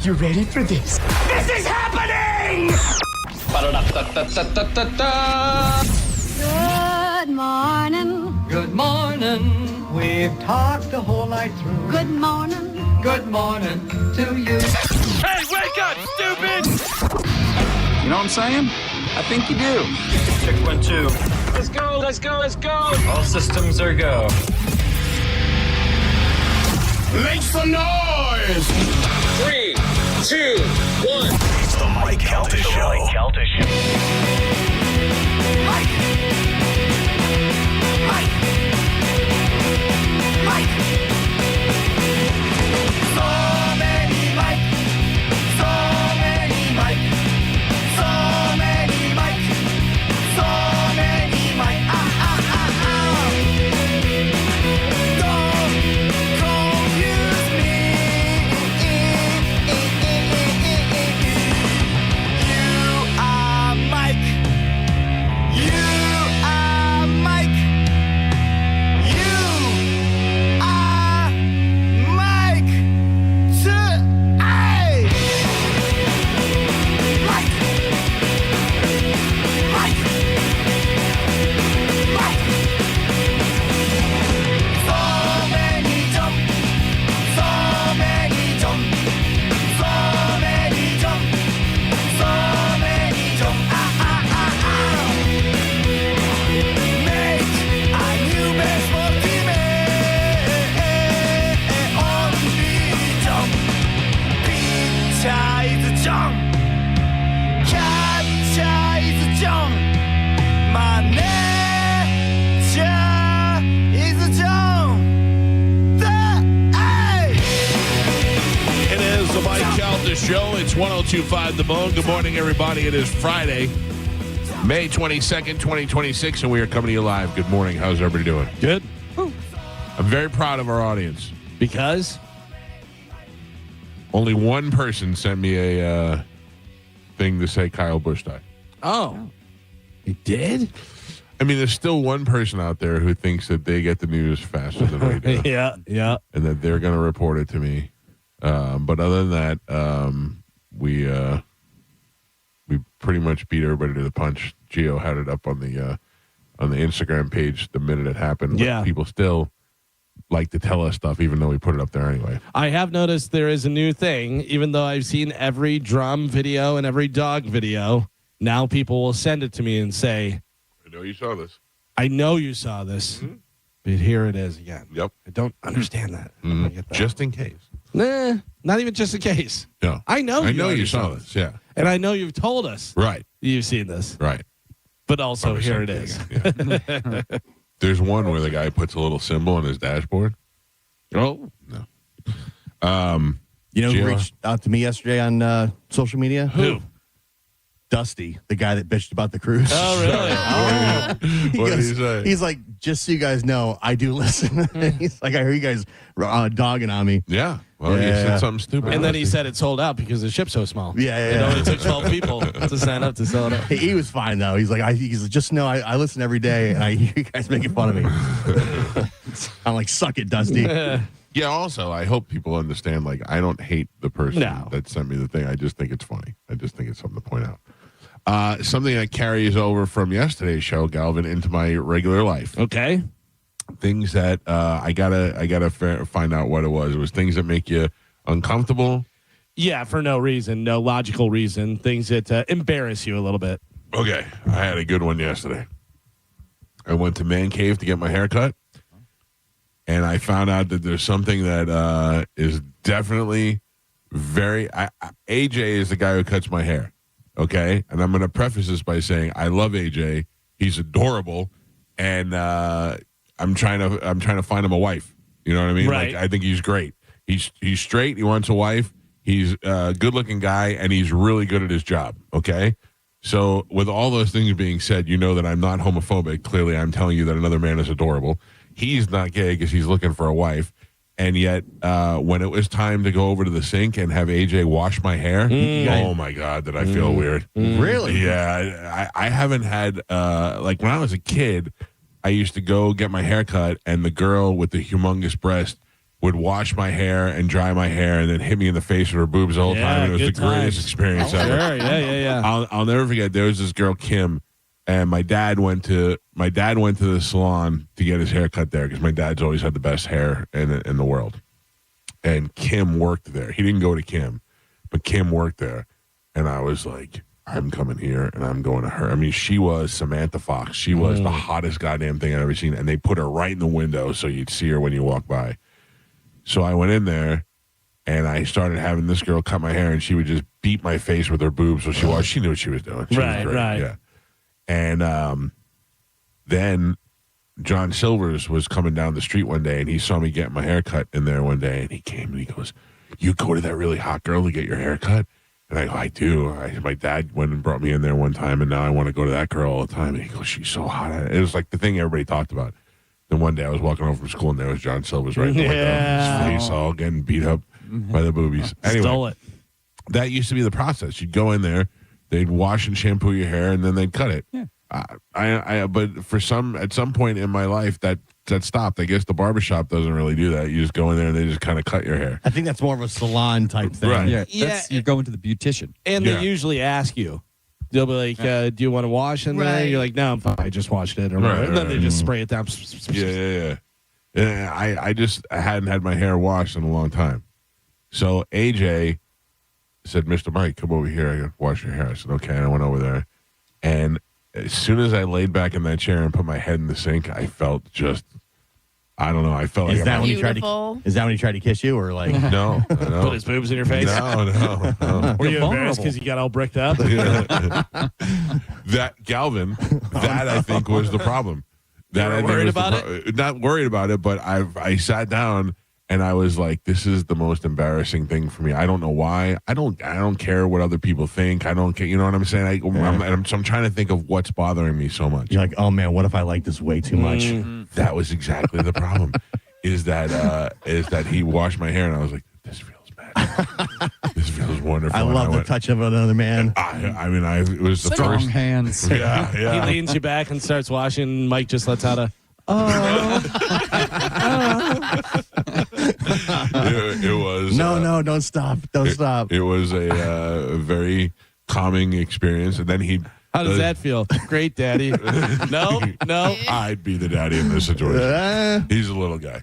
You ready for this? This is happening! Good morning. Good morning. We've talked the whole night through. Good morning. Good morning to you. Hey, wake up, stupid! You know what I'm saying? I think you do. Check 1, 2. Let's go, let's go, let's go! All systems are go. Make some noise! 3, 2, 1. It's the Mike Calta Show. Mike! So many Mike! So many Mike! So many Mike! So many Mike! Don't confuse me. You are Mike. You are Mike. You are Mike. Hey! Mike. Mike. Mike. So many jump. So many jump. So many jump. So many jump. Make a new best for team. Only jump. Pizza is a jump. Catcha is a jump. Manager is a jump. Hey! It is the Mike Calta Show. It's 102.5 The Bone. Good morning, everybody. It is Friday, May 22nd, 2026, and we are coming to you live. Good morning. How's everybody doing? Good. I'm very proud of our audience. Because? Only one person sent me a thing to say Kyle Busch died. Oh. He did? I mean, there's still one person out there who thinks that they get the news faster than we do. Yeah. And that they're going to report it to me. But other than that, we pretty much beat everybody to the punch. Gio had it up on the Instagram page the minute it happened. But Yeah. people still like to tell us stuff, even though we put it up there anyway. I have noticed there is a new thing, even though I've seen every drum video and every dog video. Now people will send it to me and say, I know you saw this. I know you saw this, but here it is again. Yep. I don't understand that. I don't get that. Just in case. Nah, not even just in case. No. I know I you know already you saw this. Yeah. And I know you've told us Right. you've seen this, Right. but also Probably here same it thing, is. yeah. There's one where the guy puts a little symbol on his dashboard. Oh, No. You know who Gio? reached out to me yesterday on social media? who? Dusty, the guy that bitched about the cruise. Oh, really? What did he say? He's like, just so you guys know, I do listen. He's like, I hear you guys dogging on me. Yeah. Well, he Yeah. said something stupid. And then he said it sold out because the ship's so small. Yeah. It only took 12 people to sign up to sell it out. He was fine though. He's like, he's like, just know I listen every day, and I hear you guys making fun of me. I'm like, suck it, Dusty. Yeah, also, I hope people understand, like, I don't hate the person No. that sent me the thing. I just think it's funny. I just think it's something to point out. Something that carries over from yesterday's show, Galvin, into my regular life. Okay. Things that I gotta find out what it was. It was things that make you uncomfortable. Yeah, for no reason, no logical reason. Things that embarrass you a little bit. Okay, I had a good one yesterday. I went to Man Cave to get my hair cut, and I found out that there's something that is definitely very... AJ is the guy who cuts my hair, okay? And I'm going to preface this by saying I love AJ. He's adorable, and I'm trying to find him a wife. You know what I mean? Right. Like, I think he's great. He's straight. He wants a wife. He's a good-looking guy, and he's really good at his job, okay? So with all those things being said, you know that I'm not homophobic. Clearly, I'm telling you that another man is adorable. He's not gay because he's looking for a wife. And yet, when it was time to go over to the sink and have AJ wash my hair, oh, my God, did I feel weird. Really? Yeah. I haven't had, like when I was a kid, I used to go get my hair cut, and the girl with the humongous breast would wash my hair and dry my hair and then hit me in the face with her boobs the whole time. And it was the good greatest times. experience ever. Sure, yeah. I'll never forget. There was this girl, Kim, and my dad went to the salon to get his hair cut there because my dad's always had the best hair in the world. And Kim worked there. He didn't go to Kim, but Kim worked there. And I was like, I'm coming here and I'm going to her. I mean, she was Samantha Fox. She was the hottest goddamn thing I've ever seen. And they put her right in the window so you'd see her when you walk by. So I went in there and I started having this girl cut my hair and she would just beat my face with her boobs. So she knew what she was doing. She was great. Right. Yeah. And then John Silvers was coming down the street one day and he saw me getting my hair cut in there one day and he came and he goes, "You go to that really hot girl to get your hair cut?" And I go, "I do. My dad went and brought me in there one time, and now I want to go to that girl all the time." And he goes, "She's so hot." It was like the thing everybody talked about. Then one day I was walking home from school, and there was John Silvers right in the window. His face all getting beat up by the boobies. Anyway, Stole it. that used to be the process. You'd go in there, they'd wash and shampoo your hair, and then they'd cut it. Yeah. But at some point in my life, that stopped. I guess the barbershop doesn't really do that. You just go in there and they just kind of cut your hair. I think that's more of a salon type thing. Right. Yeah, Yeah. you're going to the beautician. And Yeah. they usually ask you. They'll be like, "Do you want to wash in there?" Right. You're like, "No, I'm fine. I just washed it." Or whatever. And then they just spray it down. Yeah. And I hadn't had my hair washed in a long time. So AJ said, "Mr. Mike, come over here. I got to wash your hair." I said, "Okay." And I went over there. And as soon as I laid back in that chair and put my head in the sink, I felt just, I don't know. I felt Is like that when he tried Beautiful. to? Is that when he tried to kiss you, or like? no. Put his boobs in your face. No. Were you You're embarrassed vulnerable. because you got all bricked up? That Galvin, that I think was the problem. That were I think worried was the about Not worried about it, but I sat down and I was like, this is the most embarrassing thing for me. I don't know why. I don't care what other people think. I don't care. You know what I'm saying? I'm trying to think of what's bothering me so much. You're like, oh man, what if I like this way too much? That was exactly the problem. Is that he washed my hair and I was like, this feels bad. This feels wonderful. I And love the went- touch of another man. it was the Strong first. hands. Yeah. He leans you back and starts washing. Mike just lets out a. It was No, don't stop. Don't stop. It was a very calming experience, and then he. How does that feel? Great, Daddy. No. I'd be the daddy in this situation. He's a little guy.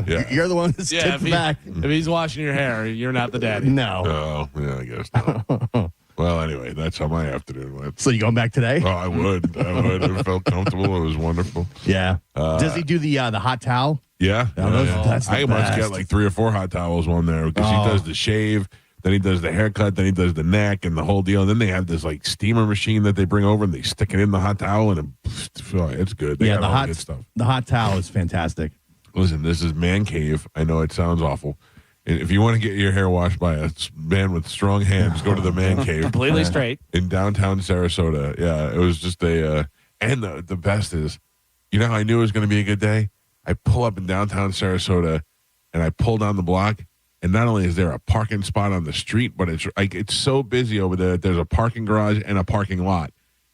Yeah. You're the one that's Yeah, tipped back. if he's washing your hair, you're not the daddy. No. Oh, yeah, I guess not. Well, anyway, that's how my afternoon went. So you going back today? Oh, I would. It felt comfortable. It was wonderful. Yeah. Does he do the hot towel? Yeah. Oh, that's the I must best. get like 3 or 4 hot towels on there because he does the shave, then he does the haircut, then he does the neck and the whole deal. And then they have this like steamer machine that they bring over and they stick it in the hot towel and it's good. They Yeah, got the all hot good stuff. The hot towel is fantastic. Listen, this is Man Cave. I know it sounds awful. And if you want to get your hair washed by a man with strong hands, go to the Man Cave Completely straight. in downtown Sarasota. Yeah, it was just and the best is, you know how I knew it was going to be a good day? I pull up in downtown Sarasota and I pull down the block, and not only is there a parking spot on the street, but it's so busy over there that there's a parking garage and a parking lot.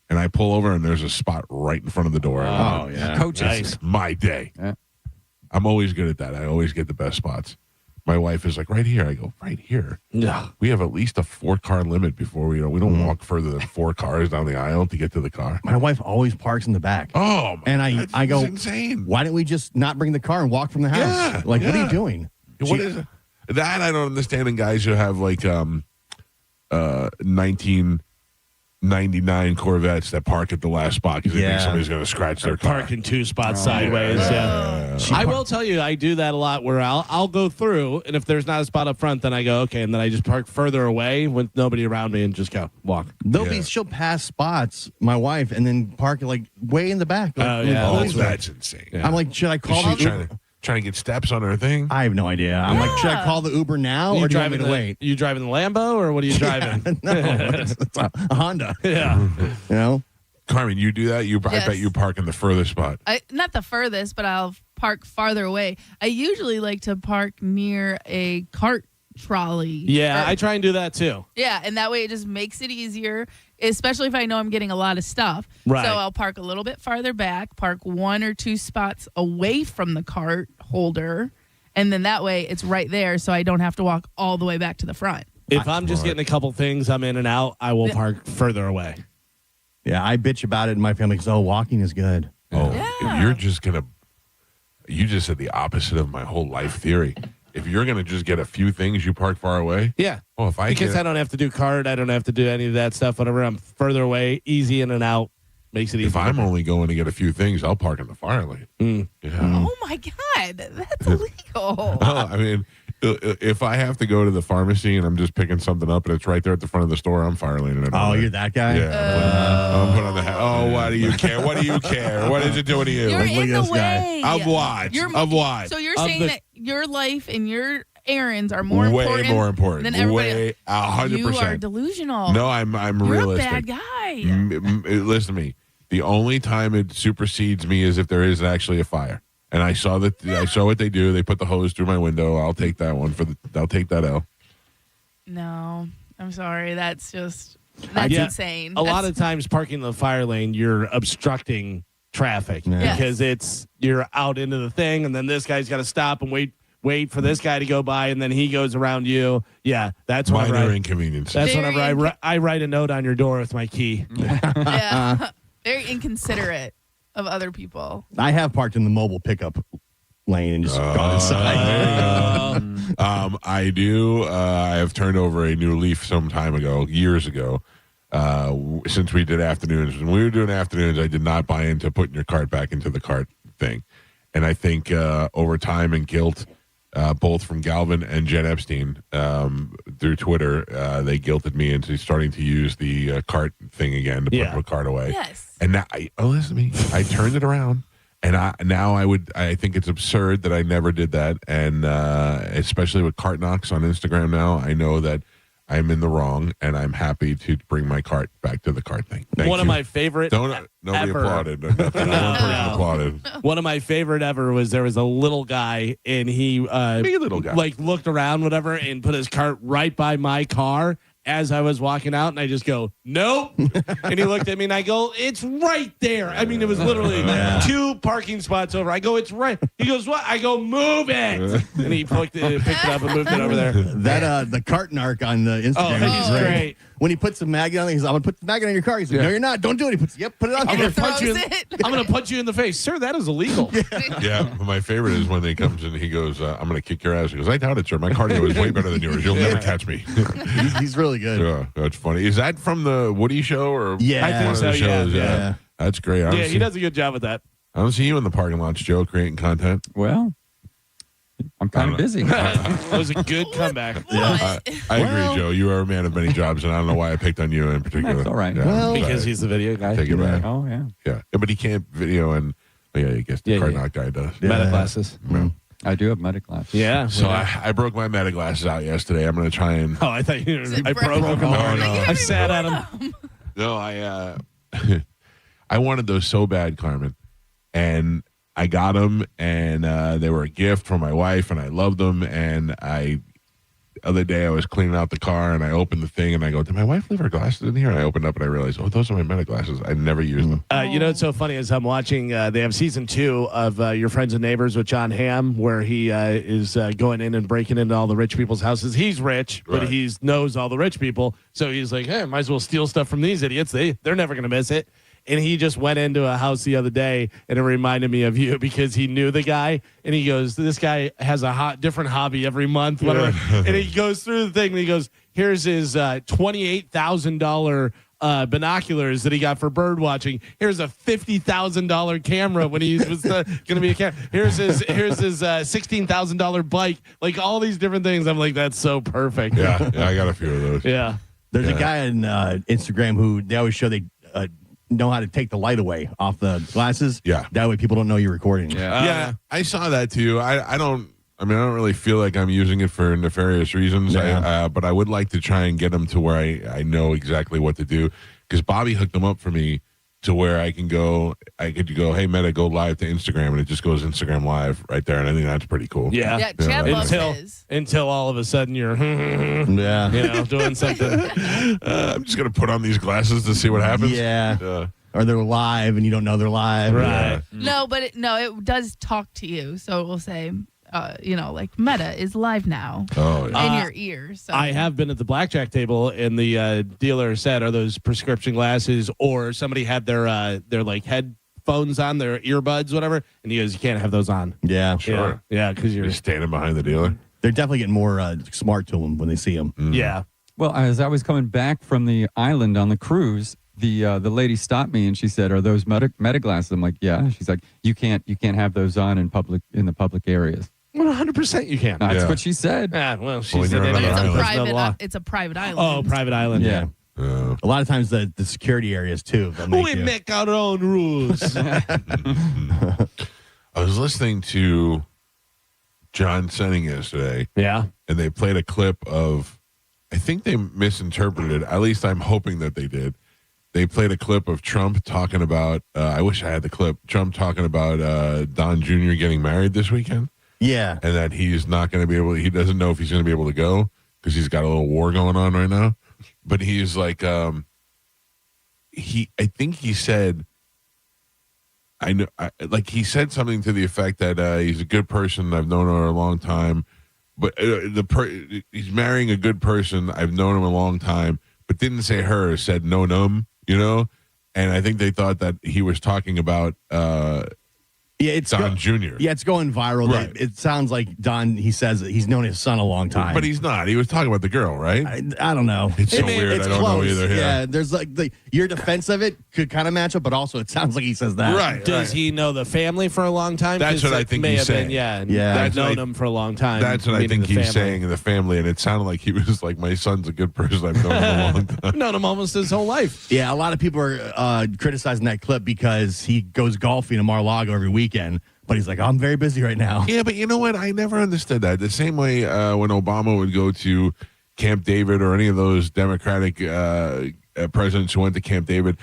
And I pull over and there's a spot right in front of the door. Oh, yeah. Coaches. Nice. My day. Yeah. I'm always good at that. I always get the best spots. My wife is like, right here. I go, right here. Yeah. We have at least a 4-car limit before we don't walk further than 4 cars down the aisle to get to the car. My wife always parks in the back. Oh, my And I go, that's insane. why don't we just not bring the car and walk from the house? Yeah, What are yeah. you doing? What is it? That I don't understand in guys who have like 1999 Corvettes that park at the last spot because they think Yeah. somebody's going to scratch their car. Parking 2 spots sideways. Yeah. I will tell you, I do that a lot where I'll go through, and if there's not a spot up front, then I go, okay, and then I just park further away with nobody around me and just go walk. She'll pass spots, my wife, and then park like way in the back. Like, Oh, yeah, Oh, always there. that's insane. Yeah. I'm like, should I call Is she the Uber? trying to get steps on her thing? I have no idea. I'm like, should I call the Uber now or do you want me to wait? You driving the Lambo or what are you driving? No, it's a Honda. Yeah. You know? Carmen, you do that? I Yes. bet you park in the furthest spot. Not the furthest, but I'll park farther away. I usually like to park near a cart trolley. Yeah, Or- I try and do that too. Yeah, and that way it just makes it easier, especially if I know I'm getting a lot of stuff. Right. So I'll park a little bit farther back, park 1 or 2 spots away from the cart holder, And then that way it's right there, so I don't have to walk all the way back to the front. If I'm just getting a couple things, I'm in and out, I will park further away. Yeah, I bitch about it in my family because, walking is good. Oh, Yeah. if you're just going to, you just said the opposite of my whole life theory. If you're going to just get a few things, you park far away. Yeah. Oh, if I Because I don't have to do card, I don't have to do any of that stuff. Whenever I'm further away, easy in and out, makes it easy. if I'm only going to get a few things, I'll park in the fire lane. Yeah. Oh my God, that's illegal. Well, I mean, if I have to go to the pharmacy and I'm just picking something up and it's right there at the front of the store, I'm fire laning it. Oh, you're that guy? Yeah. I'm putting on the hat. Oh, why do you care? What do you care? What is it doing to you? You're Look in at the this guy. way. Of what? Of what? So you're Of saying the- that your life and your errands are more Way important more important. than everybody Way else. 100%. You are delusional. No, I'm You're realistic. a bad guy. Listen to me. The only time it supersedes me is if there is actually a fire. And I saw what they do. They put the hose through my window. I'll take that one I'll take that L. No, I'm sorry. That's just Yeah. insane. A lot of times parking in the fire lane, you're obstructing traffic Yeah. because you're out into the thing, and then this guy's got to stop and wait for this guy to go by, and then he goes around you. Yeah, that's whenever Minor inconvenience. that's Very whenever I write a note on your door with my key. yeah, very inconsiderate of other people. I have parked in the mobile pickup lane and just gone inside. I do. I have turned over a new leaf some time ago, years ago, since we did afternoons. When we were doing afternoons, I did not buy into putting your cart back into the cart thing. And I think over time and guilt, both from Galvin and Jen Epstein through Twitter, they guilted me into starting to use the cart thing again to put the cart away. Yes. And now, listen to me. I turned it around, and I think it's absurd that I never did that. And especially with cart knocks on Instagram now, I know that I'm in the wrong, and I'm happy to bring my cart back to the cart thing. Thank One you. of my favorite. Nobody ever. applauded. Nothing. One person applauded. One of my favorite ever was there was a little guy, and he little guy. like looked around, whatever, and put his cart right by my car as I was walking out, and I just go, nope. And he looked at me, and I go, it's right there. I mean, it was literally 2 parking spots over. I go, it's right. He goes, what? I go, move it. And he picked it up and moved it over there. That the cart narc on the Instagram he's is great. When he puts a magnet on it, he's like, I'm going to put the magnet on your car. He's like, no, you're not. Don't do it. He puts, put it on. I'm there. going to punch you. Throws it. I'm going to punch you in the face, sir. That is illegal. Yeah, but my favorite is when he comes in. He goes, "I'm going to kick your ass." He goes, "I doubt it, sir. My cardio is way better than yours. You'll never catch me." He's really good. Yeah, that's funny. Is that from the Woody Show or Yeah. I think one of the so, yeah. shows? Yeah. That's great. I don't Yeah, see- he does a good job with that. I don't see you in the parking lots, Joe, creating content. Well, I'm kind of busy. It was a good comeback. I agree, Joe. You are a man of many jobs, and I don't know why I picked on you in particular. That's all right. Yeah, Well, Because he's the video guy. take it back. Oh, yeah. Yeah, but he can't video, and I guess the Yeah, car yeah. knock guy does. Meta glasses. I do have meta glasses. Yeah. So I broke my meta glasses out yesterday. I'm going to try and. Oh, I thought you Is it I broke them. Oh, no. I sat at him. No, I wanted those so bad, Carmen, and I got them, and they were a gift from my wife, and I loved them. And other day I was cleaning out the car, and I opened the thing, and I go, "Did my wife leave her glasses in here?" And I opened up, and I realized, oh, those are my meta glasses. I never used them. You know what's so funny is I'm watching. They have season 2 of Your Friends and Neighbors with John Hamm, where he is going in and breaking into all the rich people's houses. He's rich, but Right. he knows all the rich people, so he's like, "Hey, might as well steal stuff from these idiots. They're never gonna miss it." And he just went into a house the other day, and it reminded me of you because he knew the guy, and he goes, "This guy has a different hobby every month." Whatever. And he goes through the thing, and he goes, "Here's his $28,000 binoculars that he got for bird watching. Here's a $50,000 camera when he was going to be a camera. Here's his $16,000 bike." Like all these different things. I'm like, that's so perfect. Yeah, I got a few of those. Yeah. There's a guy on Instagram who they always show they know how to take the light away off the glasses. Yeah. That way people don't know you're recording. Yeah, I saw that too. I don't really feel like I'm using it for nefarious reasons. Yeah. But I would like to try and get them to where I know exactly what to do. Because Bobby hooked them up for me to where I could go, hey, Meta, go live to Instagram, and it just goes Instagram live right there. And I think that's pretty cool. Yeah. Yeah, Chad loves his. Until all of a sudden you're, Yeah. doing something. I'm just going to put on these glasses to see what happens. Yeah. Or they're live and you don't know they're live. Right. No, but it does talk to you. So it will say, like Meta is live now Oh, yeah. in your ear. So I have been at the blackjack table, and the dealer said, "Are those prescription glasses?" Or somebody had their like headphones on, their earbuds, whatever, and he goes, "You can't have those on." Yeah, Sure. Yeah, because you're You're standing behind the dealer. they're definitely getting more smart to them when they see them. yeah. Well, as I was coming back from the island on the cruise, the lady stopped me and she said, "Are those meta glasses?" I'm like, "Yeah." She's like, "You can't have those on in the public areas." 100% you can. That's Yeah. what she said. Ah, well, she When said you're it. on but another it's a island. it's a private island. Oh, private island. Yeah. A lot of times the security areas too. they'll make We you- make our own rules. I was listening to John Senning yesterday, yeah. and they played a clip of, I think they misinterpreted it. At least I'm hoping that they did. They played a clip of Trump talking about, I wish I had the clip, Trump talking about Don Jr. getting married this weekend, Yeah. and that he's not going to be able, he doesn't know if he's going to be able to go because he's got a little war going on right now. But he's like, I think he said, he said something to the effect that he's a good person. I've known her a long time, but he's marrying a good person. I've known him a long time, but didn't say her. Said no num, And I think they thought that he was talking about Yeah, it's Don Jr. Yeah, it's going viral. Right. It sounds like Don. He says that he's known his son a long time, But he's not. He was talking about the girl, right? I don't know. It's so weird. It's I don't know either. Yeah, there's like your defense of it could kind of match up, but also it sounds like he says that. Right. Does he know the family for a long time? That's 'Cause what I it think may he's have been, saying. yeah, and Yeah. I've That's what known I- him for a long time. That's what I meaning think the he's family. saying in the family, and it sounded like he was like, "My son's a good person. I've known him a long time." I've known him almost his whole life. Yeah, a lot of people are criticizing that clip because he goes golfing in Mar-a-Lago every weekend, but he's like, I'm very busy right now. Yeah, but you know what? I never understood that. The same way when Obama would go to Camp David or any of those Democratic presidents who went to Camp David,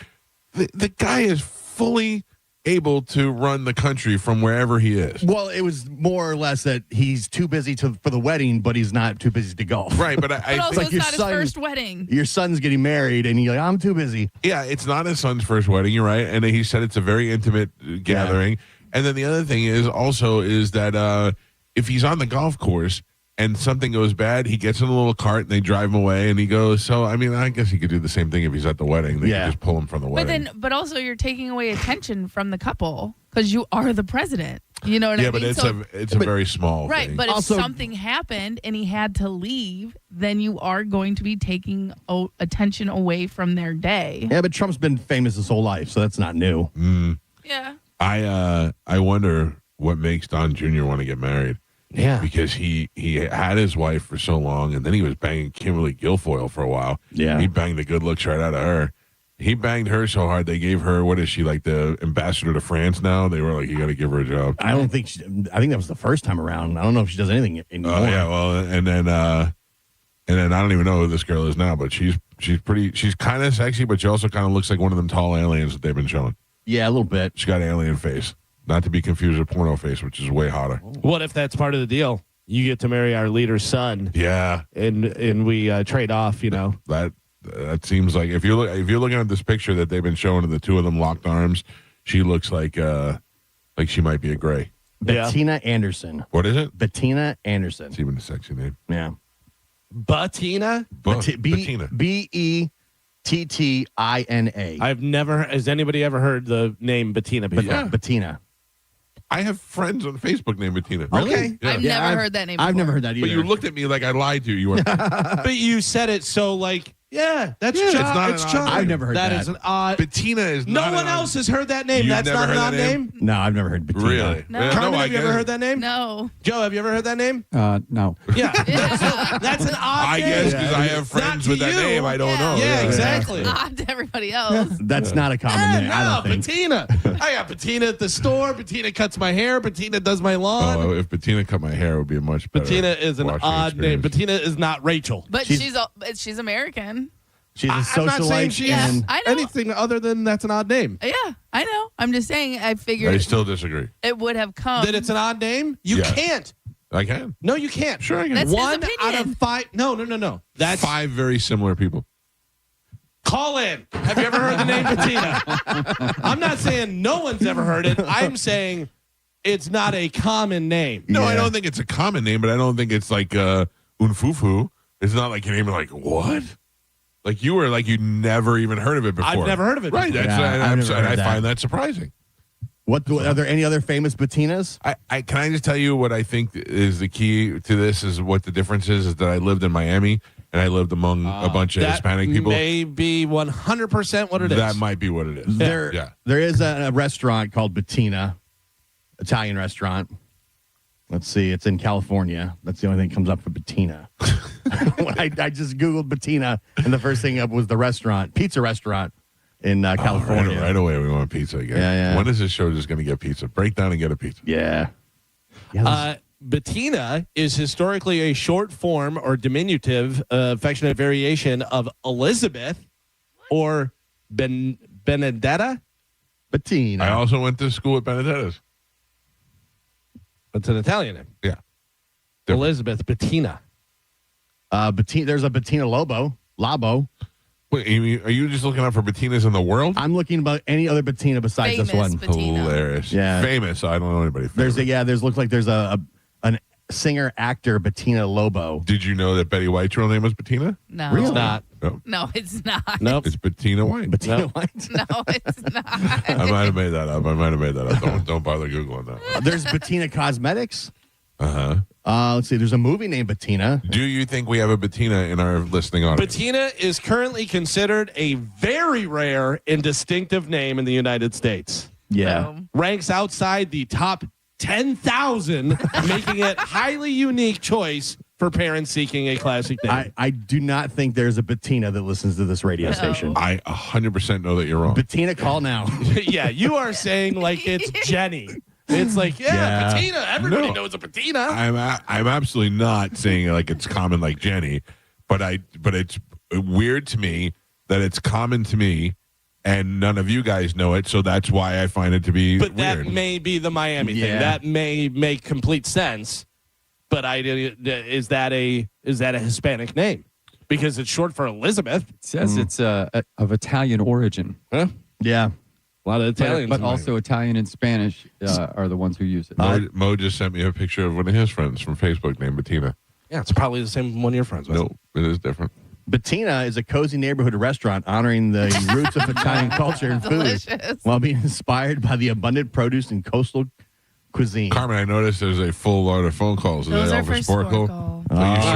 the guy is fully able to run the country from wherever he is. Well, it was more or less that he's too busy for the wedding, but he's not too busy to golf. Right, but But I also, think, it's your not his son- first wedding. Your son's getting married, and you're like, I'm too busy. yeah, it's not his son's first wedding. You're right, and he said it's a very intimate gathering. And then the other thing is that if he's on the golf course and something goes bad, he gets in a little cart and they drive him away, and he goes. So I mean, I guess he could do the same thing if he's at the wedding. They Yeah. could just pull him from the wedding. But also you're taking away attention from the couple because you are the president. You know what I yeah, mean? but So- it's a very small right. thing. But if Also- something happened and he had to leave, then you are going to be taking attention away from their day. Yeah, but Trump's been famous his whole life, so that's not new. Yeah. I wonder what makes Don Jr. want to get married. Yeah. Because he had his wife for so long, and then he was banging Kimberly Guilfoyle for a while. Yeah. He banged the good looks right out of her. He banged her so hard they gave her, what is she, like the ambassador to France now? They were like, you got to give her a job. I don't think I think that was the first time around. I don't know if she does anything anymore. Oh yeah, well, and then I don't even know who this girl is now, but she's kind of sexy, but she also kind of looks like one of them tall aliens that they've been showing. Yeah, a little bit. She got alien face, not to be confused with porno face, which is way hotter. What if that's part of the deal? You get to marry our leader's son, Yeah, and we trade off. that seems like if you're looking at this picture that they've been showing of the two of them locked arms, she looks like she might be a gray. Yeah. Bettina Anderson. What is it? Bettina Anderson. It's even a sexy name. Yeah. Betina. Bettina. Bettina. I've never. Has anybody ever heard the name Betina before? Yeah. Bettina. I have friends on Facebook named Bettina. Okay. Yeah. I've never heard that name I've before. never heard that either. But you looked at me like I lied to you. You went, But you said it so like, yeah, that's Yeah, John. it's not an odd John. name. I've never heard that. That is an odd. Bettina is No not one an odd- else has heard that name. You've That's never not an heard odd that name? name. No, I've never heard Bettina. Really? No. Yeah, Carmen, I have you ever guess. heard that name? No. Joe, have you ever heard that name? No. Yeah. That's an odd I name. guess because I have Not friends to with that you. name. I don't know. Yeah, exactly. It's odd to everybody else. That's not a common name. I No, don't think. Bettina. I got Bettina at the store. Bettina cuts my hair. Bettina does my lawn. Oh, if Bettina cut my hair, it would be a much better. Bettina is an watching odd name. experience. Bettina is not Rachel. But she's American. She's a I'm not saying socialite. she's and I know. anything other than that's an odd name. Yeah, I know. I'm just saying. I figured I still disagree. it would have come. That it's an odd name? You Yeah. can't. I can. No, you can't. Sure, I can. That's his One opinion. out of five. No. That's Five very similar people. Call in. Have you ever heard the name Bettina? I'm not saying no one's ever heard it. I'm saying it's not a common name. No, I Yeah. don't think it's a common name, but I don't think it's like Unfufu. It's not like your name like what? Like you were like you never even heard of it before. I've never heard of it Right. before. That's Yeah, I've never heard I that. find that surprising. What are there any other famous Betinas? I can I just tell you what I think is the key to this is what the difference is that I lived in Miami and I lived among a bunch of That Hispanic people. may be 100% what it is. That might be what it is. There is a restaurant called Betina, Italian restaurant. Let's see, it's in California. That's the only thing that comes up for Betina. When I just Googled Betina, and the first thing up was the restaurant, pizza restaurant in California. Right away, we want pizza again. Yeah. When is this show just going to get pizza? Break down and get a pizza. Yeah. Betina is historically a short form or diminutive affectionate variation of Elizabeth or Benedetta. Betina. I also went to school at Benedetta's. That's an Italian name. Yeah. Elizabeth Betina. Betina. There's a Betina Labo. Wait, Amy, are you just looking out for Betinas in the world? I'm looking about any other Betina besides this Famous one. Betina. Hilarious. Yeah. Famous. I don't know anybody famous. Looks like there's an singer actor Betina Lobo. Did you know that Betty White's real name was Bettina? No. Really? It's not. No. No, it's not. Nope. It's Bettina White. Betina No. White. No, it's not. I might have made that up. Don't bother Googling that. There's Betina Cosmetics. Uh-huh. Let's see. There's a movie named Betina. Do you think we have a Bettina in our listening audience? Betina is currently considered a very rare and distinctive name in the United States. Yeah. Ranks outside the top 10,000, making it highly unique choice for parents seeking a classic name. I do not think there's a Bettina that listens to this radio station. I 100% know that you're wrong. Bettina, call now. Yeah, you are saying like it's Jenny. It's like, Yeah. Betina. Everybody No. knows a Betina. I'm absolutely not saying like it's common like Jenny, but it's weird to me that it's common to me and none of you guys know it, so that's why I find it to be But weird. that may be the Miami Yeah. thing. That may make complete sense. But is that a Hispanic name? Because it's short for Elizabeth. It says it's of Italian origin, Huh? Yeah. A lot of Italians. but in Miami. also Italian and Spanish are the ones who use it. Mo just sent me a picture of one of his friends from Facebook named Bettina. Yeah, it's probably the same one of your friends. wasn't No, it is different. Bettina is a cozy neighborhood restaurant honoring the roots of Italian culture and food Delicious. while being inspired by the abundant produce and coastal cuisine. Carmen, I noticed there's a full lot of phone calls. Are Those they are all for for Sporkle? Sporkle. Are you sure?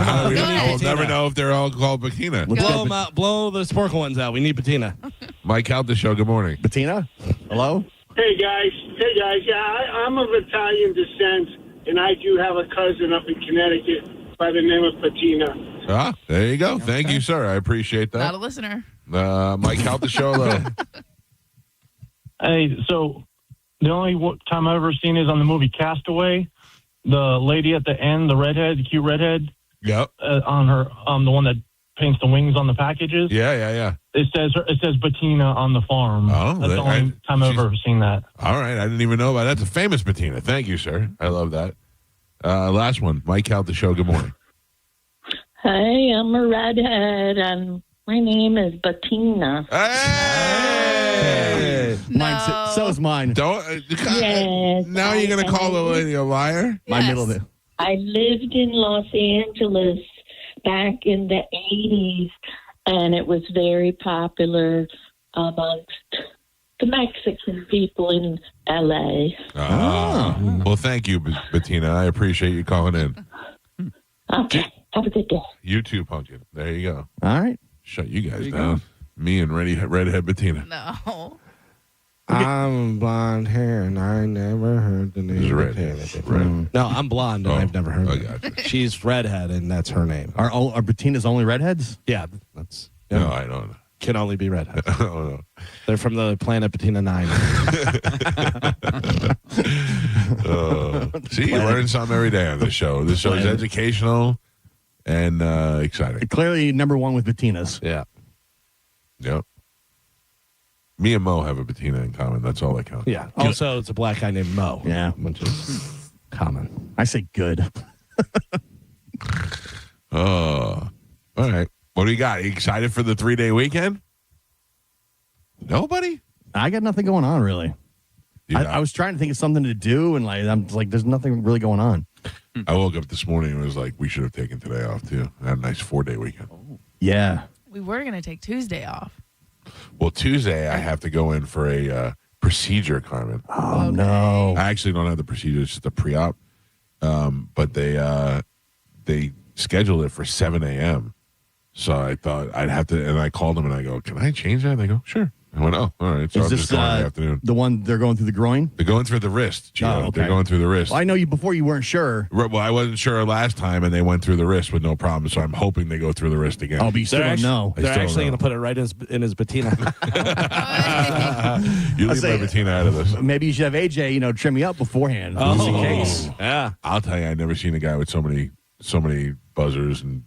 How do we Good. know? We'll never know if they're all called Bettina. Let's Blow get them out. Blow the Sporkle ones out. We need Betina. Mike Calta Show, good morning. Bettina? Hello? Hey guys, yeah, I'm of Italian descent, and I do have a cousin up in Connecticut by the name of Betina. Ah, there you go. Thank you, sir. I appreciate Not a that. listener. Mike Calta Show, though. Hey, so the only time I've ever seen is on the movie Castaway. The lady at the end, the cute redhead, Yep. on her, the one that paints the wings on the packages. Yeah. It says Betina on the farm. Oh, That's the only time I've ever seen that. All right. I didn't even know about that. That's a famous Bettina. Thank you, sir. I love that. Last one. Mike Calta Show, good morning. Hey, I'm a redhead, and my name is Betina. Hey! Mine, so is mine. Don't. Yes, Now you're going to call the lady a liar? My middle name. I lived in Los Angeles back in the 80s, and it was very popular amongst the Mexican people in L.A. Well, thank you, Bettina. I appreciate you calling in. Okay, have a good day. You too, Pumpkin. There you go. All right. Shut you guys down. Me and redhead Bettina. No. I'm blonde hair, and I never heard the name. This is of redhead. Betina. Red. No, I'm blonde, and I've never heard I of gotcha. it. She's redhead, and that's her name. Are Bettina's only redheads? Yeah, that's No, I don't know. can only be redhead. I don't know. They're from the planet Betina 9. See, you learn something every day on this show. This show is educational and exciting. Clearly number one with Bettina's. Yeah. Yep. Me and Mo have a Bettina in common. That's all that counts. Yeah. Also, it's a black guy named Mo. Yeah. Which is common. I say good. All right. What do you got? Are you excited for the 3-day weekend? Nobody? I got nothing going on, really. I was trying to think of something to do, and I'm like, there's nothing really going on. I woke up this morning and was like, we should have taken today off too. I had a nice 4-day weekend. Yeah. We were going to take Tuesday off. Well, Tuesday I have to go in for a procedure, Carmen. Oh, no. I actually don't have the procedure; it's just a pre-op. But they scheduled it for 7 a.m. So I thought I'd have to, and I called them and I go, "Can I change that?" And they go, "Sure." I went, "Oh, all right." So I'm just going in the afternoon. The one they're going through the groin? They're going through the wrist. Gio. Oh, okay. They're going through the wrist. Well, I know before you weren't sure. Right, well, I wasn't sure last time, and they went through the wrist with no problem. So I'm hoping they go through the wrist again. Oh, but you still don't know. They're actually going to put it right in his Betina. You leave my Betina out of this. Maybe you should have AJ, trim me up beforehand. Oh. Just in case. Yeah. I'll tell you, I've never seen a guy with so many buzzers and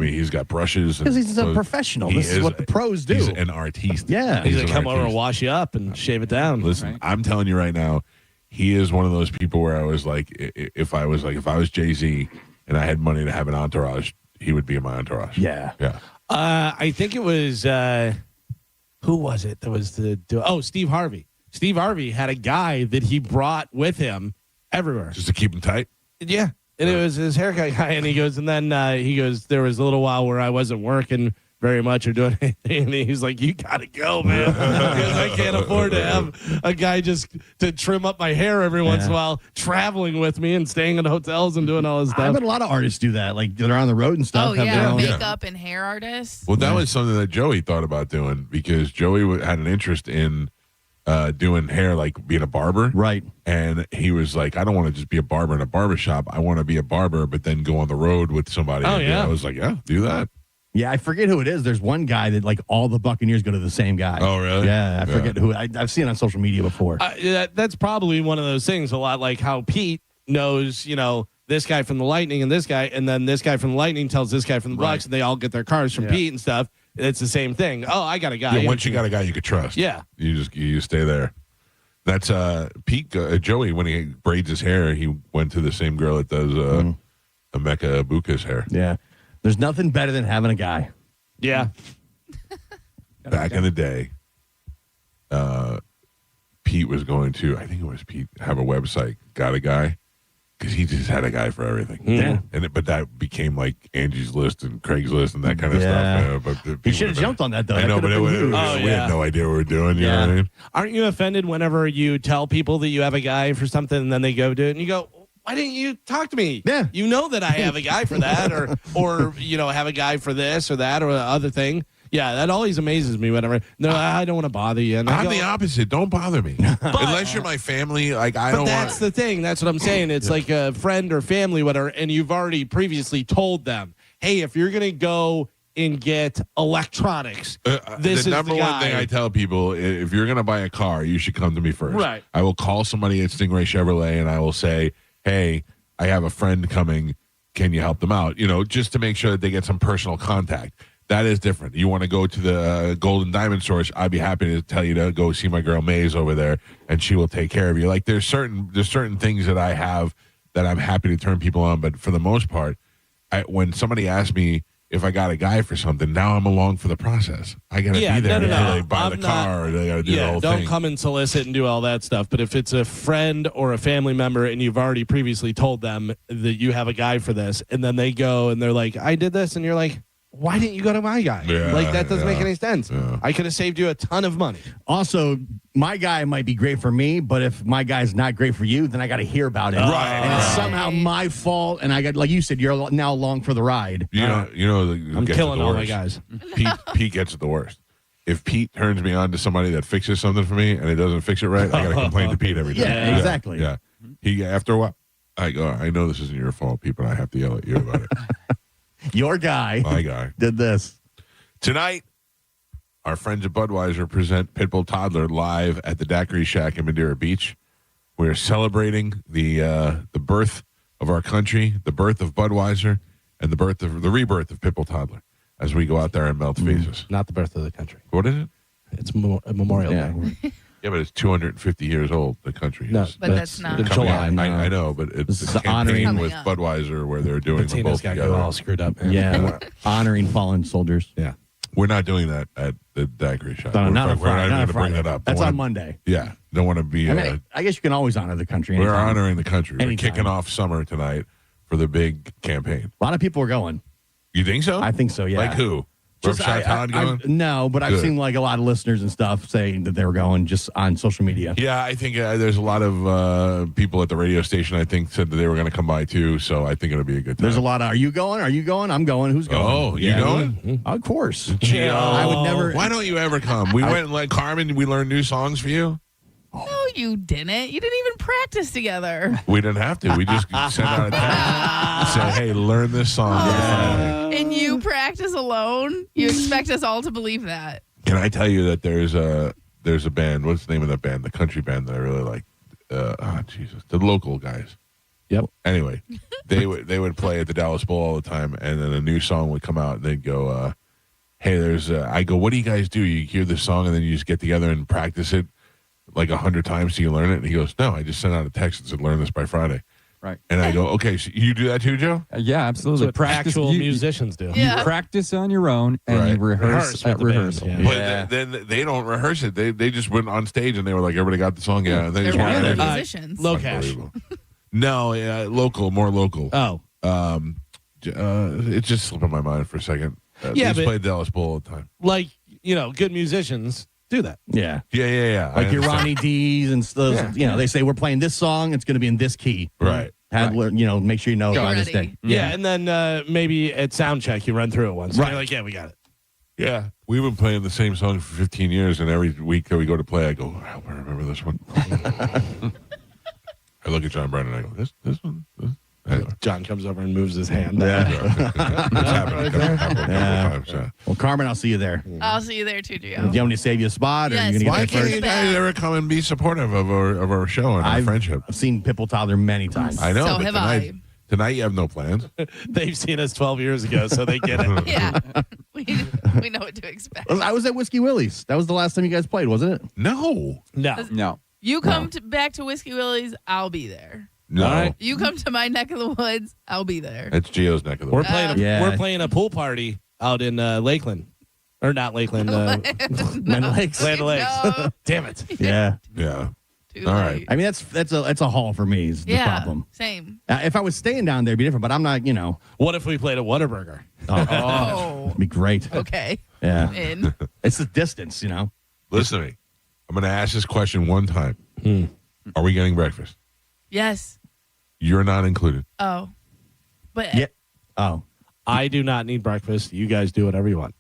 he's got brushes. Because he's a professional. This is what the pros do. He's an artiste. Yeah. He's going to come over and wash you up and shave it down. Listen, I'm telling you right now, he is one of those people where I was like, if I was Jay-Z and I had money to have an entourage, he would be in my entourage. Yeah. Yeah. I think it was, who was it that was Steve Harvey. Steve Harvey had a guy that he brought with him everywhere. Just to keep him tight? Yeah. And it was his haircut guy. And he goes, there was a little while where I wasn't working very much or doing anything. And he's like, you got to go, man. Because I can't afford to have a guy just to trim up my hair every once in a while, traveling with me and staying in hotels and doing all this stuff. I've had a lot of artists do that. Like, they're on the road and stuff. Oh, yeah. Makeup and hair artists. Well, that was something that Joey thought about doing because Joey had an interest in doing hair, like being a barber. Right. And he was like, I don't want to just be a barber in a barbershop. I want to be a barber, but then go on the road with somebody. Oh, yeah. I was like, yeah, do that. Yeah, I forget who it is. There's one guy that like all the Buccaneers go to the same guy. Oh, really? Yeah, I forget who. I've seen it on social media before. That's probably one of those things, a lot like how Pete knows, this guy from the Lightning and this guy, and then this guy from the Lightning tells this guy from the Bucks, and they all get their cars from Pete and stuff. It's the same thing. Oh, I got a guy. Yeah, once you got a guy you could trust. Yeah. You stay there. That's Pete, Joey, when he braids his hair, he went to the same girl that does Emeka Ibuka's hair. Yeah. There's nothing better than having a guy. Yeah. Back in the day, Pete was going to, I think it was Pete, have a website, got a guy, because he just had a guy for everything. Yeah. But that became like Angie's List and Craigslist and that kind of stuff. But he should have jumped on that, though. I know, but we had had no idea what we were doing. You know what I mean? Aren't you offended whenever you tell people that you have a guy for something and then they go do it and you go, why didn't you talk to me? Yeah. You know that I have a guy for that or have a guy for this or that or the other thing. Yeah, that always amazes me whenever. No, I don't want to bother you. And I'm the opposite. Don't bother me. Unless you're my family, like I don't want. That's the thing. That's what I'm saying. It's like a friend or family, whatever, and you've already previously told them, hey, if you're going to go and get electronics, this is the number the one guy. thing I tell people: if you're going to buy a car, you should come to me first. Right. I will call somebody at Stingray Chevrolet, and I will say, hey, I have a friend coming. Can you help them out? Just to make sure that they get some personal contact. That is different. You want to go to the Golden Diamond Source, I'd be happy to tell you to go see my girl Maze over there, and she will take care of you. Like there's certain things that I have that I'm happy to turn people on, but for the most part, when somebody asks me if I got a guy for something, now I'm along for the process. I got to be there until they buy the car or they got to do the whole thing. Don't come and solicit and do all that stuff. But if it's a friend or a family member and you've already previously told them that you have a guy for this, and then they go and they're like, I did this, and you're like, why didn't you go to my guy? That doesn't make any sense. Yeah. I could have saved you a ton of money. Also, my guy might be great for me, but if my guy's not great for you, then I got to hear about it. Right. And it's somehow my fault, and I got, like you said, you're now along for the ride. I'm killing all my guys. Pete gets it the worst. If Pete turns me on to somebody that fixes something for me and it doesn't fix it right, I got to complain to Pete every time. Yeah, exactly. Yeah. After a while, I go, I know this isn't your fault, Pete, but I have to yell at you about it. Your guy. My guy. Did this. Tonight, our friends at Budweiser present Pitbull Toddler live at the Daiquiri Shack in Madeira Beach. We're celebrating the birth of our country, the birth of Budweiser, and the rebirth of Pitbull Toddler as we go out there and melt faces. Not the birth of the country. What is it? It's a Memorial Day. Yeah, but it's 250 years old, the country. No, is. But that's not. in July. I know, but it's a honoring campaign with up. Budweiser where they're doing them both got together. all screwed up. Man. Yeah, honoring fallen soldiers. Yeah. We're not doing that at the daiquiri shop. No, We're not on we're Friday. not Not going on to bring Friday. that up. That's Don't on wanna- Monday. Yeah. Don't want to be. I mean, I guess you can always honor the country. We're anytime. honoring the country. We're Anytime. kicking off summer tonight for the big campaign. A lot of people are going. You think so? I think so, yeah. Like who? Ropeshot Todd going? No, but I've Good. seen like a lot of listeners and stuff saying that they were going just on social media. Yeah, I think there's a lot of people at the radio station, I think, said that they were going to come by too. So I think it'll be a good time. There's a lot of, are you going? Are you going? I'm going. Who's going? Oh, you going? Of course. Gio. I would never. Why don't you ever come? We went and let Carmen, we learned new songs for you. No, you didn't. You didn't even practice together. We didn't have to. We just sent out a text. Say, hey, learn this song. And you practice alone? You expect us all to believe that? Can I tell you that there's a band? What's the name of that band? The country band that I really like. Jesus, the local guys. Yep. Anyway, they would play at the Dallas Bowl all the time, and then a new song would come out, and they'd go, "Hey, there's." I go, "What do you guys do? You hear this song, and then you just get together and practice it like 100 times so you learn it?" And he goes, "No, I just sent out a text and said, learn this by Friday." Right. And I go, "Okay, so you do that too, Joe?" Yeah, absolutely. That's what actual musicians do. Yeah. You practice on your own and Right. you rehearse at with the band, rehearsal. yeah. But then they don't rehearse it. They just went on stage and they were like, everybody got the song, yeah. And they They're just went really on there. musicians. Low cash. Unbelievable. No, yeah, more local. Oh. It's just slipping my mind for a second. Yeah, they but- play Dallas Bowl all the time. Like, good musicians do that. Yeah. Yeah. I Like your understand. Ronnie D's and those, they say we're playing this song. It's going to be in this key. Right. Make sure you know by this ready. day. Yeah, and then maybe at sound check you run through it once. Right. You're like, yeah, we got it. Yeah. We've been playing the same song for 15 years, and every week that we go to play, I go, I hope I remember this one. I look at John Brennan, and I go, this one? Anyway. John comes over and moves his hand. Yeah. It's happened a couple times. Yeah. Well, Carmen, I'll see you there. I'll see you there too, Do you Gio. want me to save you a spot? Or Yes. are you gonna Why get there can't first? you guys ever come and be supportive of our show and our friendship? I've seen Pipple Tyler many times. I know, So but have tonight you have no plans. They've seen us 12 years ago, so they get it. Yeah. We know what to expect. I was at Whiskey Willie's. That was the last time you guys played, wasn't it? No. No. You come back to Whiskey Willie's, I'll be there. No. All right. You come to my neck of the woods, I'll be there. That's Gio's neck of the We're woods. we're playing a pool party out in Lakeland. Or not Lakeland, Land Lakes. Land Lakes. No. Damn it. Yeah. Yeah. Too All late. right. I mean, that's a haul for me is the Yeah, problem. same. If I was staying down there, it'd be different, but I'm not, What if we played a Whataburger? Oh, it'd be great. okay. Yeah. In. It's the distance, Listen to me. I'm going to ask this question one time. Are we getting breakfast? Yes. You're not included. Oh. But Yeah. Oh. I do not need breakfast. You guys do whatever you want.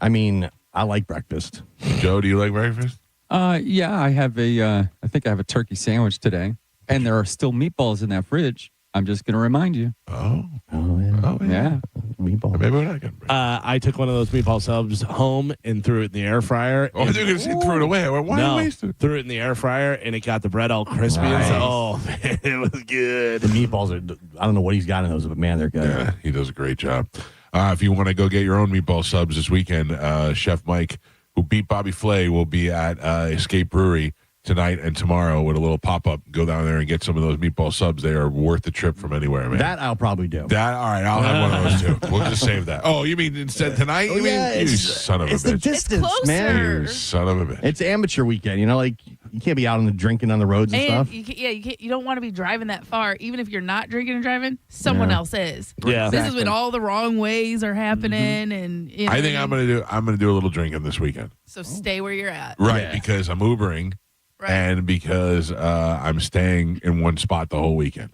I mean, I like breakfast. Joe, do you like breakfast? Yeah, I have I think I have a turkey sandwich today. And there are still meatballs in that fridge. I'm just going to remind you. Oh. Oh, yeah. Oh, yeah. Yeah. Meatball. Maybe we're not getting breakfast. I took one of those meatball subs home and threw it in the air fryer. Oh, they're going to throw it away. Why No, waste it? threw it in the air fryer, and it got the bread all crispy. Nice. And oh, man, it was good. The meatballs are, I don't know what he's got in those, but man, they're good. Yeah, he does a great job. If you want to go get your own meatball subs this weekend, Chef Mike, who beat Bobby Flay, will be at Escape Brewery tonight and tomorrow with a little pop-up. Go down there and get some of those meatball subs. They are worth the trip from anywhere, man. That I'll probably do. All right, I'll have one of those too. We'll just save that. Oh, you mean instead tonight? You mean? You it's son of a it's the bitch. distance, It's man. closer. You son of a bitch. It's amateur weekend, you can't be out on the drinking on the roads and And stuff. you don't want to be driving that far, even if you're not drinking and driving. Someone else is. Yeah. This is when all the wrong ways are happening, and I think I'm gonna do a little drinking this weekend. So stay where you're at. Right, Yeah. because I'm Ubering Right. and because I'm staying in one spot the whole weekend.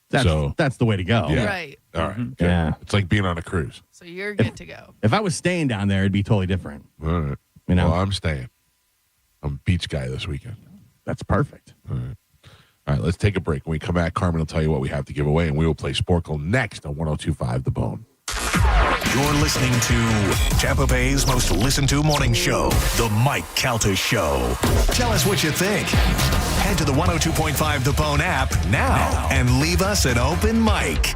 That's the way to go. Yeah. Right. All right. Good. Yeah. It's like being on a cruise. So you're good to go. If I was staying down there, it'd be totally different. All right. Well, I'm staying. I'm a beach guy this weekend. That's perfect. All right, let's take a break. When we come back, Carmen will tell you what we have to give away, and we will play Sporkle next on 102.5 The Bone. You're listening to Tampa Bay's most listened to morning show, The Mike Calta Show. Tell us what you think. Head to the 102.5 The Bone app now and leave us an open mic.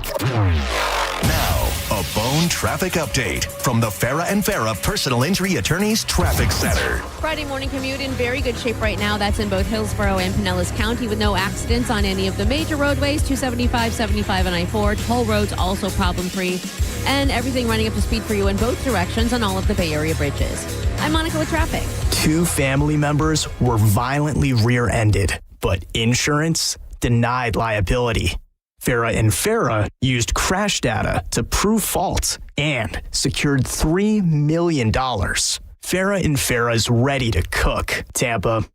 Now, a Bone traffic update from the Farah and Farah Personal Injury Attorneys Traffic Center. Friday morning commute in very good shape right now. That's in both Hillsborough and Pinellas County with no accidents on any of the major roadways, 275, 75, and I-4. Toll roads also problem-free. And everything running up to speed for you in both directions on all of the Bay Area bridges. I'm Monica with traffic. 2 family members were violently rear-ended, but insurance denied liability. Farah and Farah used crash data to prove fault and secured $3 million. Farah and Farah is ready to cook. Tampa.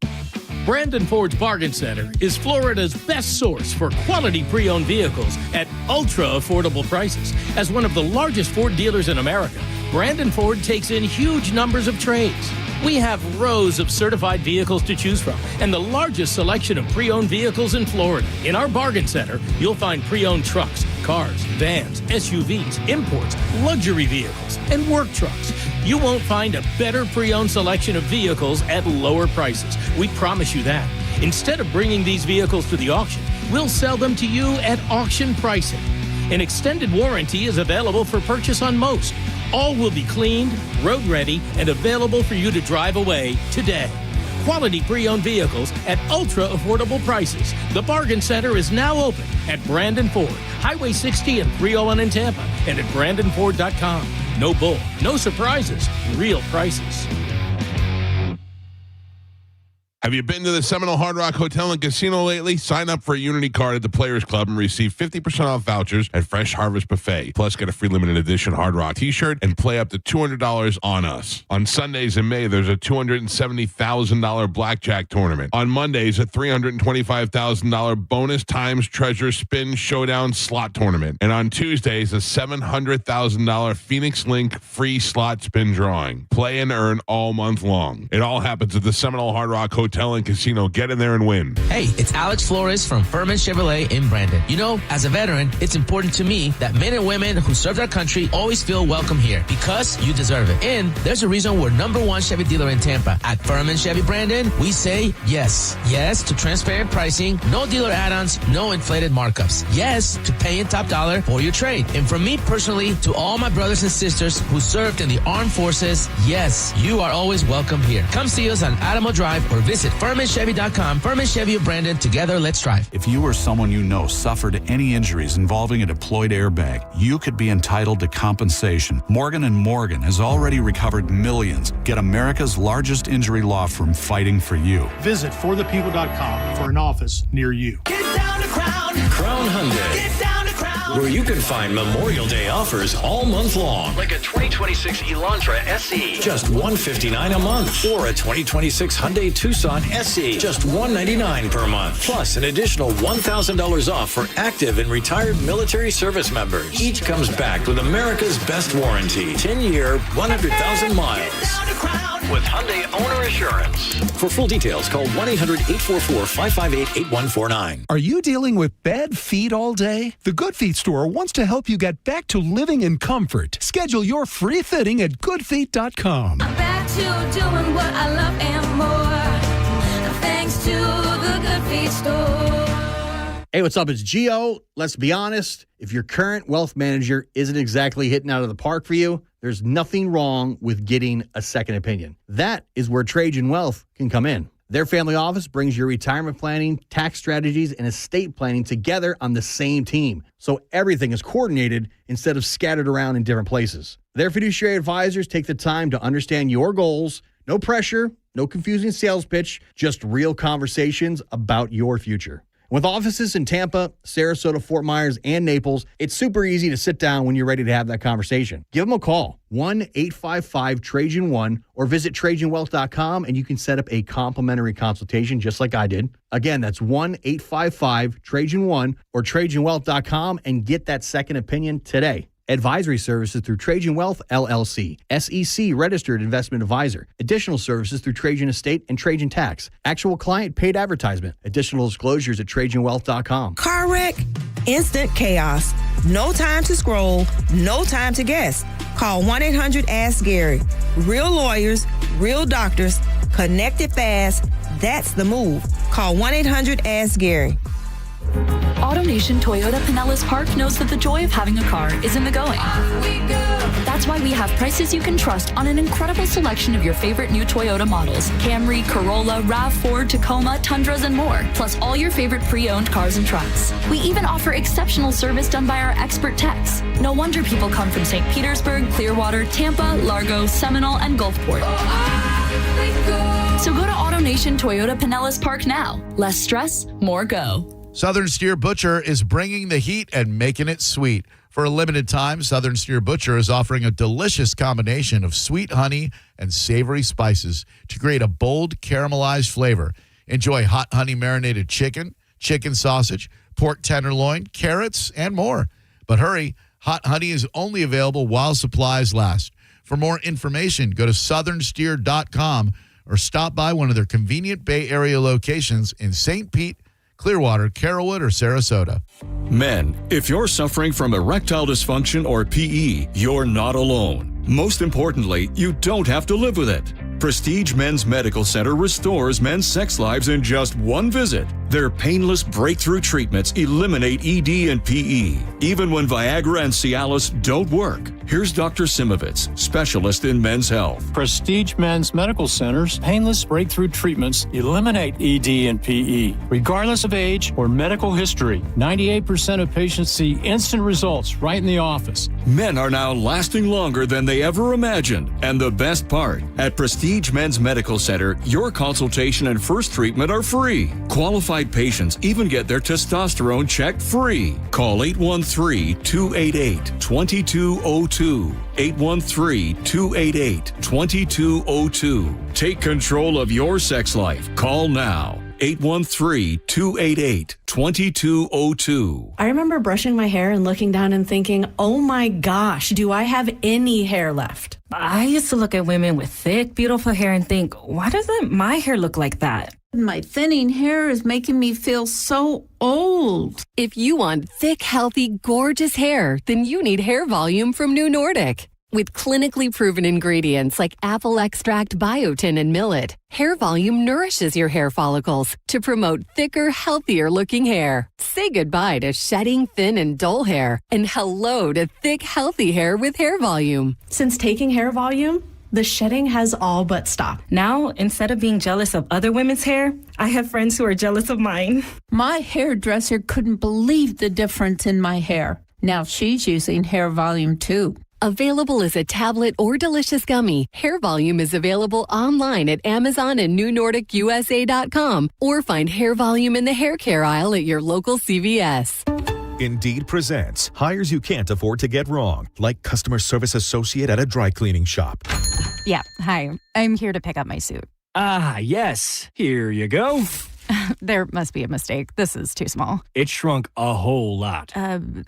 Brandon Ford's Bargain Center is Florida's best source for quality pre-owned vehicles at ultra-affordable prices. As one of the largest Ford dealers in America, Brandon Ford takes in huge numbers of trades. We have rows of certified vehicles to choose from and the largest selection of pre-owned vehicles in Florida. In our Bargain Center, you'll find pre-owned trucks, cars, vans, SUVs, imports, luxury vehicles, and work trucks. You won't find a better pre-owned selection of vehicles at lower prices. We promise you that. Instead of bringing these vehicles to the auction, we'll sell them to you at auction pricing. An extended warranty is available for purchase on most. All will be cleaned, road ready, and available for you to drive away today. Quality pre-owned vehicles at ultra-affordable prices. The Bargain Center is now open at Brandon Ford, Highway 60 and 301 in Tampa, and at BrandonFord.com. No bull, no surprises, real prices. Have you been to the Seminole Hard Rock Hotel and Casino lately? Sign up for a Unity card at the Players Club and receive 50% off vouchers at Fresh Harvest Buffet. Plus, get a free limited edition Hard Rock t-shirt and play up to $200 on us. On Sundays in May, there's a $270,000 blackjack tournament. On Mondays, a $325,000 bonus times treasure spin showdown slot tournament. And on Tuesdays, a $700,000 Phoenix Link free slot spin drawing. Play and earn all month long. It all happens at the Seminole Hard Rock Hotel and Casino. Get in there and win. Hey, it's Alex Flores from Furman Chevrolet in Brandon. You know, as a veteran, it's important to me that men and women who served our country always feel welcome here because you deserve it. And there's a reason we're #1 Chevy dealer in Tampa. At Furman Chevy Brandon, we say yes. Yes to transparent pricing, no dealer add-ons, no inflated markups. Yes to paying top dollar for your trade. And from me personally to all my brothers and sisters who served in the armed forces, yes, you are always welcome here. Come see us on Adamo Drive or visit FurmanChevy.com. Furman Chevy of Brandon. Together, let's drive. If you or someone you know suffered any injuries involving a deployed airbag, you could be entitled to compensation. Morgan & Morgan has already recovered millions. Get America's largest injury law firm fighting for you. Visit forthepeople.com for an office near you. Get down to Crown Hyundai. Get down to Crown. Where you can find Memorial Day offers all month long. Like a 2026 Elantra SE. Just $159 a month. Or a 2026 Hyundai Tucson SE. Just $199 per month. Plus an additional $1,000 off for active and retired military service members. Each comes backed with America's best warranty. 10-year, 100,000 miles. With Hyundai Owner Assurance. For full details, call 1-800-844-558-8149. Are you dealing with bad feet all day? The Good Feet store wants to help you get back to living in comfort. Schedule your free fitting at goodfeet.com. I'm back to doing what I love and more. Thanks to the Good Feet store. Hey, what's up? It's Gio. Let's be honest. If your current wealth manager isn't exactly hitting out of the park for you, there's nothing wrong with getting a second opinion. That is where Trajan Wealth can come in. Their family office brings your retirement planning, tax strategies, and estate planning together on the same team. So everything is coordinated instead of scattered around in different places. Their fiduciary advisors take the time to understand your goals. No pressure, no confusing sales pitch, just real conversations about your future. With offices in Tampa, Sarasota, Fort Myers, and Naples, it's super easy to sit down when you're ready to have that conversation. Give them a call, 1-855-TRAJAN1, or visit TrajanWealth.com, and you can set up a complimentary consultation just like I did. Again, that's 1-855-TRAJAN1 or TrajanWealth.com, and get that second opinion today. Advisory services through Trajan Wealth, LLC. SEC registered investment advisor. Additional services through Trajan Estate and Trajan Tax. Actual client paid advertisement. Additional disclosures at TrajanWealth.com. Car wreck? Instant chaos. No time to scroll. No time to guess. Call 1-800-ASK-GARY. Real lawyers, real doctors, connected fast. That's the move. Call 1-800-ASK-GARY. AutoNation Toyota Pinellas Park knows that the joy of having a car is in the going. That's why we have prices you can trust on an incredible selection of your favorite new Toyota models. Camry, Corolla, RAV4, Tacoma, Tundras, and more. Plus all your favorite pre-owned cars and trucks. We even offer exceptional service done by our expert techs. No wonder people come from St. Petersburg, Clearwater, Tampa, Largo, Seminole, and Gulfport. So go to AutoNation Toyota Pinellas Park now. Less stress, more go. Southern Steer Butcher is bringing the heat and making it sweet. For a limited time, Southern Steer Butcher is offering a delicious combination of sweet honey and savory spices to create a bold caramelized flavor. Enjoy hot honey marinated chicken, chicken sausage, pork tenderloin, carrots, and more. But hurry, hot honey is only available while supplies last. For more information, go to southernsteer.com or stop by one of their convenient Bay Area locations in St. Pete, Clearwater, Carrollwood, or Sarasota. Men, if you're suffering from erectile dysfunction or PE, you're not alone. Most importantly, you don't have to live with it. Prestige Men's Medical Center restores men's sex lives in just one visit. Their painless breakthrough treatments eliminate ED and PE, even when Viagra and Cialis don't work. Here's Dr. Simovitz, specialist in men's health. Prestige Men's Medical Center's painless breakthrough treatments eliminate ED and PE, regardless of age or medical history. 98% of patients see instant results right in the office. Men are now lasting longer than they ever imagined. And the best part, at Prestige Men's Medical Center, your consultation and first treatment are free. Qualified patients even get their testosterone checked free. Call 813-288-2202. 813-288-2202. Take control of your sex life. Call now. 813-288-2202. I remember brushing my hair and looking down and thinking, oh my gosh, do I have any hair left? I used to look at women with thick, beautiful hair and think, why doesn't my hair look like that? My thinning hair is making me feel so old. If you want thick, healthy, gorgeous hair, then you need Hair Volume from New Nordic. With clinically proven ingredients like apple extract, biotin, and millet, Hair Volume nourishes your hair follicles to promote thicker, healthier looking hair. Say goodbye to shedding, thin, and dull hair, and hello to thick, healthy hair with Hair Volume. Since taking Hair Volume, the shedding has all but stopped. Now, instead of being jealous of other women's hair, I have friends who are jealous of mine. My hairdresser couldn't believe the difference in my hair. Now she's using Hair Volume too. Available as a tablet or delicious gummy, Hair Volume is available online at Amazon and NewNordicUSA.com, or find Hair Volume in the hair care aisle at your local CVS. Indeed presents hires you can't afford to get wrong, like customer service associate at a dry cleaning shop. Yeah, hi. I'm here to pick up my suit. Ah, yes. Here you go. There must be a mistake. This is too small. It shrunk a whole lot.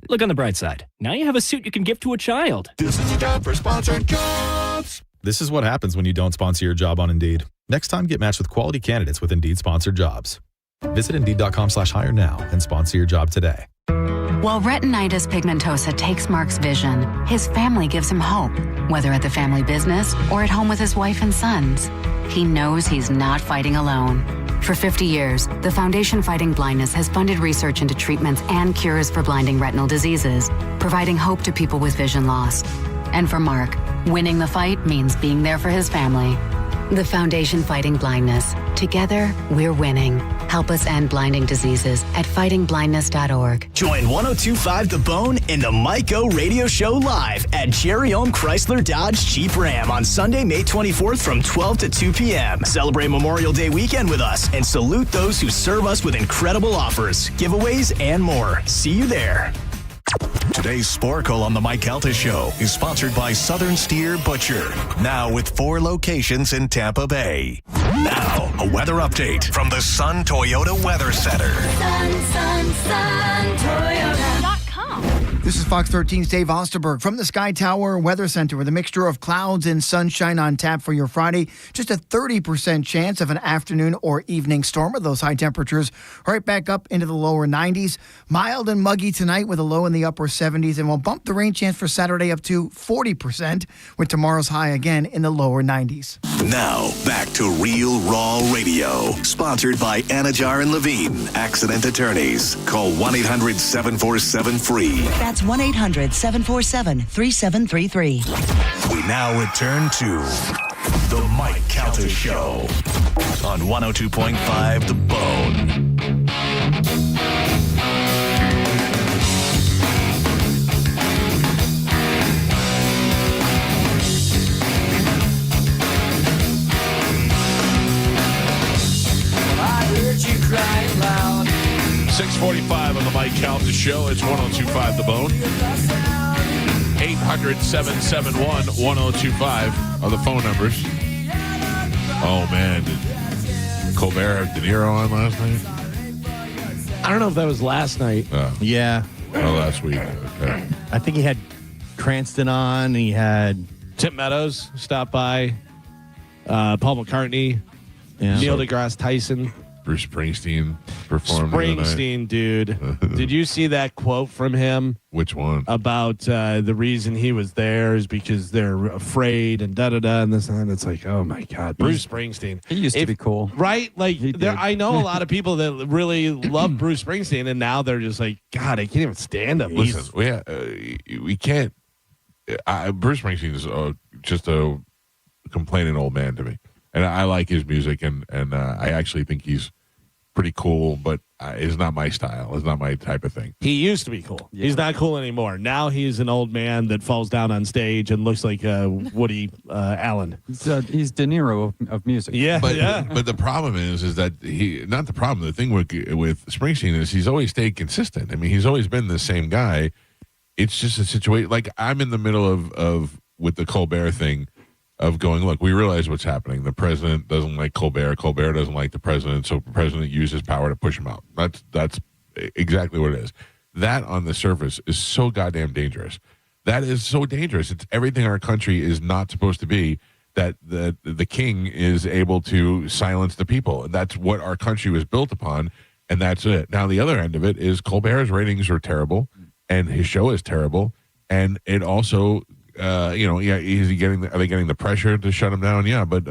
Look on the bright side. Now you have a suit you can give to a child. This is a job for sponsored jobs. This is what happens when you don't sponsor your job on Indeed. Next time, get matched with quality candidates with Indeed sponsored jobs. Visit Indeed.com/hire now and sponsor your job today. While retinitis pigmentosa takes Mark's vision, his family gives him hope, whether at the family business or at home with his wife and sons. He knows he's not fighting alone. For 50 years, the Foundation Fighting Blindness has funded research into treatments and cures for blinding retinal diseases, providing hope to people with vision loss. And for Mark, winning the fight means being there for his family. The Foundation Fighting Blindness. Together, we're winning. Help us end blinding diseases at fightingblindness.org. Join 102.5 The Bone in the Mike O Radio Show live at Cherry Elm Chrysler Dodge Jeep Ram on Sunday, May 24th from 12 to 2 p.m. Celebrate Memorial Day weekend with us and salute those who serve us with incredible offers, giveaways, and more. See you there. Today's Sporkle on the Mike Calta Show is sponsored by Southern Steer Butcher, now with 4 locations in Tampa Bay. Now, a weather update from the Sun Toyota Weather Center. Sun, Toyota.com. This is Fox 13's Dave Osterberg from the Sky Tower Weather Center with a mixture of clouds and sunshine on tap for your Friday. Just a 30% chance of an afternoon or evening storm with those high temperatures right back up into the lower 90s. Mild and muggy tonight with a low in the upper 70s, and we'll bump the rain chance for Saturday up to 40% with tomorrow's high again in the lower 90s. Now, back to Real Raw Radio. Sponsored by Anajar and Levine, Accident Attorneys. Call 1-800-747-FREE. That's 1-800-747-3733. We now return to The Mike Calta Show on 102.5 The Bone. I heard you crying loud. 645 on the Mike Calta Show. It's 102.5 The Bone. 800-771-1025 are the phone numbers. Oh, man. Did Colbert have De Niro on last night? I don't know if that was last night. Yeah. Oh, last week. Okay. I think he had Cranston on. He had Tim Meadows stopped by. Paul McCartney. Neil deGrasse Tyson. Bruce Springsteen performed. Springsteen, dude. Did you see that quote from him? Which one? About the reason he was there is because they're afraid and da-da-da and this and that. It's like, oh, my God. Bruce Springsteen. He used to be cool. Right? Like, I know a lot of people that really love Bruce Springsteen, and now they're just like, God, I can't even stand him. Listen, we can't. Bruce Springsteen is just a complaining old man to me. And I like his music, and I actually think he's pretty cool, but it's not my style. It's not my type of thing. He used to be cool. Yeah. He's not cool anymore. Now he's an old man that falls down on stage and looks like Woody Allen. He's De Niro of music. Yeah, but the problem is that not the problem. The thing with Springsteen is he's always stayed consistent. I mean, he's always been the same guy. It's just a situation. Like, I'm in the middle of with the Colbert thing, of going, look, we realize what's happening. The president doesn't like Colbert. Colbert doesn't like the president. So the president uses power to push him out. That's exactly what it is. That on the surface is so goddamn dangerous. That is so dangerous. It's everything our country is not supposed to be, that the king is able to silence the people. And that's what our country was built upon. And that's it. Now, the other end of it is Colbert's ratings are terrible and his show is terrible. And it also, are they getting the pressure to shut him down? Yeah, but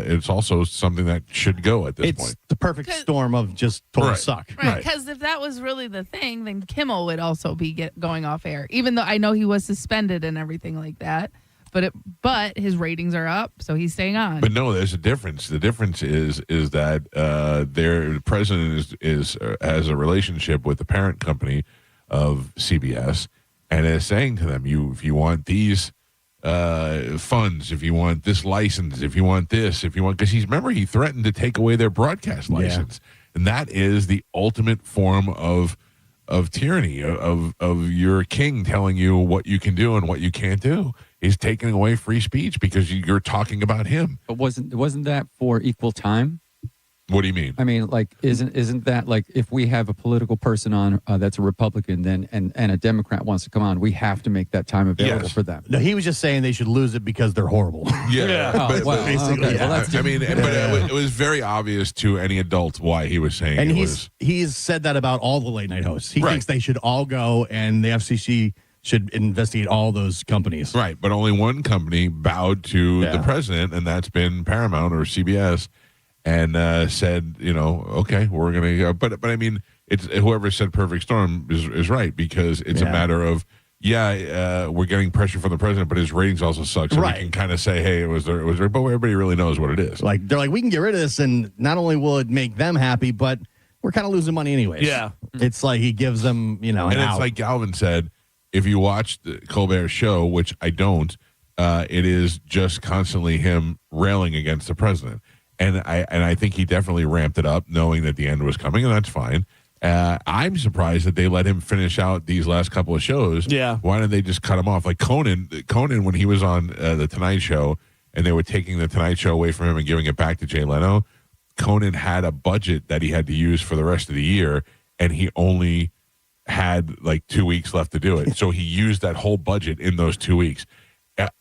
it's also something that should go at this point. It's the perfect storm of just total suck. Right, because if that was really the thing, then Kimmel would also be going off air, even though I know he was suspended and everything like that. But his ratings are up, so he's staying on. But no, there's a difference. The difference is that the president has a relationship with the parent company of CBS, and is saying to them, if you want these funds, if you want this license, if you want this, because he threatened to take away their broadcast license, and that is the ultimate form of tyranny, of your king telling you what you can do and what you can't do. He's taking away free speech because you're talking about him. But wasn't that for equal time? What do you mean? I mean, like, isn't that like if we have a political person on that's a Republican, then and a Democrat wants to come on, we have to make that time available for them. No, he was just saying they should lose it because they're horrible. It was very obvious to any adult why he was saying. And he's said that about all the late night hosts. He thinks they should all go, and the FCC should investigate all those companies. Right, but only one company bowed to the president, and that's been Paramount or CBS. And said, okay, we're going to go. But I mean, it's whoever said perfect storm is right, because it's a matter of, we're getting pressure from the president, but his ratings also suck. So we can kind of say, hey, it was there, but everybody really knows what it is. Like, they're like, we can get rid of this, and not only will it make them happy, but we're kind of losing money anyways. Yeah. It's like he gives them, an and out. It's like Galvin said, if you watch the Colbert show, which I don't, it is just constantly him railing against the president. And I think he definitely ramped it up, knowing that the end was coming, and that's fine. I'm surprised that they let him finish out these last couple of shows. Yeah. Why didn't they just cut him off? Like Conan, when he was on The Tonight Show, and they were taking The Tonight Show away from him and giving it back to Jay Leno, Conan had a budget that he had to use for the rest of the year, and he only had like 2 weeks left to do it. So he used that whole budget in those 2 weeks.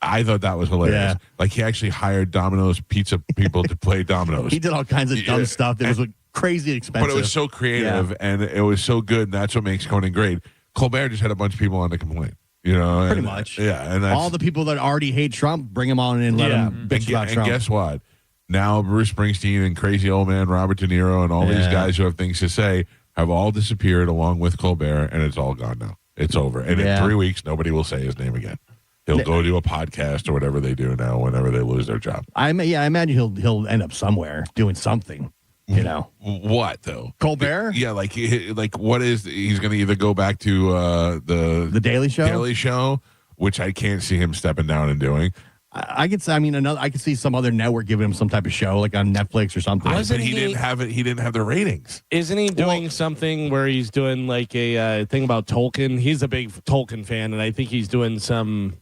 I thought that was hilarious. Yeah. Like, he actually hired Domino's pizza people to play Domino's. He did all kinds of dumb stuff that was crazy expensive. But it was so creative, and it was so good, and that's what makes Conan great. Colbert just had a bunch of people on to complain. Pretty much. Yeah, and that's, all the people that already hate Trump, bring them on in and let them bitch about Trump. And guess what? Now Bruce Springsteen and crazy old man Robert De Niro and all these guys who have things to say have all disappeared along with Colbert, and it's all gone now. It's over. And in 3 weeks, nobody will say his name again. He'll go do a podcast or whatever they do now whenever they lose their job. I imagine he'll end up somewhere doing something. What though? Colbert? Yeah, like what is he's going to either go back to the Daily Show? Daily Show, which I can't see him stepping down and doing. I could see some other network giving him some type of show, like on Netflix or something. But he didn't have it. He didn't have the ratings. Isn't he doing something where he's doing like a thing about Tolkien? He's a big Tolkien fan, and I think he's doing some.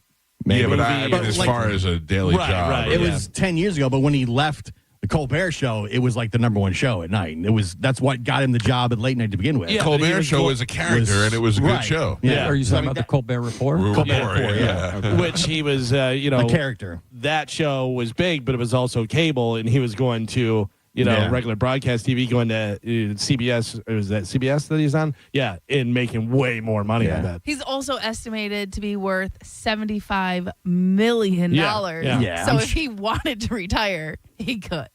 Maybe. Yeah, but I mean, as far as a daily job, right. It was 10 years ago, but when he left the Colbert Show, it was like the number one show at night. That's what got him the job at late night to begin with. Yeah, Colbert Show was a character, and it was a good show. Yeah. Are you talking about the Colbert Report? Yeah. Which he was, a character. That show was big, but it was also cable, and he was going to, regular broadcast TV, going to CBS. Or was that CBS that he's on? Yeah, and making way more money on that. He's also estimated to be worth $75 million. Yeah. So if he wanted to retire, he could.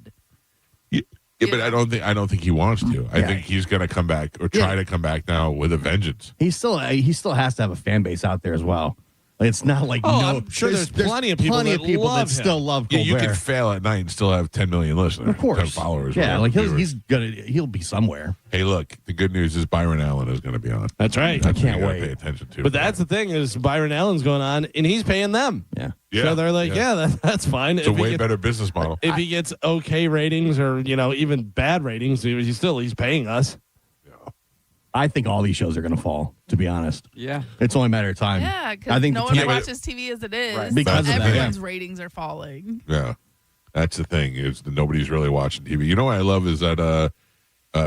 Yeah, but I don't think he wants to. I think he's going to come back or try to come back now with a vengeance. He still has to have a fan base out there as well. It's not like I'm sure there's plenty of people that still love Colbert. Yeah, you can fail at night and still have 10 million listeners. Of course. 10 followers. Yeah, like he'll be somewhere. Hey, look, the good news is Byron Allen is going to be on. That's right. That's I can't what wait. you gotta pay attention to. But that's the thing is Byron Allen's going on, and he's paying them. Yeah. So they're like, that's fine. It's a way better business model. If he gets okay ratings or, even bad ratings, he's paying us. I think all these shows are going to fall, to be honest. Yeah. It's only a matter of time. Yeah, because no one watches TV as it is. Right. Because of that, everyone's ratings are falling. Yeah. That's the thing is that nobody's really watching TV. You know what I love is that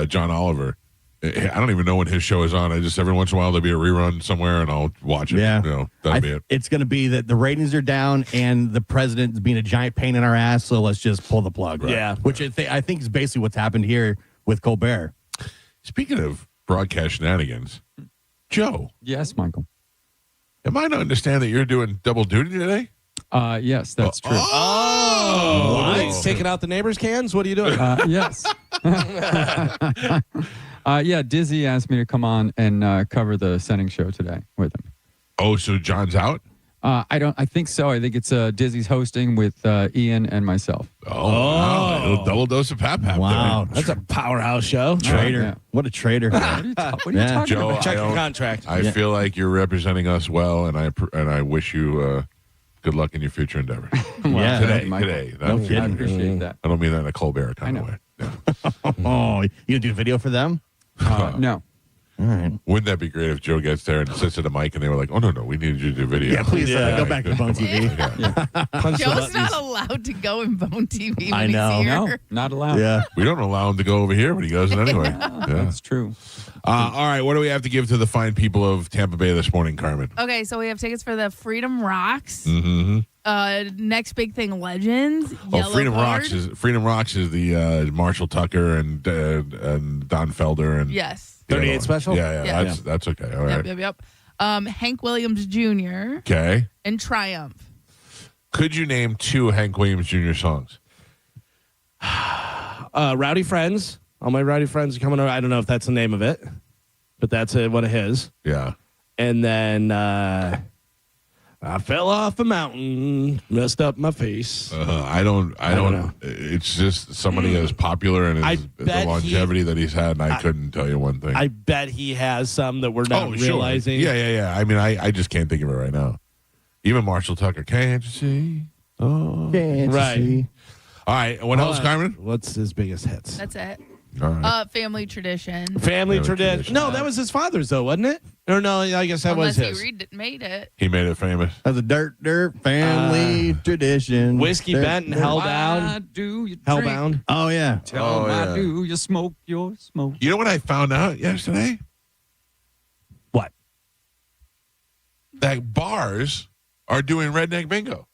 John Oliver. I don't even know when his show is on. I just every once in a while there'll be a rerun somewhere and I'll watch it. Yeah. That'll be it. It's going to be that the ratings are down and the president's being a giant pain in our ass, so let's just pull the plug. Right. Yeah. Which I think is basically what's happened here with Colbert. Speaking of broadcast shenanigans, Joe. Yes, Michael. Am I to understand that you're doing double duty today? Yes, that's true. What? Taking out the neighbors' cans? What are you doing? Yes. Dizzy asked me to come on and cover the Senning show today with him. Oh, so John's out? I think so. I think it's Dizzy's hosting with Ian and myself. Wow. Double dose of pap. Wow. That's a powerhouse show. Traitor. Yeah. What a traitor. What are you talking Joe, about? Check your contract. I feel like you're representing us well, and I wish you good luck in your future endeavors. Yeah. Today. No kidding. I appreciate that. I don't mean that in a Colbert kind of way. Yeah. Oh, you gonna do a video for them? No. All right. Wouldn't that be great if Joe gets there and sits at a mic and they were like, "Oh no, we need you to do video." Yeah, please go back to Bone TV. Joe's not allowed to go in Bone TV. I know. He's here. No, not allowed. Yeah. We don't allow him to go over here, but he goes it anyway. That's true. All right, what do we have to give to the fine people of Tampa Bay this morning, Carmen? Okay, so we have tickets for the Freedom Rocks. Mm-hmm. Next big thing, Legends. Freedom Card. Rocks is the Marshall Tucker and Don Felder and Yes. 38 special? Yeah. That's okay. All right. Yep. Hank Williams Jr. Okay. and Triumph. Could you name 2 Hank Williams Jr. songs? Rowdy Friends. All my Rowdy Friends are coming over. I don't know if that's the name of it, but that's one of his. Yeah. And then I fell off a mountain, messed up my face. I don't know. It's just somebody as popular and the longevity that he's had, and I couldn't tell you one thing. I bet he has some that we're not realizing. Sure. Yeah. I mean, I just can't think of it right now. Even Marshall Tucker, can't you see? Oh, can't you see? All right, what else, Carmen? What's his biggest hits? That's it. All right. Family Tradition. Family Tradition. No, that was his father's, though, wasn't it? Or no, I guess that was his. Unless he made it. He made it famous. That's a dirt family tradition. Whiskey bent and Hellbound. Hellbound. Oh, yeah. Tell why do you smoke your smoke? You know what I found out yesterday? What? That bars are doing Redneck Bingo.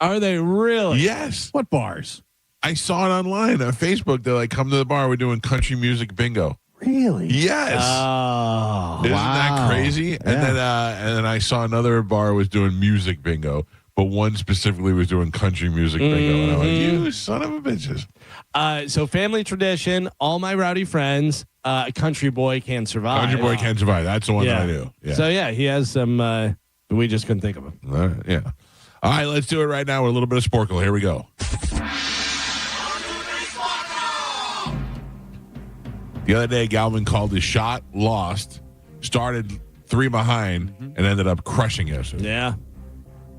Are they really? Yes. What bars? I saw it online on Facebook. They're like, come to the bar. We're doing country music bingo. Really? Yes. Oh, Isn't wow. that crazy? And then I saw another bar was doing music bingo, but one specifically was doing country music bingo. And I'm like, you son of a bitches. So family tradition, all my rowdy friends, country boy can survive. Country boy can survive. That's the one that I knew. Yeah. So he has some. We just couldn't think of him. Yeah. All right, let's do it right now with a little bit of Sporkle. Here we go. The other day, Galvin called his shot, lost, started 3 behind, and ended up crushing yesterday. Yeah.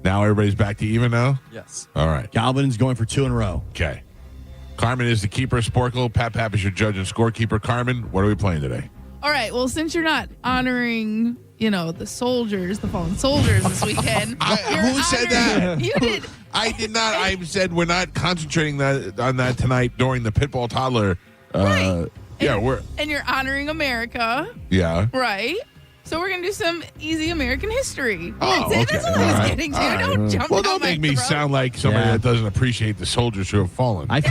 Now everybody's back to even now? Yes. All right. Galvin's going for 2 in a row. Okay. Carmen is the keeper. Sporkle. Pap is your judge and scorekeeper. Carmen, what are we playing today? All right. Well, since you're not honoring, the soldiers, the fallen soldiers this weekend. Who said that? You did. I did not. I said we're not concentrating on that tonight during the Pitbull Toddler. Right. Yeah, And you're honoring America. Yeah. Right. So we're going to do some easy American history. Oh, That's it. okay. That's all I was getting to. All right. Don't jump Well, down don't make my me throat. sound like somebody that doesn't appreciate the soldiers who have fallen. I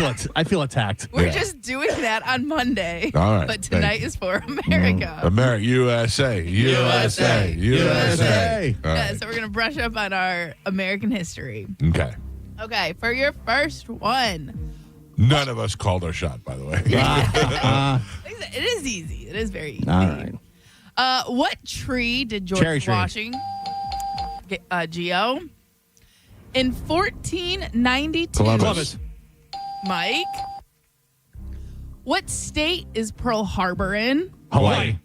feel attacked. We're just doing that on Monday. All right. But tonight is for America. America, USA. USA. All Yeah, right. so we're going to brush up on our American history. Okay. Okay, for your first one. None of us called our shot, by the way. It is easy. It is very easy. All right. What tree did Cherry George tree. Washington, Geo, in 1492? Columbus. Mike, what state is Pearl Harbor in? Hawaii.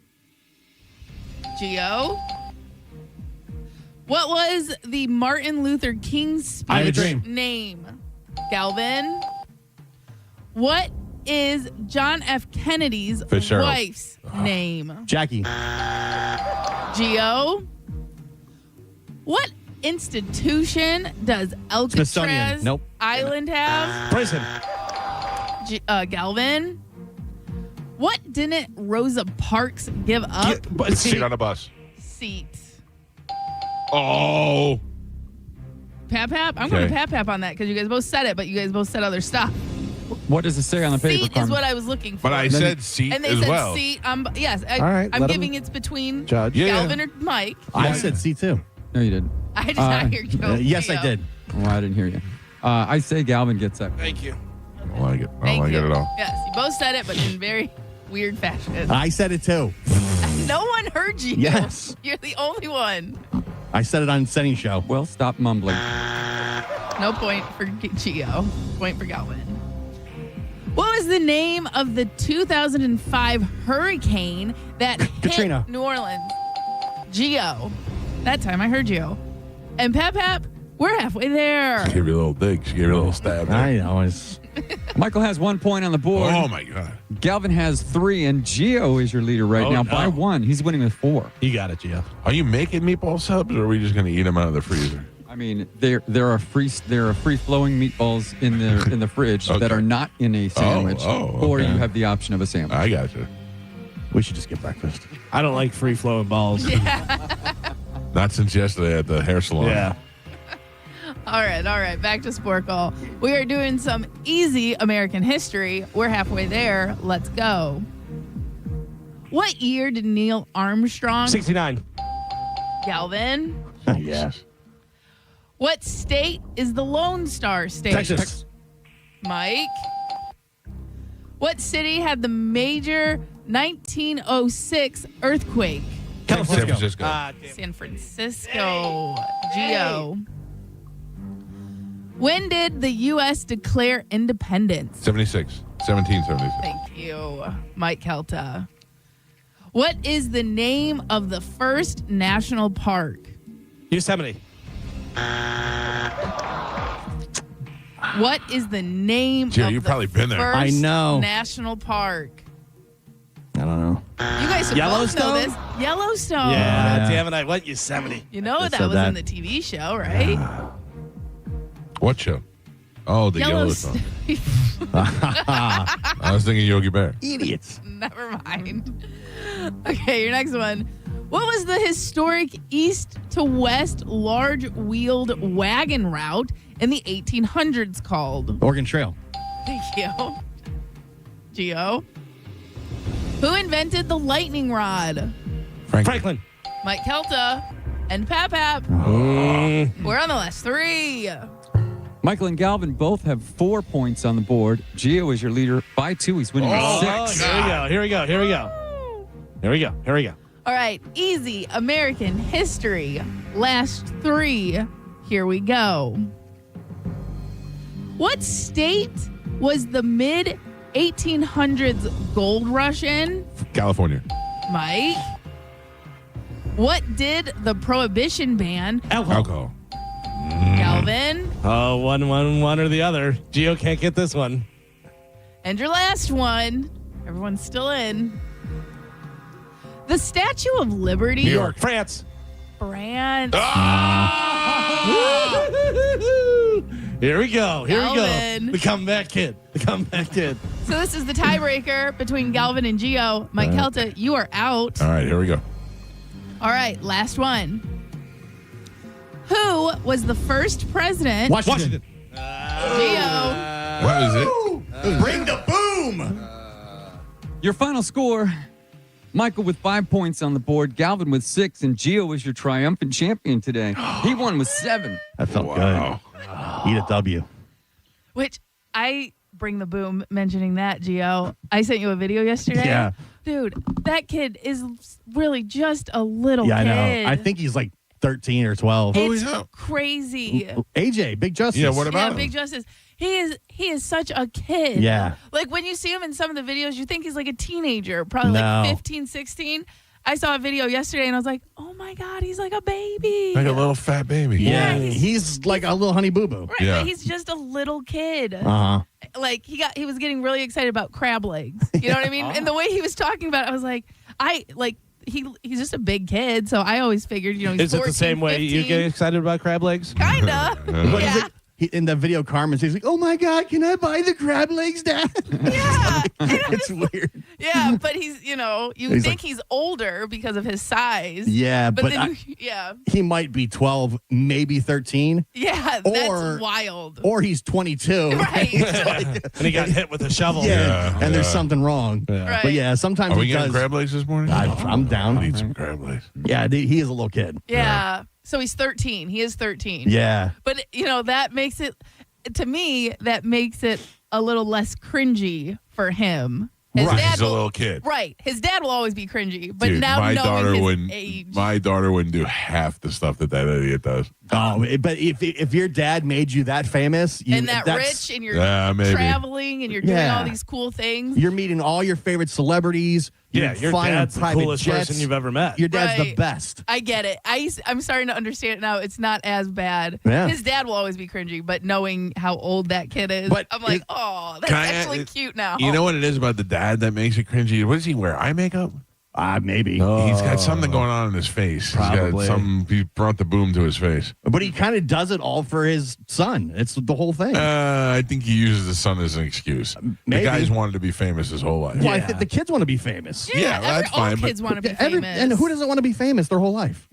Geo, what was the Martin Luther King I Have a speech Dream. name? Galvin, what is John F. Kennedy's Fitzgerald. wife's name? Jackie. Geo, what institution does Smithsonian. Alcatraz Nope. Island have? Prison. Galvin, what didn't Rosa Parks give up? Seat on a bus. Seat. Oh. I'm going Okay. to on that because you guys both said it, but you guys both said other stuff. What does it say on the paper, Seat is Carmen? what I was looking for. But I said seat and they as said well. seat. Yes, All right, I'm let giving him it's between judge. Yeah. Galvin or Mike. I said C too. No, you didn't. I did not hear Joe. Yes, I did. Oh, I didn't hear you. I say Galvin gets that. Thank you. I don't like it. I Thank don't like you. it at all. Yes, you both said it, but in very weird fashion. I said it too. No one heard you. Yes. You're the only one. I said it on Senny Show. Well, stop mumbling. No point for Gio. Point for Galvin. What was the name of the 2005 hurricane that Katrina. hit New Orleans? Gio. That time I heard you. And Pap, we're halfway there. She gave you a little dig. She gave you a little stab there. I know. It's Michael has 1 point on the board. Oh, my God. Galvin has 3, and Gio is your leader right now by 1. He's winning with 4. You got it, Gio. Are you making meatball subs, or are we just going to eat them out of the freezer? I mean, there are free flowing meatballs in the fridge Okay. that are not in a sandwich, or okay. you have the option of a sandwich. I got you. we should just get breakfast. I don't like free flowing balls. Not since yesterday at the hair salon. Yeah. All right. Back to Sporkle. We are doing some easy American history. We're halfway there. Let's go. What year did Neil Armstrong? 69. Galvin. Yes. What state is the Lone Star State? Texas. Mike. What city had the major 1906 earthquake? San Francisco. San Francisco. Geo. When did the U.S. declare independence? 1776. Thank you, Mike Calta. What is the name of the first national park? Yosemite. What is the name Gio, of you've the probably been there. first I know. national park? I don't know. You guys should both know this. Yellowstone. Yeah, damn it, I went Yosemite. You know I that said was that. in the TV show, right? What show? Oh, the Yellowstone. I was thinking Yogi Bear. Idiots. Never mind. Okay, your next one. What was the historic east to west large wheeled wagon route in the 1800s called? Oregon Trail. Thank you. Gio. Who invented the lightning rod? Franklin. Mike Calta and Pap. Mm. We're on the last 3. Michael and Galvin both have 4 points on the board. Gio is your leader by 2. He's winning 6. Here we go. All right, easy American history. Last 3. Here we go. What state was the mid-1800s gold rush in? California. Mike. What did the Prohibition ban? Alcohol. Galvin. Oh, one or the other. Gio can't get this one. And your last one. Everyone's still in. The Statue of Liberty. New York. France. France. Here we go. Galvin. The comeback kid. So this is the tiebreaker between Galvin and Gio. Mike Calta, you are out. All right, here we go. All right, last one. Who was the first president? Washington. Gio. What was it? Bring the boom. Your final score, Michael with 5 points on the board, Galvin with 6, and Gio is your triumphant champion today. He won with 7. That felt good. Eat a W. Which I bring the boom mentioning that, Gio. I sent you a video yesterday. Yeah. Dude, that kid is really just a little Yeah, kid. I know. I think he's like 13 or 12. It's crazy. AJ, Big Justice. Yeah, what about him? Big Justice. He is such a kid. Yeah. Like when you see him in some of the videos, you think he's like a teenager, probably like 15, 16. I saw a video yesterday and I was like, oh my God, he's like a baby. Like a little fat baby. Yeah, he's like a little honey boo boo. Right, Yeah. but he's just a little kid. Uh-huh. Like he was getting really excited about crab legs. You know what I mean? And the way he was talking about it, I was like, he's just a big kid, so I always figured, he's Is 14, it the same way 15. you get excited about crab legs? Kinda. But Yeah. he's like, in the video, Carmen's he's like, "Oh my God, can I buy the crab legs, Dad?" Yeah. It's weird. Yeah, but he's, you He's think he's older because of his size. Yeah, but then he might be 12, maybe 13. Yeah, Or- that's wild. Or he's 22. Right. And he got hit with a shovel. Yeah, and there's something wrong. Right. But yeah, sometimes Are we he getting does. crab legs this morning? I'm down. I need some crab legs. Yeah, he is a little kid. Yeah. So he's 13. He is 13. Yeah. But, that makes it, to me, that makes it a little less cringy for him. His Right, dad he's a will- little kid. Right. His dad will always be cringy. But Dude, now my knowing daughter his wouldn't. age. My daughter wouldn't do half the stuff that idiot does. Oh, but if your dad made you that famous, and that rich, and you're maybe. traveling, and you're doing all these cool things. You're meeting all your favorite celebrities. Yeah, You're your flying on dad's the private coolest jets. person you've ever met. Your dad's the Right. best. I get it. I'm starting to understand it now. It's not as bad. Yeah. His dad will always be cringy, but knowing how old that kid is, But I'm like, oh, that's Can I- actually cute now. You know what it is about the dad that makes it cringy? What does he wear? Eye makeup? Maybe. He's got something going on in his face. Probably. He brought the boom to his face. But he kind of does it all for his son. It's the whole thing. I think he uses the son as an excuse. Maybe. The guy's wanted to be famous his whole life. Well, I think the kids want to be famous. Yeah, that's all fine. kids want to be Every- famous. and who doesn't want to be famous their whole life?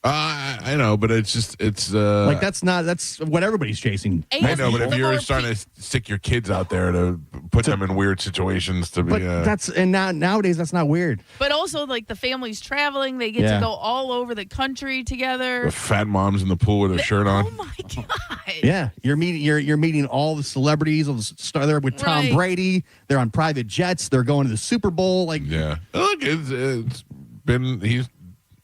I know, but it's Like that's what everybody's chasing. I know, but if The you're more starting to stick your kids out there to put them in weird situations to be, But nowadays that's not weird. But also, like, the family's traveling. They get Yeah. to go all over the country together. the fat moms in the pool with their shirt on. Oh, my God. Yeah, you're meeting all the celebrities. They're with Tom Right. Brady. They're on private jets. They're going to the Super Bowl. Like Yeah, look, it's been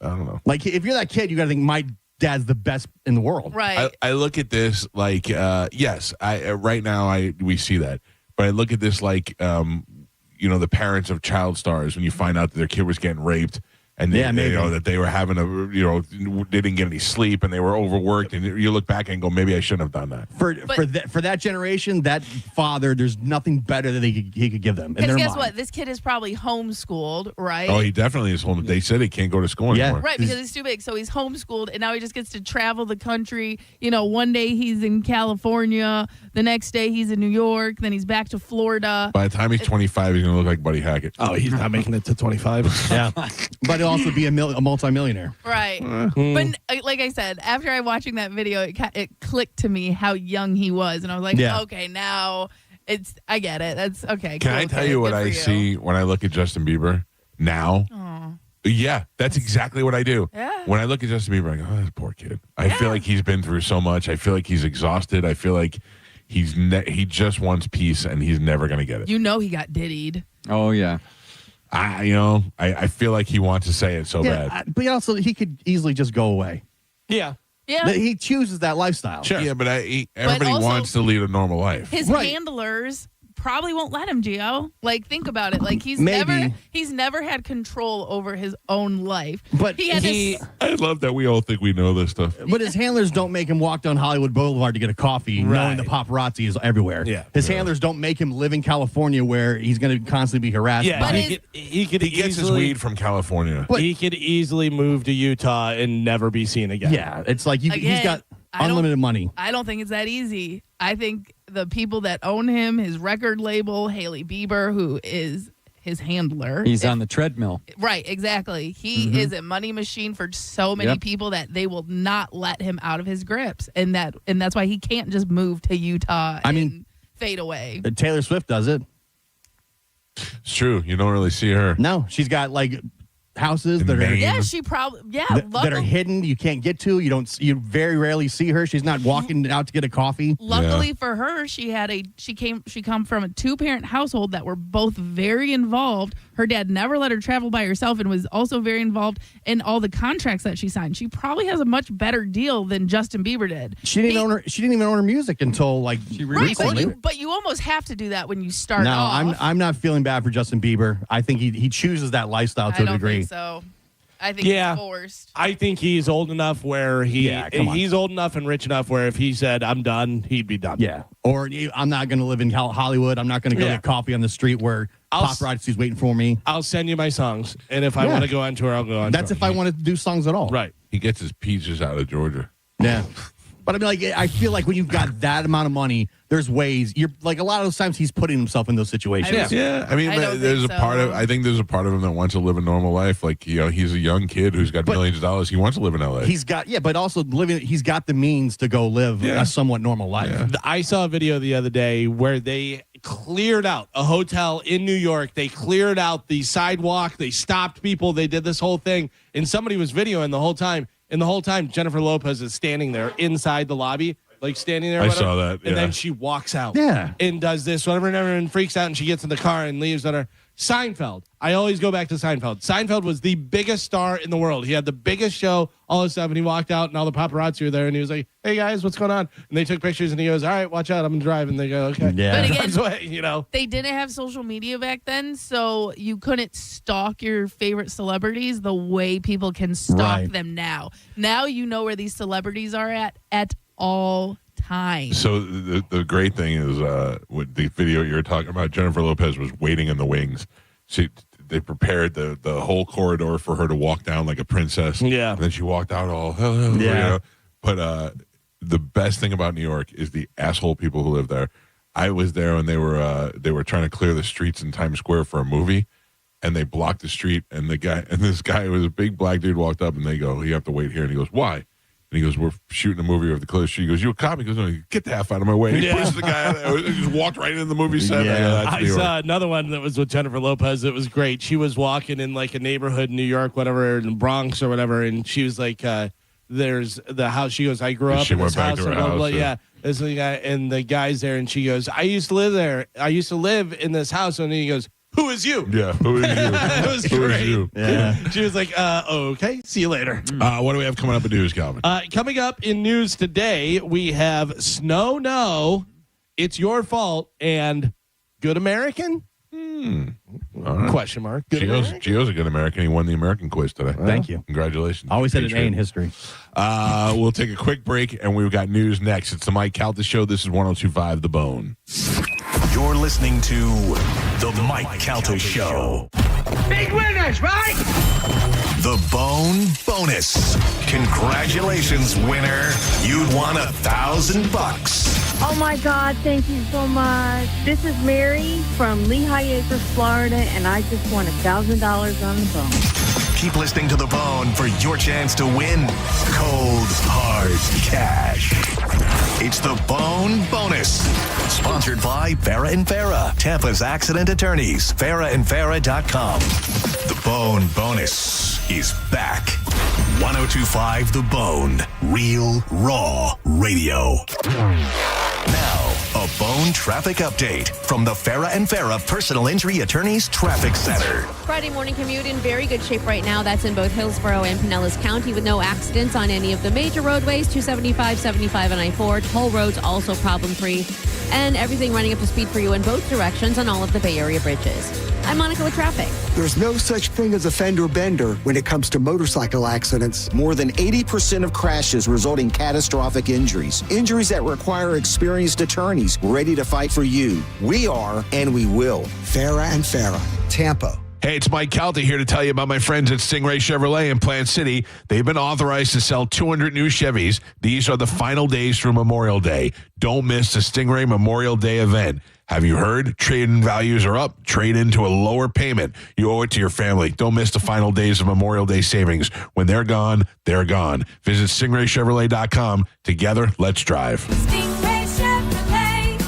I don't know. Like if you're that kid, you got to think my dad's the best in the world. Right. I look at this like yes, right now we see that, but I look at this like the parents of child stars when you find out that their kid was getting raped. And they, that they were having they didn't get any sleep and they were overworked, and you look back and go, maybe I shouldn't have done that. For that generation, that father, there's nothing better that he could give them. Because guess what? This kid is probably homeschooled, right? Oh, he definitely is home. They said he can't go to school anymore. Right, because he's too big. So he's homeschooled, and now he just gets to travel the country. One day he's in California, the next day he's in New York, then he's back to Florida. By the time he's 25, he's going to look like Buddy Hackett. Oh, he's not making it to 25. Yeah. But he'll also be a multimillionaire. Right. But like I said, after watching that video, it clicked to me how young he was. And I was like, Yeah. okay, now I get it. That's okay. Can I tell you what I see when I look at Justin Bieber now? Oh. Yeah, that's exactly what I do. Yeah. When I look at Justin Bieber, I go, oh, this poor kid. I feel like he's been through so much. I feel like he's exhausted. I feel like he just wants peace, and he's never going to get it. You know he got diddied. Oh, yeah. I feel like he wants to say it so bad. But also, he could easily just go away. Yeah. Yeah. He chooses that lifestyle. Sure. Yeah, but everybody also, wants to lead a normal life. His handlers probably won't let him, Gio. Like, think about it. Like, he's never had control over his own life. But I love that we all think we know this stuff. But his handlers don't make him walk down Hollywood Boulevard to get a coffee, knowing the paparazzi is everywhere. Yeah. His handlers don't make him live in California where he's going to constantly be harassed. Yeah, by he gets his weed from California. But he could easily move to Utah and never be seen again. Yeah, it's like he's got unlimited money. I don't think it's that easy. I think the people that own him, his record label, Hailey Bieber, who is his handler. He's on the treadmill. Right, exactly. He is a money machine for so many people that they will not let him out of his grips. And that's why he can't just move to Utah and fade away. Taylor Swift does it. It's true. You don't really see her. No, she's got like houses that are she probably that are hidden. You can't get to. You very rarely see her. She's not walking out to get a coffee. Luckily for her, she come from a 2-parent household that were both very involved. Her dad never let her travel by herself and was also very involved in all the contracts that she signed. She probably has a much better deal than Justin Bieber did. She didn't even own her music until like recently. But you almost have to do that when you start No, off. I'm not feeling bad for Justin Bieber. I think he chooses that lifestyle to a degree. So I think he's forced. I think he's old enough where he's old enough and rich enough where if he said I'm done, he'd be done. Yeah. Or I'm not going to live in Hollywood. I'm not going to go get coffee on the street where paparazzi's waiting for me. I'll send you my songs, and if I want to go on tour, I'll go on. That's tour. if I want to do songs at all. Right. He gets his peaches out of Georgia. Yeah. But I mean, like, I feel like when you've got that amount of money, there's ways. You're like a lot of those times he's putting himself in those situations. Yeah. I mean, there's a part of. I think there's a part of him that wants to live a normal life. Like he's a young kid who's got millions of dollars. He wants to live in LA. He's got but also he's got the means to go live a somewhat normal life. Yeah. I saw a video the other day where they cleared out a hotel in New York. They cleared out the sidewalk. They stopped people. They did this whole thing, and somebody was videoing the whole time. And the whole time, Jennifer Lopez is standing there inside the lobby, like standing there. I saw that. And then she walks out. Yeah. And does this, whatever, and everyone freaks out, and she gets in the car and leaves on her. Seinfeld. I always go back to Seinfeld. Seinfeld was the biggest star in the world. He had the biggest show, all this stuff, and he walked out, and all the paparazzi were there, and he was like, hey, guys, what's going on? And they took pictures, and he goes, all right, watch out, I'm going to drive. And they go, okay. Yeah. But again, drives away, They didn't have social media back then, so you couldn't stalk your favorite celebrities the way people can stalk them now. Now you know where these celebrities are at all times. So the great thing is with the video you were talking about, Jennifer Lopez was waiting in the wings. They prepared the whole corridor for her to walk down like a princess. Yeah. And then she walked out all, hello. Yeah. But the best thing about New York is the asshole people who live there. I was there when they were trying to clear the streets in Times Square for a movie, and they blocked the street. And this guy was a big black dude walked up, and they go, you have to wait here. And he goes, why? And he goes, we're shooting a movie over the clear street. He goes, you a cop? He goes, no, get the F out of my way. And he pushes the guy out. He just walked right into the movie set. Yeah. I saw another one that was with Jennifer Lopez. It was great. She was walking in like a neighborhood in New York, whatever, in the Bronx or whatever, and she was like, there's the house. She goes, I grew up in this house. And blah, blah, blah. Yeah. This the guy, and the guy's there, and she goes, I used to live there. I used to live in this house. And he goes, who is you? Yeah, who is you? That was Who great. is you? Yeah. She was like, okay, see you later. What do we have coming up in news, Calvin? Coming up in news today, we have Snow No, It's Your Fault, and Good American? All right. Question mark. Gio's a good American. He won the American quiz today. Thank you. Congratulations. Always had an A in history. We'll take a quick break, and we've got news next. It's the Mike Calta Show. This is 102.5 The Bone. You're listening to The Mike Calta Show. Big winners, right? The Bone Bonus. Congratulations, winner. You'd won $1,000. Oh my God, thank you so much. This is Mary from Lehigh Acres, Florida, and I just won $1,000 on the bone. keep listening to The Bone for your chance to win cold, hard cash. It's The Bone Bonus. Sponsored by Farah and Farah, Tampa's accident attorneys. FarahandFarah.com. The Bone Bonus is back. 102.5 The Bone. Real, raw radio. Now, a Bone traffic update from the Farah and Farah Personal Injury Attorneys Traffic Center. Friday morning commute in very good shape right now. That's in both Hillsborough and Pinellas County with no accidents on any of the major roadways, 275, 75, and I-4. Toll roads also problem-free. And everything running up to speed for you in both directions on all of the Bay Area bridges. I'm Monica with traffic. There's no such thing as a fender bender when it comes to motorcycle accidents. More than 80% of crashes result in catastrophic injuries. Injuries that require experienced attorneys ready to fight for you. We are, and we will. Farah and Farah, Tampa. Hey, it's Mike Calta here to tell you about my friends at Stingray Chevrolet in Plant City. They've been authorized to sell 200 new Chevys. These are the final days through Memorial Day. Don't miss the Stingray Memorial Day event. Have you heard? Trade-in values are up. Trade into a lower payment. You owe it to your family. Don't miss the final days of Memorial Day savings. When they're gone, they're gone. Visit StingrayChevrolet.com. Together, let's drive. Stingray Chevrolet.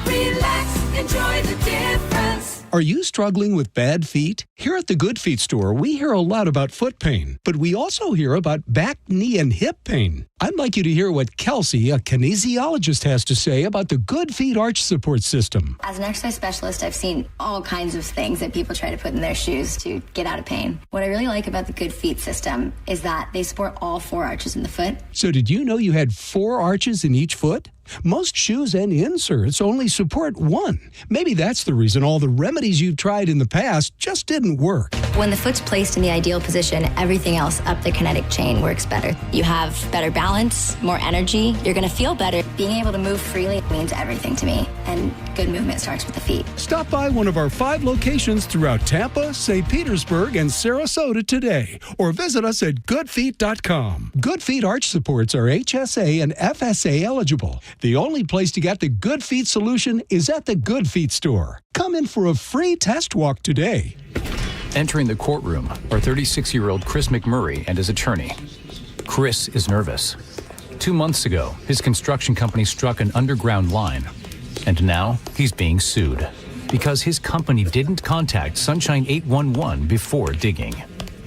Relax, enjoy the difference. Are you struggling with bad feet? Here at the Good Feet store, we hear a lot about foot pain, but we also hear about back, knee, and hip pain. I'd like you to hear what Kelsey, a kinesiologist, has to say about the Good Feet arch support system. As an exercise specialist, I've seen all kinds of things that people try to put in their shoes to get out of pain. What I really like about the Good Feet system is that they support all 4 arches in the foot. So did you know you had 4 arches in each foot? Most shoes and inserts only support 1. Maybe that's the reason all the remedies you've tried in the past just didn't work. When the foot's placed in the ideal position, everything else up the kinetic chain works better. You have better balance, more energy. You're going to feel better. Being able to move freely means everything to me. And good movement starts with the feet. Stop by one of our 5 locations throughout Tampa, St. Petersburg, and Sarasota today, or visit us at goodfeet.com. Good Feet arch supports are HSA and FSA eligible. The only place to get the Good Feet solution is at the Good Feet store. Come in for a free test walk today. Entering the courtroom are 36-year-old Chris McMurray and his attorney. Chris is nervous. 2 months ago, his construction company struck an underground line, and now he's being sued because his company didn't contact Sunshine 811 before digging.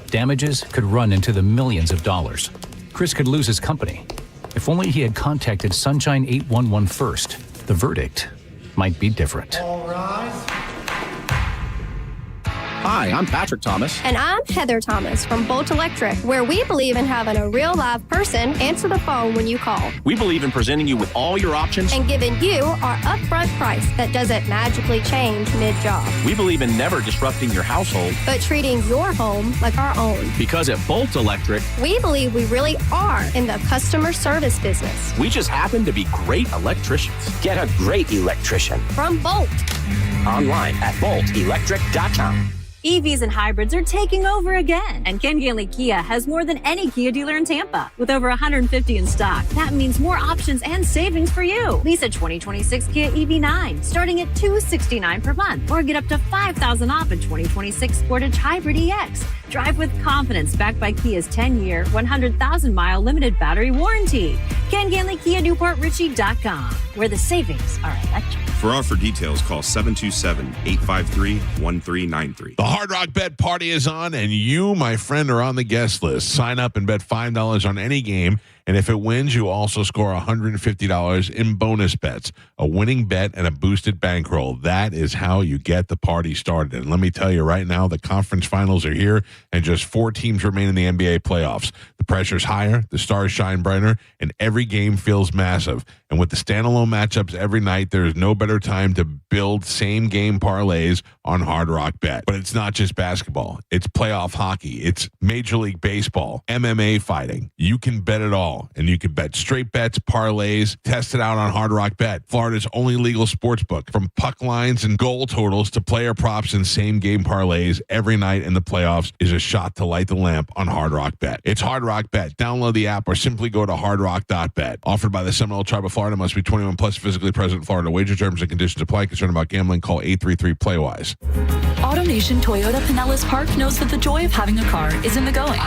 Damages could run into the millions of dollars. Chris could lose his company. If only he had contacted Sunshine 811 first, the verdict might be different. All rise. Hi, I'm Patrick Thomas. And I'm Heather Thomas from Bolt Electric, where we believe in having a real live person answer the phone when you call. We believe in presenting you with all your options and giving you our upfront price that doesn't magically change mid-job. We believe in never disrupting your household, but treating your home like our own. Because at Bolt Electric, we believe we really are in the customer service business. We just happen to be great electricians. Get a great electrician from Bolt. Online at boltelectric.com. EVs and hybrids are taking over again. And Ken Ganley Kia has more than any Kia dealer in Tampa, with over 150 in stock. That means more options and savings for you. Lease a 2026 Kia EV9, starting at $269 per month. Or get up to $5,000 off a 2026 Sportage Hybrid EX. Drive with confidence, backed by Kia's 10-year, 100,000-mile limited battery warranty. Ken Ganley Kia, NewportRichie.com, where the savings are electric. For offer details, call 727-853-1393. The Hard Rock Bet Party is on, and you, my friend, are on the guest list. Sign up and bet $5 on any game, and if it wins, you also score $150 in bonus bets, a winning bet, and a boosted bankroll. That is how you get the party started. And let me tell you right now, the conference finals are here, and just 4 teams remain in the NBA playoffs. The pressure's higher, the stars shine brighter, and every game feels massive. And with the standalone matchups every night, there is no better time to build same-game parlays on Hard Rock Bet. But it's not just basketball. It's playoff hockey. It's Major League Baseball, MMA fighting. You can bet it all, and you can bet straight bets, parlays, test it out on Hard Rock Bet, Florida's only legal sports book. From puck lines and goal totals to player props and same-game parlays, every night in the playoffs is a shot to light the lamp on Hard Rock Bet. It's Hard Rock Bet. Download the app or simply go to hardrock.bet. Offered by the Seminole Tribe of Florida. Must be 21 plus, physically present in Florida. Wager terms and conditions apply. Concerned about gambling? Call 833-PLAY-WISE. AutoNation Toyota Pinellas Park knows that the joy of having a car is in the going.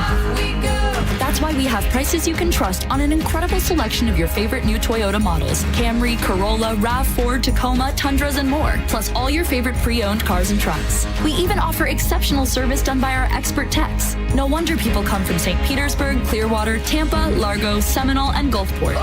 That's why we have prices you can trust on an incredible selection of your favorite new Toyota models. Camry, Corolla, RAV4, Tacoma, Tundras, and more. Plus all your favorite pre-owned cars and trucks. We even offer exceptional service done by our expert techs. No wonder people come from St. Petersburg, Clearwater, Tampa, Largo, Seminole, and Gulfport.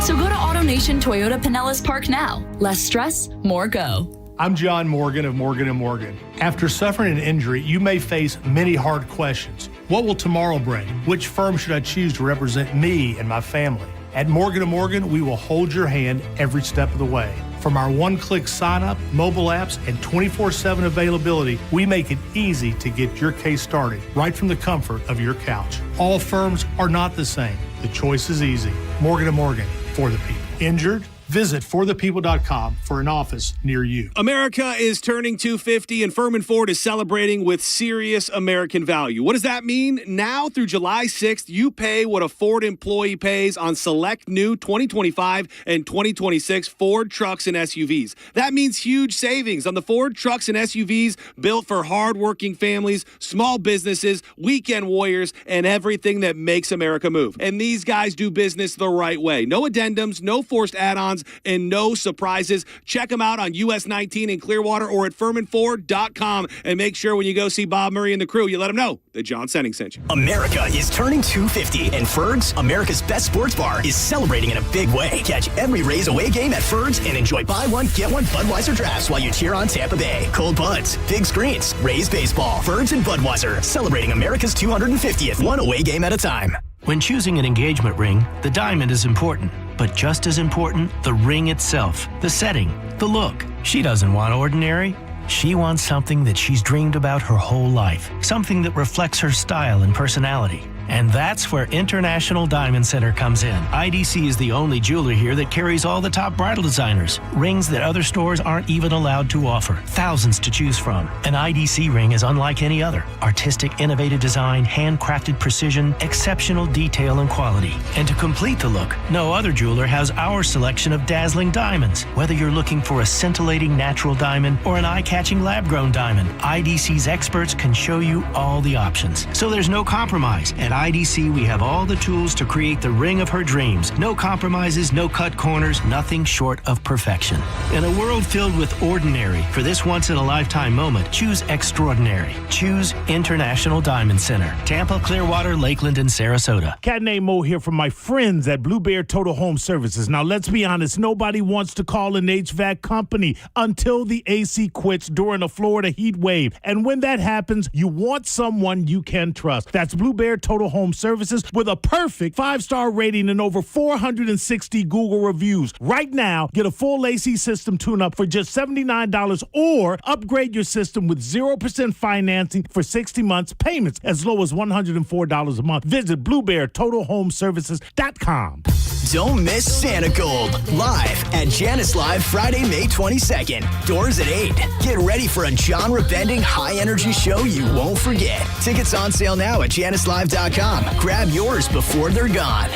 So go to AutoNation Toyota Pinellas Park now. Less stress, more go. I'm John Morgan of Morgan & Morgan. After suffering an injury, you may face many hard questions. What will tomorrow bring? Which firm should I choose to represent me and my family? At Morgan & Morgan, we will hold your hand every step of the way. From our one-click sign-up, mobile apps, and 24/7 availability, we make it easy to get your case started right from the comfort of your couch. All firms are not the same. The choice is easy. Morgan & Morgan, for the people. Injured? Visit forthepeople.com for an office near you. America is turning 250 and Furman Ford is celebrating with serious American value. What does that mean? Now through July 6th, you pay what a Ford employee pays on select new 2025 and 2026 Ford trucks and SUVs. That means huge savings on the Ford trucks and SUVs built for hardworking families, small businesses, weekend warriors, and everything that makes America move. And these guys do business the right way. No addendums, no forced add-ons, and no surprises. Check them out on US 19 in Clearwater or at FurmanFord.com. And make sure when you go see Bob Murray and the crew, you let them know that John Senning sent you. America is turning 250, and Ferg's, America's best sports bar, is celebrating in a big way. Catch every Rays away game at Ferg's and enjoy buy one, get one Budweiser drafts while you cheer on Tampa Bay. Cold buds, big screens, Rays baseball, Ferg's and Budweiser, celebrating America's 250th, one away game at a time. When choosing an engagement ring, the diamond is important. But just as important, the ring itself, the setting, the look. She doesn't want ordinary. She wants something that she's dreamed about her whole life. Something that reflects her style and personality. And that's where International Diamond Center comes in. IDC is the only jeweler here that carries all the top bridal designers. Rings that other stores aren't even allowed to offer. Thousands to choose from. An IDC ring is unlike any other. Artistic, innovative design, handcrafted precision, exceptional detail and quality. And to complete the look, no other jeweler has our selection of dazzling diamonds. Whether you're looking for a scintillating natural diamond or an eye-catching lab-grown diamond, IDC's experts can show you all the options. So there's no compromise. At IDC, we have all the tools to create the ring of her dreams. No compromises, no cut corners, nothing short of perfection. In a world filled with ordinary, for this once-in-a-lifetime moment, choose extraordinary. Choose International Diamond Center. Tampa, Clearwater, Lakeland, and Sarasota. Cat named Mo here from my friends at Blue Bear Total Home Services. Now, let's be honest, nobody wants to call an HVAC company until the AC quits during a Florida heat wave. And when that happens, you want someone you can trust. That's Blue Bear Total Home Services with a perfect 5-star rating and over 460 Google reviews. Right now, get a full AC system tune-up for just $79 or upgrade your system with 0% financing for 60 months, payments as low as $104 a month. Visit BlueBearTotalHomeServices.com. Don't miss Santa Gold, live at Janice Live Friday, May 22nd. Doors at 8. Get ready for a genre-bending, high-energy show you won't forget. Tickets on sale now at JaniceLive.com. Grab yours before they're gone.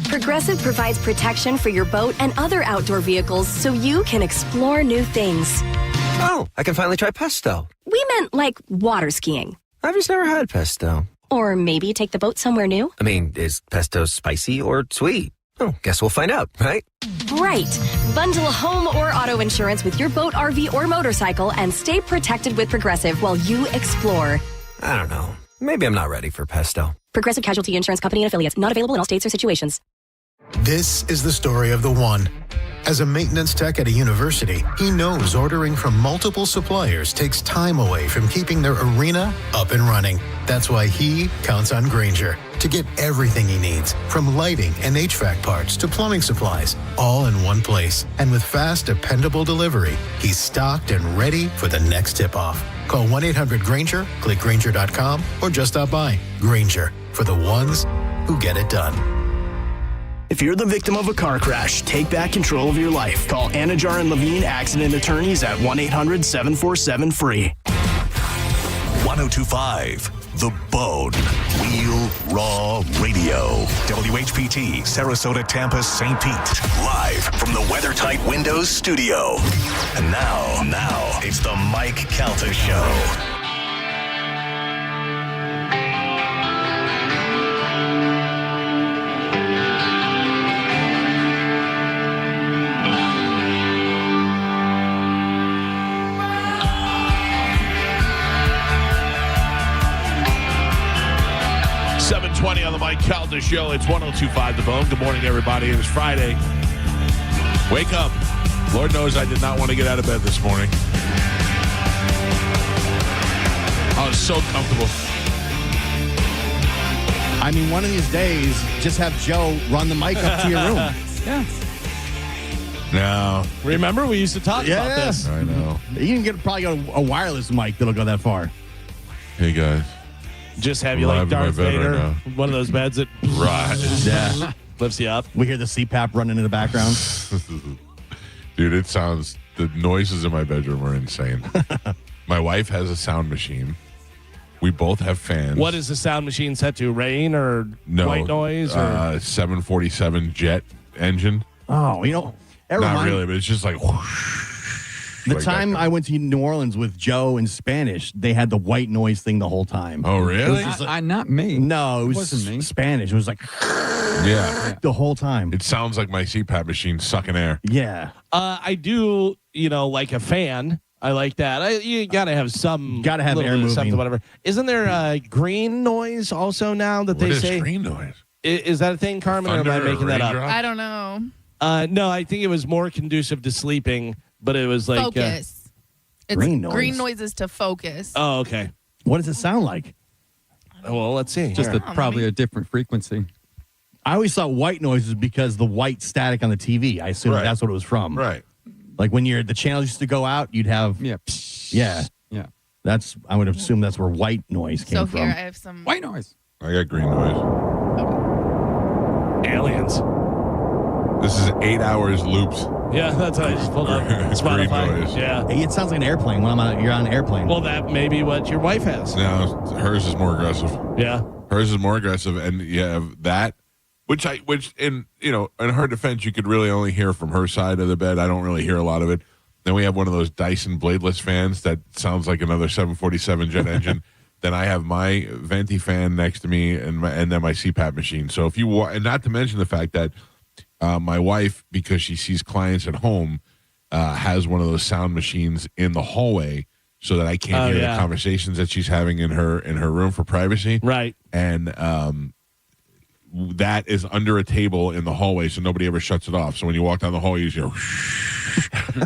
Progressive provides protection for your boat and other outdoor vehicles so you can explore new things. Oh, I can finally try pesto. We meant like water skiing. I've just never had pesto. Or maybe take the boat somewhere new. I mean, is pesto spicy or sweet? Oh, guess we'll find out, right? Right. Bundle home or auto insurance with your boat, RV, or motorcycle and stay protected with Progressive while you explore. I don't know. Maybe I'm not ready for pesto. Progressive Casualty Insurance Company and Affiliates. Not available in all states or situations. This is the story of the one. As a maintenance tech at a university, he knows ordering from multiple suppliers takes time away from keeping their arena up and running. That's why he counts on Grainger to get everything he needs, from lighting and HVAC parts to plumbing supplies, all in one place. And with fast, dependable delivery, he's stocked and ready for the next tip-off. Call 1-800-GRAINGER, click Grainger.com, or just stop by. Grainger, for the ones who get it done. If you're the victim of a car crash, take back control of your life. Call Anajar and Levine Accident Attorneys at 1-800-747-FREE. 1025 The Bone. Real Raw Radio. WHPT, Sarasota, Tampa, St. Pete. Live from the WeatherTight Windows studio. And now, It's the Mike Calta Show. On the Mike Calta Show. It's 102.5 The Bone. Good morning, everybody. It is Friday. Wake up. Lord knows I did not want to get out of bed this morning. I was so comfortable. I mean, one of these days, just have Joe run the mic up to your room. Yeah. No. Remember, we used to talk about this. I know. You can probably get a wireless mic that'll go that far. Hey, guys. Just have you like Darth Vader, right one of those beds that lifts you up. We hear the CPAP running in the background. Dude, it sounds, the noises in my bedroom are insane. My wife has a sound machine. We both have fans. What is the sound machine set to? Rain or no, white noise? Or 747 jet engine. Oh, Not really, but it's just like whoosh. The time I went to New Orleans with Joe in Spanish, they had the white noise thing the whole time. Oh, really? Not me. No, it wasn't me. Spanish. It was like the whole time. It sounds like my CPAP machine sucking air. Yeah. I do, like a fan. I like that. You got to have some. Got to have air moving. Something, whatever. Isn't there green noise also now that What they is say? green noise? Is that a thing, Carmen, Thunder or am I making that up? raindrop? I don't know. No, I think it was more conducive to sleeping, but it was like Focus. It's green noise. Green noise is to focus. Oh, okay. What does it sound like? Well, let's see. Just probably a different frequency. I always thought white noise was because the white static on the TV. I assume that's what it was from. Right. Like when the channels used to go out, you'd have yeah. I would assume that's where white noise came So from. here I have some White noise. I got green noise. Aliens. This is 8 hours loops. Yeah, that's what I just pulled up. Green Spotify. noise. Yeah. Hey, it sounds like an airplane when you're on an airplane. Well, that may be what your wife has. No, hers is more aggressive. Yeah. Hers is more aggressive, and you have that, which in her defense, you could really only hear from her side of the bed. I don't really hear a lot of it. Then we have one of those Dyson bladeless fans that sounds like another 747 jet engine. Then I have my venti fan next to me, and then my CPAP machine. So if you and not to mention the fact that my wife, because she sees clients at home, has one of those sound machines in the hallway so that I can't hear the conversations that she's having in her room for privacy. Right. And that is under a table in the hallway, so nobody ever shuts it off. So when you walk down the hall, you hear.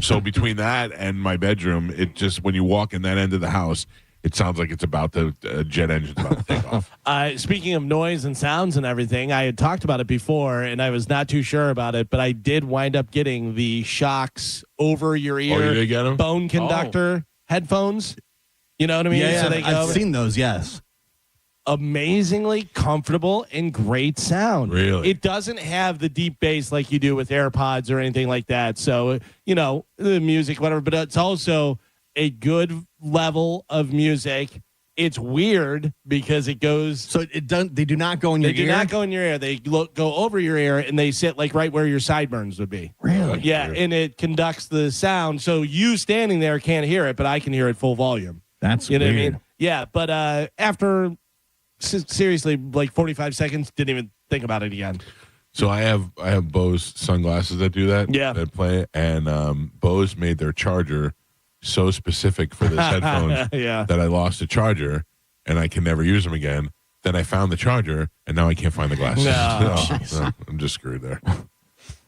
So between that and my bedroom, it just when you walk in that end of the house, it sounds like it's about to jet engine's about to take off. Speaking of noise and sounds and everything, I had talked about it before, and I was not too sure about it, but I did wind up getting the Shocks over your ear you did get 'em? bone conductor headphones. You know what I mean? Yeah, So they I've seen those. Yes. Amazingly comfortable and great sound. Really? It doesn't have the deep bass like you do with AirPods or anything like that. So, the music, whatever, but it's also a good level of music. It's weird because it goes. So they do not go in your ear? They do not go in your ear. They go over your ear, and they sit like right where your sideburns would be. Really? Yeah, and it conducts the sound. So you standing there can't hear it, but I can hear it full volume. That's weird. What I mean? Yeah, but after seriously like 45 seconds, didn't even think about it again. So I have Bose sunglasses that do that. Yeah. That play, and Bose made their charger so specific for this headphones that I lost a charger and I can never use them again. Then I found the charger and now I can't find the glasses. No, I'm just screwed there.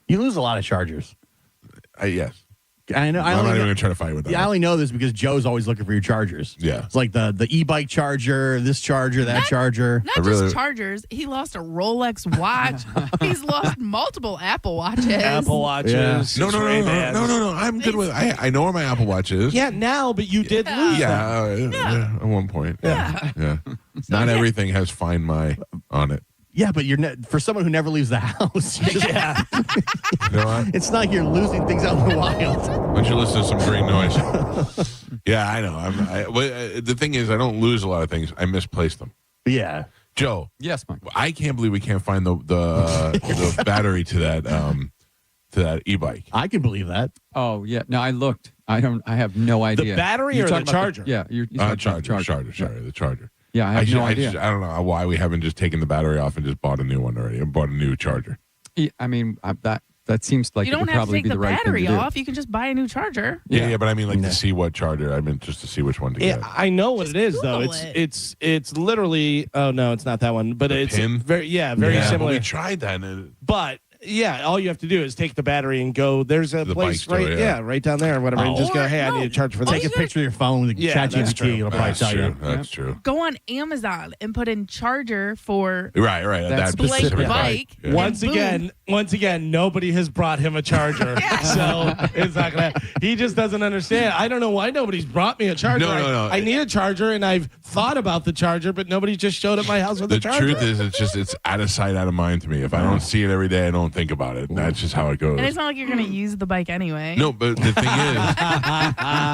You lose a lot of chargers. Yes. I know. I'm not even going to try to fight with that. Yeah, I only know this because Joe's always looking for your chargers. Yeah. It's like the e-bike charger, this charger, that charger. Not just chargers. He lost a Rolex watch. He's lost multiple Apple Watches. Apple Watches. Yeah. No. I'm good with I know where my Apple Watch is. Yeah, now, but you did lose them. Yeah, at one point. Yeah. Not everything has Find My on it. Yeah, but for someone who never leaves the house, You know what? it's not like you're losing things out in the wild. Why don't you listen to some green noise? Yeah, I know. The thing is, I don't lose a lot of things. I misplace them. Yeah. Joe. Yes, Mike. I can't believe we can't find the battery to that e-bike. I can believe that. Oh, yeah. No, I looked. I have no idea. The battery or the charger? You're Sorry, the charger. Yeah, I have no idea. I don't know why we haven't just taken the battery off and just bought a new one already. And bought a new charger. I mean, that seems like You it don't would have to probably take be the the right thing battery to do. off. You can just buy a new charger. Yeah, but I mean, like to see what charger. I mean, just to see which one to get. I know what it is though. Google It's literally. Oh no, it's not that one. But it's pin? very But similar. we tried that. And But yeah, all you have to do is take the battery and go. There's a The place bike store, right, right down there or whatever, and just go. Hey, I need a charger for this. Take a picture of your phone with Yeah, chat that's GPT. true. It'll probably that's tell true. you. That's true. Go on Amazon and put in charger for Right. That's That specific Blake bike. bike. Yeah. Once again, nobody has brought him a charger, so it's not gonna. He just doesn't understand. I don't know why nobody's brought me a charger. No. I need a charger, and I've thought about the charger, but nobody just showed up my house with The a charger. truth is, it's out of sight, out of mind to me. If I don't see it every day, I don't think about it. And that's just how it goes. And it's not like you're going to use the bike anyway. No, but the thing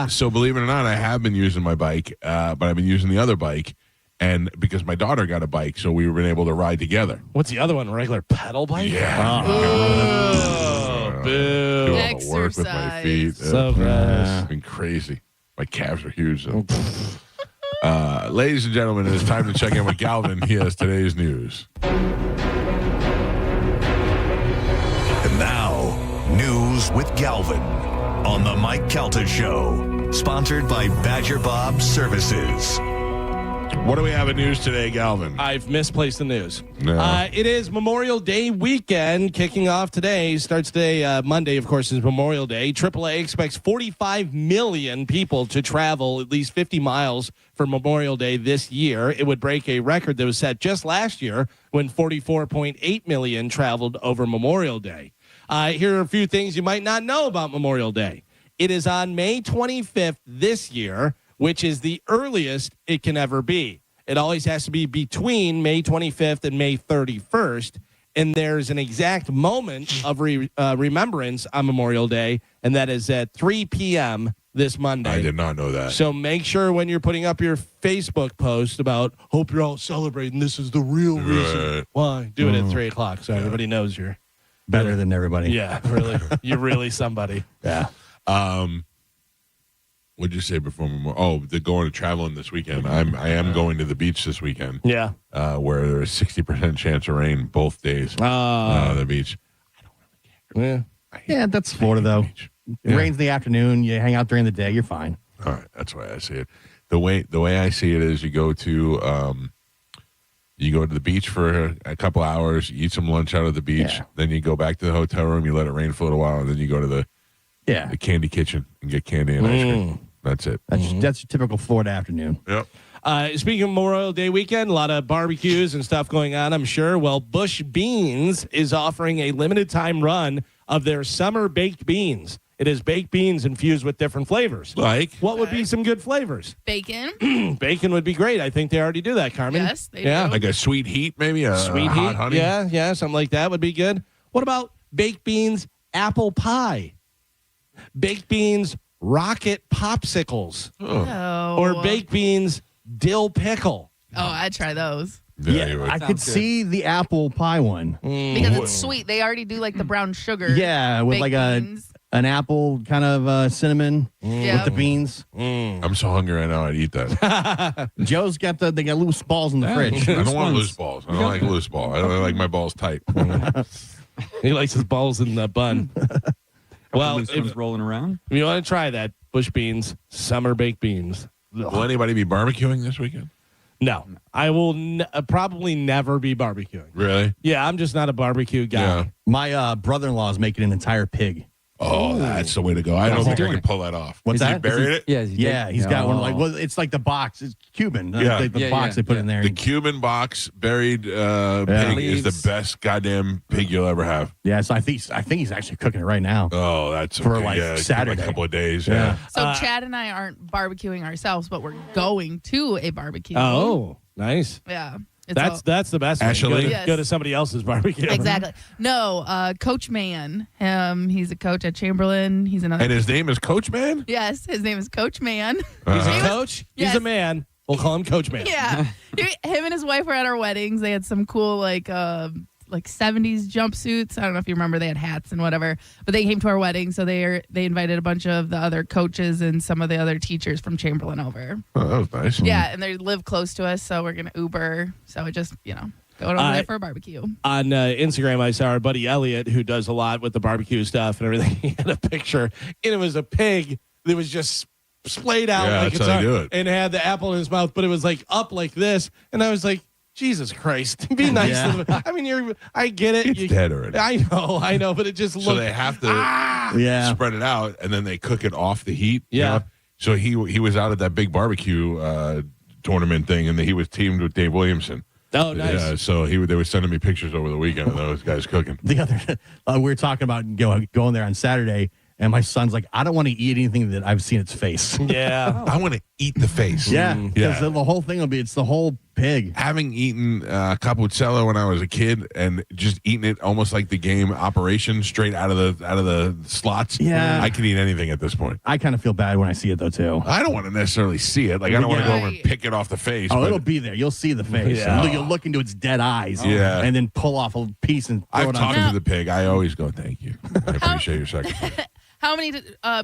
is, so believe it or not, I have been using my bike, but I've been using the other bike, and because my daughter got a bike, so we've been able to ride together. What's the other one? Regular pedal bike? Yeah. Oh, boo. Do all the work with my feet. So gross. It's been crazy. My calves are huge. Though. Ladies and gentlemen, it's time to check in with Galvin. He has today's news. And now, news with Galvin on the Mike Calta Show, sponsored by Badger Bob Services. What do we have in news today, Galvin? I've misplaced the news. No. It is Memorial Day weekend kicking off today. Starts today. Monday, of course, is Memorial Day. AAA expects 45 million people to travel at least 50 miles for Memorial Day this year. It would break a record that was set just last year when 44.8 million traveled over Memorial Day. Here are a few things you might not know about Memorial Day. It is on May 25th this year, which is the earliest it can ever be. It always has to be between May 25th and May 31st. And there's an exact moment of remembrance on Memorial Day, and that is at 3 p.m. this Monday. I did not know that. So make sure when you're putting up your Facebook post about, hope you're all celebrating, this is the real reason why. Do it at 3 o'clock so everybody knows you're Better than everybody. Yeah, really. You're really somebody. Yeah. What'd you say before? They're going to traveling this weekend. I am going to the beach this weekend. Yeah. Where there's 60% chance of rain both days. The beach. I don't really care. Yeah, that's Florida though. It rains in the afternoon. You hang out during the day. You're fine. All right, that's why I see it. The way I see it is you go to the beach for a couple hours, you eat some lunch out of the beach, then you go back to the hotel room, you let it rain for a little while, and then you go to the candy kitchen and get candy and ice cream. That's it. That's your typical Florida afternoon. Yep. Speaking of Memorial Day weekend, a lot of barbecues and stuff going on, I'm sure. Well, Busch Beans is offering a limited time run of their summer baked beans. It is baked beans infused with different flavors. Like? What would be some good flavors? Bacon. Bacon would be great. I think they already do that, Carmen. Yes, they do. Like a sweet heat, maybe? A Sweet hot heat? honey? Yeah, something like that would be good. What about baked beans apple pie? Baked beans rocket popsicles. Oh. Or baked beans dill pickle. Oh, I'd try those. Yeah, I could see the apple pie one. Because it's sweet. They already do like the brown sugar. Yeah, with baked like beans. an apple kind of cinnamon with the beans. I'm so hungry right now, I'd eat that. Joe's got they got loose balls in the fridge. I don't want loose balls. I don't like loose ball. I like my balls tight. He likes his balls in the bun. Well, if rolling around. If you want to try that, Busch Beans, summer baked beans. Will anybody be barbecuing this weekend? No, I will probably never be barbecuing. Really? Yeah, I'm just not a barbecue guy. Yeah. My brother-in-law is making an entire pig. Oh, that's the way to go. I don't think I can pull that off. What's Has that? he buried it? Yeah, he's got one it's like the box. It's Cuban. Yeah. The box they put in there. The Cuban box buried pig is the best goddamn pig you'll ever have. Yeah, so I think he's actually cooking it right now. Oh, that's for okay. like Saturday. A couple of days. Yeah. So Chad and I aren't barbecuing ourselves, but we're going to a barbecue. Oh, nice. Yeah. That's the best Ashley? way. Go to somebody else's barbecue. Exactly. No, Coach Man. He's a coach at Chamberlain. He's another. And his name is Coach Man? Yes, his name is Coach Man. He's a coach? Yes. He's a man. We'll call him Coach Man. Yeah. Him and his wife were at our weddings. They had some cool like 70s jumpsuits. I don't know if you remember, they had hats and whatever, but they came to our wedding. So they invited a bunch of the other coaches and some of the other teachers from Chamberlain over. Oh, that was nice. Yeah. And they live close to us. So we're going to Uber. So it just, going over there for a barbecue. On Instagram, I saw our buddy Elliot, who does a lot with the barbecue stuff and everything. He had a picture, and it was a pig that was just splayed out like that's how they do it. and had the apple in his mouth, but it was like up like this. And I was like, Jesus Christ, be nice to them. I mean, I get it. It's dead already. I know, but it just looked. So they have to spread it out, and then they cook it off the heat. Yeah. You know? So he was out at that big barbecue tournament thing, and he was teamed with Dave Williamson. Oh, nice. Yeah, so they were sending me pictures over the weekend of those guys cooking. The other, we were talking about going there on Saturday, and my son's like, I don't want to eat anything that I've seen its face. Yeah. I want to eat the face. Yeah, because the whole thing will be, it's the whole pig. Having eaten capuzello when I was a kid and just eating it almost like the game Operation straight out of the slots. Yeah. I can eat anything at this point. I kind of feel bad when I see it, though, too. I don't want to necessarily see it. Like, I don't want to go over and pick it off the face. Oh, but it'll be there. You'll see the face. Yeah. You'll look into its dead eyes. Yeah. And then pull off a piece and throw I've it on. talked to the pig. I always go, thank you. I appreciate your sacrifice. How many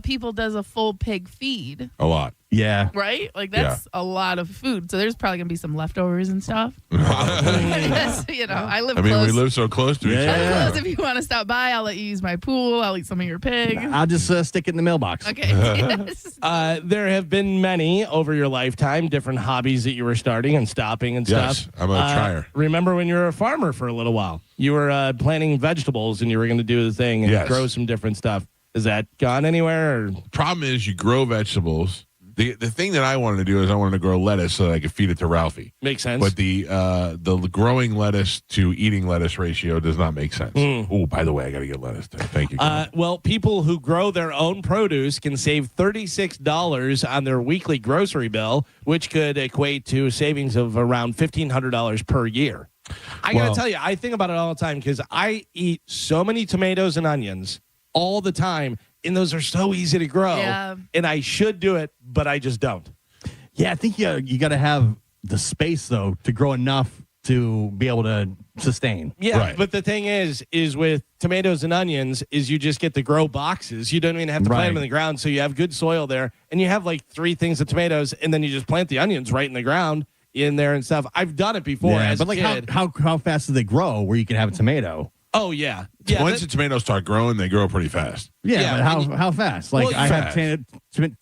people does a full pig feed? A lot. Yeah. Right? Like, that's a lot of food. So there's probably going to be some leftovers and stuff. I live close. We live so close to each other. I'm close. If you want to stop by, I'll let you use my pool. I'll eat some of your pig. I'll just stick it in the mailbox. Okay. Yes. There have been many over your lifetime, different hobbies that you were starting and stopping and Yes, stuff. I'm a trier. Remember when you were a farmer for a little while? You were planting vegetables and you were going to do the thing and grow some different stuff. Has that gone anywhere? Or? Problem is, you grow vegetables. The thing that I wanted to do is I wanted to grow lettuce so that I could feed it to Ralphie. Makes sense. But the growing lettuce to eating lettuce ratio does not make sense. Oh, by the way, I got to get lettuce today. Thank you. Well, people who grow their own produce can save $36 on their weekly grocery bill, which could equate to savings of around $1,500 per year. I got to tell you, I think about it all the time because I eat so many tomatoes and onions all the time, and those are so easy to grow. Yeah. And I should do it, but I just don't. Yeah, I think you got to have the space, though, to grow enough to be able to sustain. Yeah, but the thing is with tomatoes and onions is you just get to grow boxes. You don't even have to plant them in the ground, so you have good soil there, and you have like 3 things of tomatoes, and then you just plant the onions right in the ground in there and stuff. I've done it before as but a kid. how fast do they grow where you can have a tomato? Oh, yeah. Once the tomatoes start growing, they grow pretty fast. Yeah, but how fast? Like, I have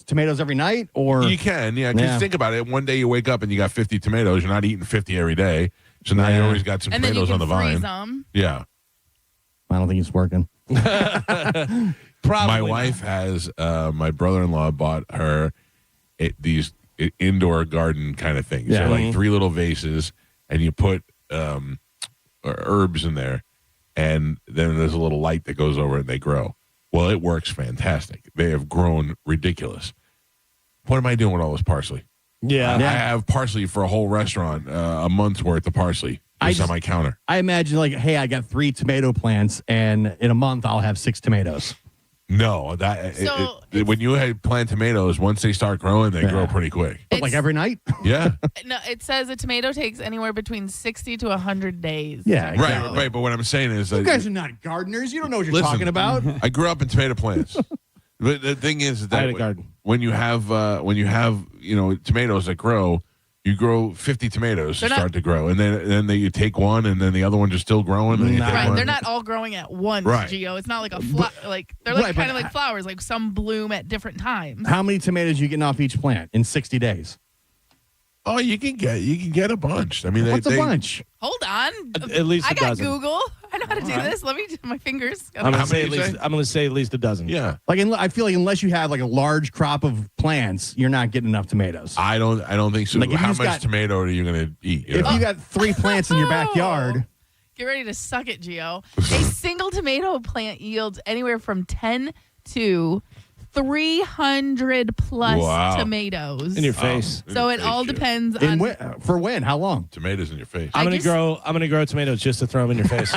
tomatoes every night, or you can, because think about it. One day you wake up and you got 50 tomatoes. You're not eating 50 every day, so now you always got some and tomatoes then on you the can vine. freeze them. Yeah, I don't think it's working. Probably my wife has. My brother-in-law bought her these indoor garden kind of things. Yeah. So like 3 little vases, and you put herbs in there. And then there's a little light that goes over it and they grow. Well, it works fantastic. They have grown ridiculous. What am I doing with all this parsley? Yeah. I have parsley for a whole restaurant, a month's worth of parsley just on my counter. I imagine, like, hey, I got 3 tomato plants, and in a month I'll have 6 tomatoes. No, when you plant tomatoes, once they start growing, they grow pretty quick. But like every night? Yeah. No, it says a tomato takes anywhere between 60 to 100 days. Yeah, exactly. Right. But what I'm saying is, you guys are not gardeners. You don't know what you're talking about. I grew up in tomato plants. But the thing is that I had a garden. when you have tomatoes that grow, you grow 50 tomatoes start to grow, and then you take one, and then the other ones are still growing. And you take one. They're not all growing at once, Gio. It's not like a they're like kind of like flowers. Like some bloom at different times. How many tomatoes are you getting off each plant in 60 days? Oh, you can get a bunch. I mean, what's a bunch? Hold on. At least I a got dozen. Google. I know how to do this. Let me do my fingers. I'm going to say at least a dozen. Yeah. Like, I feel like unless you have like a large crop of plants, you're not getting enough tomatoes. I don't think so. Like, how much tomato are you going to eat? If you got 3 plants in your backyard. Get ready to suck it, Gio. A single tomato plant yields anywhere from 10 to 300 plus tomatoes in your face. So it all depends on for when? How long? Tomatoes in your face. I'm gonna grow tomatoes just to throw them in your face.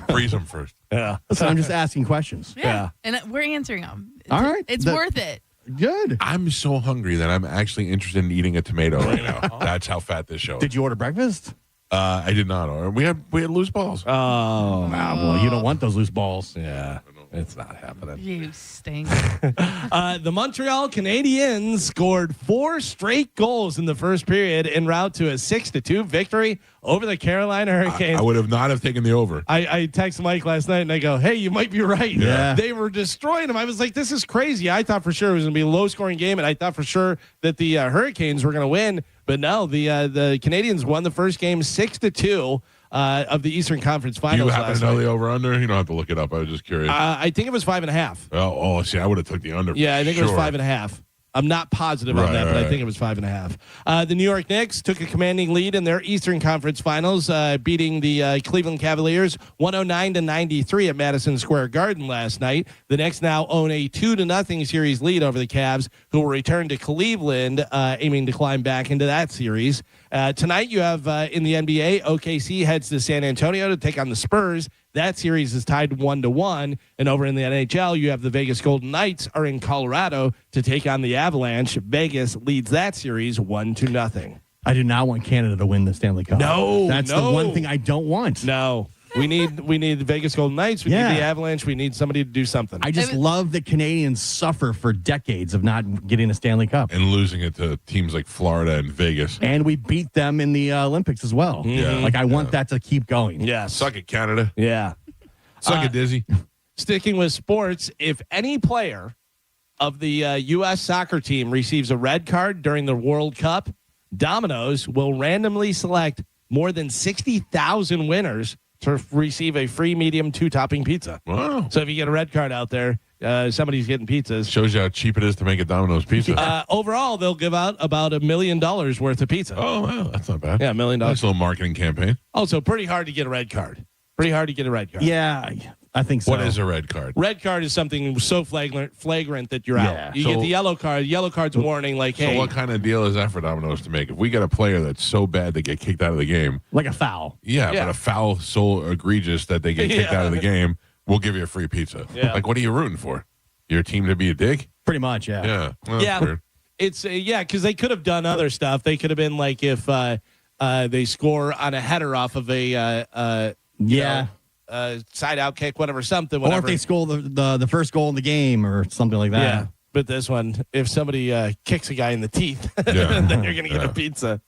Freeze them first. Yeah. So I'm just asking questions. Yeah. And we're answering them. All right. It's worth it. Good. I'm so hungry that I'm actually interested in eating a tomato right now. That's how fat this show is. Did you order breakfast? I did not. Or we had loose balls. Oh, well, you don't want those loose balls. Yeah. It's not happening. You stink. The Montreal Canadiens scored 4 straight goals in the first period en route to a 6-2 victory over the Carolina Hurricanes. I would have not have taken the over. I texted Mike last night and I go, hey, you might be right. Yeah. They were destroying them. I was like, this is crazy. I thought for sure it was going to be a low-scoring game, and I thought for sure that the Hurricanes were going to win. But no, the Canadiens won the first game 6-2. Of the Eastern Conference Finals. Do you happen to know the over/under? You don't have to look it up. I was just curious. I think it was 5.5. See, I would have took the under. Yeah, I think it was 5.5. I'm not positive on that, but I think it was 5.5. The New York Knicks took a commanding lead in their Eastern Conference Finals, beating the Cleveland Cavaliers 109-93 at Madison Square Garden last night. The Knicks now own a 2-0 series lead over the Cavs, who will return to Cleveland, aiming to climb back into that series. Tonight, you have in the NBA, OKC heads to San Antonio to take on the Spurs. That series is tied 1-1. And over in the NHL, you have the Vegas Golden Knights are in Colorado to take on the Avalanche. Vegas leads that series 1-0. I do not want Canada to win the Stanley Cup. No, that's the one thing I don't want. No. We need the Vegas Golden Knights. We need the Avalanche. We need somebody to do something. I just love that Canadians suffer for decades of not getting a Stanley Cup. And losing it to teams like Florida and Vegas. And we beat them in the Olympics as well. Yeah. Like, I want that to keep going. Yeah. Suck it, Canada. Yeah. Suck it, Dizzy. Sticking with sports, if any player of the U.S. soccer team receives a red card during the World Cup, Domino's will randomly select more than 60,000 winners to receive a free medium 2-topping pizza. Wow. So if you get a red card out there, somebody's getting pizzas. Shows you how cheap it is to make a Domino's pizza. Overall, they'll give out about $1 million worth of pizza. Oh, wow. That's not bad. Yeah, $1 million. Nice little marketing campaign. Also, pretty hard to get a red card. Yeah, I think so. What is a red card? Red card is something so flagrant that you're out. You get the yellow card. Yellow card's a warning, like, hey. So what kind of deal is that for Domino's to make? If we get a player that's so bad they get kicked out of the game. Like a foul. Yeah, but a foul so egregious that they get kicked out of the game, we'll give you a free pizza. Yeah. Like, what are you rooting for? Your team to be a dick? Pretty much, yeah. Yeah. Well, yeah. weird. It's, because they could have done other stuff. They could have been like if they score on a header off of a side out kick, whatever. Or if they score the first goal in the game or something like that. Yeah. But this one, if somebody kicks a guy in the teeth, then you're going to get a pizza.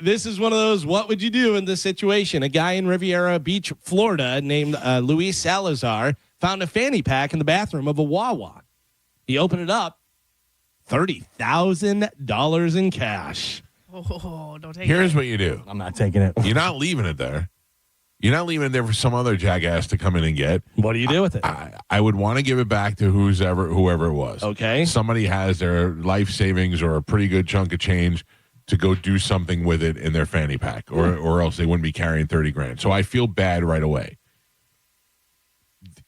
This is one of those, what would you do in this situation? A guy in Riviera Beach, Florida, named Luis Salazar, found a fanny pack in the bathroom of a Wawa. He opened it up, $30,000 in cash. Oh, don't take it. Here's what you do. I'm not taking it. You're not leaving it there. You're not leaving it there for some other jackass to come in and get. What do you do with it? I would want to give it back to whoever it was. Okay. Somebody has their life savings or a pretty good chunk of change to go do something with it in their fanny pack, or else they wouldn't be carrying $30,000. So I feel bad right away.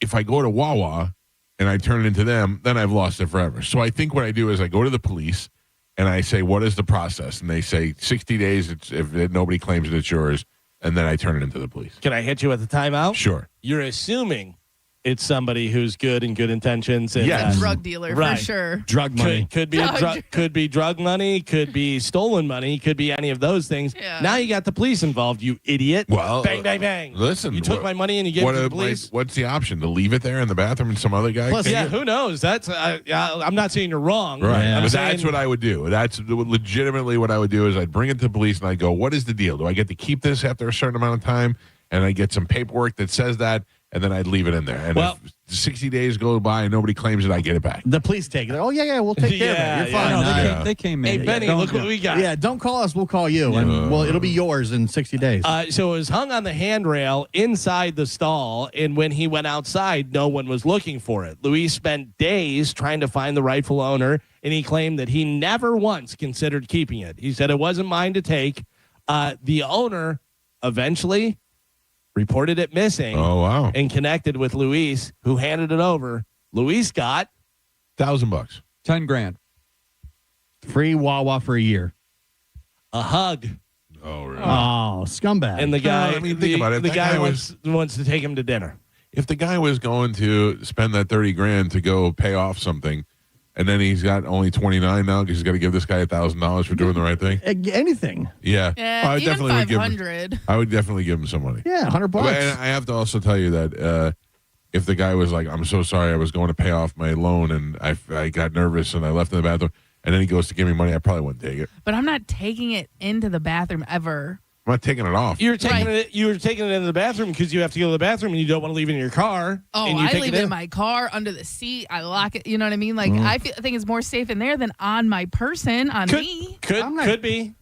If I go to Wawa and I turn it into them, then I've lost it forever. So I think what I do is I go to the police and I say, what is the process? And they say 60 days. If nobody claims it, it's yours. And then I turn it into the police. Can I hit you at the timeout? Sure. You're assuming it's somebody who's good and good intentions. And, Yes. Drug dealer, for sure. Drug money. Could be could be drug money, could be stolen money, could be any of those things. Yeah. Now you got the police involved, you idiot. Well, bang, bang, bang. Listen. You took my money and you gave it to the police. What's the option? To leave it there in the bathroom and some other guy? Plus, who knows? That's I'm not saying you're wrong. Right. I'm But saying, that's what I would do. That's legitimately what I would do is I'd bring it to the police and I'd go, what is the deal? Do I get to keep this after a certain amount of time? And I get some paperwork that says that, and then I'd leave it in there. And if 60 days go by and nobody claims it, I get it back. The police take it. Oh, yeah, we'll take care of it. You're fine. No, they came in. Hey, Benny, look what we got. Yeah, don't call us. We'll call you. And it'll be yours in 60 days. So it was hung on the handrail inside the stall, and when he went outside, no one was looking for it. Luis spent days trying to find the rightful owner, and he claimed that he never once considered keeping it. He said it wasn't mine to take. The owner eventually reported it missing. Oh, wow. And connected with Luis, who handed it over. Luis got $1,000. $10,000. Free Wawa for a year. a hug. Oh, really? Oh, scumbag. And the guy, I mean, think about it. The That guy guy wants to take him to dinner. If the guy was going to spend that $30,000 to go pay off something, And then he's got only 29 now because he's got to give this guy $1,000 for doing the right thing. Anything. Yeah. Yeah, I even definitely would give him. 500. I would definitely give him some money. Yeah, $100. And I have to also tell you that if the guy was like, "I'm so sorry, I was going to pay off my loan and I got nervous and I left in the bathroom," and then he goes to give me money, I probably wouldn't take it. But I'm not taking it into the bathroom ever. I'm not taking it off. You're taking it. You're taking it into the bathroom because you have to go to the bathroom and you don't want to leave it in your car. Oh, and you I take leave it in my car, under the seat. I lock it. You know what I mean? Like I think it's more safe in there than on my person, on me.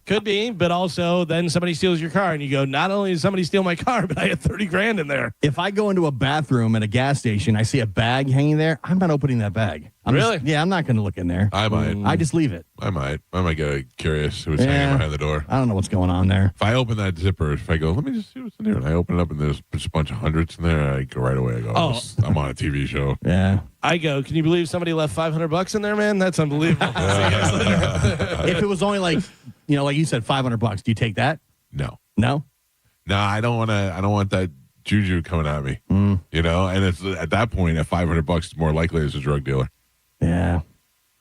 Could be, but also then somebody steals your car and you go, not only did somebody steal my car, but I had $30,000 in there. If I go into a bathroom at a gas station, I see a bag hanging there, I'm not opening that bag. Really? I'm not going to look in there. I might. I just leave it. I might get curious who's hanging behind the door. I don't know what's going on there. If I open that zipper, if I go, let me just see what's in there, and I open it up and there's just a bunch of hundreds in there, I go right away. I go, I'm on a TV show. Yeah. I go, can you believe somebody left $500 in there, man? That's unbelievable. If it was only like you said, $500, do you take that? No. No? No, I don't want that juju coming at me. And it's at that point, at $500, it's more likely as a drug dealer. Yeah.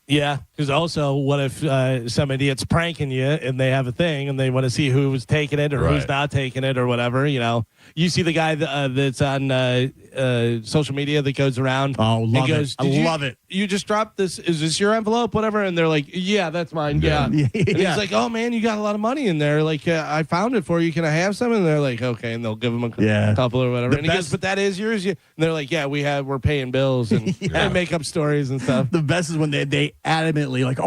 Yeah, because also, what if some idiot's pranking you and they have a thing and they want to see who was taking it or who's not taking it or whatever? You see the guy that's on social media that goes around. Oh, love goes, it! I love it. You just dropped this. Is this your envelope? Whatever. And they're like, yeah, that's mine. Yeah. And he's like, oh man, you got a lot of money in there. Like, I found it for you. Can I have some? And they're like, okay. And they'll give him a couple or whatever. And he goes, but that is yours. And they're like, yeah, we're paying bills and they make up stories and stuff. The best is when they adamantly like,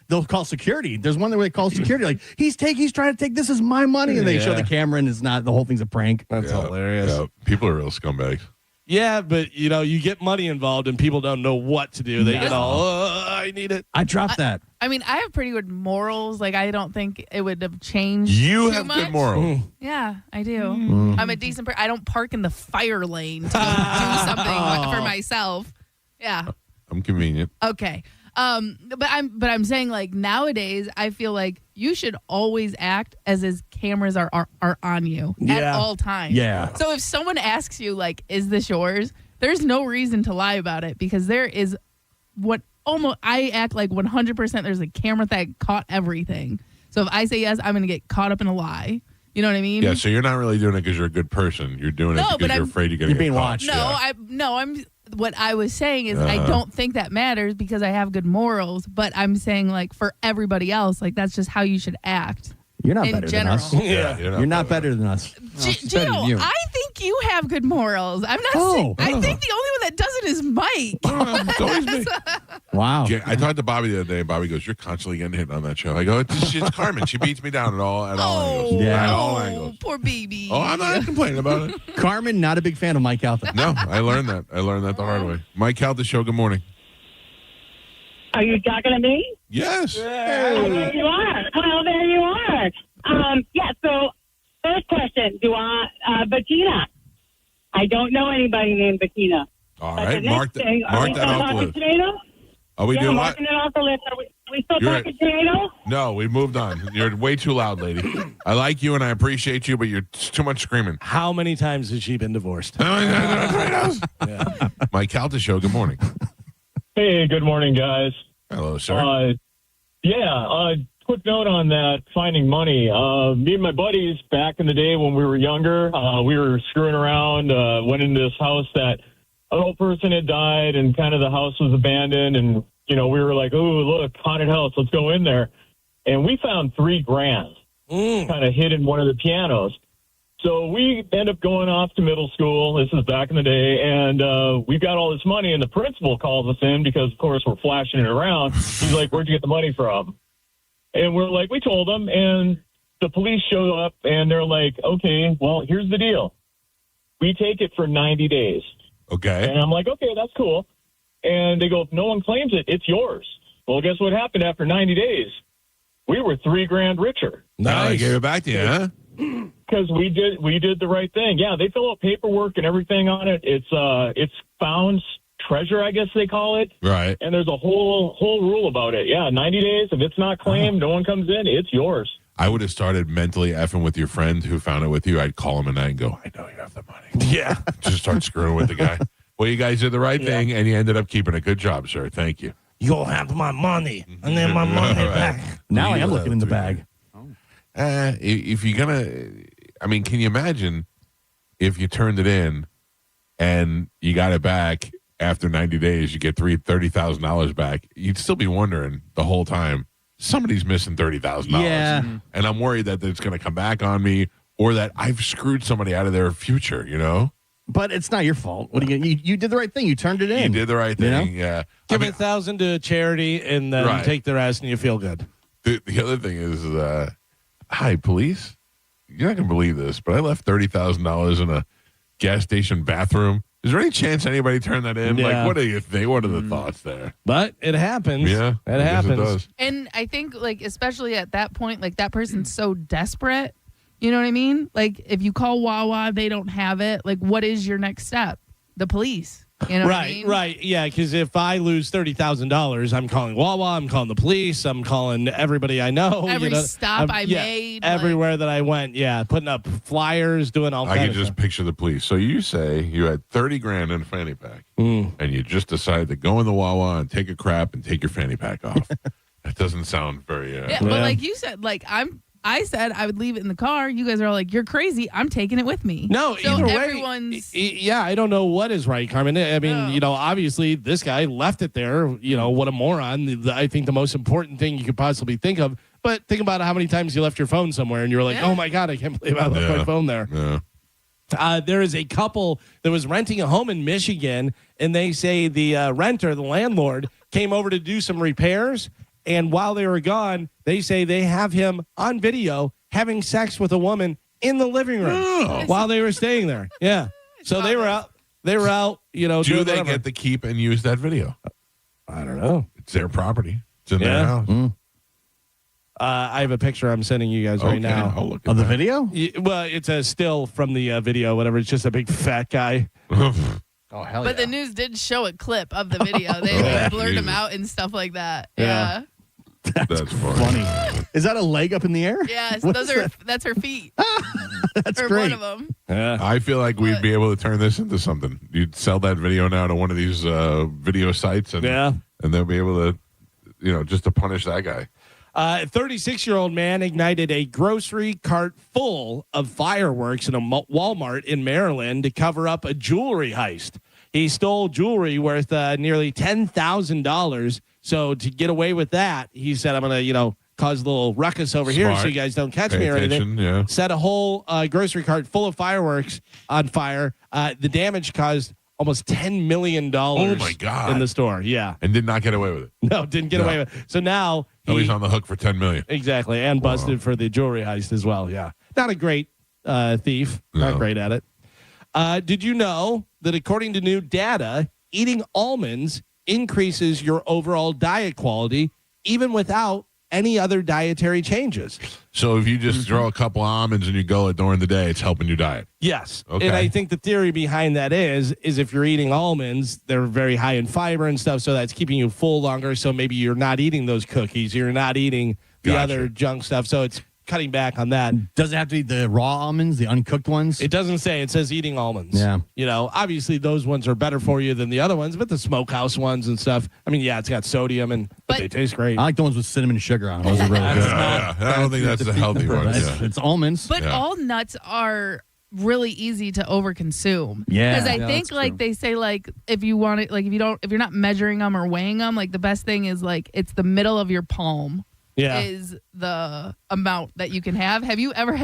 they'll call security. There's one where they call security like, he's trying to take, this is my money, and they show the camera and it's not, the whole thing's a prank. That's hilarious. Yeah. People are real scumbags. Yeah, but you get money involved and people don't know what to do. They get all, I need it. I dropped that. I mean, I have pretty good morals. Like, I don't think it would have changed. You too have much. good morals. Yeah, I do. I'm a decent person. I don't park in the fire lane to go do something for myself. Yeah. I'm convenient. Okay. But I'm saying, like, nowadays I feel like you should always act as cameras are on you at all times. Yeah. So if someone asks you, like, is this yours? There's no reason to lie about it, because there is I act like 100% there's a camera that caught everything. So if I say yes, I'm going to get caught up in a lie. You know what I mean? Yeah, so you're not really doing it because you're a good person. You're doing it because you're afraid you're being watched. I'm what I was saying is I don't think that matters because I have good morals, but I'm saying, like, for everybody else, like, that's just how you should act. You're not in better general. than us. Yeah, you're not better than us. Gio, I think you have good morals. I'm not saying. I think the only one that doesn't is Mike. It's always me. Wow. I talked to Bobby the other day. Bobby goes, "You're constantly getting hit on that show." I go, "It's Carmen. She beats me down at all angles. Yeah. At all angles." Poor baby. Oh, I'm not complaining about it. Carmen, not a big fan of Mike Calta. No, I learned that. The hard way. Mike Calta show. Good morning. Are you talking to me? Yes. Oh, there you are. Well, there you are. So first question, Betina. I don't know anybody named Betina. All right, mark that off the list. Tomato? Are we doing what? Marking it off the list. Are we still talking tomato? No, we moved on. You're way too loud, lady. I like you and I appreciate you, but you're too much screaming. How many times has she been divorced? Yeah. Mike Calta show. Good morning. Hey, good morning, guys. Hello, sir. Quick note on that, finding money. Me and my buddies, back in the day when we were younger, we were screwing around, went into this house that an old person had died and kind of the house was abandoned. And, we were like, oh, look, haunted house, let's go in there. And we found $3,000 kind of hid in one of the pianos. So we end up going off to middle school. This is back in the day. And we've got all this money. And the principal calls us in because, of course, we're flashing it around. He's like, where'd you get the money from? And we're like, we told them, and the police show up, and they're like, okay, well, here's the deal. We take it for 90 days. Okay. And I'm like, okay, that's cool. And they go, if no one claims it, it's yours. Well, guess what happened after 90 days? We were $3,000 richer. Nice. They gave it back to you, huh? Because we did the right thing. Yeah, they fill out paperwork and everything on it. It's found treasure, I guess they call it. Right. And there's a whole rule about it. Yeah, 90 days. If it's not claimed, no one comes in, it's yours. I would have started mentally effing with your friend who found it with you. I'd call him at night and go, I know you have the money. Yeah. Just start screwing with the guy. Well, you guys did the right thing, and you ended up keeping it. Good job, sir. Thank you. you'll have my money, and then my money back. Now I am looking in the bag. If you're gonna, I mean, can you imagine if you turned it in and you got it back after 90 days, you get $30,000 back? You'd still be wondering the whole time, somebody's missing $30,000. Yeah. And I'm worried that it's going to come back on me or that I've screwed somebody out of their future, you know? But it's not your fault. What do you did the right thing. You turned it in. You did the right thing, yeah. Give $1,000 to charity and then take the rest and you feel good. The other thing is, hi, police. You're not going to believe this, but I left $30,000 in a gas station bathroom. Is there any chance anybody turned that in? Yeah. Like, what do you think? What are the thoughts there? But it happens. Yeah, it happens. It does. And I think, like, especially at that point, like, that person's so desperate. You know what I mean? Like, if you call Wawa, they don't have it. Like, what is your next step? The police. You know what I mean? Right. Yeah, because if I lose $30,000, I'm calling Wawa, I'm calling the police, I'm calling everybody I know. Every stop I made. Everywhere that I went, putting up flyers, doing all kinds of I stuff. can just picture the police. So you say you had 30 grand in a fanny pack, and you just decided to go in the Wawa and take a crap and take your fanny pack off. That doesn't sound very... But like you said, like, I said I would leave it in the car. You guys are all like, you're crazy. I'm taking it with me. No, so either way, everyone's... I don't know what is right, Carmen. I mean, obviously this guy left it there. What a moron. I think the most important thing you could possibly think of. But think about how many times you left your phone somewhere and you were like, oh my God, I can't believe I left my phone there. Yeah. There is a couple that was renting a home in Michigan, and they say the renter, the landlord, came over to do some repairs. And while they were gone, they say they have him on video having sex with a woman in the living room while they were staying there. Yeah. So they were out. They were out. Do they get to keep and use that video? I don't know. It's their property. It's in their house. I have a picture I'm sending you guys right now. I'll look at Of the that. video? Well, it's a still from the video, whatever. It's just a big fat guy. Oh, hell But yeah. the news did show a clip of the video. They blurred him out and stuff like that. Yeah. That's funny. Is that a leg up in the air? Yes, What those is are that? that's her feet. That's or great. one of them. Yeah. I feel like we'd be able to turn this into something. You'd sell that video now to one of these video sites, and they'll be able to, just to punish that guy. A 36-year-old man ignited a grocery cart full of fireworks in a Walmart in Maryland to cover up a jewelry heist. He stole jewelry worth nearly $10,000. So to get away with that, he said, I'm going to, cause a little ruckus over here so you guys don't catch me or anything. Yeah. Set a whole grocery cart full of fireworks on fire. The damage caused almost $10 million Oh, my God. in the store. Yeah. And did not get away with it. No, didn't get away with it. So now He's on the hook for $10 million. Exactly. And busted for the jewelry heist as well. Yeah. Not a great thief. No. Not great at it. Did you know that according to new data, eating almonds increases your overall diet quality even without any other dietary changes? So if you just throw a couple almonds and you go it during the day, it's helping your diet. Yes. Okay. And I think the theory behind that is if you're eating almonds, they're very high in fiber and stuff, so that's keeping you full longer. So maybe you're not eating those cookies. You're not eating the other junk stuff. So it's cutting back on that. Does it have to be the raw almonds, the uncooked ones? It doesn't say. It says eating almonds. Yeah. Obviously those ones are better for you than the other ones, but the smokehouse ones and stuff, I mean, yeah, it's got sodium, but they taste great. I like the ones with cinnamon and sugar on them. Those are really good. I don't think that's a healthy one. It's almonds. But all nuts are really easy to overconsume. Yeah. Because I think they say if you want it, if you're not measuring them or weighing them, the best thing is it's the middle of your palm. Yeah. Is the amount that you can have. Have you ever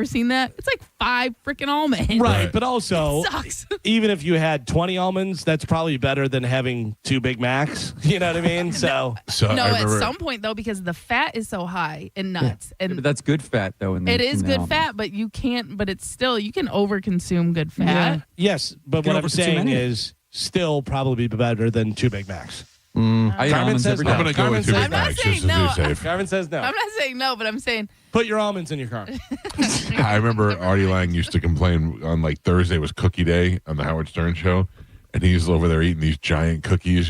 seen that? It's like 5 freaking almonds. Right, but also, it sucks. even if you had 20 almonds, that's probably better than having 2 Big Macs. You know what I mean? So no, at some point, though, because the fat is so high in nuts. Yeah, but that's good fat, though. It is good fat, but you can't, it's still, you can overconsume good fat. Yeah. Yes, but what I'm saying is still probably better than 2 Big Macs. I eat Carmen almonds says every no. day. I'm going to go with 2 Big Macs just to be safe. Carmen says no. I'm not saying no, but I'm saying put your almonds in your car. I remember Artie Lang used to complain on Thursday was cookie day on the Howard Stern show, and he's over there eating these giant cookies,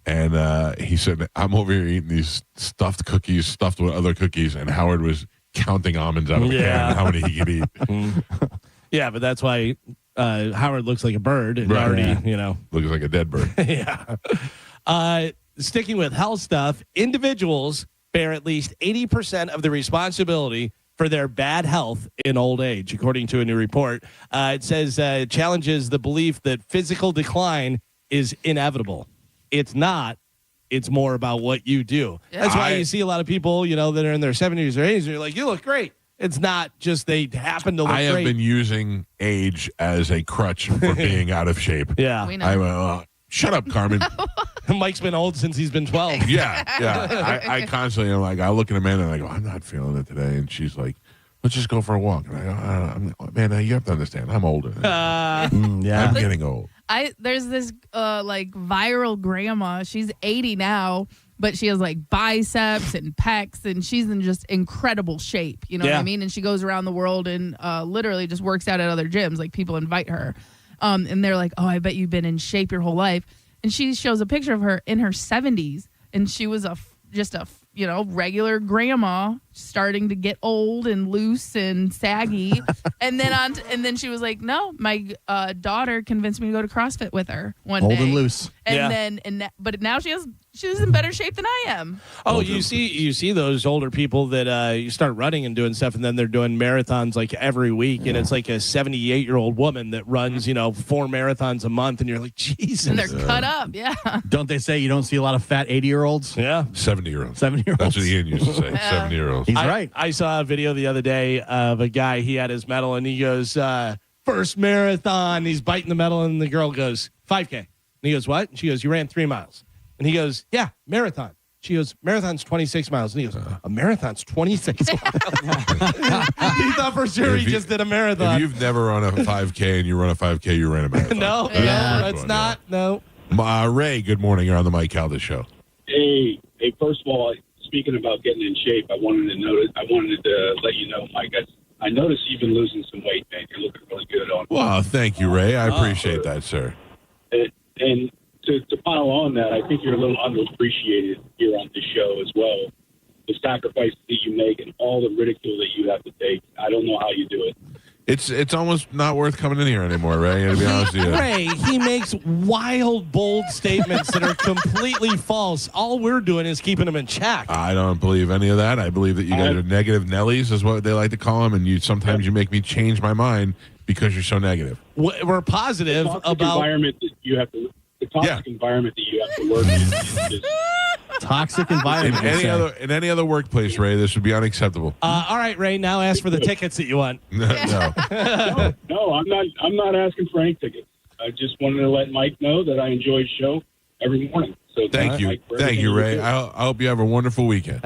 and he said, I'm over here eating these stuffed cookies, stuffed with other cookies, and Howard was counting almonds out of a can, how many he could eat. Yeah, but that's why Howard looks like a bird, and Artie, looks like a dead bird. Yeah. sticking with health stuff, individuals bear at least 80% of the responsibility for their bad health in old age, according to a new report. It says it challenges the belief that physical decline is inevitable. It's not. It's more about what you do. Yeah. That's why you see a lot of people, that are in their 70s or 80s, and you're like, you look great. It's not just they happen to look great. I have been using age as a crutch for being out of shape. Yeah. We know. Shut up, Carmen. Mike's been old since he's been 12. Yeah. I constantly am like, I look at Amanda and I go, I'm not feeling it today. And she's like, let's just go for a walk. And I go, Amanda, you have to understand, I'm older. I'm getting old. There's this viral grandma. She's 80 now, but she has like biceps and pecs, and she's in just incredible shape. You know what I mean? And she goes around the world and literally just works out at other gyms. Like, people invite her. And they're like, oh, I bet you've been in shape your whole life. And she shows a picture of her in her 70s, and she was just a regular grandma starting to get old and loose and saggy. and then she was like, no, my daughter convinced me to go to CrossFit with her one day. Old and loose. But now she's in better shape than I am. Oh, you see those older people that you start running and doing stuff, and then they're doing marathons like every week, and it's like a 78-year-old woman that runs 4 marathons a month, and you're like, Jesus. And they're cut up, yeah. Don't they say you don't see a lot of fat 80-year-olds? Yeah. 70-year-olds. 70-year-olds. That's what Ian used to say. 70-year-olds. He's right. I saw a video the other day of a guy, he had his medal, and he goes, first marathon. He's biting the medal, and the girl goes, 5K. And he goes, what? And she goes, you ran 3 miles. And he goes, yeah, marathon. She goes, marathon's 26 miles. And he goes, a marathon's 26 miles. He thought for sure he just did a marathon. If you've never run a 5K and you run a 5K, you ran a marathon. No, it's not. No. Ray, good morning. You're on the Mike Calta Show. Hey, first of all, speaking about getting in shape, I wanted to let you know, Mike, I noticed you've been losing some weight, man. You're looking really good on. Well, thank you, Ray. I appreciate that, sir. And to pile on that, I think you're a little underappreciated here on this show as well. The sacrifices that you make and all the ridicule that you have to take. I don't know how you do it. It's almost not worth coming in here anymore, Ray, to be honest with you. Ray, he makes wild, bold statements that are completely false. All we're doing is keeping him in check. I don't believe any of that. I believe that you guys are negative Nellies, is what they like to call them, and sometimes you make me change my mind because you're so negative. We're positive about environment that you have to. The toxic environment that you have to work in is toxic environment. In any other workplace, Ray, this would be unacceptable. All right, Ray. Now ask for the tickets that you want. No, I'm not asking for any tickets. I just wanted to let Mike know that I enjoy his show every morning. So thank you, Ray. I hope you have a wonderful weekend.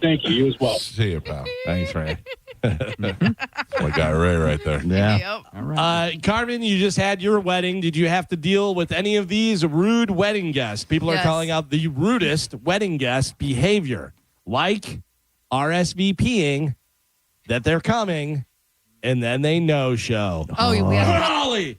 Thank you. You as well. See you, pal. Thanks, Ray. My guy Ray right there. Yeah. Yep. All right. Carmen, you just had your wedding. Did you have to deal with any of these rude wedding guests? People are calling out the rudest wedding guest behavior, like RSVPing that they're coming, and then they no-show. Oh, we had Holly.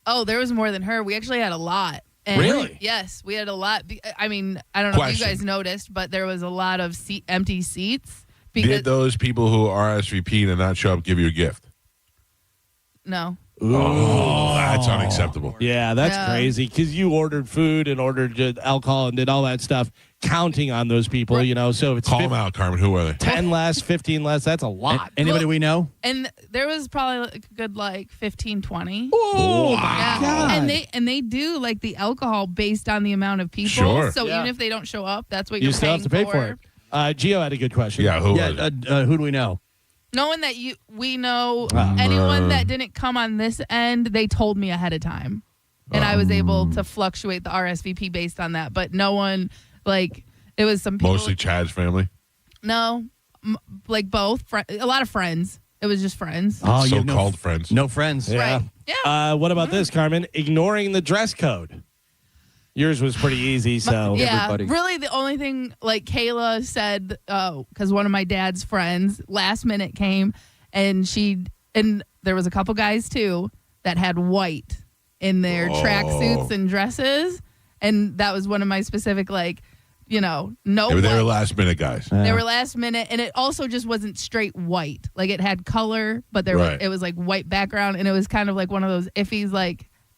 Oh, there was more than her. We actually had a lot. And really? Yes, we had a lot. I mean, I don't know if you guys noticed, but there was a lot of empty seats. Did those people who RSVP'd and not show up give you a gift? No. Oh, that's unacceptable. Yeah, that's crazy because you ordered food and ordered alcohol and did all that stuff, counting on those people, So if it's call them out, Carmen. Who are they? 10 less, 15 less. That's a lot. Anybody we know? And there was probably a good 15, 20. Oh, yeah. my God. And they do the alcohol based on the amount of people. Sure. So even if they don't show up, that's what you're you still have to pay for it. Gio had a good question. Yeah, who do we know? No one that we know, anyone that didn't come on this end, they told me ahead of time. And I was able to fluctuate the RSVP based on that. But no one, it was some people. Mostly Chad's family? No, both. A lot of friends. It was just friends. Oh, so-called friends. No friends. Yeah. Right. Yeah. What about this, Carmen? Ignoring the dress code. Yours was pretty easy, so. Yeah, everybody. really the only thing, Kayla said, because one of my dad's friends last minute came, and there was a couple guys, too, that had white in their tracksuits and dresses, and that was one of my specific, no They were last minute guys. They were last minute, and it also just wasn't straight white. It had color, but it was white background, and it was kind of one of those iffies,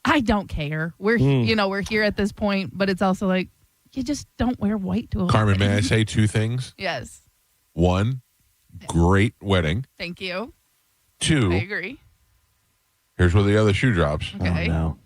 I don't care. We're we're here at this point, but it's also like you just don't wear white to a Carmen, wedding. may I say two things? Yes. One, great wedding. Thank you. Two, I agree. here's where the other shoe drops. Okay. Oh, no.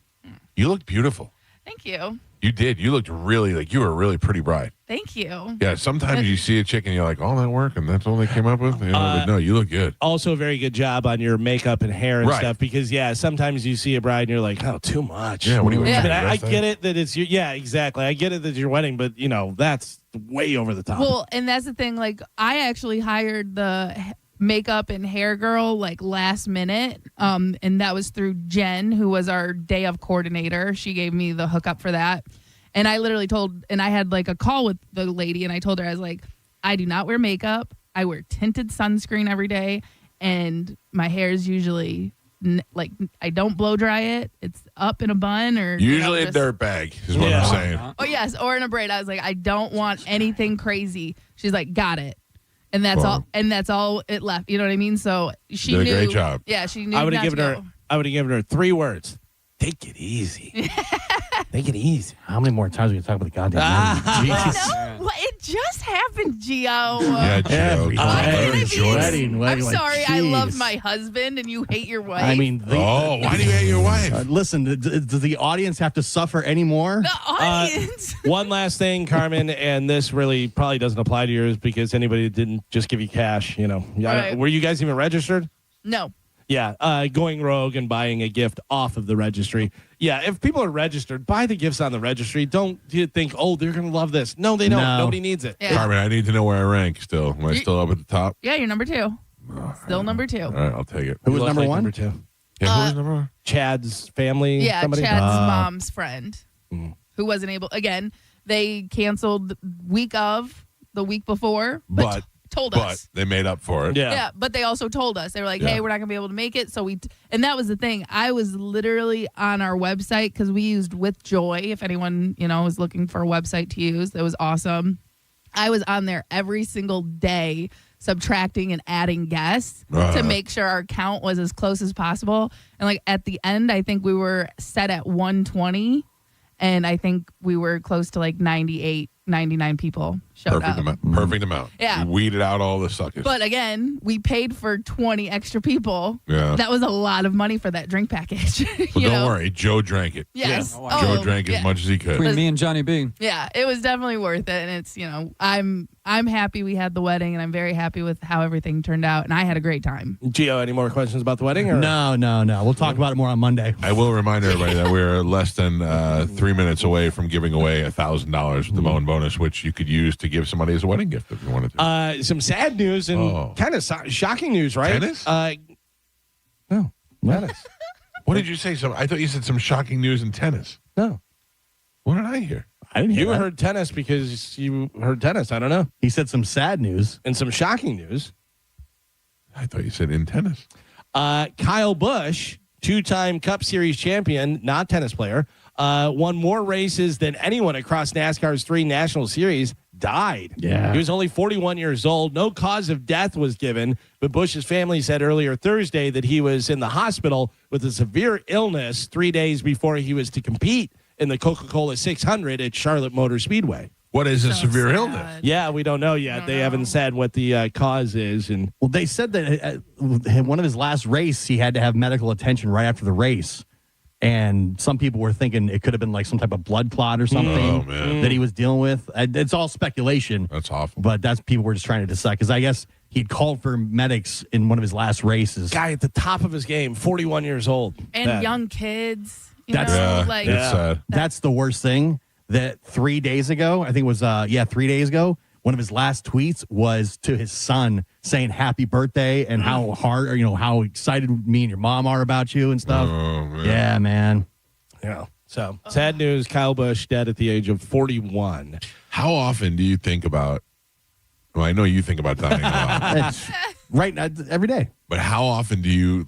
You looked beautiful. Thank you. You did. You looked really like you were a really pretty bride. Thank you. Yeah, sometimes you see a chick and you're like, all that work and that's all they came up with? But no, you look good. Also, a very good job on your makeup and hair and Right. stuff because, sometimes you see a bride and you're like, oh, too much. Yeah, what do you I mean, want? I get it that it's your, exactly. I get it that it's your wedding, but, that's way over the top. Well, and that's the thing. Like, I actually hired the makeup and hair girl like last minute, and that was through Jen, who was our day of coordinator. She gave me the hookup for that. And I literally I had like a call with the lady, and I told her, I was like, I do not wear makeup. I wear tinted sunscreen every day, and my hair is usually I don't blow dry it. It's up in a bun or Usually a just- dirt bag is what I'm saying. Oh yes, or in a braid. I was like, I don't want anything crazy. She's like, got it. And that's Wow. all. And that's all it left. You know what I mean? So she Did a knew. great job. Yeah, she knew. I would have not given to her. I would have given her 3 words. Take it easy. Take it easy. How many more times are we going to talk about the goddamn wedding? go. Jesus. No, well, it just happened, Gio. Yeah, Joe. Wedding, I'm like, sorry. I love jeez. my husband, and you hate your wife. I mean, why do you hate your wife? Listen, does the audience have to suffer anymore? the audience. One last thing, Carmen, and this really probably doesn't apply to yours because anybody didn't just give you cash. Right. Were you guys even registered? No. Yeah, going rogue and buying a gift off of the registry. Yeah, if people are registered, buy the gifts on the registry. Don't you think, oh, they're going to love this. No, they don't. No. Nobody needs it. Yeah. Carmen, I need to know where I rank still. Am I still up at the top? Yeah, you're number 2. Still number 2. All right, I'll take it. Who was You look number like one? Number 2. Yeah, who was number one? Chad's family. Yeah, somebody? Chad's mom's friend who wasn't able. Again, they canceled the week before, but told But us. they made up for it. Yeah, but they also told us. They were like, Yeah. hey, we're not going to be able to make it. So and that was the thing. I was literally on our website because we used With Joy. If anyone, is looking for a website to use, that was awesome. I was on there every single day subtracting and adding guests to make sure our count was as close as possible. And like at the end, I think we were set at 120, and I think we were close to like 98, 99 people showed up. Perfect amount. Yeah. You weeded out all the suckers. But again, we paid for 20 extra people. Yeah. That was a lot of money for that drink package. Well, don't worry. Joe drank it. Yes. Joe drank as much as he could. Between me and Johnny B. Yeah, it was definitely worth it. And it's, I'm happy we had the wedding, and I'm very happy with how everything turned out. And I had a great time. Gio, any more questions about the wedding? Or? No. We'll talk about it more on Monday. I will remind everybody that we're less than 3 minutes away from giving away $1,000 with the Moen bonus, which you could use to give somebody as a wedding gift if you wanted to. Some sad news and kind of shocking news, right? Tennis? No, tennis. What did you say? I thought you said some shocking news in tennis. No. What did I hear? I didn't hear You that. heard tennis because you heard tennis. I don't know. He said some sad news. And some shocking news. I thought you said in tennis. Kyle Busch, 2-time Cup Series champion, not tennis player, won more races than anyone across NASCAR's 3 National Series, died. Yeah. He was only 41 years old. No cause of death was given, but Busch's family said earlier Thursday that he was in the hospital with a severe illness 3 days before he was to compete in the Coca-Cola 600 at Charlotte Motor Speedway. What is a severe illness? Yeah, we don't know yet. They haven't said what the cause is. And Well, they said that one of his last race, he had to have medical attention right after the race. And some people were thinking it could have been like some type of blood clot or something that he was dealing with. It's all speculation. That's awful. But that's people were just trying to decide because I guess he'd called for medics in one of his last races. guy at the top of his game, 41 years old. And Bad. young kids. That's it's sad. That's the worst thing. That 3 days ago, I think it was 3 days ago, one of his last tweets was to his son saying happy birthday and how hard, or how excited me and your mom are about you and stuff. Oh, man. Yeah, man. Yeah. So sad news. Kyle Busch dead at the age of 41. How often do you think about? Well, I know you think about dying a lot, It's right every day, but how often do you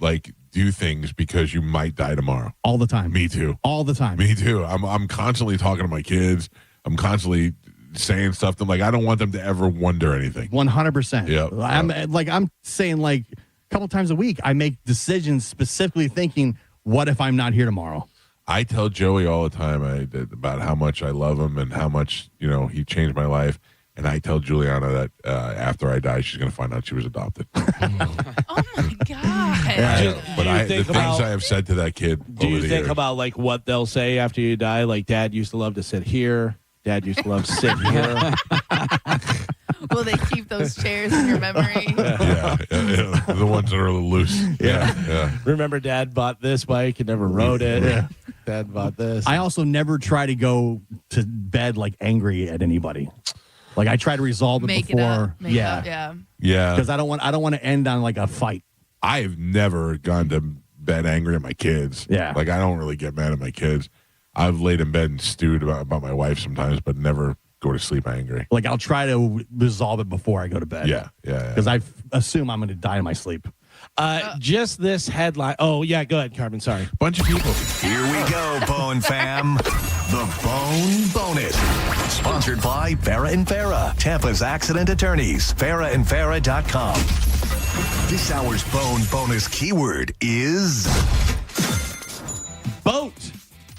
do things because you might die tomorrow? all the time. Me too. All the time. Me too. I'm constantly talking to my kids. I'm constantly saying stuff to them. Like I don't want them to ever wonder anything. 100%. Yeah. I'm saying like a couple times a week, I make decisions specifically thinking, what if I'm not here tomorrow? I tell Joey all the time about how much I love him and how much, he changed my life. And I tell Juliana that after I die, she's going to find out she was adopted. Oh my God. The things I have said to that kid. Do you think about like what they'll say after you die? Like, Dad used to love to sit here. Dad used to love to sit here. Will they keep those chairs in your memory? Yeah, the ones that are a little loose. Yeah. Remember, Dad bought this bike and never rode it. Yeah. Dad bought this. I also never try to go to bed like angry at anybody. Like I try to resolve it Make before. it up. Make it up, yeah. Yeah. Because I don't want to end on like a fight. I've never gone to bed angry at my kids. Yeah. Like I don't really get mad at my kids. I've laid in bed and stewed about my wife sometimes, but never go to sleep angry. Like I'll try to resolve it before I go to bed. Yeah. Because I assume I'm going to die in my sleep. Just this headline. Oh, yeah, go ahead, Carmen. Sorry. Bunch of people. Here we go, Bone fam. The Bone Bonus. Sponsored by Farah and Farah, Tampa's accident attorneys. FarahandFarah.com. This hour's Bone Bonus keyword is boat.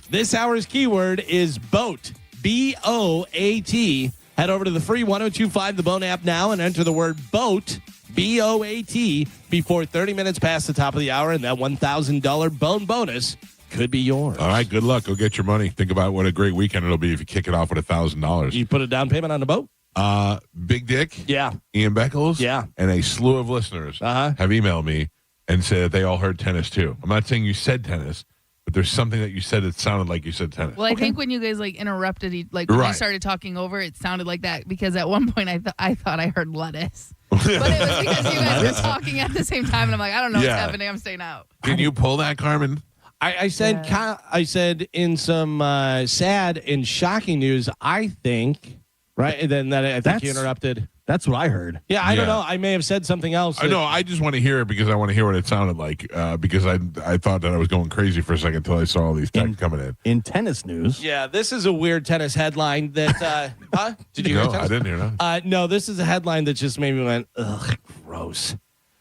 This hour's keyword is boat. B-O-A-T. Head over to the free 1025 The Bone app now and enter the word boat, B-O-A-T, before 30 minutes past the top of the hour, and that $1,000 Bone bonus could be yours. All right, good luck. Go get your money. Think about what a great weekend it'll be if you kick it off with $1,000. You put a down payment on the boat? Big Dick, yeah, Ian Beckles, yeah, and a slew of listeners have emailed me and said that they all heard tennis too. I'm not saying you said tennis, but there's something that you said that sounded like you said tennis. Well, I think when you guys like interrupted, like when you started talking over, it sounded like that because at one point I thought I heard lettuce, but it was because you guys were talking at the same time, and I'm like, I don't know what's happening. I'm staying out. Can you pull that, Carmen? I said in some sad and shocking news, I think, right? And then I think you interrupted. That's what I heard. Yeah, I don't know. I may have said something else. I know. I just want to hear it because I want to hear what it sounded like because I thought that I was going crazy for a second until I saw all these texts coming in. In tennis news. Yeah, this is a weird tennis headline that, Did you hear No, I didn't hear that. No, this is a headline that just made me went, ugh, gross.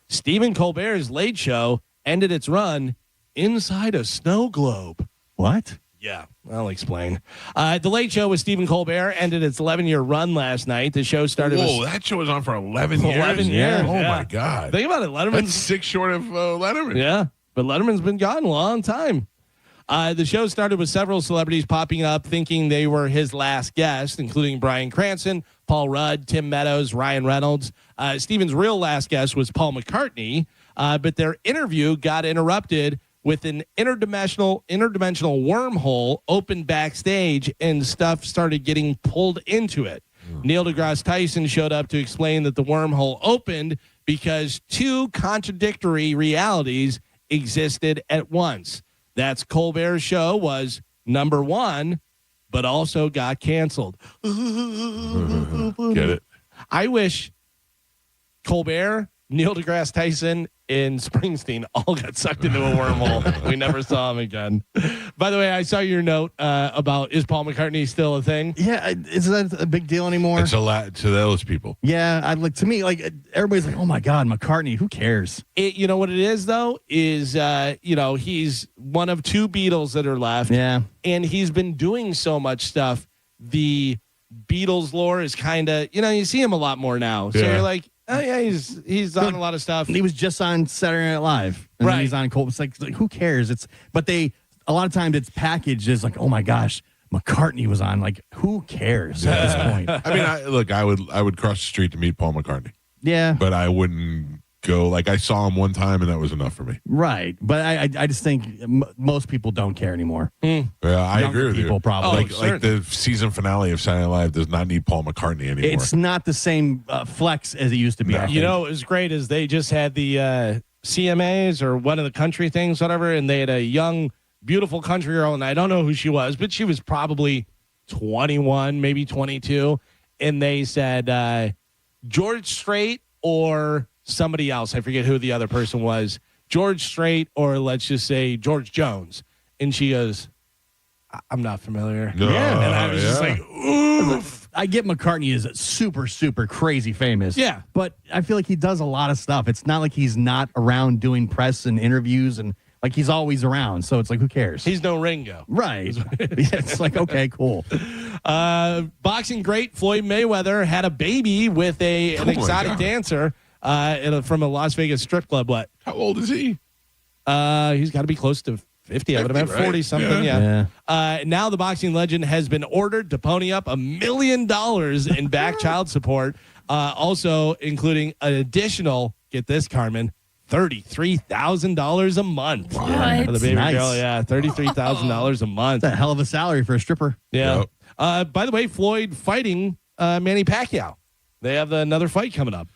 Stephen Colbert's Late Show ended its run inside a snow globe. What? Yeah, I'll explain. The Late Show with Stephen Colbert ended its 11-year run last night. The show started. Whoa, that show was on for 11 years. 11 years. Oh my God! Think about it. Letterman's That's 6 short of Letterman. Yeah, but Letterman's been gone a long time. The show started with several celebrities popping up, thinking they were his last guest, including Bryan Cranston, Paul Rudd, Tim Meadows, Ryan Reynolds. Stephen's real last guest was Paul McCartney, but their interview got interrupted with an interdimensional wormhole opened backstage, and stuff started getting pulled into it. Neil deGrasse Tyson showed up to explain that the wormhole opened because two contradictory realities existed at once. That's Colbert's show was number one, but also got canceled. Get it? I wish Colbert, Neil deGrasse Tyson, and Springsteen all got sucked into a wormhole. We never saw him again. By the way, I saw your note about, is Paul McCartney still a thing? Yeah, is that a big deal anymore? It's a lot to those people. Yeah, to me, like everybody's like, oh my God, McCartney, who cares? You know what it is though? Is he's one of two Beatles that are left. Yeah, and he's been doing so much stuff. The Beatles lore is kind of, you see him a lot more now. So you're like, oh yeah, he's on a lot of stuff. He was just on Saturday Night Live, and then he's on Colbert. It's like who cares? A lot of times it's packaged as like, oh my gosh, McCartney was on. Like, who cares at this point? I mean, I would cross the street to meet Paul McCartney. Yeah, but I wouldn't go. Like, I saw him one time, and that was enough for me. Right, but I just think most people don't care anymore. Yeah, I agree with people you. probably Like the season finale of Saturday Night Live does not need Paul McCartney anymore. It's not the same flex as it used to be. No. What was great is they just had the CMAs or one of the country things, whatever, and they had a young, beautiful country girl, and I don't know who she was, but she was probably 21, maybe 22, and they said George Strait or somebody else. I forget who the other person was. George Strait or let's just say George Jones. And she goes, I'm not familiar. Yeah. And I was just like, oof. I get McCartney is super, super crazy famous. Yeah. But I feel like he does a lot of stuff. It's not like he's not around doing press and interviews and Like he's always around, so it's like, who cares? He's no Ringo. Right. It's like, okay, cool. Boxing great Floyd Mayweather had a baby with an exotic dancer from a Las Vegas strip club. What? How old is he? He's got to be close to 50. I would have been 40 something. Yeah. Now the boxing legend has been ordered to pony up $1 million in back child support, also including an additional, get this, Carmen, $33,000 a month. What? For the baby Nice. girl. Yeah, $33,000 a month. That's a hell of a salary for a stripper. Yeah. By the way, Floyd fighting Manny Pacquiao. They have another fight coming up.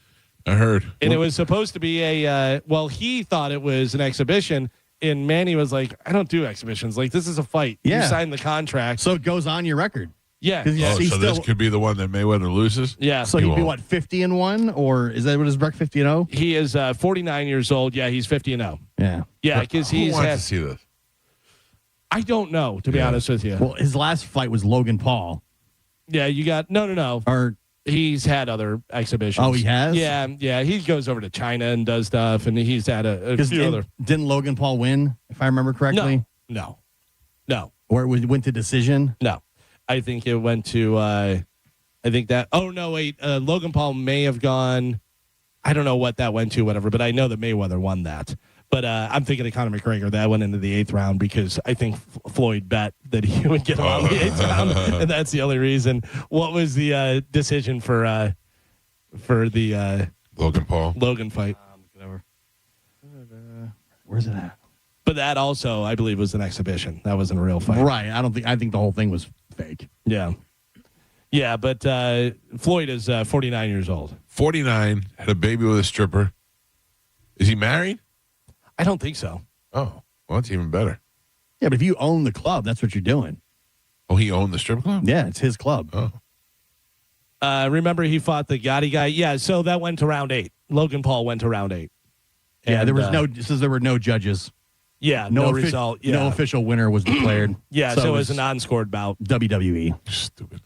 I heard. And it was supposed to be he thought it was an exhibition. And Manny was like, I don't do exhibitions. Like, this is a fight. Yeah. You signed the contract. So it goes on your record. Yeah. So this could be the one that Mayweather loses? Yeah. So he'd be, what, 50-1? Or is that what his record, 50-0? He is 49 years old. Yeah, he's 50-0. Yeah. Yeah, because Who he's wants had. to see this? I don't know, to be honest with you. Well, his last fight was Logan Paul. Yeah, you got no. Or he's had other exhibitions. Oh, he has? Yeah. He goes over to China and does stuff, and he's had a few other. Didn't Logan Paul win, if I remember correctly? No. Or it went to decision? No. I think it went to. Logan Paul may have gone. I don't know what that went to, whatever. But I know that Mayweather won that. But I'm thinking of Conor McGregor. That went into the 8th round because I think Floyd bet that he would get him out of the 8th round, and that's the only reason. What was the decision for the Logan Paul Logan fight? Where's it at? But that also, I believe, was an exhibition. That wasn't a real fight. Right. I think the whole thing was fake. Yeah. Yeah, but Floyd is 49 years old. 49, had a baby with a stripper. Is he married? I don't think so. Oh, well, that's even better. Yeah, but if you own the club, that's what you're doing. Oh, he owned the strip club? Yeah, it's his club. Oh. Remember he fought the Gotti guy? Yeah, so that went to round 8. Logan Paul went to round 8. Yeah, And, there was there were no judges. Yeah, no result. Yeah. No official winner was declared. Yeah, so it was a non-scored bout. WWE. Stupid.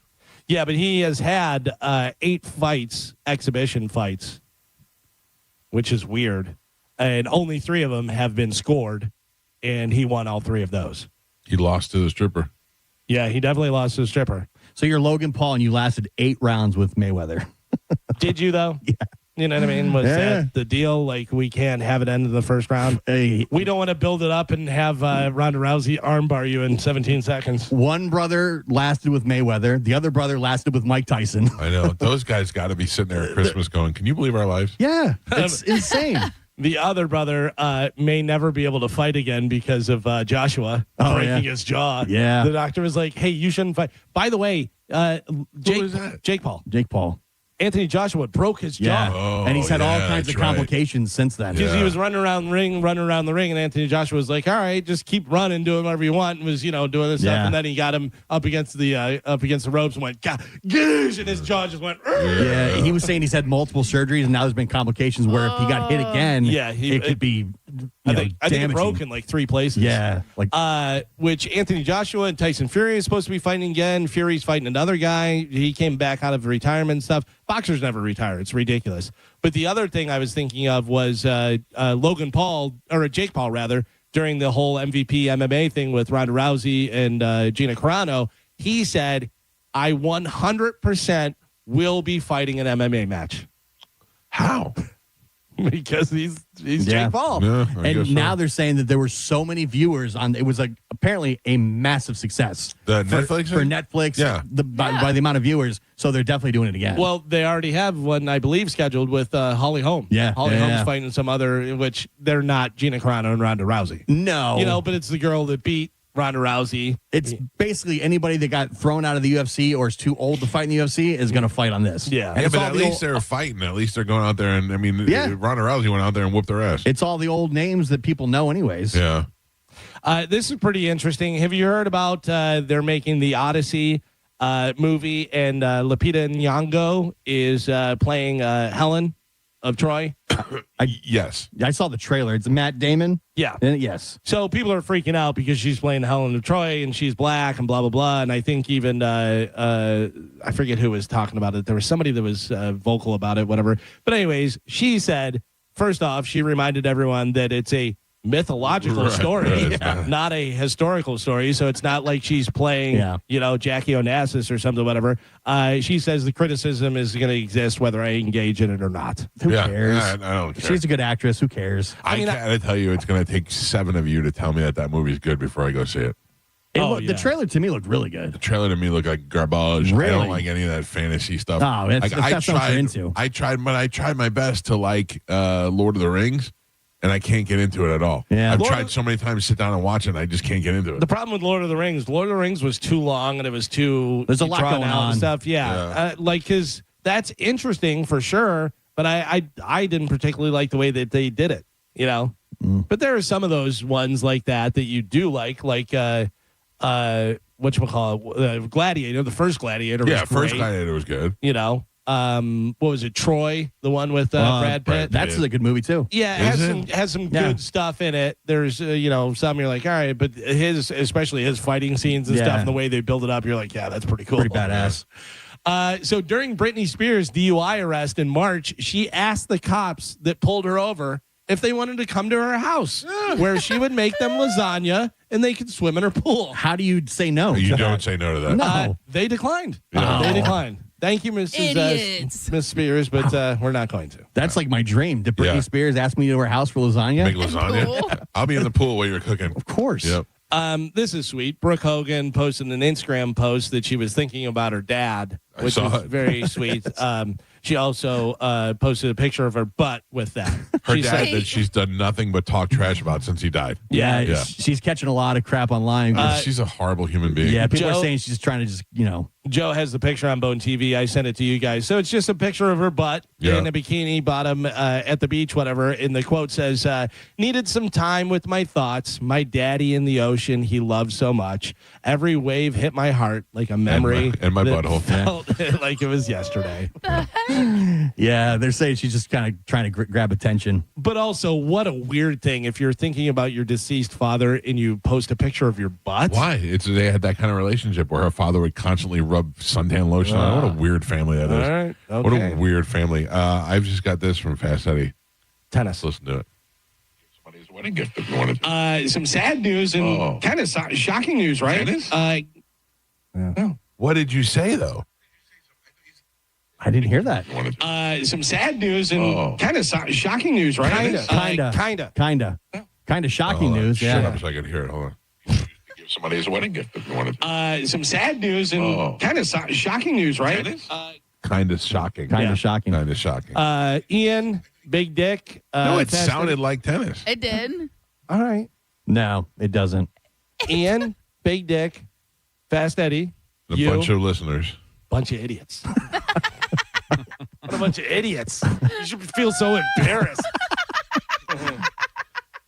Yeah, but he has had 8 fights, exhibition fights, which is weird. And only 3 of them have been scored, and he won all 3 of those. He lost to the stripper. Yeah, he definitely lost to the stripper. So you're Logan Paul, and you lasted 8 rounds with Mayweather. Did you, though? Yeah. You know what I mean? Was that the deal? Like, we can't have it end in the first round? Hey, We don't want to build it up and have Ronda Rousey armbar you in 17 seconds. one brother lasted with Mayweather. The other brother lasted with Mike Tyson. I know. Those guys got to be sitting there at Christmas going, can you believe our lives? Yeah, it's insane. The other brother may never be able to fight again because of Joshua breaking his jaw. Yeah. The doctor was like, hey, you shouldn't fight. By the way, is that? Jake Paul. Jake Paul. Anthony Joshua broke his Yeah. jaw. And he's had all yeah, kinds of that's right. complications since then. Because he was running around the ring, and Anthony Joshua was like, all right, just keep running, doing whatever you want, and was, doing this stuff. And then he got him up against the ropes and went, goosh, and his jaw just went, Yeah, he was saying he's had multiple surgeries, and now there's been complications where if he got hit again, it could be I think it damaging. broke in like 3 places. Yeah. Which Anthony Joshua and Tyson Fury is supposed to be fighting again. Fury's fighting another guy. He came back out of retirement and stuff. Boxers never retire. It's ridiculous. But the other thing I was thinking of was Logan Paul, or Jake Paul rather, during the whole MVP MMA thing with Ronda Rousey and Gina Carano. He said, I 100% will be fighting an MMA match. How? Because he's Jake Paul. Yeah, I And guess so. now they're saying that there were so many viewers on. It was apparently a massive success. The for, Netflix for thing? Netflix. Yeah. By the amount of viewers, so they're definitely doing it again. Well, they already have one, I believe, scheduled with Holly Holm. Yeah, Holly Holm's yeah. fighting some other, which they're not Gina Carano and Ronda Rousey. No, But it's the girl that beat Ronda Rousey. It's basically anybody that got thrown out of the UFC or is too old to fight in the UFC is going to fight on this. Yeah. And Yeah, it's but all at the least old- they're fighting. At least they're going out there and, Yeah. Ronda Rousey went out there and whooped their ass. It's all the old names that people know anyways. Yeah. This is pretty interesting. Have you heard about they're making the Odyssey movie, and Lupita Nyong'o is playing Helen of Troy? Yes. I saw the trailer. It's Matt Damon. Yeah. Yes. So people are freaking out because she's playing Helen of Troy and she's black and blah, blah, blah. And I think even, I forget who was talking about it. There was somebody that was vocal about it, whatever. But anyways, she said, first off, she reminded everyone that it's a mythological story, not a historical story. So it's not like she's playing, Jackie Onassis or something, whatever. She says the criticism is going to exist whether I engage in it or not. Who cares? I don't care. She's a good actress. Who cares? I gotta tell you, it's going to take 7 of you to tell me that movie's good before I go see it. The trailer to me looked really good. The trailer to me looked like garbage. Really? I don't like any of that fantasy stuff. Oh, that's what you're into. I tried my best to like Lord of the Rings, and I can't get into it at all. Yeah. I've tried so many times to sit down and watch it, and I just can't get into it. The problem with Lord of the Rings was too long and it was too There's a lot drawn going out on. and stuff. Yeah. Because that's interesting for sure, but I didn't particularly like the way that they did it, But there are some of those ones like that you do like whatchamacallit, Gladiator, the first Gladiator was great. First Gladiator was good. What was it, Troy, the one with Brad Pitt? That's a good movie too. Yeah, it has some good stuff in it. There's some you're like, all right, but especially his fighting scenes and stuff and the way they build it up, you're like, yeah, that's pretty cool. Pretty badass. So during Britney Spears' DUI arrest in March, she asked the cops that pulled her over if they wanted to come to her house where she would make them lasagna and they could swim in her pool. How do you say no? You don't say no to that. No. They declined. Yeah. They declined. Thank you, Miss Spears, but we're not going to. That's like my dream. Did Britney Spears ask me to her house for lasagna? Make lasagna? Cool. I'll be in the pool while you're cooking. Of course. Yep. This is sweet. Brooke Hogan posted an Instagram post that she was thinking about her dad, which saw is it. very sweet. She also posted a picture of her butt with that. Her She dad said- that she's done nothing but talk trash about since he died. Yeah, she's catching a lot of crap online. She's a horrible human being. Yeah, people Joe- are saying she's trying to Joe has the picture on Bone TV. I sent it to you guys. So it's just a picture of her butt in a bikini bottom at the beach, whatever. And the quote says, needed some time with my thoughts. My daddy in the ocean he loved so much. Every wave hit my heart like a memory. And my that butthole. Felt like it was yesterday. Yeah, they're saying she's just kind of trying to grab attention. But also, what a weird thing if you're thinking about your deceased father and you post a picture of your butt. Why? They had that kind of relationship where her father would constantly rub suntan lotion on. What a weird family that is. All right. What Okay. a weird family. I've just got this from Fast Eddie. Tennis. Listen to it. Somebody's wedding gift if you want to. Some sad news and kind of shocking news, right? Tennis? No. What did you say, though? I didn't hear that. Some sad news and kind of shocking news, right? Kind of shocking news. Shut Yeah. up so I can hear it. Hold on. Give somebody as a wedding gift if you want to. Some sad news and kind of shocking news, right? Kind of shocking. Kind of shocking. Kind of shocking. Ian, Big Dick. No, it Fast sounded Eddie. like tennis. It did. All right. No, it doesn't. Ian, Big Dick, Fast Eddie. A bunch of listeners. Bunch of idiots. What a bunch of idiots. You should feel so embarrassed.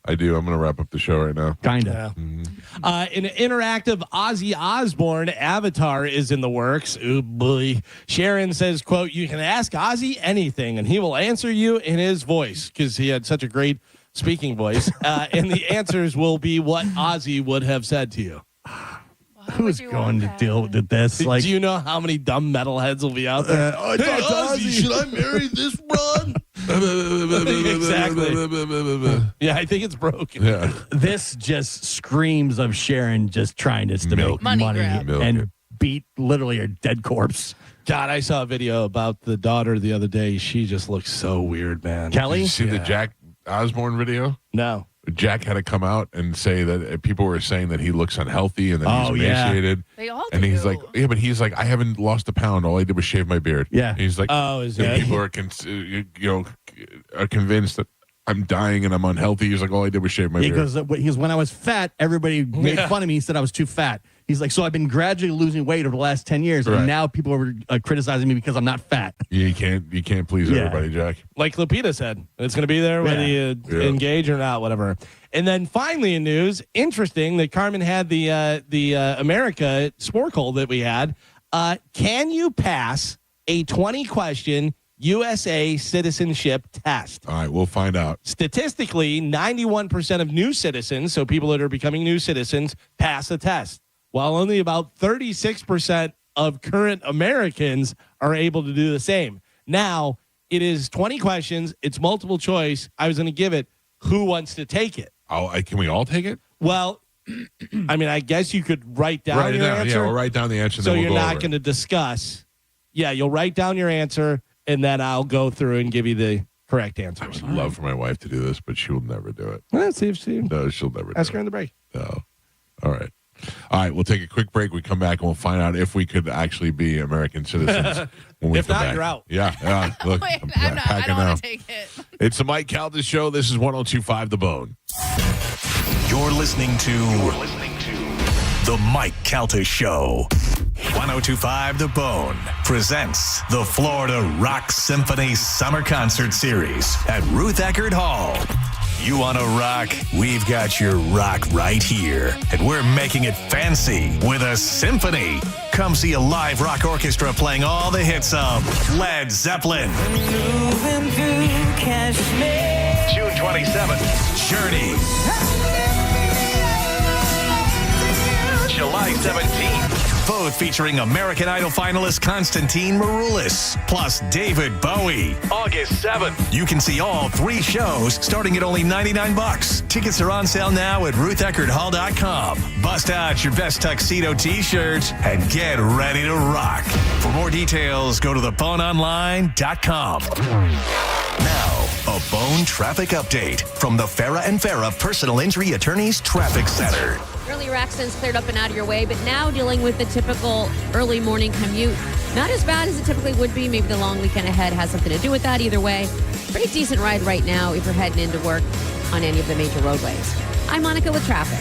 I do. I'm going to wrap up the show right now. Kind of. An interactive Ozzy Osbourne avatar is in the works. Ooh, boy. Sharon says, quote, you can ask Ozzy anything and he will answer you in his voice because he had such a great speaking voice. And the answers will be what Ozzy would have said to you. Who's going to deal with this? Do you know how many dumb metalheads will be out there? Hey, Ozzy, should I marry this broad? Exactly. Yeah, I think it's broken. Yeah. This just screams of Sharon just trying to make Money money grab. and beat literally a dead corpse. God, I saw a video about the daughter the other day. She just looks so weird, man. Did Kelly? you see the Jack Osborne video? No. Jack had to come out and say that people were saying that he looks unhealthy and that Oh, he's yeah. emaciated. They all And he's do. like, yeah, but he's like, I haven't lost a pound. All I did was shave my beard. Yeah. And he's like, Oh, is and that? people are, are convinced that I'm dying and I'm unhealthy. He's like, all I did was shave my beard. Because when I was fat, everybody made fun of me. He said I was too fat. He's like, so I've been gradually losing weight over the last 10 years, Right. and now people are criticizing me because I'm not fat. You can't please Yeah. everybody, Jack. Like Lupita said, it's going to be there whether you engage or not, whatever. And then finally in news, interesting that Carmen had the America Sporkle that we had. Can you pass a 20-question USA citizenship test? All right, we'll find out. Statistically, 91% of new citizens, so people that are becoming new citizens, pass the test, while only about 36% of current Americans are able to do the same. Now, it is 20 questions. It's multiple choice. I was going to give it. Who wants to take it? Can we all take it? Well, I mean, I guess you could write down your answer. Yeah, we'll write down the answer. So then you're we'll not going to discuss. Yeah, you'll write down your answer, and then I'll go through and give you the correct answer. I would love for my wife to do this, but she will never do it. Let's see if she. No, she'll never. Ask her in the break. No. All right. All right, we'll take a quick break. We come back and we'll find out if we could actually be American citizens when we If come not, back. you're out. Yeah. Look, Wait, I'm I packing don't now. want to take it. It's the Mike Calta Show. This is 102.5 The Bone. You're listening to The Mike Calta Show. 102.5 The Bone presents the Florida Rock Symphony Summer Concert Series at Ruth Eckerd Hall. You want to rock? We've got your rock right here. And we're making it fancy with a symphony. Come see a live rock orchestra playing all the hits of Led Zeppelin. June 27th, Journey. July 17th, both featuring American Idol finalist Constantine Maroulis, plus David Bowie. August 7th, you can see all 3 shows starting at only $99. Tickets are on sale now at rutheckerdhall.com. Bust out your best tuxedo t-shirts and get ready to rock. For more details, go to theboneonline.com. Now, a Bone traffic update from the Farah and Farah Personal Injury Attorneys Traffic Center. Earlier accidents cleared up and out of your way, but now dealing with the typical early morning commute. Not as bad as it typically would be. Maybe the long weekend ahead has something to do with that. Either way, pretty decent ride right now if you're heading into work on any of the major roadways. I'm Monica with traffic.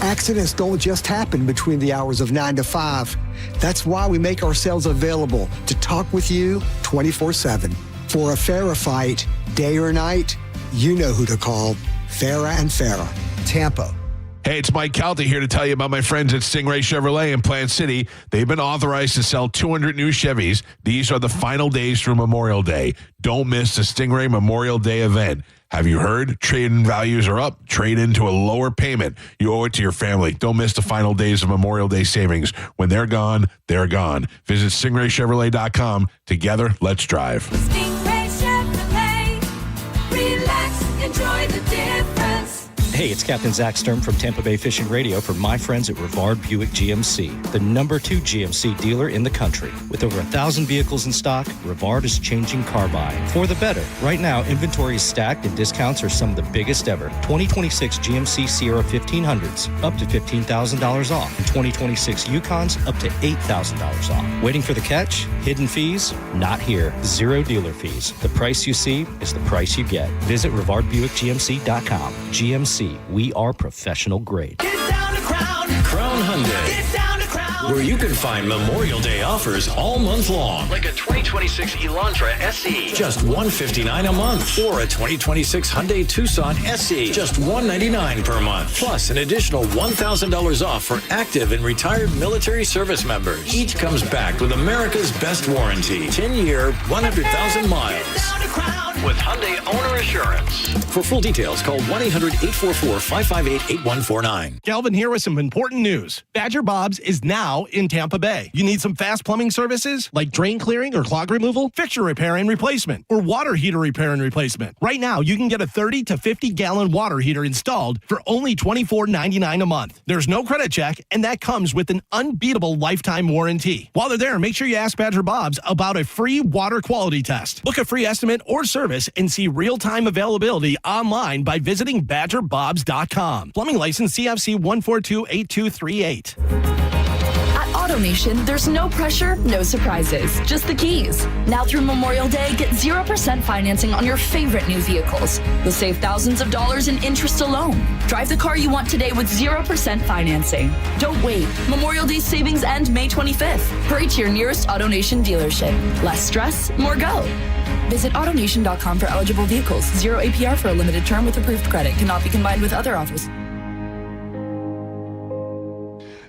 Accidents don't just happen between the hours of 9 to 5. That's why we make ourselves available to talk with you 24/7. For a Farah fight, day or night, you know who to call. Farah and Farah, Tampa. Hey, it's Mike Calta here to tell you about my friends at Stingray Chevrolet in Plant City. They've been authorized to sell 200 new Chevys. These are the final days through Memorial Day. Don't miss the Stingray Memorial Day event. Have you heard? Trade-in values are up. Trade into a lower payment. You owe it to your family. Don't miss the final days of Memorial Day savings. When they're gone, they're gone. Visit stingraychevrolet.com. Together, let's drive. Stingray Chevrolet. Relax, enjoy the difference. Hey, it's Captain Zach Sturm from Tampa Bay Fishing Radio for my friends at Rivard Buick GMC, the #2 GMC dealer in the country. With over 1,000 vehicles in stock, Rivard is changing car buying for the better. Right now, inventory is stacked and discounts are some of the biggest ever. 2026 GMC Sierra 1500s, up to $15,000 off. And 2026 Yukons, up to $8,000 off. Waiting for the catch? Hidden fees? Not here. Zero dealer fees. The price you see is the price you get. Visit RivardBuickGMC.com. GMC. We are professional grade. Get down to Crown. Crown Hyundai. Get down to Crown. Where you can find Memorial Day offers all month long. Like a 2026 Elantra SE. Just $159 a month. Or a 2026 Hyundai Tucson SE. Just $199 per month. Plus an additional $1,000 off for active and retired military service members. Each comes backed with America's best warranty. 10-year, 100,000 miles. With Hyundai Owner Assurance. For full details, call 1-800-844-558-8149. Galvin here with some important news. Badger Bob's is now in Tampa Bay. You need some fast plumbing services like drain clearing or clog removal, fixture repair and replacement, or water heater repair and replacement. Right now, you can get a 30 to 50-gallon water heater installed for only $24.99 a month. There's no credit check, and that comes with an unbeatable lifetime warranty. While they're there, make sure you ask Badger Bob's about a free water quality test. Book a free estimate or service and see real-time availability online by visiting badgerbobs.com. Plumbing license CFC 1428238. At AutoNation, there's no pressure, no surprises, just the keys. Now through Memorial Day, get 0% financing on your favorite new vehicles. You'll save thousands of dollars in interest alone. Drive the car you want today with 0% financing. Don't wait. Memorial Day savings end May 25th. Hurry to your nearest AutoNation dealership. Less stress, more go. Visit AutoNation.com for eligible vehicles. 0 APR for a limited term with approved credit. Cannot be combined with other offers.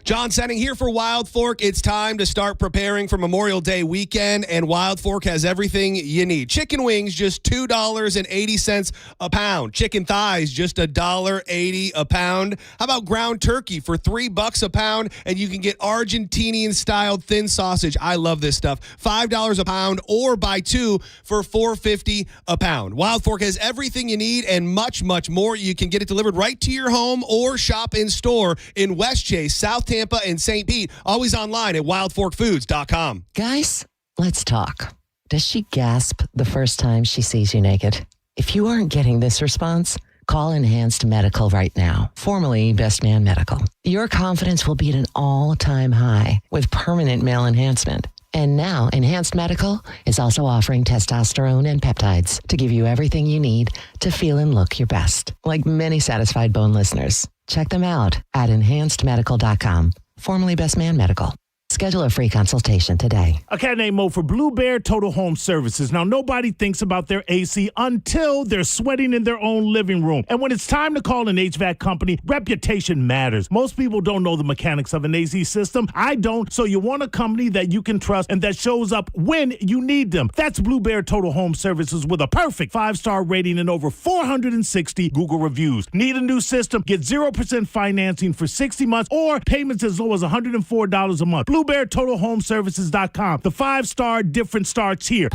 John Senning here for Wild Fork. It's time to start preparing for Memorial Day weekend, and Wild Fork has everything you need. Chicken wings, just $2.80 a pound. Chicken thighs, just $1.80 a pound. How about ground turkey for $3 a pound? And you can get Argentinian-style thin sausage. I love this stuff. $5 a pound, or buy two for $4.50 a pound. Wild Fork has everything you need and much, much more. You can get it delivered right to your home or shop in store in West Chase, South Tampa, and St. Pete. Always online at wildforkfoods.com. Guys, let's talk. Does she gasp the first time she sees you naked? If you aren't getting this response, call Enhanced Medical right now, formerly Best Man Medical. Your confidence will be at an all-time high with permanent male enhancement. And now, Enhanced Medical is also offering testosterone and peptides to give you everything you need to feel and look your best. Like many satisfied bone listeners. Check them out at enhancedmedical.com, formerly Best Man Medical. Schedule a free consultation today. A cat named Mo for Blue Bear Total Home Services. Now, nobody thinks about their AC until they're sweating in their own living room. And when it's time to call an HVAC company, reputation matters. Most people don't know the mechanics of an AC system. I don't, so you want a company that you can trust and that shows up when you need them. That's Blue Bear Total Home Services with a perfect 5-star rating and over 460 Google reviews. Need a new system? Get 0% financing for 60 months or payments as low as $104 a month. BlueBearTotalHomeServices.com. The 5-star difference starts here.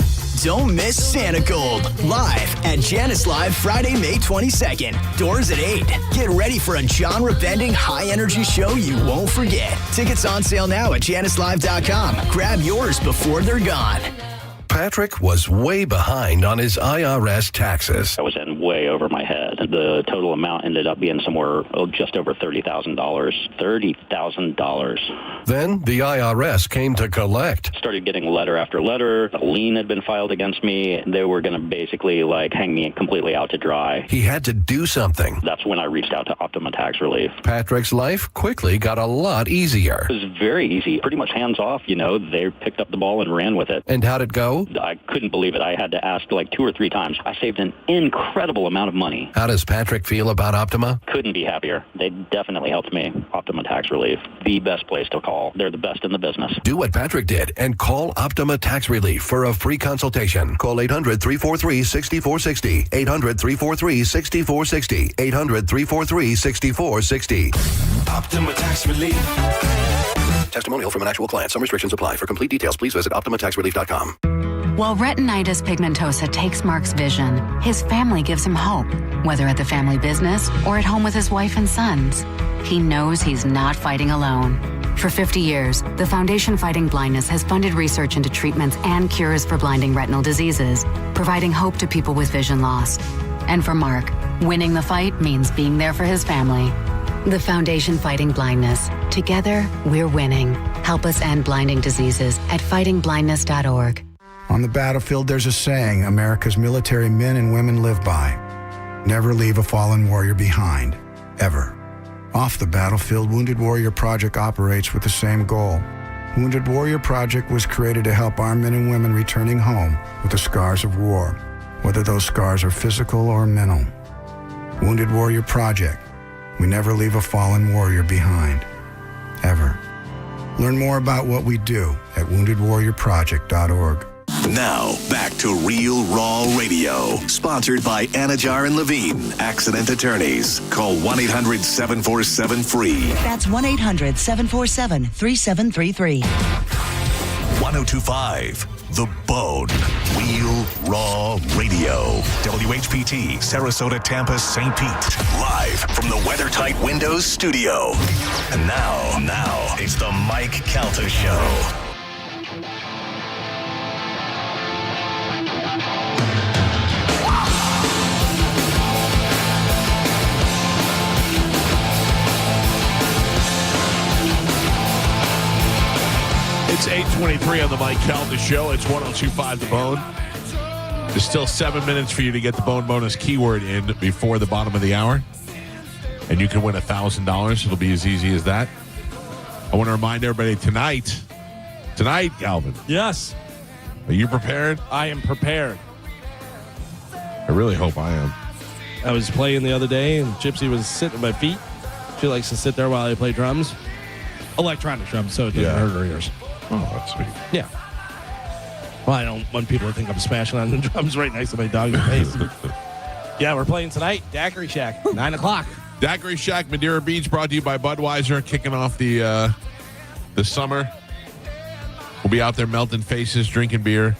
Don't miss Santa Gold, live at Janice Live Friday, May 22nd. Doors at 8. Get ready for a genre bending, high-energy show you won't forget. Tickets on sale now at JaniceLive.com. Grab yours before they're gone. Patrick was way behind on his IRS taxes. I was in way over my head. The total amount ended up being somewhere just over $30,000. $30,000. Then the IRS came to collect. Started getting letter after letter. A lien had been filed against me. They were going to basically hang me completely out to dry. He had to do something. That's when I reached out to Optima Tax Relief. Patrick's life quickly got a lot easier. It was very easy. Pretty much hands off, They picked up the ball and ran with it. And how'd it go? I couldn't believe it. I had to ask 2 or 3 times. I saved an incredible amount of money. How does Patrick feel about Optima? Couldn't be happier. They definitely helped me. Optima Tax Relief, the best place to call. They're the best in the business. Do what Patrick did and call Optima Tax Relief for a free consultation. Call 800-343-6460. 800-343-6460. 800-343-6460. Optima Tax Relief. Testimonial from an actual client. Some restrictions apply. For complete details, please visit OptimaTaxRelief.com. While retinitis pigmentosa takes Mark's vision, his family gives him hope, whether at the family business or at home with his wife and sons. He knows he's not fighting alone. For 50 years, the Foundation Fighting Blindness has funded research into treatments and cures for blinding retinal diseases, providing hope to people with vision loss. And for Mark, winning the fight means being there for his family. The Foundation Fighting Blindness. Together, we're winning. Help us end blinding diseases at fightingblindness.org. On the battlefield, there's a saying America's military men and women live by. Never leave a fallen warrior behind, ever. Off the battlefield, Wounded Warrior Project operates with the same goal. Wounded Warrior Project was created to help our men and women returning home with the scars of war, whether those scars are physical or mental. Wounded Warrior Project. We never leave a fallen warrior behind, ever. Learn more about what we do at woundedwarriorproject.org. Now, back to Real Raw Radio, sponsored by Anajar and Levine, accident attorneys. Call 1-800-747-FREE. That's 1-800-747-3733. 1025, The Bone, Real Raw Radio. WHPT, Sarasota, Tampa, St. Pete. Live from the WeatherTight Windows studio. And now, it's the Mike Calta Show. It's 8:23 on the Mike Calta Show. It's 102.5 The Bone. There's still 7 minutes for you to get the Bone Bonus keyword in before the bottom of the hour. And you can win $1,000. It'll be as easy as that. I want to remind everybody tonight, Calvin. Yes. Are you prepared? I am prepared. I really hope I am. I was playing the other day, and Gypsy was sitting at my feet. She likes to sit there while I play drums. Electronic drums, so it doesn't hurt our ears. Oh, that's sweet. Yeah. Well, I don't want people to think I'm smashing on the drums right next to my dog's face. Yeah, we're playing tonight. Daiquiri Shack, 9 o'clock. Daiquiri Shack, Madeira Beach, brought to you by Budweiser, kicking off the summer. We'll be out there melting faces, drinking beer,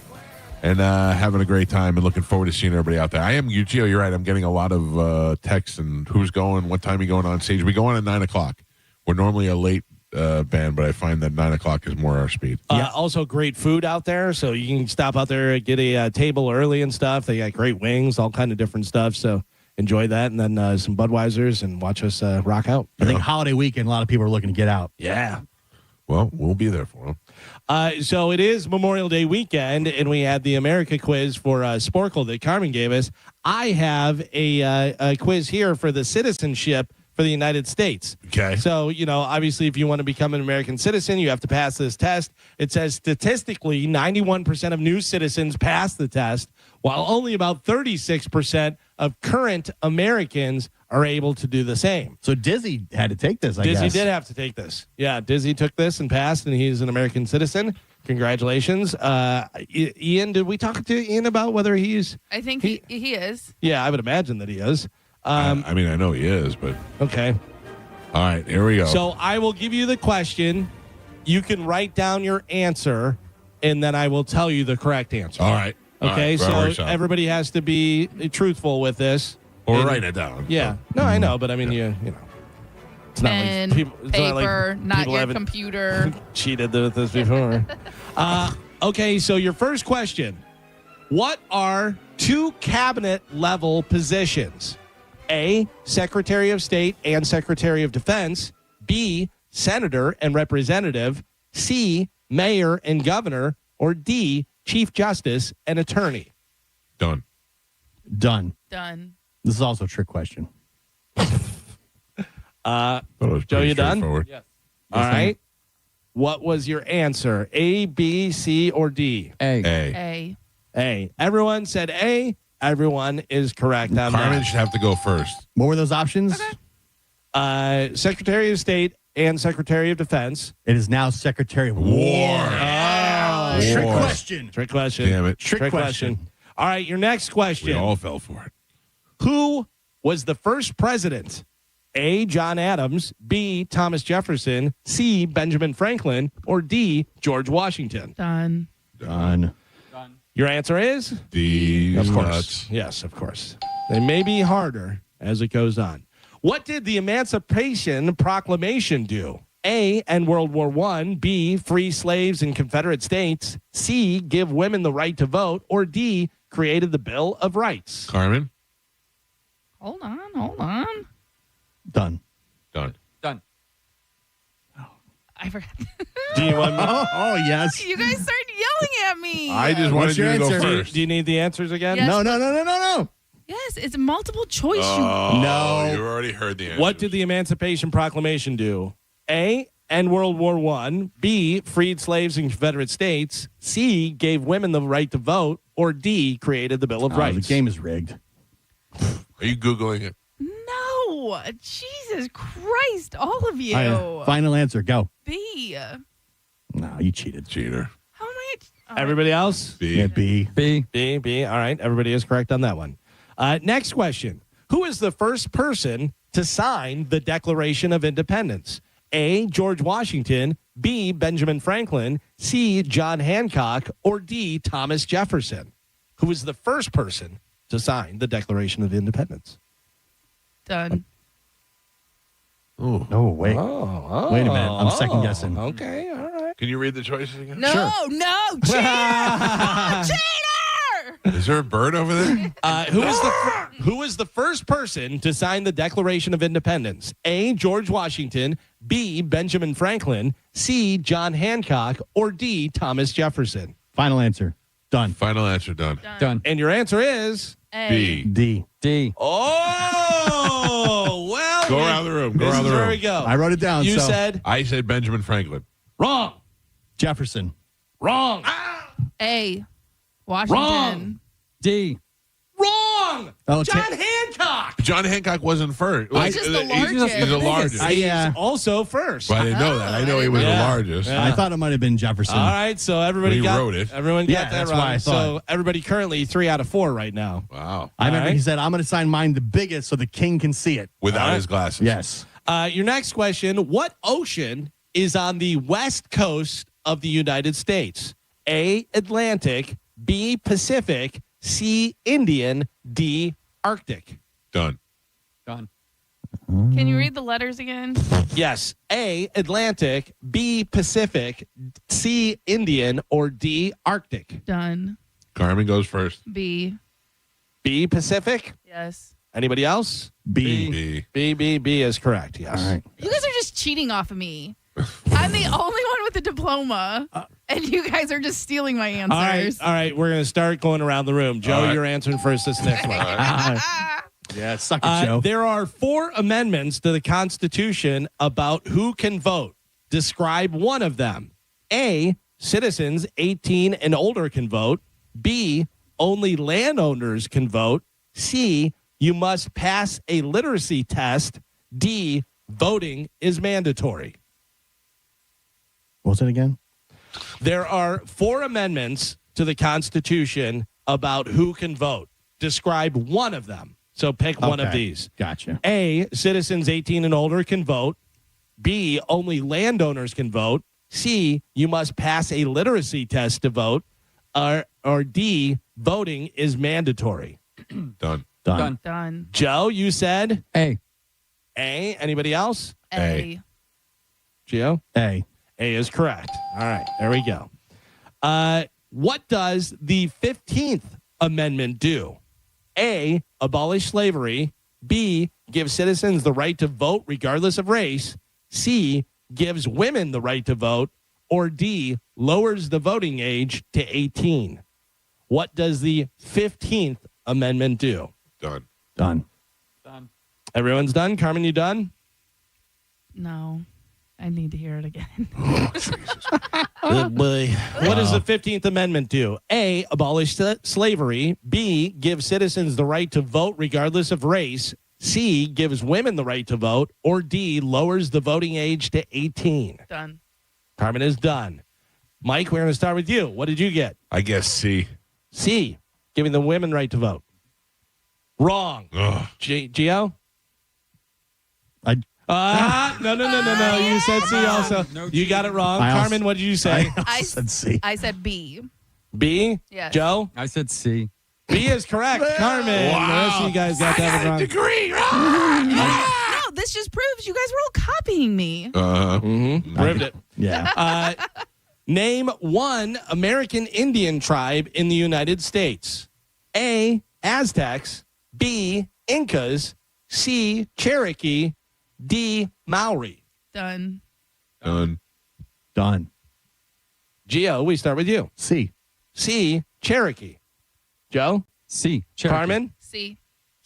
and having a great time, and looking forward to seeing everybody out there. Gio, you're right. I'm getting a lot of texts and who's going, what time you going on stage. We go on at 9 o'clock. We're normally a late band, but I find that 9 o'clock is more our speed. Also, great food out there, so you can stop out there and get a table early and stuff. They got great wings, all kind of different stuff, so enjoy that, and then some Budweisers, and watch us rock out. I think holiday weekend, a lot of people are looking to get out. Yeah. Well, we'll be there for them. So it is Memorial Day weekend, and we had the America quiz for Sporkle that Carmen gave us. I have a quiz here for the citizenship for the United States. Okay. So, obviously, if you want to become an American citizen, you have to pass this test. It says statistically, 91% of new citizens pass the test, while only about 36% of current Americans are able to do the same. So Dizzy had to take this, I guess. Dizzy did have to take this. Yeah, Dizzy took this and passed, and he's an American citizen. Congratulations. Ian, did we talk to Ian about whether he's... I think he is. Yeah, I would imagine that he is. I know he is, but... Okay. All right, here we go. So I will give you the question. You can write down your answer, and then I will tell you the correct answer. All right. Okay, so everybody has to be truthful with this. Or write it down. Yeah. No, I know, but I mean, you know. It's not Pen, like people, it's paper, not people your haven't computer. cheated with this before. Okay, so your first question. What are two cabinet level positions? A, Secretary of State and Secretary of Defense. B, Senator and Representative. C, Mayor and Governor. Or D, Chief Justice and Attorney. Done. Done. This is also a trick question. Joe, you done? Yes. All right. What was your answer? A, B, C, or D? A. Everyone said A. Everyone is correct on Carmen that. should have to go first. What were those options? Secretary of State and Secretary of Defense. It is now Secretary of War. Trick question. Trick question. Damn it. Trick question. All right, your next question. We all fell for it. Who was the first president? A, John Adams. B, Thomas Jefferson. C, Benjamin Franklin. Or D, George Washington. Done. Your answer is? D. Of course. Yes, of course. They may be harder as it goes on. What did the Emancipation Proclamation do? A, end World War I. B, free slaves in Confederate States. C, give women the right to vote. Or D, created the Bill of Rights. Carmen? Hold on. Done. I forgot. Do you want me? Oh, yes. You guys started yelling at me. I just wanted you to go first. Do you need the answers again? Yes. No. Yes, it's multiple choice. No. You already heard the answer. What did the Emancipation Proclamation do? A, end World War I. B, freed slaves in Confederate States. C, gave women the right to vote. Or D, created the Bill of Rights. The game is rigged. Are you Googling it? No. Jesus Christ, all of you. Final answer. Go. B. No, you cheated. Cheater. How am I? Everybody else? B. Yeah, B. B. All right. Everybody is correct on that one. Next question. Who is the first person to sign the Declaration of Independence? A, George Washington. B, Benjamin Franklin. C, John Hancock. Or D, Thomas Jefferson. Who was the first person to sign the Declaration of Independence? Done. Oh. No, wait. Oh. Wait a minute. I'm second guessing. Okay. All right. Can you read the choices again? No, cheater! Cheater! Is there a bird over there? Who is the first person to sign the Declaration of Independence? A, George Washington. B, Benjamin Franklin. C, John Hancock. Or D, Thomas Jefferson. Final answer. Done. Final answer. Done. And your answer is? A. B. D. Oh, well. Go around the room. This is where we go. I wrote it down. You so. said? I said Benjamin Franklin. Wrong. Jefferson. Wrong. A. Washington. Wrong. D. Wrong. Oh, John Hancock. John Hancock wasn't first. He's just the largest. He's the largest. He's also first. But I didn't know that. I know he was the largest. I thought it might have been Jefferson. All right, so everybody wrote it. Everyone got that that's right. why I thought. So everybody currently 3 out of 4 right now. Wow. I remember right. he said, I'm going to sign mine the biggest so the king can see it. Without his glasses. Yes. Your next question, what ocean is on the west coast of the United States? A, Atlantic, B, Pacific, C, Indian, D, Arctic. Done. Can you read the letters again? Yes. A, Atlantic, B, Pacific, C, Indian, or D, Arctic. Done. Carmen goes first. B. B, Pacific. Yes. Anybody else? B. B is correct. Yes. All right. You guys are just cheating off of me. I'm the only one with a diploma, and you guys are just stealing my answers. All right. We're going to start going around the room. Joe, All right. you're answering first this next one. Yeah, suck it, Joe. There are 4 amendments to the Constitution about who can vote. Describe one of them. A, citizens 18 and older can vote. B, only landowners can vote. C, you must pass a literacy test. D, voting is mandatory. What was it again? There are 4 amendments to the Constitution about who can vote. Describe one of them. So pick one of these. Gotcha. A, citizens 18 and older can vote. B, only landowners can vote. C, you must pass a literacy test to vote. Or D, voting is mandatory. Done. Done. Joe, you said A. A. Anybody else? A. Gio? A. A is correct. All right, there we go. What does the 15th Amendment do? A, abolish slavery. B, give citizens the right to vote regardless of race. C, gives women the right to vote. Or D, lowers the voting age to 18. What does the 15th Amendment do? Done. Everyone's done? Carmen, you done? No. I need to hear it again. Oh, boy. What does the 15th Amendment do? A, abolish slavery. B, give citizens the right to vote regardless of race. C, gives women the right to vote. Or D, lowers the voting age to 18. Done. Carmen is done. Mike, we're going to start with you. What did you get? I guess C. C, giving the women right to vote. Wrong. Gio? No. You said C also. You got it wrong. Carmen, what did you say? I said C. I said B. B? Yes. Joe? I said C. B is correct. Carmen. Wow. The rest of you guys got that one wrong. Degree. No, this just proves you guys were all copying me. Proved it. Yeah. Name one American Indian tribe in the United States. A, Aztecs. B, Incas. C, Cherokee. D, Maori. Done. Done. Gio, we start with you. C. C, Cherokee. Joe? C. Cherokee. Carmen? C.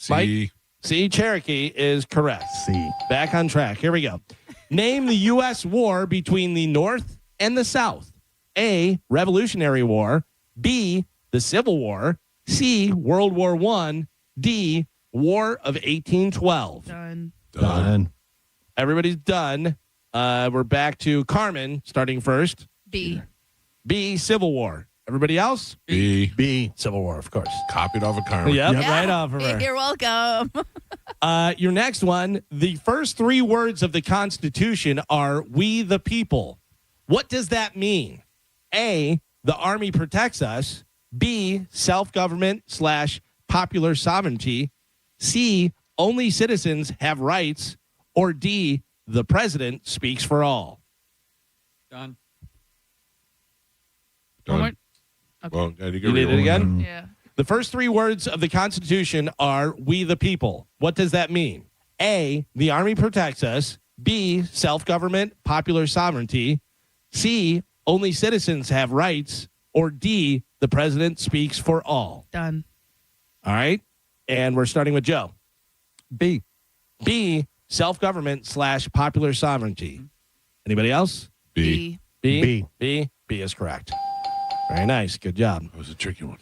Mike? C, Cherokee is correct. C. Back on track. Here we go. Name the U.S. war between the North and the South. A, Revolutionary War. B, the Civil War. C, World War I. D, War of 1812. Done. Everybody's done. We're back to Carmen, starting first. B. B, Civil War. Everybody else? B. Civil War, of course. Copied off of Carmen. Yep, right off of her. You're welcome. Your next one, the first 3 words of the Constitution are "We the people." What does that mean? A, the Army protects us. B, self-government / popular sovereignty. C, only citizens have rights. Or D, the president speaks for all. Done. Okay. Well, You need it again? Yeah. The first 3 words of the Constitution are "We the people." What does that mean? A, the Army protects us. B, self-government, popular sovereignty. C, only citizens have rights. Or D, the president speaks for all. Done. All right. And we're starting with Joe. B. B, self-government / popular sovereignty. Anybody else? B. B is correct. Very nice. Good job. That was a tricky one.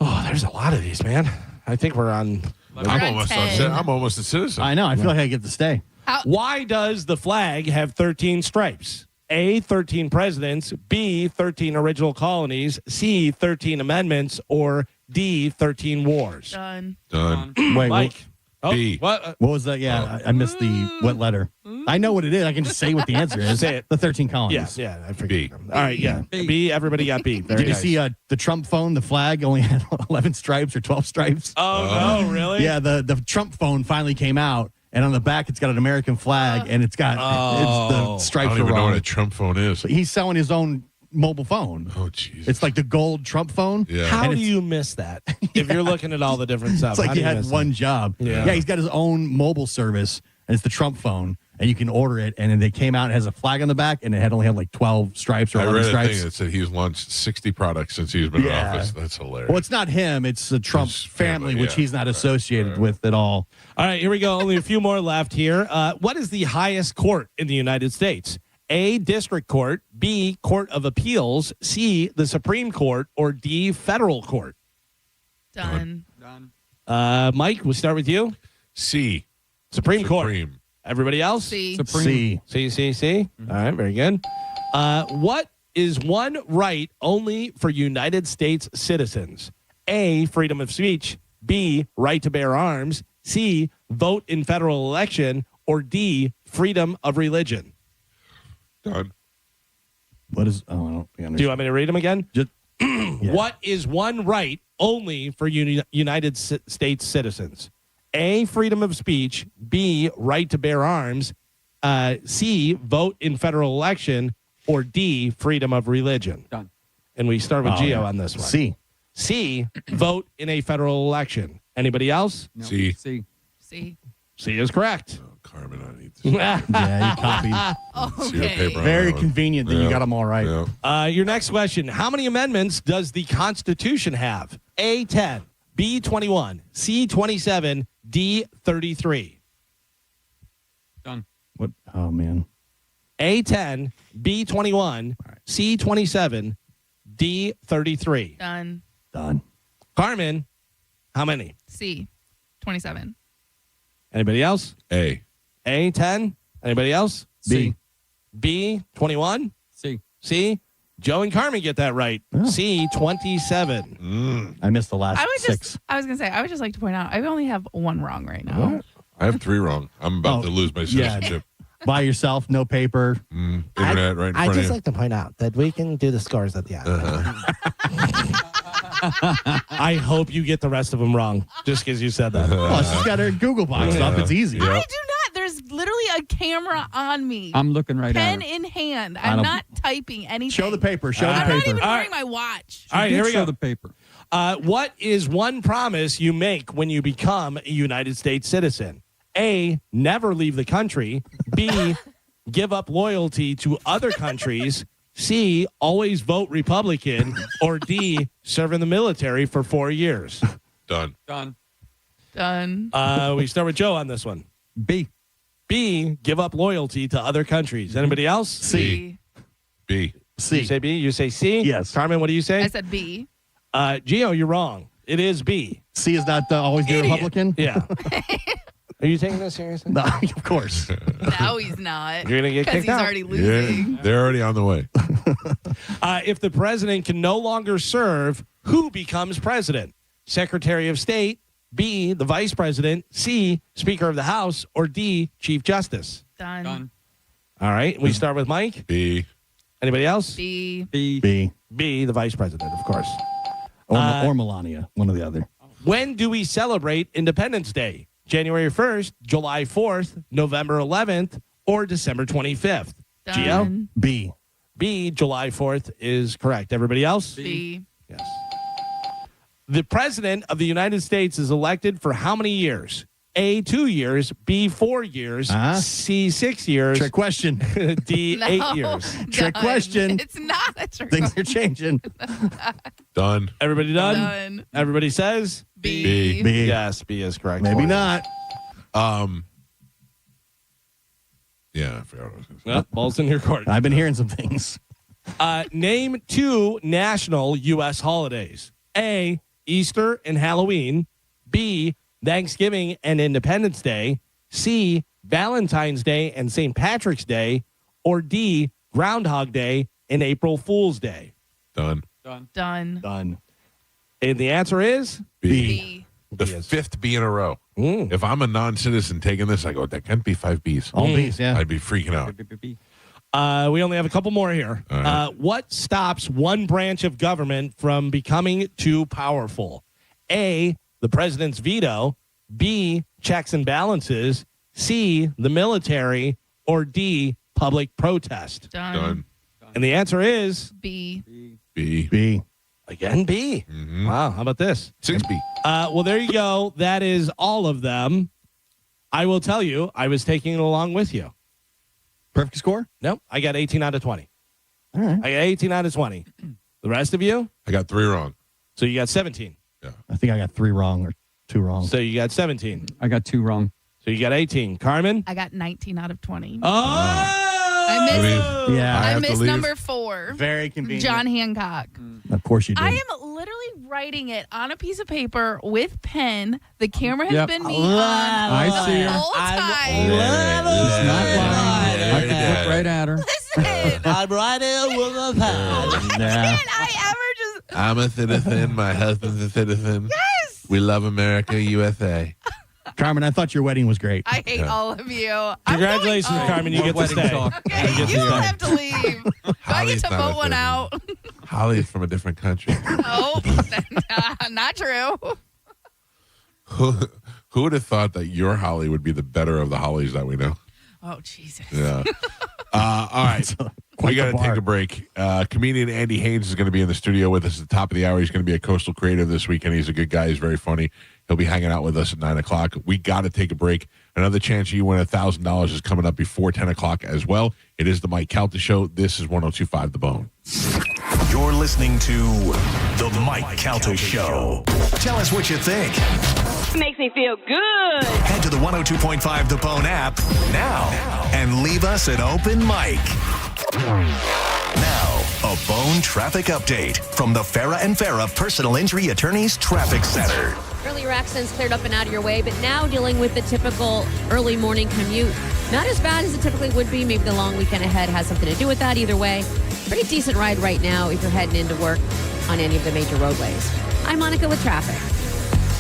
Oh, there's a lot of these, man. I think we're on. I'm almost a citizen. I know. I feel like I get to stay. Why does the flag have 13 stripes? A, 13 presidents, B, 13 original colonies, C, 13 amendments, or D, 13 wars? Done. Wait, Mike. B. What? What was that? Yeah, I missed the what letter. I know what it is. I can just say what the answer is. Say it. The 13 colonies. Yeah, I figured. B. All right, yeah. B. Everybody got B. Very Did you nice. see the Trump phone? The flag only had 11 stripes or 12 stripes. Oh, no, really? Yeah, the Trump phone finally came out, and on the back it's got an American flag, and it's got it's the I stripes don't are even know wrong. what a Trump phone is. He's selling his own mobile phone. Oh, jeez. It's like the gold Trump phone. Yeah. How And do you miss that? If you're looking at all the different stuff. It's like how he do you had miss one that? job. Yeah. He's got his own mobile service, and it's the Trump phone, and you can order it, and then they came out, it has a flag on the back, and it had only had like 12 stripes or I 11 read a stripes. thing that said he's launched 60 products since he's been in Yeah. office. That's hilarious. Well, it's not him. It's the Trump His family, family, which yeah. he's not associated with at all. All right, here we go. Only a few more left here. What is the highest court in the United States? A, district court, B, court of appeals, C, the Supreme Court, or D, federal court? Done. Mike, we'll start with you. C. Supreme Court. Supreme. Everybody else? C. C. C. All right, very good. What is one right only for United States citizens? A, freedom of speech, B, right to bear arms, C, vote in federal election, or D, freedom of religion? Done. What is? Oh, I don't understand. Do you want me to read them again? Just, What is one right only for United States citizens? A, freedom of speech, B, right to bear arms, C, vote in federal election, or D, freedom of religion? Done. And we start with Gio on this one. C. C, vote in a federal election. Anybody else? No. C. C. C. C is correct. Oh, Carmen, I need this. Yeah, you copied. Zero Okay. paper on Very that one. convenient that you got them all right. Yeah. Your next question. How many amendments does the Constitution have? A, 10, B, 21, C, 27, D, 33. Done. What? Oh man. A, 10, B, 21, C, 27, D, 33. Done. Done. Carmen, how many? C. 27. Anybody else? A. A, 10. Anybody else? B. B, 21. C. C. Joe and Carmen get that right. Oh. C, 27. I missed the last I would six. I would just like to point out, I only have one wrong right now. I have 3 wrong. I'm about to lose my yeah. citizenship. By yourself, no paper. Internet right in front of you. to point out that we can do the scores at the end. I hope you get the rest of them wrong, just because you said that. Oh, she's got her Google box up. It's easy. I do not. There's literally a camera on me. I'm looking right Pen at it. in hand. I I'm don't- not typing anything. Show the paper. Show the I'm not paper. even All wearing right. my watch. All right, here we Show go. the paper. What is one promise you make when you become a United States citizen? A, never leave the country. B, give up loyalty to other countries. C, always vote Republican. Or D, serve in the military for 4 years. Done. Done. Done. We start with Joe on this one. B. B, give up loyalty to other countries. Anybody else? C. B. C. You say B? You say C? Yes. Carmen, what do you say? I said B. Gio, you're wrong. It is B. C is not always the Republican. Yeah. Are you taking this seriously? No, of course. No, he's not. You're gonna get because kicked he's out. already losing. Yeah, they're already on the way. If the president can no longer serve, who becomes president? Secretary of State, B, the vice president, C, Speaker of the House, or D, Chief Justice? Done. Done. All right. We start with Mike. B. Anybody else? B. B. B. B, the vice president, of course. Or Melania, one or the other. When do we celebrate Independence Day? January 1st, July 4th, November 11th, or December 25th? Gio? Done. B. B, July 4th is correct. Everybody else? B. Yes. The president of the United States is elected for how many years? A, 2 years, B, 4 years, C, 6 years, Trick question. D, No, 8 years. Trick done. question. It's not a trick. Things are changing. Done. Everybody done? Done. Everybody says? B. B. Yes, B is correct. Maybe for you. not. Yeah, I forgot what I was going to say. Well, ball's in your court. I've been hearing some things. Name 2 national U.S. holidays. A, Easter and Halloween. B, Thanksgiving and Independence Day, C, Valentine's Day and St. Patrick's Day, or D, Groundhog Day and April Fool's Day? Done. Done. And the answer is B. The fifth B in a row. If I'm a non-citizen taking this, I go, that can't be 5 Bs. All Bs, yeah. I'd be freaking out. we only have a couple more here. All right. What stops one branch of government from becoming too powerful? A, the president's veto, B, checks and balances, C, the military, or D, public protest? Done. And the answer is B. B. Again, B. Wow, how about this? 6B. Well, there you go. That is all of them. I will tell you, I was taking it along with you. Perfect score? Nope, I got 18 out of 20. All right. I got 18 out of 20. The rest of you? I got 3 wrong. So you got 17. I think I got 3 wrong or 2 wrong. So you got 17. I got 2 wrong. So you got 18. Carmen? I got 19 out of 20. Oh! I missed leave. number 4. Very convenient. John Hancock. Of course you did. I am literally writing it on a piece of paper with pen. The camera has been me on I see the her. whole time. She's not lying. I can look right at her. Listen. I'm writing with a pen. Can't I ever just... I'm a citizen. My husband's a citizen. Yes. We love America, USA. Carmen, I thought your wedding was great. I hate all of you. Congratulations, Carmen. You get to stay. Okay, you don't have to leave. Do I get to vote one out? Holly's from a different country. Oh, not true. Who would have thought that your Holly would be the better of the Hollies that we know? Oh, Jesus. Yeah. All right. We got to take a break. Comedian Andy Haynes is going to be in the studio with us at the top of the hour. He's going to be at Coastal Creative this weekend. He's a good guy. He's very funny. He'll be hanging out with us at 9 o'clock. We got to take a break. Another chance you win $1,000 is coming up before 10 o'clock as well. It is the Mike Calta Show. This is 102.5 The Bone. You're listening to The Mike Calta Show. Tell us what you think. Makes me feel good. Head to the 102.5 The Bone app now and leave us an open mic. Now, a Bone traffic update from the Farah and Farah Personal Injury Attorneys Traffic Center. Earlier accidents cleared up and out of your way, but now dealing with the typical early morning commute. Not as bad as it typically would be. Maybe the long weekend ahead has something to do with that. Either way, pretty decent ride right now if you're heading into work on any of the major roadways. I'm Monica with traffic.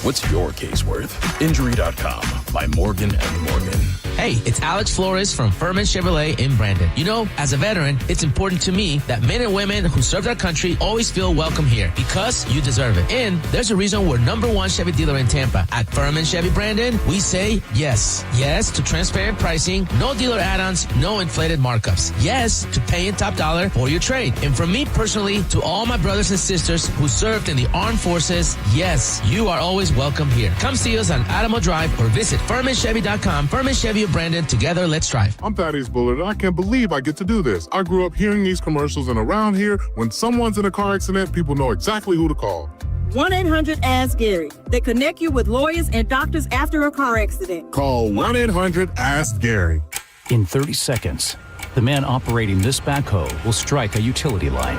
What's your case worth? Injury.com by Morgan & Morgan. Hey, it's Alex Flores from Furman Chevrolet in Brandon. You know, as a veteran, it's important to me that men and women who served our country always feel welcome here because you deserve it. And there's a reason we're #1 Chevy dealer in Tampa. At Furman Chevy Brandon, we say yes. Yes to transparent pricing, no dealer add-ons, no inflated markups. Yes to paying top dollar for your trade. And from me personally to all my brothers and sisters who served in the armed forces, yes, you are always welcome here. Come see us on Adamo Drive or visit FurmanChevy.com. Furman Chevy of Brandon, together, let's drive. I'm Thaddeus Bullard, and I can't believe I get to do this. I grew up hearing these commercials, and around here, when someone's in a car accident, people know exactly who to call. 1-800-ASK-GARY. They connect you with lawyers and doctors after a car accident. Call 1-800-ASK-GARY. In 30 seconds, the man operating this backhoe will strike a utility line.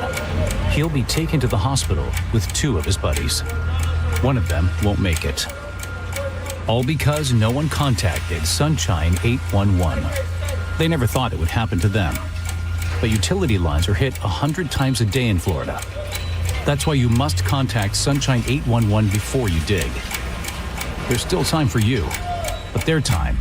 He'll be taken to the hospital with 2 of his buddies. One of them won't make it. All because no one contacted Sunshine 811. They never thought it would happen to them. But utility lines are hit 100 times a day in Florida. That's why you must contact Sunshine 811 before you dig. There's still time for you, but their time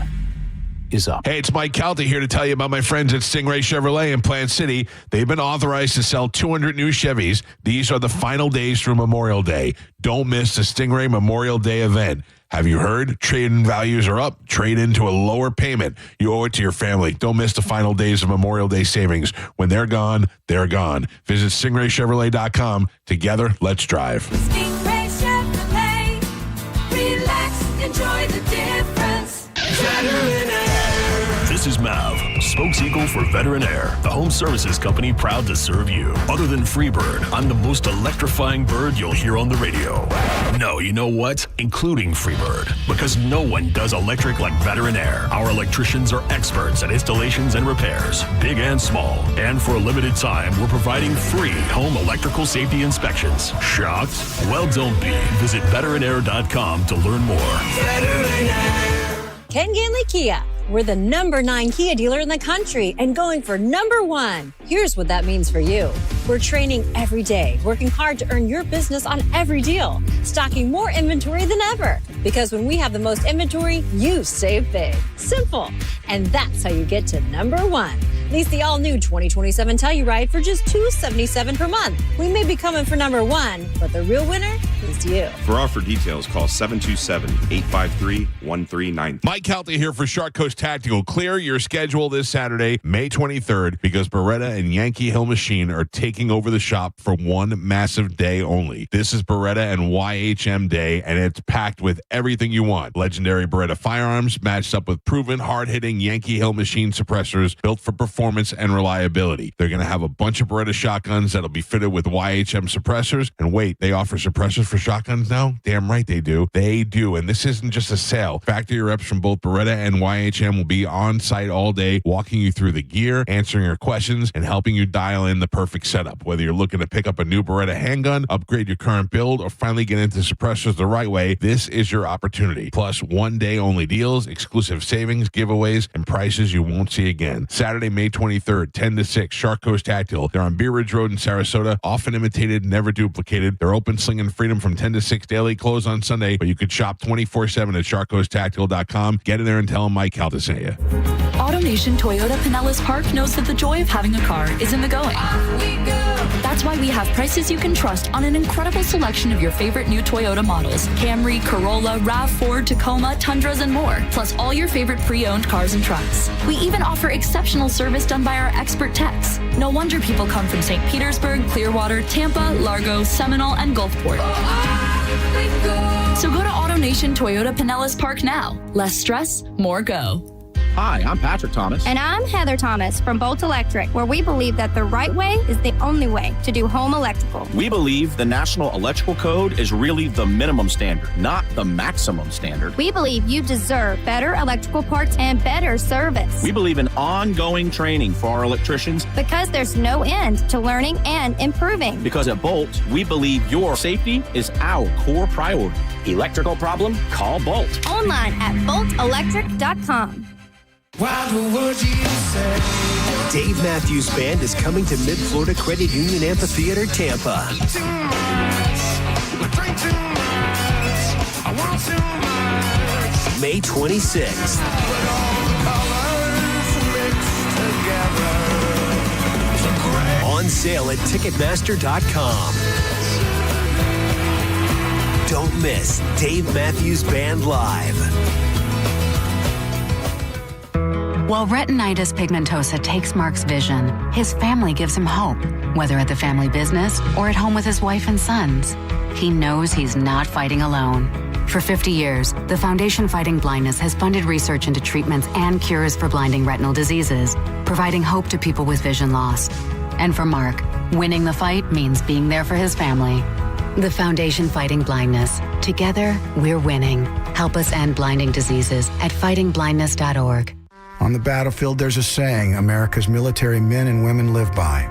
is up. Hey, it's Mike Calta here to tell you about my friends at Stingray Chevrolet in Plant City. They've been authorized to sell 200 new Chevys. These are the final days through Memorial Day. Don't miss the Stingray Memorial Day event. Have you heard? Trade-in values are up. Trade into a lower payment. You owe it to your family. Don't miss the final days of Memorial Day savings. When they're gone, they're gone. Visit StingrayChevrolet.com. Together, let's drive. Stingray Chevrolet. Relax, enjoy the difference. This is Mav, Spokes-Eagle for Veteran Air, the home services company proud to serve you. Other than Freebird, I'm the most electrifying bird you'll hear on the radio. No, you know what? Including Freebird. Because no one does electric like Veteran Air. Our electricians are experts at installations and repairs, big and small. And for a limited time, we're providing free home electrical safety inspections. Shocked? Well, don't be. Visit veteranair.com to learn more. Ken Ganley Kia. We're the #9 Kia dealer in the country and going for #1. Here's what that means for you. We're training every day, working hard to earn your business on every deal, stocking more inventory than ever. Because when we have the most inventory, you save big. Simple. And that's how you get to #1. Lease the all-new 2027 Telluride for just $277 per month. We may be coming for #1, but the real winner is you. For offer details, call 727-853-1390. Mike Calta here for Shark Coast Tactical. Clear your schedule this Saturday, May 23rd, because Beretta and Yankee Hill Machine are taking over the shop for one massive day only. This is Beretta and YHM Day, and it's packed with everything you want. Legendary Beretta firearms matched up with proven, hard-hitting Yankee Hill Machine suppressors built for performance and reliability. They're going to have a bunch of Beretta shotguns that'll be fitted with YHM suppressors. And wait, they offer suppressors for shotguns now? Damn right they do. They do. And this isn't just a sale. Factory reps from both Beretta and YHM will be on site all day, walking you through the gear, answering your questions, and helping you dial in the perfect setup. Whether you're looking to pick up a new Beretta handgun, upgrade your current build, or finally get into suppressors the right way, this is your opportunity. Plus, one-day only deals, exclusive savings, giveaways, and prices you won't see again. Saturday, May 23rd, 10 to 6, Shark Coast Tactical. They're on Beer Ridge Road in Sarasota, often imitated, never duplicated. They're open, slinging freedom from 10 to 6 daily, closed on Sunday, but you could shop 24/7 at sharkcoasttactical.com. Get in there and tell them Mike Calta sent you. AutoNation Toyota Pinellas Park knows that the joy of having a car is in the going. That's why we have prices you can trust on an incredible selection of your favorite new Toyota models. Camry, Corolla, RAV4, Tacoma, Tundras, and more. Plus all your favorite pre-owned cars and trucks. We even offer exceptional service done by our expert techs. No wonder people come from St. Petersburg, Clearwater, Tampa, Largo, Seminole, and Gulfport. So go to AutoNation Toyota Pinellas Park now. Less stress, more go. Hi, I'm Patrick Thomas. And I'm Heather Thomas from Bolt Electric, where we believe that the right way is the only way to do home electrical. We believe the National Electrical Code is really the minimum standard, not the maximum standard. We believe you deserve better electrical parts and better service. We believe in ongoing training for our electricians. Because there's no end to learning and improving. Because at Bolt, we believe your safety is our core priority. Electrical problem? Call Bolt. Online at boltelectric.com. What would you say? Dave Matthews Band is coming to Mid-Florida Credit Union Amphitheater, Tampa. May 26th. On sale at Ticketmaster.com. Don't miss Dave Matthews Band Live. While retinitis pigmentosa takes Mark's vision, his family gives him hope, whether at the family business or at home with his wife and sons. He knows he's not fighting alone. For 50 years, the Foundation Fighting Blindness has funded research into treatments and cures for blinding retinal diseases, providing hope to people with vision loss. And for Mark, winning the fight means being there for his family. The Foundation Fighting Blindness. Together, we're winning. Help us end blinding diseases at fightingblindness.org. On the battlefield, there's a saying America's military men and women live by.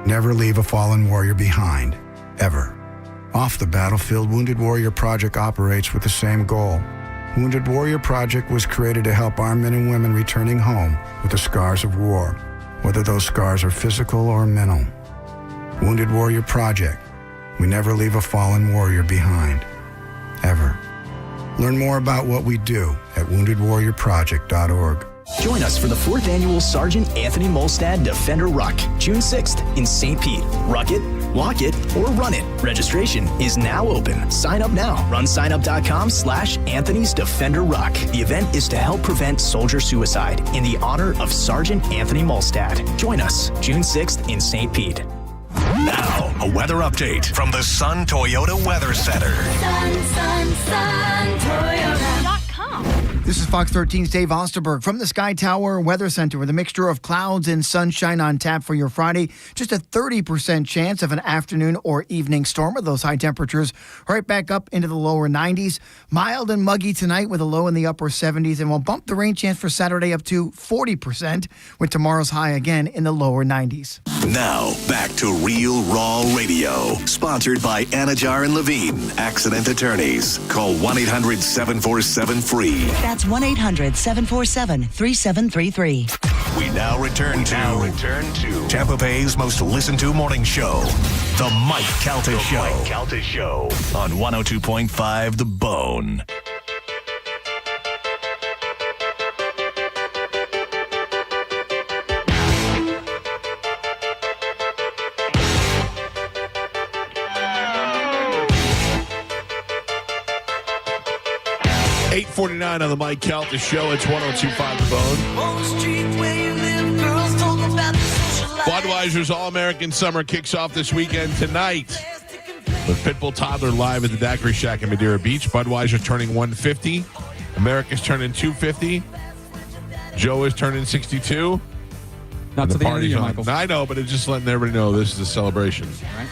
Never leave a fallen warrior behind, ever. Off the battlefield, Wounded Warrior Project operates with the same goal. Wounded Warrior Project was created to help our men and women returning home with the scars of war, whether those scars are physical or mental. Wounded Warrior Project. We never leave a fallen warrior behind, ever. Learn more about what we do at woundedwarriorproject.org. Join us for the 4th annual Sergeant Anthony Molstad Defender Ruck, June 6th in St. Pete. Ruck it, walk it, or run it. Registration is now open. Sign up now. Run signup.com/Anthony's Defender Ruck. The event is to help prevent soldier suicide in the honor of Sergeant Anthony Molstad. Join us June 6th in St. Pete. Now, a weather update from the Sun Toyota Weather Center. Sun, Toyota.com. This is Fox 13's Dave Osterberg from the Sky Tower Weather Center with a mixture of clouds and sunshine on tap for your Friday. Just a 30% chance of an afternoon or evening storm with those high temperatures right back up into the lower 90s. Mild and muggy tonight with a low in the upper 70s, and we'll bump the rain chance for Saturday up to 40% with tomorrow's high again in the lower 90s. Now, back to Real Raw Radio. Sponsored by Anajar and Levine, Accident Attorneys. Call 1-800-747-FREE. That's 1-800-747-3733. We now return to Tampa Bay's most listened to morning show, The Mike Calta Show. On 102.5 The Bone. $8:49 on the Mike Calta Show. It's 102.5 The Bone. Budweiser's All-American Summer kicks off this weekend tonight with Pitbull Toddler live at the Daiquiri Shack in Madeira Beach. Budweiser turning 150. America's turning 250. Joe is turning 62. Not to the end of the year, Michael. I know, but it's just letting everybody know this is a celebration. Right.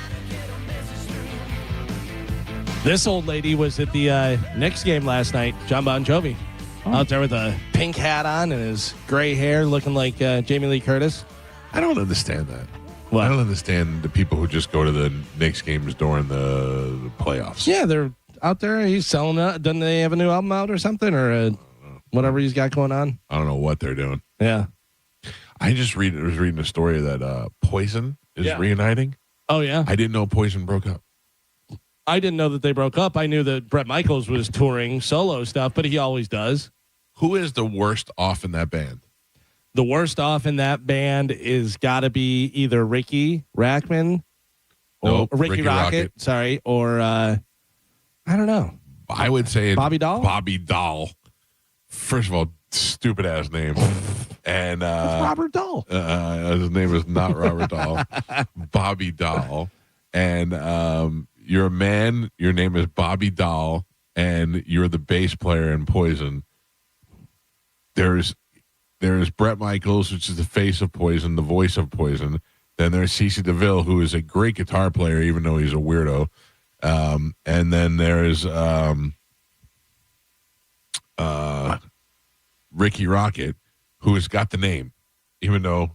This old lady was at the Knicks game last night, John Bon Jovi. Out there with a pink hat on and his gray hair looking like Jamie Lee Curtis. I don't understand that. What? I don't understand the people who just go to the Knicks games during the playoffs. Yeah, they're out there. He's selling it. Doesn't they have a new album out or something? Or whatever he's got going on? I don't know what they're doing. Yeah. I just was reading a story that Poison is reuniting. Oh, yeah? I didn't know Poison broke up. I didn't know that they broke up. I knew that Bret Michaels was touring solo stuff, but he always does. Who is the worst off in that band? The worst off in that band is got to be either Ricky Rackman or Ricky Rocket. Sorry, or I don't know. I would say Bobby Dahl. Bobby Dahl. First of all, stupid ass name. And Robert Dahl. His name is not Robert Dahl. Bobby Dahl. And you're a man. Your name is Bobby Dahl, and you're the bass player in Poison. There's Bret Michaels, which is the face of Poison, the voice of Poison. Then there's CeCe DeVille, who is a great guitar player, even though he's a weirdo. And then there's Ricky Rocket, who has got the name, even though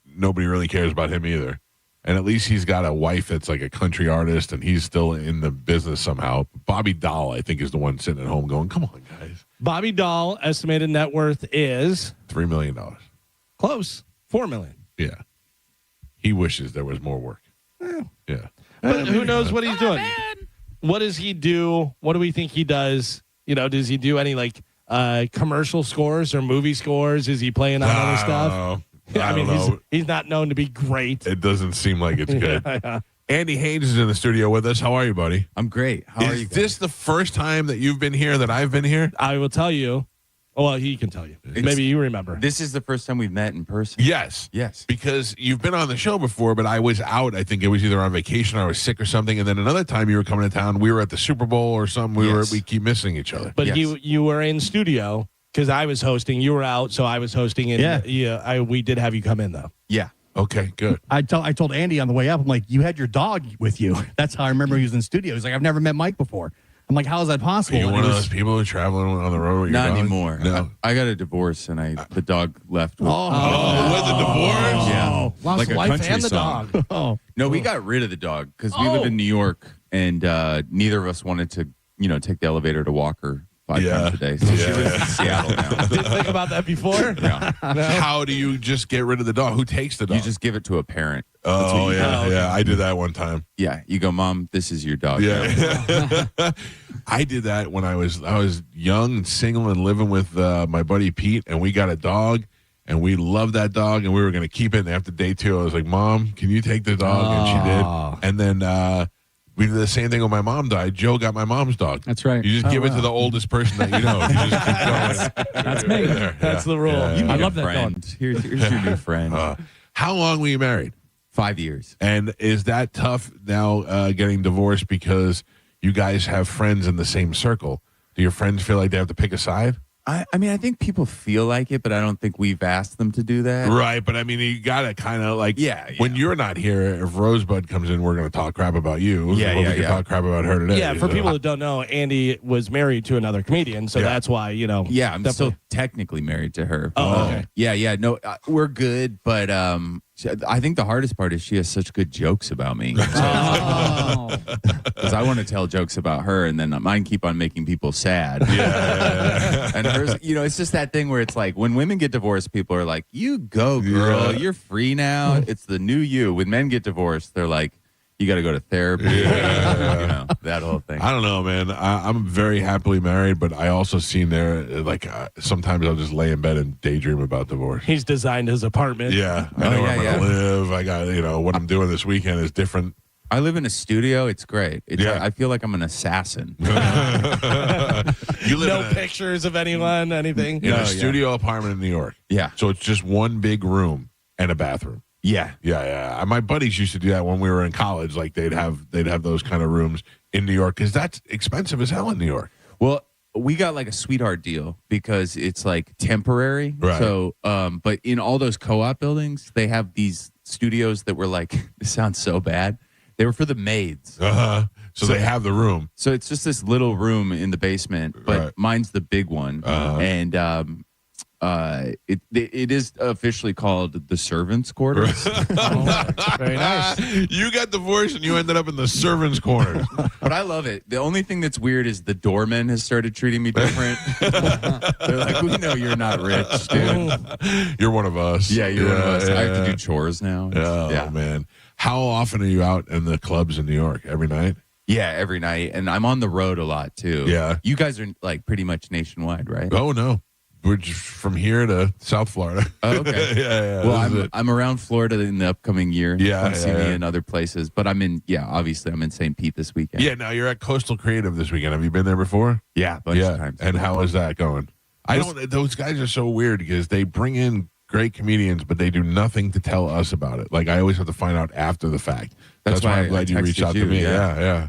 nobody really cares about him either. And at least he's got a wife that's like a country artist, and he's still in the business somehow. Bobby Dahl, I think, is the one sitting at home going, come on, guys. Bobby Dahl, estimated net worth is? $3 million. Close. $4 million. Yeah. He wishes there was more work. Yeah. But who knows what he's doing? What does he do? What do we think he does? You know, does he do any like commercial scores or movie scores? Is he playing on other stuff? I mean, he's not known to be great. It doesn't seem like it's good. Yeah. Andy Haynes is in the studio with us. How are you, buddy? I'm great. How are you guys? Is this the first time that you've been here that I've been here? I will tell you. Well, he can tell you. Maybe you remember. This is the first time we've met in person. Yes. Because you've been on the show before, but I was out. I think it was either on vacation or I was sick or something. And then another time you were coming to town, we were at the Super Bowl or something. We keep missing each other. But you were in studio because I was hosting. You were out, so I was hosting. And we did have you come in, though. Yeah. Okay, good. I told Andy on the way up, I'm like, you had your dog with you. That's how I remember he was in studio. He's like, I've never met Mike before. I'm like, how is that possible? Are you one of those people who are traveling on the road with your Not dog? anymore. No. I got a divorce, and the dog left. With a divorce? Yeah. Lost like the a wife country and the song. dog. No, we got rid of the dog because we live in New York, and neither of us wanted to, take the elevator to walk her 5 times a day. So she lives in Seattle now. Didn't think about that before? Yeah. No? How do you just get rid of the dog? Who takes the dog? You just give it to a parent. Oh, yeah. I did that one time. Yeah. You go, Mom, this is your dog. Yeah. I did that when I was young and single and living with my buddy Pete, and we got a dog, and we loved that dog, and we were going to keep it. And after day 2, I was like, Mom, can you take the dog? And she did. And then we did the same thing when my mom died. Joe got my mom's dog. That's right. You just give it to the oldest person that you know. You just keep going. That's me. That's the rule. I love that friend. Here's your new friend. How long were you married? 5 years. And is that tough now getting divorced because you guys have friends in the same circle? Do your friends feel like they have to pick a side? I mean, I think people feel like it, but I don't think we've asked them to do that. Right, but I mean, you got to kind of like, when you're not here, if Rosebud comes in, we're going to talk crap about you. We can talk crap about her today. Yeah, for people who don't know, Andy was married to another comedian, so that's why, Yeah, I'm still technically married to her. Oh, okay. Yeah, no, we're good, but I think the hardest part is she has such good jokes about me. Because I want to tell jokes about her, and then mine keep on making people sad. Yeah. And hers, it's just that thing where it's like when women get divorced, people are like, "You go, girl, you're free now. It's the new you." When men get divorced, they're like, "You got to go to therapy." That whole thing. I don't know, man. I'm very happily married, but I also seen there like sometimes I'll just lay in bed and daydream about divorce. He's designed his apartment. Yeah, I know where I'm gonna live. I got what I'm doing this weekend is different. I live in a studio. It's great. I feel like I'm an assassin. You live no pictures of anyone, anything. In a studio apartment in New York. Yeah. So it's just one big room and a bathroom. Yeah. My buddies used to do that when we were in college. Like they'd have those kind of rooms in New York because that's expensive as hell in New York. Well, we got like a sweetheart deal because it's like temporary. Right. So, but in all those co-op buildings, they have these studios that were like, this sounds so bad. They were for the maids. So they have the room. So it's just this little room in the basement, but mine's the big one. And it is officially called the servants' quarters. Very nice. You got divorced and you ended up in the servants' quarters. But I love it. The only thing that's weird is the doorman has started treating me different. They're like, "We know you're not rich, dude. You're one of us." Yeah, you're one of us. I have to do chores now. Oh, man. How often are you out in the clubs in New York? Every night? Yeah, every night. And I'm on the road a lot, too. Yeah. You guys are like pretty much nationwide, right? Oh, no. We're just from here to South Florida. Oh, okay. Yeah. Well, I'm around Florida in the upcoming year. Yeah. Come see me in other places. But obviously I'm in St. Pete this weekend. Yeah, now you're at Coastal Creative this weekend. Have you been there before? Yeah, a bunch of times. And how is that going? Those guys are so weird because they bring in great comedians, but they do nothing to tell us about it. Like I always have to find out after the fact. That's why I'm glad you reached out to me. Yeah.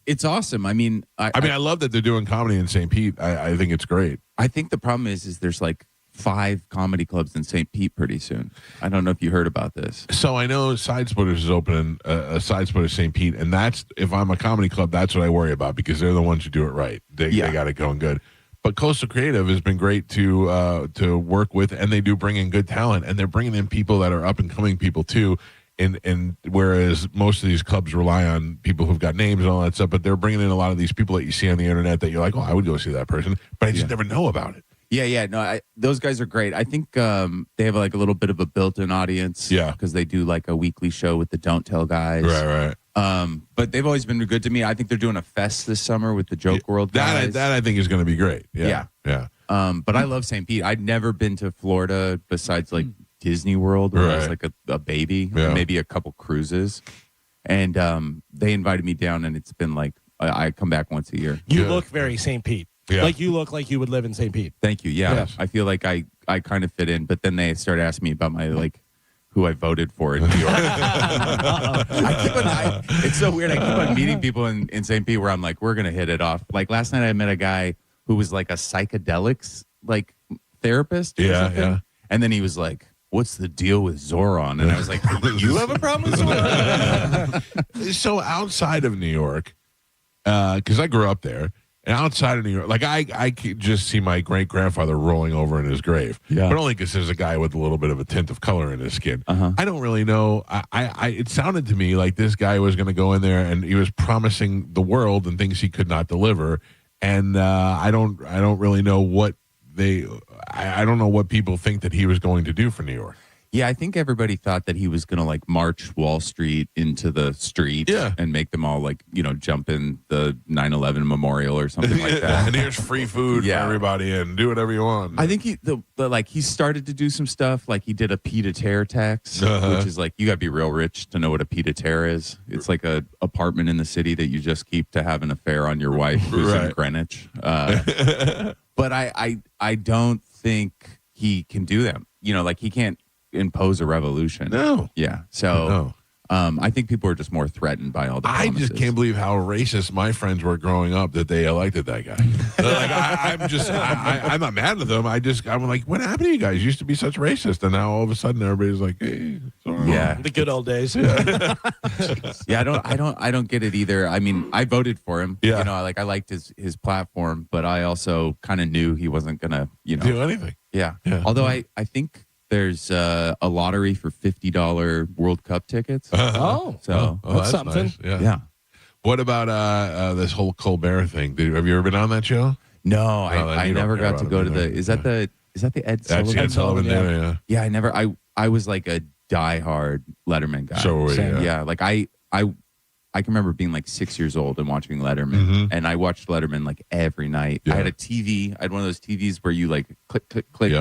It's awesome. I mean, I love that they're doing comedy in St. Pete. I think it's great. I think the problem is there's like 5 comedy clubs in St. Pete pretty soon. I don't know if you heard about this. So I know Side Splitters is opening a Side Splitters St. Pete, and that's if I'm a comedy club, that's what I worry about because they're the ones who do it right. They got it going good. But Coastal Creative has been great to work with, and they do bring in good talent, and they're bringing in people that are up and coming people too. And whereas most of these clubs rely on people who've got names and all that stuff, but they're bringing in a lot of these people that you see on the internet that you're like, oh, I would go see that person, but I just never know about it. Yeah. No, those guys are great. I think they have like a little bit of a built-in audience. Yeah, because they do like a weekly show with the Don't Tell guys. Right. But they've always been good to me. I think they're doing a fest this summer with the Joke World guys. That I think is going to be great. Yeah. But I love St. Pete. I'd never been to Florida besides like Disney World where I was like a baby, maybe a couple cruises. And they invited me down, and it's been like I come back once a year. You look very St. Pete. Yeah. Like you look like you would live in St. Pete. Thank you. Yeah. Yes. I feel like I kind of fit in, but then they started asking me about my who I voted for in New York. It's so weird. I keep on meeting people in St. Pete where I'm like, we're going to hit it off. Like last night I met a guy who was like a psychedelics therapist or something. Yeah. And then he was like, what's the deal with Zoran? And I was like, you have a problem with Zoran? So outside of New York, because I grew up there, and outside of New York, like I could just see my great-grandfather rolling over in his grave. Yeah. But only because there's a guy with a little bit of a tint of color in his skin. I don't really know. It sounded to me like this guy was going to go in there and he was promising the world and things he could not deliver. And I don't really know what I don't know what people think that he was going to do for New York. Yeah, I think everybody thought that he was going to march Wall Street into the street and make them all jump in the 9/11 memorial or something like that. And here's free food for everybody and do whatever you want. I think he started to do some stuff. Like he did a pied-à-terre tax, which is like you got to be real rich to know what a pied-à-terre is. It's like a apartment in the city that you just keep to have an affair on your wife who's in Greenwich. But I don't think he can do them. He can't impose a revolution. No. Yeah. So I think people are just more threatened by all the I promises. just can't believe how racist my friends were growing up that they elected that guy. I'm not mad at them. I'm like, what happened to you guys? You used to be such racist, and now all of a sudden everybody's like, hey, yeah, the good old days. Yeah, I don't get it either. I mean, I voted for him. Yeah. You know, I liked his platform, but I also kind of knew he wasn't gonna, do anything. Yeah. Yeah. Although I think there's a lottery for $50 World Cup tickets. Oh, that's something. Nice. Yeah. What about this whole Colbert thing? Have you ever been on that show? No, I never got to go to the. Is that the Ed Sullivan? Ed Sullivan dinner, yeah. I never. I was like a diehard Letterman guy. So were you, yeah. Like I can remember being like 6 years old and watching Letterman, and I watched Letterman like every night. Yeah. I had a TV. I had one of those TVs where you like click,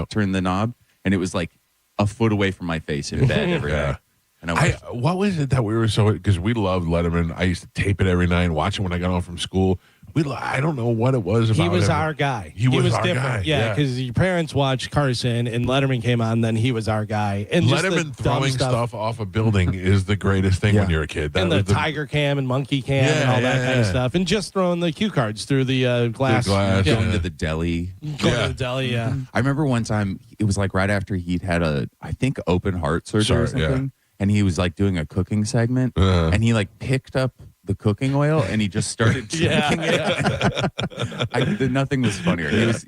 turn the knob, and it was like a foot away from my face in bed every night. And what was it that we were because we loved Letterman. I used to tape it every night and watch it when I got home from school. I don't know what it was about He was him. our guy. He was our different. guy. Yeah, because your parents watched Carson and Letterman came on, then he was our guy. And Letterman throwing stuff off a building is the greatest thing when you're a kid. And the tiger cam and monkey cam and all that kind of stuff. And just throwing the cue cards through the glass. Going to the deli. Going to the deli, yeah. I remember one time, it was like right after he'd had I think open heart surgery or something. Yeah. And he was like doing a cooking segment. And he like picked up the cooking oil and he just started drinking it. Nothing was funnier. He was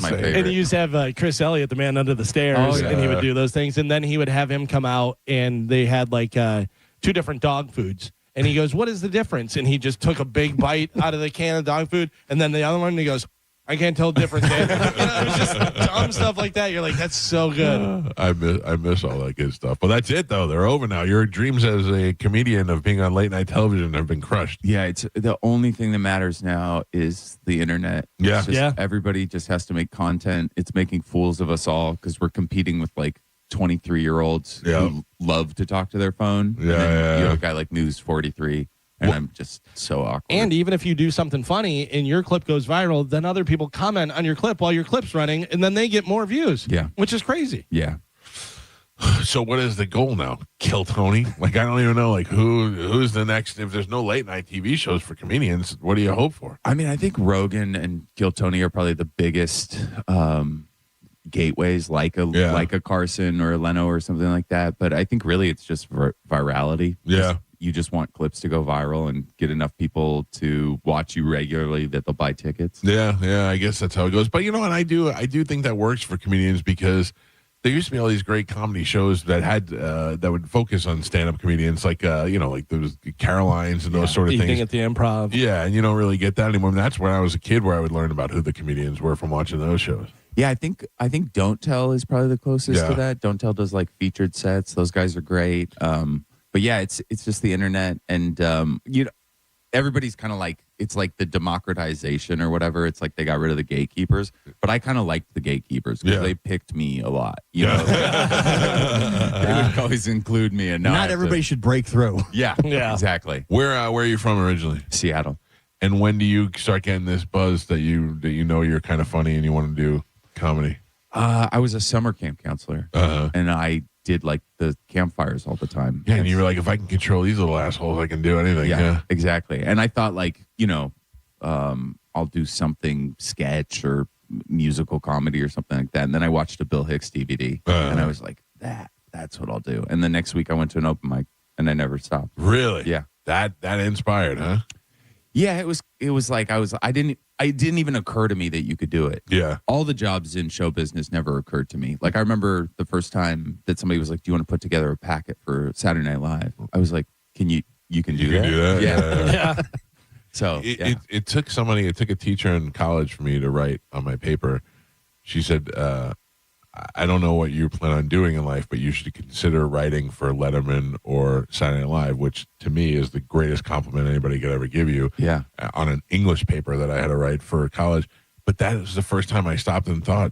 my favorite. And he used to have Chris Elliott, the man under the stairs, and he would do those things. And then he would have him come out and they had like 2 different dog foods. And he goes, what is the difference? And he just took a big bite out of the can of dog food. And then the other one, he goes, I can't tell the difference. It was just dumb stuff like that. You're like, that's so good. I miss all that good stuff. But that's it, though. They're over now. Your dreams as a comedian of being on late night television have been crushed. Yeah, it's the only thing that matters now is the internet. Yeah. Everybody just has to make content. It's making fools of us all because we're competing with like 23-year-olds who love to talk to their phone. Yeah, and then you have a guy like News 43. And I'm just so awkward. And even if you do something funny and your clip goes viral, then other people comment on your clip while your clip's running, and then they get more views. Yeah. Which is crazy. Yeah. So what is the goal now? Kill Tony? Like, I don't even know, like, who's the next? If there's no late night TV shows for comedians, what do you hope for? I mean, I think Rogan and Kill Tony are probably the biggest gateways, like a Carson or a Leno or something like that. But I think really it's just virality. Yeah. You just want clips to go viral and get enough people to watch you regularly that they'll buy tickets. Yeah, I guess that's how it goes. But you know what? I do think that works for comedians because there used to be all these great comedy shows that had that would focus on stand-up comedians, like like those Carolines and those sort of Evening things. at the Improv. Yeah, and you don't really get that anymore. And that's when I was a kid where I would learn about who the comedians were from watching those shows. Yeah, I think Don't Tell is probably the closest to that. Don't Tell does like featured sets. Those guys are great. But yeah, it's just the internet, and everybody's kind of like, it's like the democratization or whatever. It's like they got rid of the gatekeepers, but I kind of liked the gatekeepers because they picked me a lot. You know, they would always include me, and not everybody should break through. Yeah, exactly. Where are you from originally? Seattle. And when do you start getting this buzz that you know you're kind of funny and you want to do comedy? I was a summer camp counselor, and I did like the campfires all the time. Yeah, and you were like, if I can control these little assholes, I can do anything. Yeah, exactly. And I thought like, I'll do something sketch or musical comedy or something like that. And then I watched a Bill Hicks DVD and I was like, that's what I'll do. And the next week I went to an open mic and I never stopped. Really? Yeah. That inspired, huh? Yeah, it was like it didn't even occur to me that you could do it. Yeah. All the jobs in show business never occurred to me. Like I remember the first time that somebody was like, do you want to put together a packet for Saturday Night Live? I was like, you can do that? Yeah. So it took a teacher in college for me to write on my paper. She said, I don't know what you plan on doing in life, but you should consider writing for Letterman or Saturday Night Live, which to me is the greatest compliment anybody could ever give you. Yeah. On an English paper that I had to write for college. But that was the first time I stopped and thought,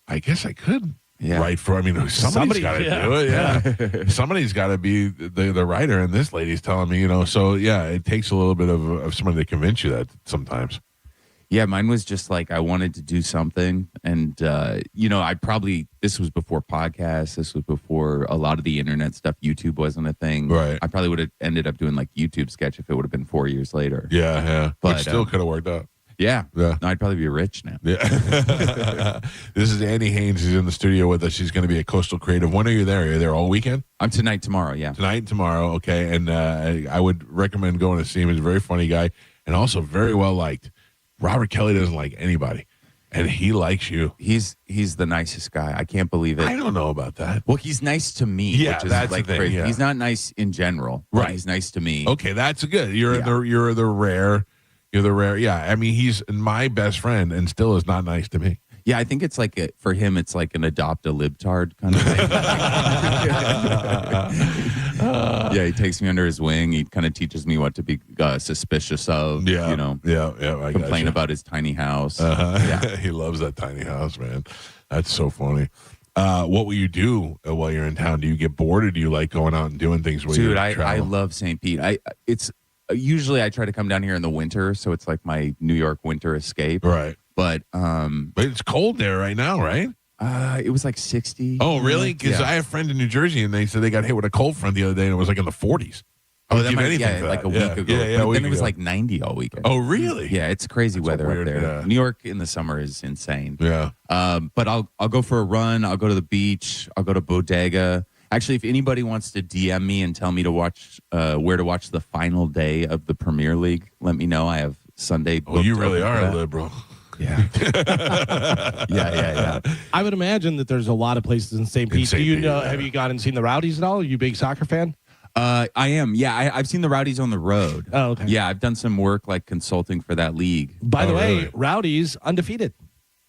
I guess I could write for, somebody's got to do it. Yeah. Somebody's got to be the writer. And this lady's telling me, so yeah, it takes a little bit of somebody to convince you that sometimes. Yeah, mine was just like I wanted to do something. And, this was before podcasts. This was before a lot of the internet stuff. YouTube wasn't a thing. Right. I probably would have ended up doing like YouTube sketch if it would have been 4 years later. Yeah. But Which still could have worked out. Yeah. Yeah. No, I'd probably be rich now. Yeah. This is Annie Haynes. She's in the studio with us. She's going to be at Coastal Creative. When are you there? Are you there all weekend? I'm tonight, tomorrow. Yeah. Tonight and tomorrow. Okay. And I would recommend going to see him. He's a very funny guy and also very well liked. Robert Kelly doesn't like anybody, and he likes you. He's the nicest guy. I can't believe it. I don't know about that. Well, he's nice to me. Yeah, which is that's like the thing, crazy. yeah. He's not nice in general. But he's nice to me. Okay, that's good. You're the rare. You're the rare. Yeah, I mean, he's my best friend and still is not nice to me. Yeah, I think it's like for him, it's like an adopt a libtard kind of thing. Yeah, he takes me under his wing. He kind of teaches me what to be suspicious of. Yeah, I complain about his tiny house. Yeah, he loves that tiny house, man. That's so funny. What will you do while you're in town? Do you get bored, or do you like going out and doing things? Dude, I love St. Pete. Usually I try to come down here in the winter, so it's like my New York winter escape. Right. But it's cold there right now, right? It was like 60. Oh, really? Because I have a friend in New Jersey, and they said they got hit with a cold front the other day, and it was like in the 40s. That might like a week ago. Yeah, but then it was like 90 all weekend. Oh, really? Yeah, it's crazy weather weird, up there. yeah. New York in the summer is insane. Yeah. But I'll go for a run. I'll go to the beach. I'll go to Bodega. Actually, if anybody wants to DM me and tell me to watch where to watch the final day of the Premier League, let me know. I have Sunday. Oh, you really booked are for a that. liberal. Yeah. Yeah. I would imagine that there's a lot of places in St. Pete. Do you know? Have you gone and seen the Rowdies at all? Are you a big soccer fan? I am. Yeah, I've seen the Rowdies on the road. Oh, okay. Yeah, I've done some work like consulting for that league. By the way, really? Rowdies undefeated.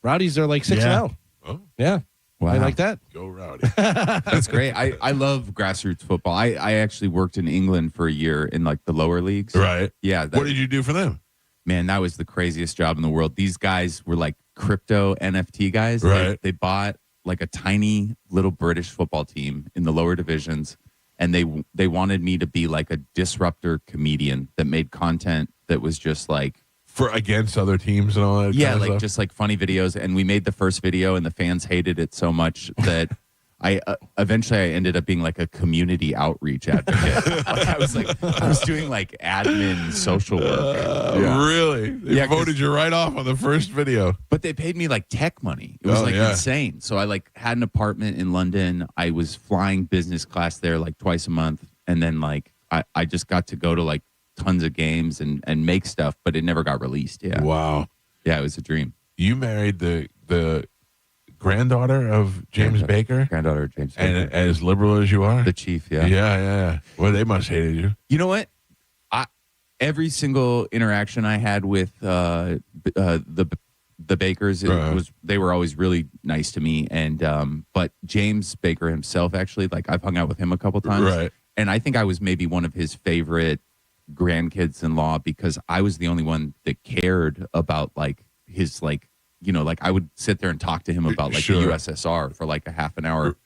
Rowdies are like 6-0. Oh, yeah. Wow. I like that. Go Rowdy. That's great. I love grassroots football. I actually worked in England for a year in like the lower leagues. Right. Yeah. What did you do for them? Man, that was the craziest job in the world. These guys were like crypto NFT guys. Right. They bought like a tiny little British football team in the lower divisions, and they wanted me to be like a disruptor comedian that made content that was just like for against other teams and all that. Yeah, kind of like stuff? just like funny videos. And we made the first video, and the fans hated it so much that I eventually I ended up being like a community outreach advocate. I was doing like admin social work. Really? They voted you right off on the first video. But they paid me like tech money. It was insane. So I like had an apartment in London. I was flying business class there like twice a month. And then like I just got to go to like tons of games and make stuff, but it never got released. Yeah. Wow. Yeah, it was a dream. You married the granddaughter of James Baker? Granddaughter of James Baker. And as liberal as you are? The chief, yeah. Yeah. Well, they must hated you. You know what? Every single interaction I had with the Bakers, they were always really nice to me. And but James Baker himself, actually, like I've hung out with him a couple times. Right. And I think I was maybe one of his favorite grandkids-in-law because I was the only one that cared about like his like, you know, like I would sit there and talk to him about like the USSR for like a half an hour.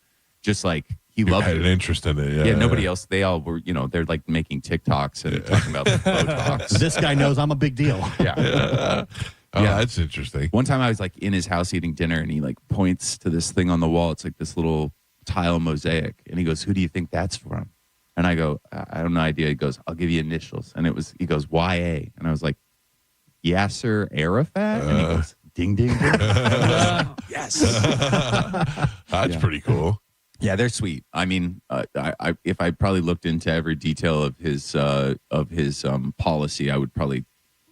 Just like he loved had it. an interest in it. Yeah, nobody else. They all were, you know, they're like making TikToks and talking about Botox. This guy knows I'm a big deal. Yeah. Oh, that's interesting. One time I was like in his house eating dinner and he like points to this thing on the wall. It's like this little tile mosaic. And he goes, "Who do you think that's from?" And I go, "I have no idea." He goes, "I'll give you initials." And he goes, "YA." And I was like, "Yasser Arafat?" And he goes, "Ding, ding, ding." Yes. That's pretty cool. Yeah, they're sweet. I mean, if I probably looked into every detail of his policy, I would probably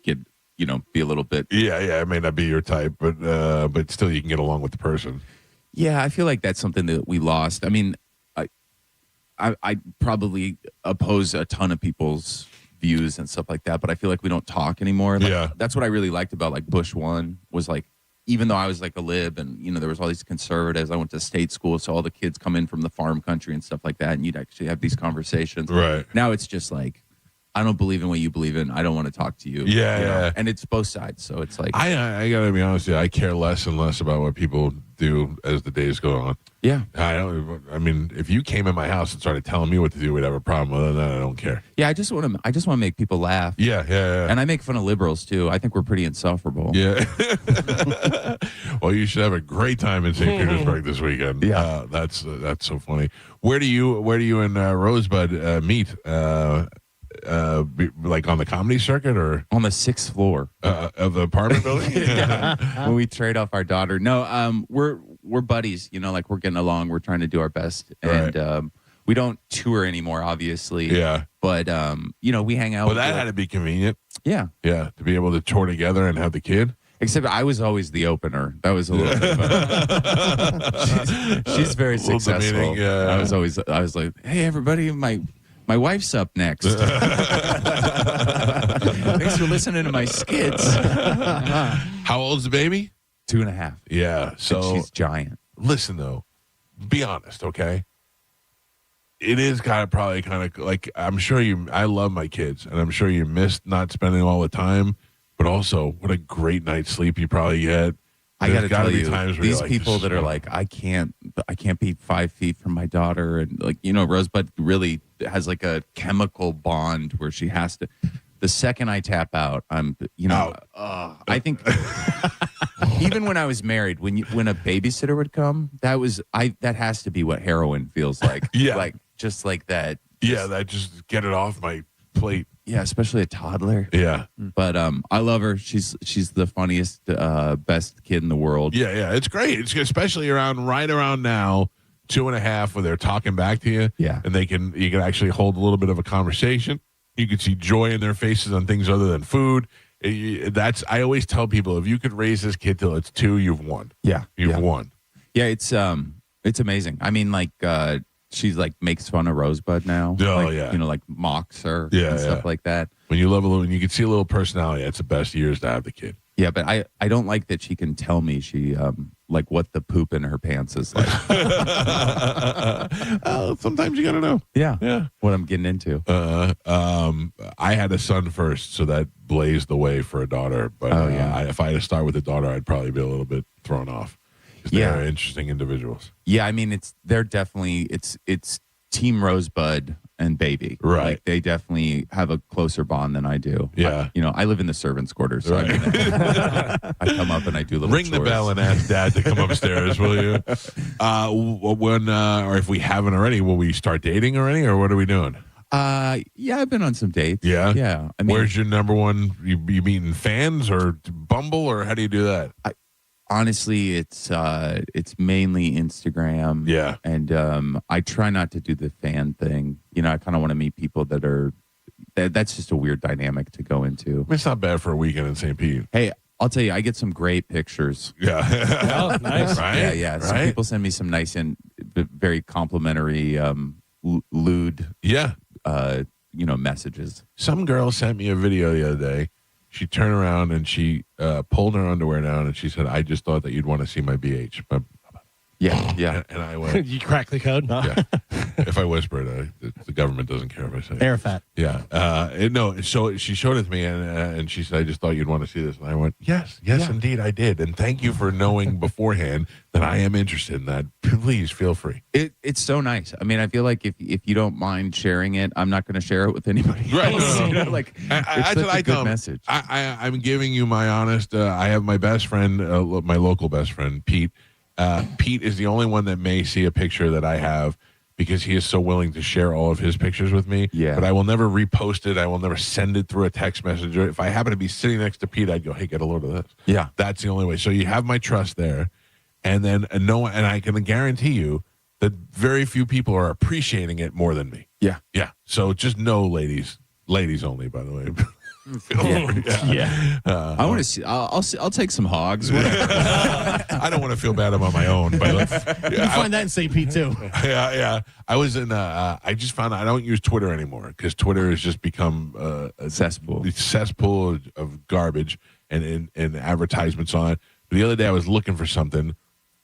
get, you know, be a little bit. Yeah. It may not be your type, but still, you can get along with the person. Yeah, I feel like that's something that we lost. I mean, I probably oppose a ton of people's views and stuff like that, but I feel like we don't talk anymore. Like, that's what I really liked about like Busch 1 was like, even though I was like a lib and, you know, there was all these conservatives, I went to state school, so all the kids come in from the farm country and stuff like that, and you'd actually have these conversations. Right. Now it's just like, I don't believe in what you believe in. I don't want to talk to you. Yeah, you know? yeah. And it's both sides, so it's like. I got to be honest with you, I care less and less about what people do as the days go on. Yeah. I mean, if you came in my house and started telling me what to do, we'd have a problem. Other than that, I don't care. Yeah, I just want to make people laugh. Yeah. And I make fun of liberals too. I think we're pretty insufferable. Yeah. Well, you should have a great time in St. Petersburg this weekend. Yeah. That's so funny. Where do you and Rosebud meet? Like on the comedy circuit or on the 6th floor of the apartment building? When we trade off our daughter. No, we're buddies. You know, like we're getting along. We're trying to do our best, and we don't tour anymore, obviously. Yeah, but you know, we hang out. Well, that had to be convenient. Yeah, to be able to tour together and have the kid. Except I was always the opener. That was a little bit of she's very successful. I was like, hey, everybody, my wife's up next. Thanks for listening to my skits. How old's the baby? 2.5. Yeah. So and she's giant. Listen, though, be honest, okay? It is probably kind of like, I love my kids, and I'm sure you missed not spending all the time, but also what a great night's sleep you probably get. I got to tell you, these like, people that are like, I can't be 5 feet from my daughter, and like, you know, Rosebud really has like a chemical bond where she has to. The second I tap out, I think even when I was married, when a babysitter would come, that has to be what heroin feels like. Yeah, like just like that. That just get it off my plate. Yeah, especially a toddler. Yeah. But I love her. She's the funniest, best kid in the world. Yeah. It's great. It's especially right around now, 2.5, where they're talking back to you. Yeah. And you can actually hold a little bit of a conversation. You can see joy in their faces on things other than food. I always tell people, if you could raise this kid till it's 2, you've won. Yeah. You've won. Yeah, it's amazing. I mean, like she's like makes fun of Rosebud now. Oh, like, yeah. You know, like mocks her and stuff like that. When you love when you can see a little personality, that's the best years to have the kid. Yeah, but I don't like that she can tell me she like what the poop in her pants is like. Sometimes you gotta know. Yeah. What I'm getting into. I had a son first, so that blazed the way for a daughter. But if I had to start with a daughter, I'd probably be a little bit thrown off. They're interesting individuals. Yeah, I mean they're definitely it's Team Rosebud and baby. Right. Like, they definitely have a closer bond than I do. Yeah. I live in the servants' quarters, so Right. I come up and I do little Ring chores. the bell and ask Dad to come upstairs, will you? Or if we haven't already, will we start dating already, or what are we doing? Yeah, I've been on some dates. Yeah? Yeah. I mean, where's your number one? You meeting fans or Bumble, or how do you do that? honestly, it's mainly Instagram. Yeah. And I try not to do the fan thing. I kind of want to meet people that are that's just a weird dynamic to go into. It's not bad for a weekend in St. Pete. Hey, I'll tell you, I get some great pictures. Yeah. Oh, nice. Right? Yeah. Right? Some people send me some nice and very complimentary lewd messages. Some girl sent me a video the other day. She turned around and she pulled her underwear down and she said, "I just thought that you'd want to see my BH." Yeah. And I went, you crack the code? Yeah. If I whisper it, the government doesn't care if I say it. Air fat. Yeah. So she showed it to me and she said, "I just thought you'd want to see this." And I went, yes, indeed I did. And thank you for knowing beforehand that I am interested in that. Please feel free. It's so nice. I mean, I feel like if you don't mind sharing it, I'm not going to share it with anybody Right. else. No. Like, That's it's what such I a good tell 'em. message. I'm giving you my honest. I have my best friend, my local best friend, Pete. Pete is the only one that may see a picture that I have because he is so willing to share all of his pictures with me. Yeah. But I will never repost it. I will never send it through a text message. Or if I happen to be sitting next to Pete, I'd go, "Hey, get a load of this." Yeah. That's the only way. So you have my trust there. And then and I can guarantee you that very few people are appreciating it more than me. Yeah. Yeah. So just know, ladies only, by the way. Yeah. I want to see. I'll take some hogs. I don't want to feel bad about my own, but You find that in St. Pete too. Yeah. I was in. I just found out I don't use Twitter anymore because Twitter has just become a cesspool of garbage and advertisements on it. But the other day I was looking for something,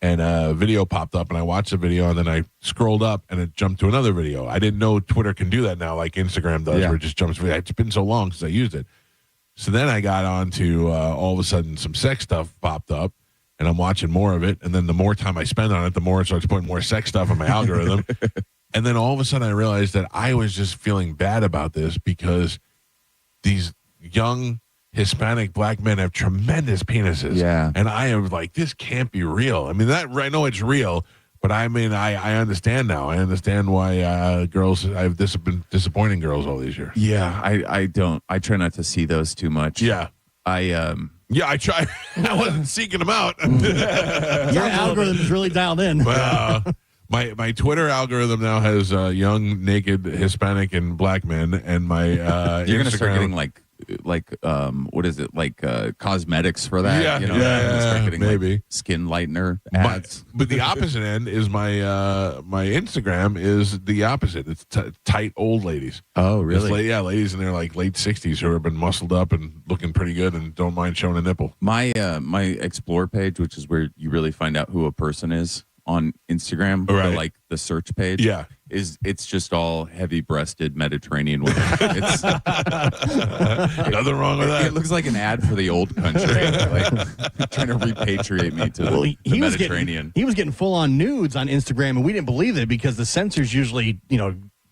and a video popped up, and I watched the video, and then I scrolled up, and it jumped to another video. I didn't know Twitter can do that now, like Instagram does, where it just jumps. It's been so long since I used it. So then I got on to all of a sudden some sex stuff popped up, and I'm watching more of it. And then the more time I spend on it, the more it starts putting more sex stuff in my algorithm. And then all of a sudden I realized that I was just feeling bad about this because these young Hispanic black men have tremendous penises. Yeah. And I am like, this can't be real. I mean, I know it's real, but I mean, I understand now. I understand why girls, I've been disappointing girls all these years. Yeah, I try not to see those too much. Yeah. I try. I wasn't seeking them out. Your algorithm is really dialed in. Well, my Twitter algorithm now has young, naked Hispanic and black men, and my you're gonna start getting like what is it, like cosmetics for that? Yeah, you know, start getting, maybe like, skin lightener ads. But the opposite end is my Instagram is the opposite. It's tight old ladies. Oh, really? Yeah, ladies in their like late 60s who have been muscled up and looking pretty good and don't mind showing a nipple. My explore page, which is where you really find out who a person is on Instagram, right. the search page. Yeah. It's just all heavy-breasted Mediterranean women. It's nothing wrong with that. It looks like an ad for the old country, like trying to repatriate me to the Mediterranean. He was getting full-on nudes on Instagram, and we didn't believe it because the censors usually,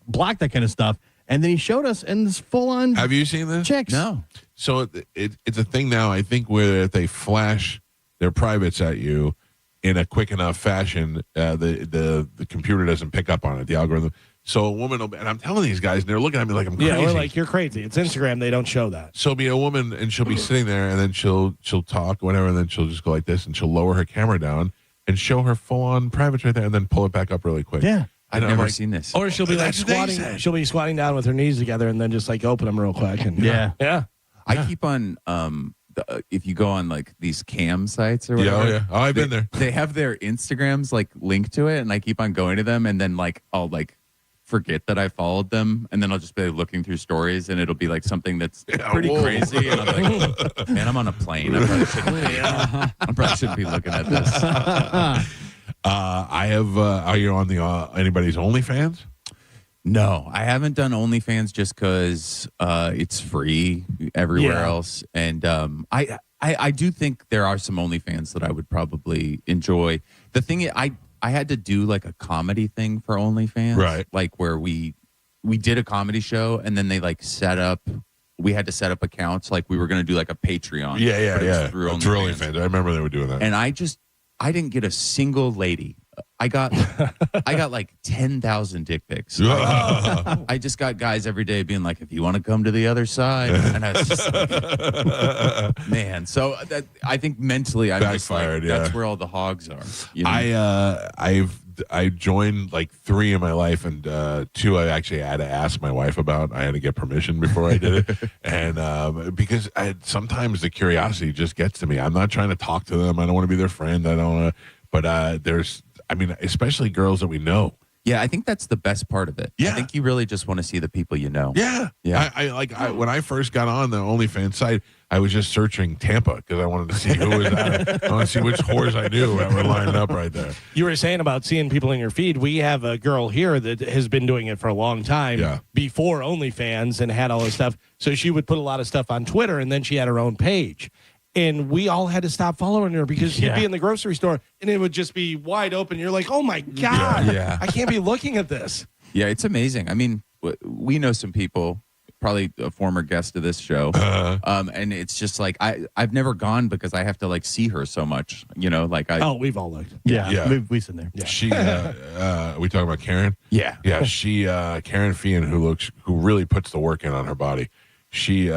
block that kind of stuff. And then he showed us, and this full-on. Have you seen this? Chicks. No. So it's a thing now. I think where if they flash their privates at you in a quick enough fashion, the computer doesn't pick up on it, the algorithm. So a woman will, and I'm telling these guys, and they're looking at me like I'm crazy. Yeah, we're like, you're crazy. It's Instagram. They don't show that. So be a woman, and she'll be sitting there, and then she'll talk, whatever, and then she'll just go like this, and she'll lower her camera down and show her full-on privates right there, and then pull it back up really quick. Yeah. I've never seen this. Or she'll be like squatting. She'll be squatting down with her knees together, and then just like open them real quick. And yeah. I keep on. If you go on like these cam sites or whatever, yeah. Oh, I've been there. They have their Instagrams like linked to it, and I keep on going to them, and then like I'll like forget that I followed them, and then I'll just be like, looking through stories, and it'll be like something that's pretty crazy, and I'm like, man, I'm on a plane. I probably shouldn't be looking at this. I have. Are you on the anybody's OnlyFans? No, I haven't done OnlyFans just because it's free everywhere else, and I do think there are some OnlyFans that I would probably enjoy. The thing is, I had to do like a comedy thing for OnlyFans, right? Like where we did a comedy show, and then they like set up. We had to set up accounts, like we were going to do like a Patreon. Yeah. Through OnlyFans. I remember they were doing that, and I didn't get a single lady. I got like 10,000 dick pics. I just got guys every day being like, if you want to come to the other side. And I was just like, man. So I think mentally I'm just like, that's where all the hogs are. You know? I joined like 3 in my life, and 2 I actually had to ask my wife about. I had to get permission before I did it. And because sometimes the curiosity just gets to me. I'm not trying to talk to them. I don't want to be their friend. I don't want to. But especially girls that we know. Yeah, I think that's the best part of it. Yeah. I think you really just want to see the people you know. Yeah. When I first got on the OnlyFans site, I was just searching Tampa because I wanted to see who was at. I wanted to see which whores I knew that were lining up right there. You were saying about seeing people in your feed. We have a girl here that has been doing it for a long time before OnlyFans and had all this stuff. So she would put a lot of stuff on Twitter, and then she had her own page. And we all had to stop following her because she'd be in the grocery store and it would just be wide open. You're like, oh, my God. Yeah. I can't be looking at this. Yeah, it's amazing. I mean, we know some people, probably a former guest of this show. And it's just like, I've never gone because I have to like see her so much, like we've all looked. Yeah. We've seen there. Yeah. She, we talking about Karen? Yeah. Yeah. She, Karen Fian, who really puts the work in on her body. She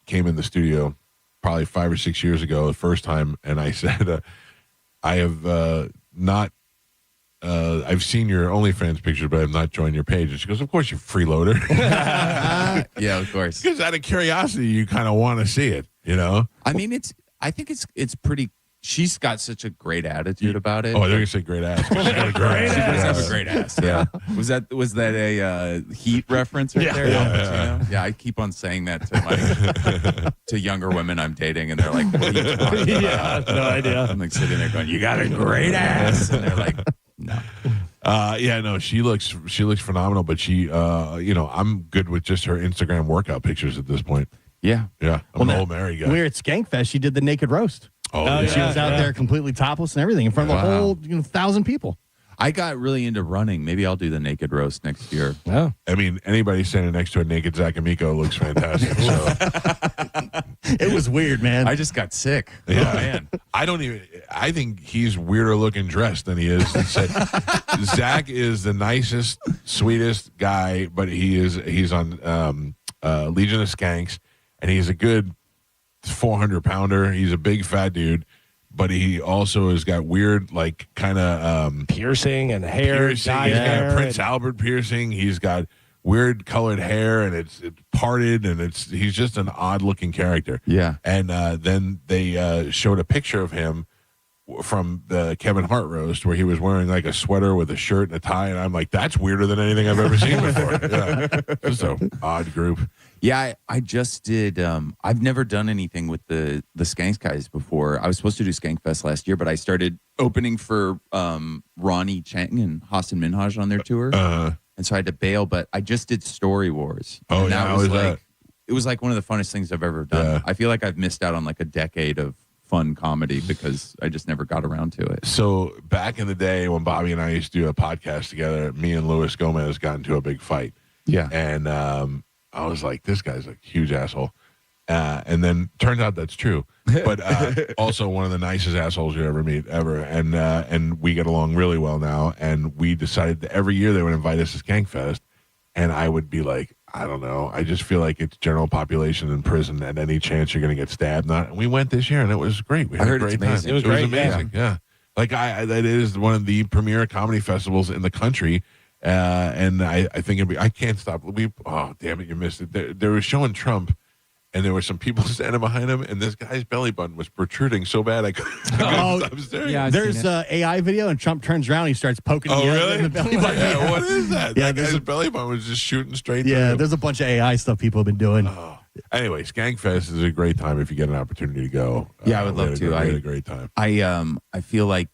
came in the studio probably 5 or 6 years ago, the first time, and I said, I have I've seen your OnlyFans pictures, but I have not joined your page. And she goes, of course, you freeloader. Yeah, of course. Because out of curiosity, you kind of want to see it, I mean, I think it's pretty. She's got such a great attitude about it. Oh, they're going to say great ass. She got a great ass. She does have a great ass. Yeah. Was that a Heat reference right there? Yeah, I keep on saying that to younger women I'm dating, and they're like, what are you talking about? I have no idea. I'm like sitting there going, you got a great ass. And they're like, no. She looks phenomenal, but she, I'm good with just her Instagram workout pictures at this point. Yeah. Yeah. I'm an old married guy. We're at Skankfest. She did the naked roast. Oh, she was out there completely topless and everything in front of a whole 1,000 people. I got really into running. Maybe I'll do the naked roast next year. Yeah. I mean, anybody standing next to a naked Zach Amico looks fantastic. So. It was weird, man. I just got sick. Yeah, oh, man. I think he's weirder looking dressed than he is. Zach is the nicest, sweetest guy, but he's on Legion of Skanks, and he's a good 400-pounder. He's a big fat dude. But he also has got weird, like, kind of piercing and hair. Dyed hair. Prince Albert piercing. He's got weird colored hair, and it's parted, and he's just an odd-looking character. Yeah. And then they showed a picture of him from the Kevin Hart roast where he was wearing, like, a sweater with a shirt and a tie, and I'm like, that's weirder than anything I've ever seen before. Yeah. Just an odd group. Yeah, I just did. I've never done anything with the Skanks guys before. I was supposed to do Skankfest last year, but I started opening for Ronnie Chang and Hassan Minhaj on their tour, and so I had to bail. But I just did Story Wars. Oh, and yeah, that was like it was like one of the funnest things I've ever done. Yeah. I feel like I've missed out on like a decade of fun comedy because I just never got around to it. So back in the day when Bobby and I used to do a podcast together, me and Luis Gomez got into a big fight. Yeah, and I was like, this guy's a huge asshole. And then turns out that's true. But also one of the nicest assholes you ever meet, ever. And we get along really well now. And we decided that every year they would invite us to Skankfest. And I would be like, I don't know. I just feel like it's general population in prison and any chance you're going to get stabbed. And we went this year, and it was great. We had a great time. It was great, amazing, yeah. Like, that is one of the premier comedy festivals in the country. And I think I can't stop. Oh, damn it, you missed it. They were showing Trump, and there were some people standing behind him, and this guy's belly button was protruding so bad I couldn't stop staring. Yeah, there's an AI video, and Trump turns around, and he starts poking really? in the belly button. Yeah, what is that? Yeah, that guy's belly button was just shooting straight through. Yeah, there's a bunch of AI stuff people have been doing. Oh. Anyway, Skankfest is a great time if you get an opportunity to go. Yeah, I would love to. I had a great time. I feel like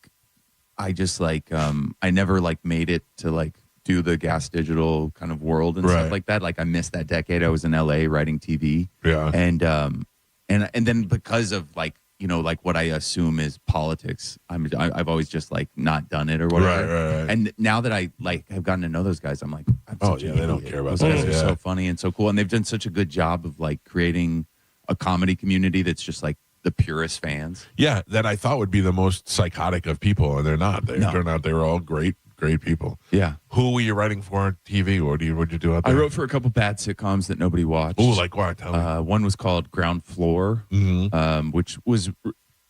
I just like I never like made it to like do the Gas Digital kind of world and stuff like that. Like I missed that decade. I was in LA writing TV. Yeah. And then because of like, you know, like what I assume is politics, I've always just like not done it or whatever. Right. And now that I like have gotten to know those guys, I'm like, they don't care about those that. guys are so funny and so cool. And they've done such a good job of like creating a comedy community that's just like the purest fans. Yeah, that I thought would be the most psychotic of people, and they're not. They turned out they were all great people. Yeah. Who were you writing for on TV, or what'd you do out there? I wrote for a couple bad sitcoms that nobody watched. Oh, like what? Tell me. One was called Ground Floor, which was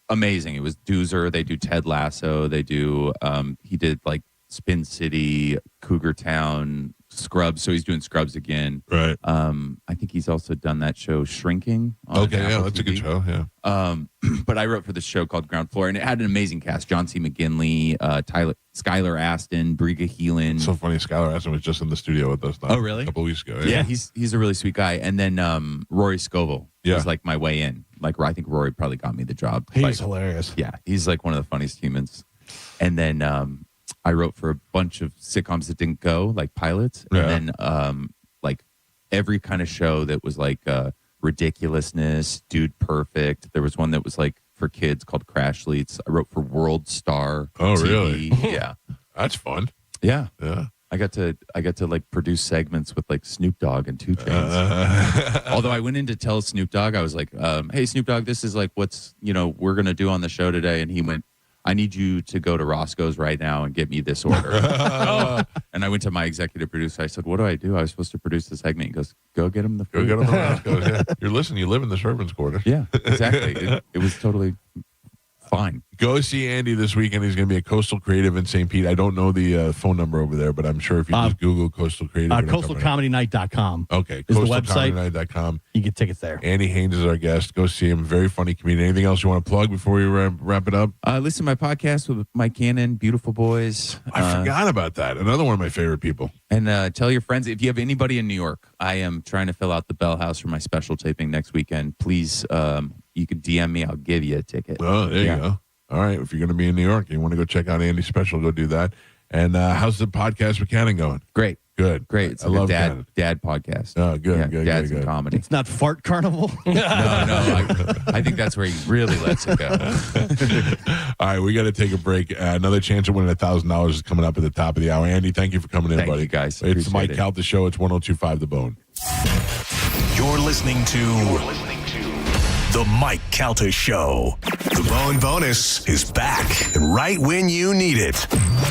amazing. It was Doozer. They do Ted Lasso. They do, he did like Spin City, Cougar Town, Scrubs. So he's doing Scrubs again. Right. I think he's also done that show Shrinking. Okay, yeah, that's a good show. Yeah. But I wrote for this show called Ground Floor, and it had an amazing cast: John C. McGinley, Skylar Astin, Briga Heelan. So funny, Skylar Astin was just in the studio with us. Oh, really? A couple weeks ago. Yeah, he's a really sweet guy. And then Rory Scovel was like my way in. Like I think Rory probably got me the job. He's hilarious. Yeah, he's like one of the funniest humans. And then I wrote for a bunch of sitcoms that didn't go, like pilots. And then like every kind of show that was like ridiculousness, Dude Perfect. There was one that was like for kids called Crash Leads. I wrote for World Star. Oh, TV. really? Yeah. That's fun. Yeah. Yeah. I got to like produce segments with like Snoop Dogg and 2 Chainz. Although I went in to tell Snoop Dogg, I was like, hey, Snoop Dogg, this is like what's, we're going to do on the show today. And he went, I need you to go to Roscoe's right now and get me this order. And I went to my executive producer. I said, what do? I was supposed to produce the segment. He goes, go get him the food. Go get him the Roscoe's. Yeah. You're listening. You live in the servants' quarters. Yeah, exactly. It was totally fine. Go see Andy this weekend. He's going to be at Coastal Creative in St. Pete. I don't know the phone number over there, but I'm sure if you just Google Coastal Creative. CoastalComedyNight.com. Okay. Is the website. CoastalComedyNight.com. You get tickets there. Andy Haynes is our guest. Go see him. Very funny comedian. Anything else you want to plug before we wrap it up? Listen to my podcast with Mike Cannon, Beautiful Boys. I forgot about that. Another one of my favorite people. And tell your friends, if you have anybody in New York, I am trying to fill out the Bell House for my special taping next weekend. Please, you can DM me. I'll give you a ticket. Oh, there you go. All right. If you're going to be in New York, you want to go check out Andy's special, go do that. And how's the podcast with Cannon going? Great. Good. Great. It's I like love a Ken. dad podcast. Oh, good. Dads good. and comedy. It's not Fart Carnival. No. I think that's where he really lets it go. All right, we got to take a break. Another chance of winning $1,000 is coming up at the top of the hour. Andy, thank you for coming in, Thank buddy. you, guys. It's the Mike Appreciate it. Calta Show. It's 102.5 The Bone. You're listening to The Mike Calta Show. The Bone Bonus is back and right when you need it.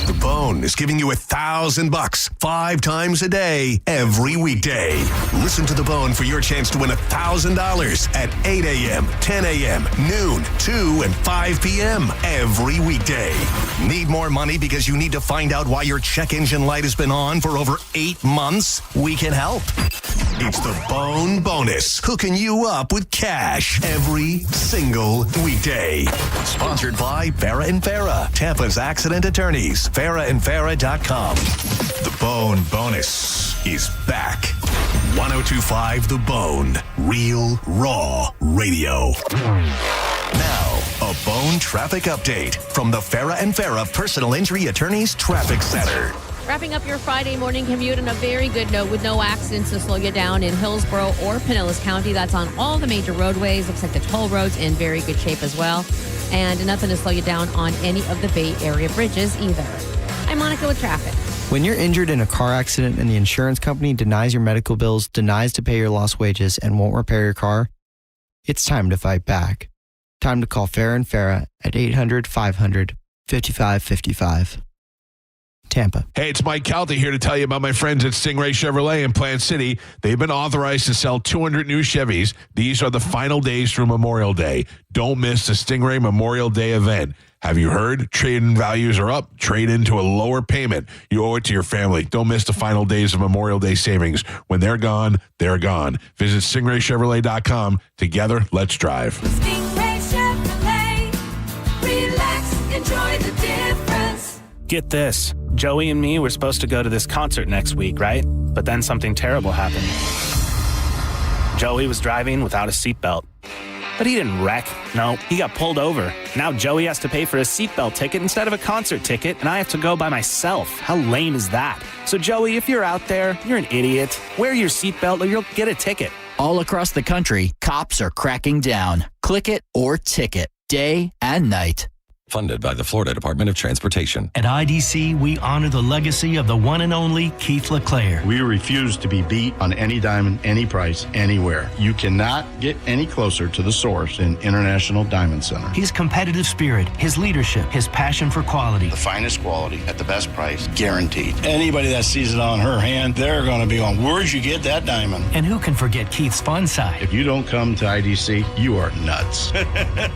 The Bone is giving you $1,000 5 times a day, every weekday. Listen to The Bone for your chance to win $1,000 at 8 a.m., 10 a.m., noon, 2, and 5 p.m. every weekday. Need more money because you need to find out why your check engine light has been on for over 8 months? We can help. It's the Bone Bonus, hooking you up with cash every single weekday. Sponsored by Farah and Farah, Tampa's accident attorneys. FarahandFarah.com. The Bone Bonus is back. 102.5 The Bone, real raw radio. Now, a Bone traffic update from the Farah and Farah Personal Injury Attorneys Traffic Center. Wrapping up your Friday morning commute on a very good note with no accidents to slow you down in Hillsborough or Pinellas County. That's on all the major roadways. Looks like the toll roads in very good shape as well. And nothing to slow you down on any of the Bay Area bridges either. I'm Monica with traffic. When you're injured in a car accident and the insurance company denies your medical bills, denies to pay your lost wages, and won't repair your car, it's time to fight back. Time to call Farah and Farah at 800-500-5555. Tampa. Hey, it's Mike Calta here to tell you about my friends at Stingray Chevrolet in Plant City. They've been authorized to sell 200 new Chevys. These are the final days through Memorial Day. Don't miss the Stingray Memorial Day event. Have you heard? Trade-in values are up. Trade into a lower payment. You owe it to your family. Don't miss the final days of Memorial Day savings. When they're gone, they're gone. Visit StingrayChevrolet.com. Together, let's drive. Stingray Chevrolet. Relax, enjoy the difference. Get this. Joey and me were supposed to go to this concert next week, right? But then something terrible happened. Joey was driving without a seatbelt. But he didn't wreck. No, he got pulled over. Now Joey has to pay for a seatbelt ticket instead of a concert ticket, and I have to go by myself. How lame is that? So Joey, if you're out there, you're an idiot. Wear your seatbelt or you'll get a ticket. All across the country, cops are cracking down. Click it or ticket, day and night. Funded by the Florida Department of Transportation. At IDC, we honor the legacy of the one and only Keith LeClaire. We refuse to be beat on any diamond, any price, anywhere. You cannot get any closer to the source than International Diamond Center. His competitive spirit, his leadership, his passion for quality. The finest quality at the best price, guaranteed. Anybody that sees it on her hand, they're going to be on, where'd you get that diamond? And who can forget Keith's fun side? If you don't come to IDC, you are nuts.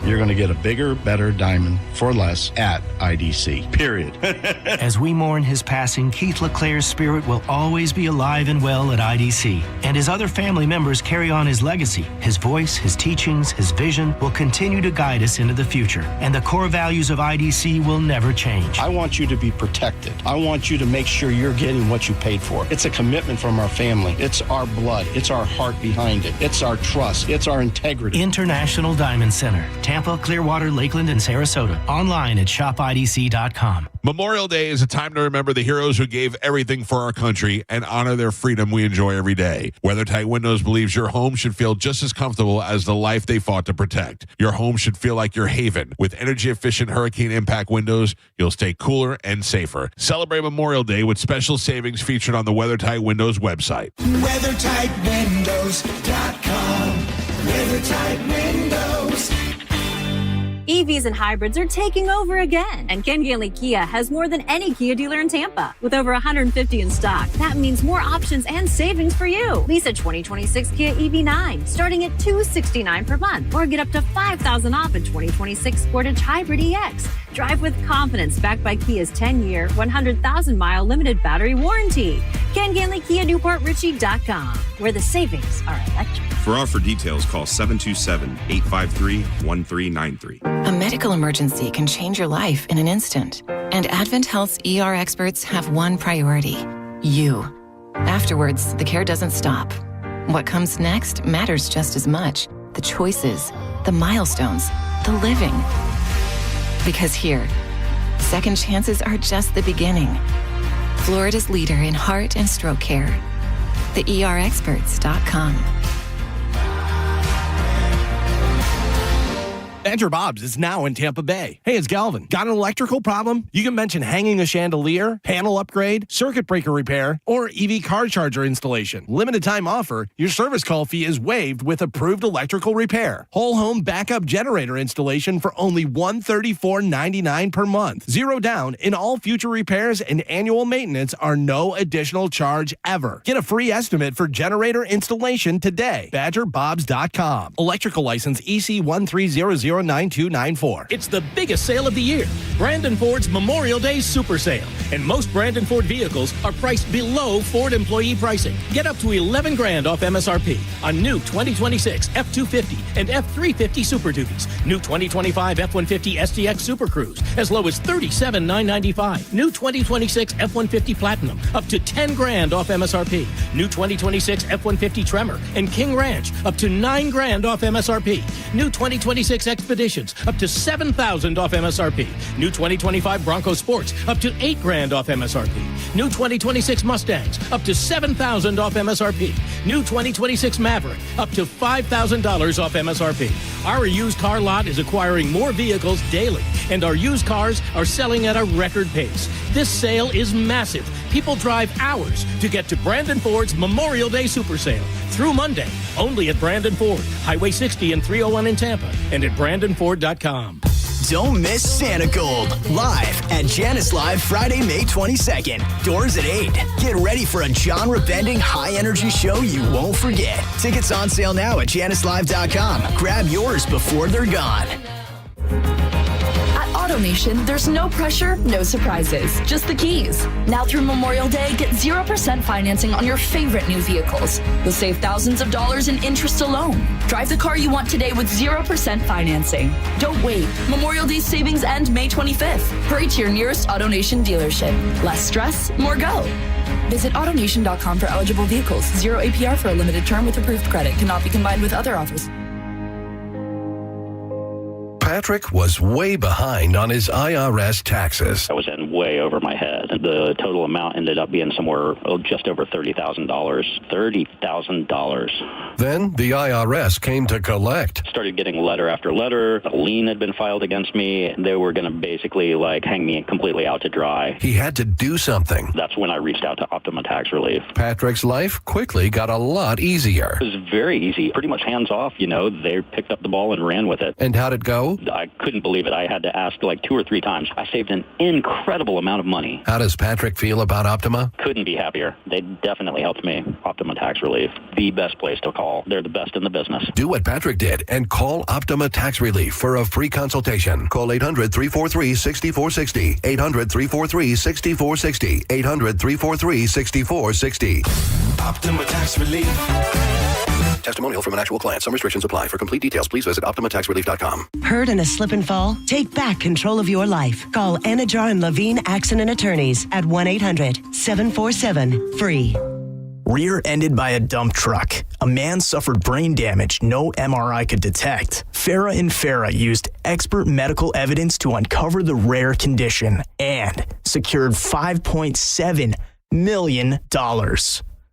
You're going to get a bigger, better diamond for less at IDC, period. As we mourn his passing, Keith LeClaire's spirit will always be alive and well at IDC. And his other family members carry on his legacy. His voice, his teachings, his vision will continue to guide us into the future. And the core values of IDC will never change. I want you to be protected. I want you to make sure you're getting what you paid for. It's a commitment from our family. It's our blood. It's our heart behind it. It's our trust. It's our integrity. International Diamond Center, Tampa, Clearwater, Lakeland, and Sarasota. Online at shopidc.com. Memorial Day is a time to remember the heroes who gave everything for our country and honor their freedom we enjoy every day. WeatherTight Windows believes your home should feel just as comfortable as the life they fought to protect. Your home should feel like your haven. With energy-efficient hurricane impact windows, you'll stay cooler and safer. Celebrate Memorial Day with special savings featured on the WeatherTight Windows website. WeatherTightWindows.com. WeatherTight Windows. EVs and hybrids are taking over again, and Ken Ganley Kia has more than any Kia dealer in Tampa. With over 150 in stock, that means more options and savings for you. Lease a 2026 Kia EV9 starting at $269 per month, or get up to $5,000 off a 2026 Sportage Hybrid EX. Drive with confidence, backed by Kia's 10-year, 100,000-mile limited battery warranty. Ken Ganley Kia, NewportRichie.com, where the savings are electric. For offer details, call 727-853-1393. A medical emergency can change your life in an instant. And Advent Health's ER experts have one priority: you. Afterwards, the care doesn't stop. What comes next matters just as much. The choices, the milestones, the living. Because here, second chances are just the beginning. Florida's leader in heart and stroke care. TheERexperts.com. Badger Bob's is now in Tampa Bay. Hey, it's Galvin. Got an electrical problem? You can mention hanging a chandelier, panel upgrade, circuit breaker repair, or EV car charger installation. Limited time offer. Your service call fee is waived with approved electrical repair. Whole home backup generator installation for only $134.99 per month. Zero down in all future repairs, and annual maintenance are no additional charge ever. Get a free estimate for generator installation today. BadgerBobs.com. Electrical license EC13009294. It's the biggest sale of the year. Brandon Ford's Memorial Day Super Sale. And most Brandon Ford vehicles are priced below Ford employee pricing. Get up to $11,000 off MSRP on new 2026 F-250 and F-350 Super Duties. New 2025 F-150 STX Super Cruise as low as $37,995. New 2026 F-150 Platinum up to $10,000 off MSRP. New 2026 F-150 Tremor and King Ranch up to $9,000 off MSRP. New 2026 Expeditions up to $7,000 off MSRP. New 2025 Bronco Sports up to $8,000 off MSRP. New 2026 Mustangs up to $7,000 off MSRP. New 2026 Maverick up to $5,000 off MSRP. Our used car lot is acquiring more vehicles daily, and our used cars are selling at a record pace. This sale is massive. People drive hours to get to Brandon Ford's Memorial Day Super Sale through Monday, only at Brandon Ford, Highway 60 and 301 in Tampa, and at BrandonFord.com. Don't miss Santa Gold, live at Janice Live Friday, May 22nd. Doors at 8. Get ready for a genre-bending, high-energy show you won't forget. Tickets on sale now at JaniceLive.com. Grab yours before they're gone. AutoNation, there's no pressure, no surprises, just the keys. Now through Memorial Day, get 0% financing on your favorite new vehicles. You'll save thousands of dollars in interest alone. Drive the car you want today with 0% financing. Don't wait. Memorial Day savings end May 25th. Hurry to your nearest AutoNation dealership. Less stress, more go. Visit AutoNation.com for eligible vehicles. 0 APR for a limited term with approved credit. Cannot be combined with other offers. Patrick was way behind on his IRS taxes. I was in way over my head. The total amount ended up being somewhere just over $30,000. $30,000. Then the IRS came to collect. Started getting letter after letter. A lien had been filed against me. They were going to basically hang me completely out to dry. He had to do something. That's when I reached out to Optima Tax Relief. Patrick's life quickly got a lot easier. It was very easy. Pretty much hands off, They picked up the ball and ran with it. And how'd it go? I couldn't believe it. I had to ask 2 or 3 times. I saved an incredible amount of money. How does Patrick feel about Optima? Couldn't be happier. They definitely helped me. Optima Tax Relief, the best place to call. They're the best in the business. Do what Patrick did and call Optima Tax Relief for a free consultation. Call 800-343-6460. 800-343-6460. 800-343-6460. Optima Tax Relief. Testimonial from an actual client. Some restrictions apply. For complete details, please visit OptimaTaxRelief.com. Hurt in a slip and fall? Take back control of your life. Call Anajar and Levine Accident Attorneys at 1-800-747-FREE. Rear-ended by a dump truck. A man suffered brain damage no MRI could detect. Farah and Farah used expert medical evidence to uncover the rare condition and secured $5.7 million.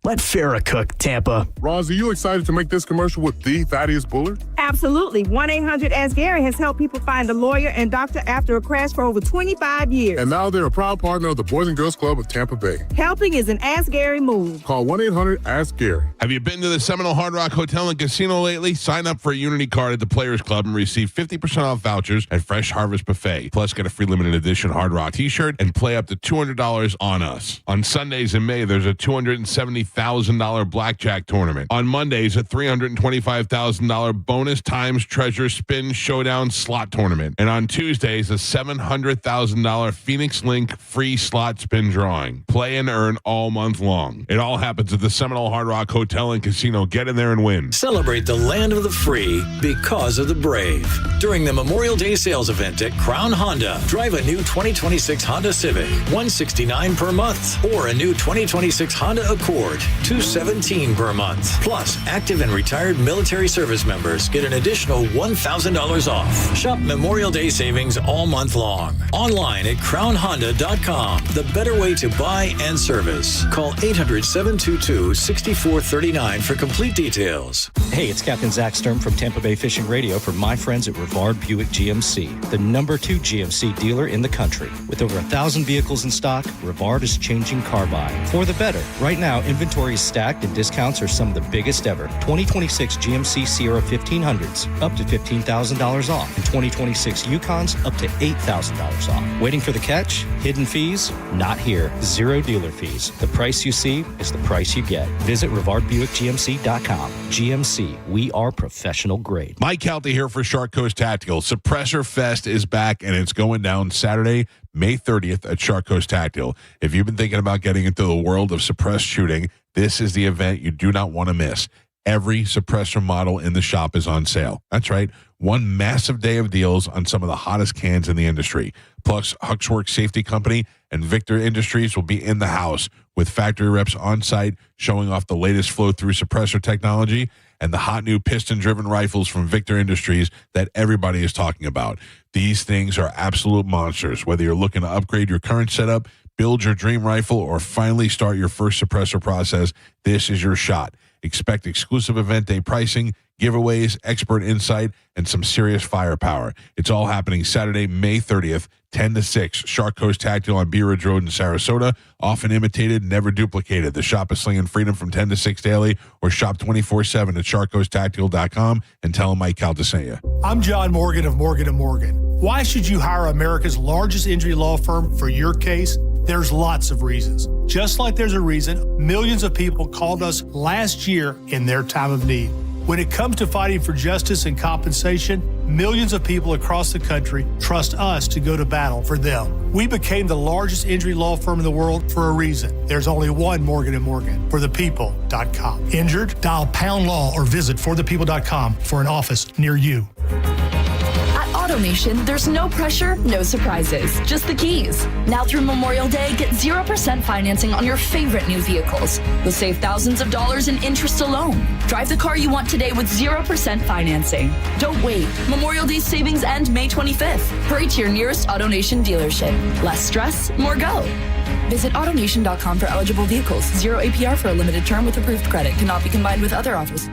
Let Farah cook, Tampa. Roz, are you excited to make this commercial with the Thaddeus Bullard? Absolutely. 1-800-ASK-GARY has helped people find a lawyer and doctor after a crash for over 25 years. And now they're a proud partner of the Boys and Girls Club of Tampa Bay. Helping is an Ask Gary move. Call 1-800-ASK-GARY. Have you been to the Seminole Hard Rock Hotel and Casino lately? Sign up for a Unity card at the Players Club and receive 50% off vouchers at Fresh Harvest Buffet. Plus, get a free limited edition Hard Rock t-shirt and play up to $200 on us. On Sundays in May, there's a $270,000 blackjack tournament. On Mondays, a $325,000 bonus times treasure spin showdown slot tournament. And on Tuesdays, a $700,000 Phoenix Link free slot spin drawing. Play and earn all month long. It all happens at the Seminole Hard Rock Hotel and Casino. Get in there and win. Celebrate the land of the free because of the brave. During the Memorial Day sales event at Crown Honda, drive a new 2026 Honda Civic, $169 per month, or a new 2026 Honda Accord, start, $217 per month. Plus, active and retired military service members get an additional $1,000 off. Shop Memorial Day savings all month long. Online at crownhonda.com. The better way to buy and service. Call 800-722-6439 for complete details. Hey, it's Captain Zach Sturm from Tampa Bay Fishing Radio for my friends at Rivard Buick GMC, the #2 GMC dealer in the country. With over 1,000 vehicles in stock, Rivard is changing car buying for the better. Right now, inventory is stacked and discounts are some of the biggest ever. 2026 GMC Sierra 1500s, up to $15,000 off. And 2026 Yukons, up to $8,000 off. Waiting for the catch? Hidden fees? Not here. Zero dealer fees. The price you see is the price you get. Visit RivardBuickGMC.com. GMC, we are professional grade. Mike Calta here for Shark Coast Tactical. Suppressor Fest is back, and it's going down Saturday, May 30th at Shark Coast Tactical. If you've been thinking about getting into the world of suppressed shooting, this is the event you do not want to miss. Every suppressor model in the shop is on sale. That's right. One massive day of deals on some of the hottest cans in the industry. Plus, Huxworks Safety Company and Victor Industries will be in the house with factory reps on site showing off the latest flow-through suppressor technology and the hot new piston-driven rifles from Victor Industries that everybody is talking about. These things are absolute monsters. Whether you're looking to upgrade your current setup, build your dream rifle, or finally start your first suppressor process, this is your shot. Expect exclusive event day pricing, giveaways, expert insight, and some serious firepower. It's all happening Saturday, May 30th, 10 to 6. Shark Coast Tactical on Bee Ridge Road in Sarasota. Often imitated, never duplicated. The shop is slinging freedom from 10 to 6 daily, or shop 24/7 at sharkcoasttactical.com and tell them Mike Calta sent you. I'm John Morgan of Morgan & Morgan. Why should you hire America's largest injury law firm for your case? There's lots of reasons. Just like there's a reason millions of people called us last year in their time of need. When it comes to fighting for justice and compensation, millions of people across the country trust us to go to battle for them. We became the largest injury law firm in the world for a reason. There's only one Morgan & Morgan, forthepeople.com. Injured? Dial #law or visit forthepeople.com for an office near you. AutoNation, there's no pressure, no surprises, just the keys. Now through Memorial Day, get 0% financing on your favorite new vehicles. You'll save thousands of dollars in interest alone. Drive the car you want today with 0% financing. Don't wait. Memorial Day savings end May 25th. Hurry to your nearest AutoNation dealership. Less stress, more go. Visit AutoNation.com for eligible vehicles. 0 APR for a limited term with approved credit. Cannot be combined with other offers.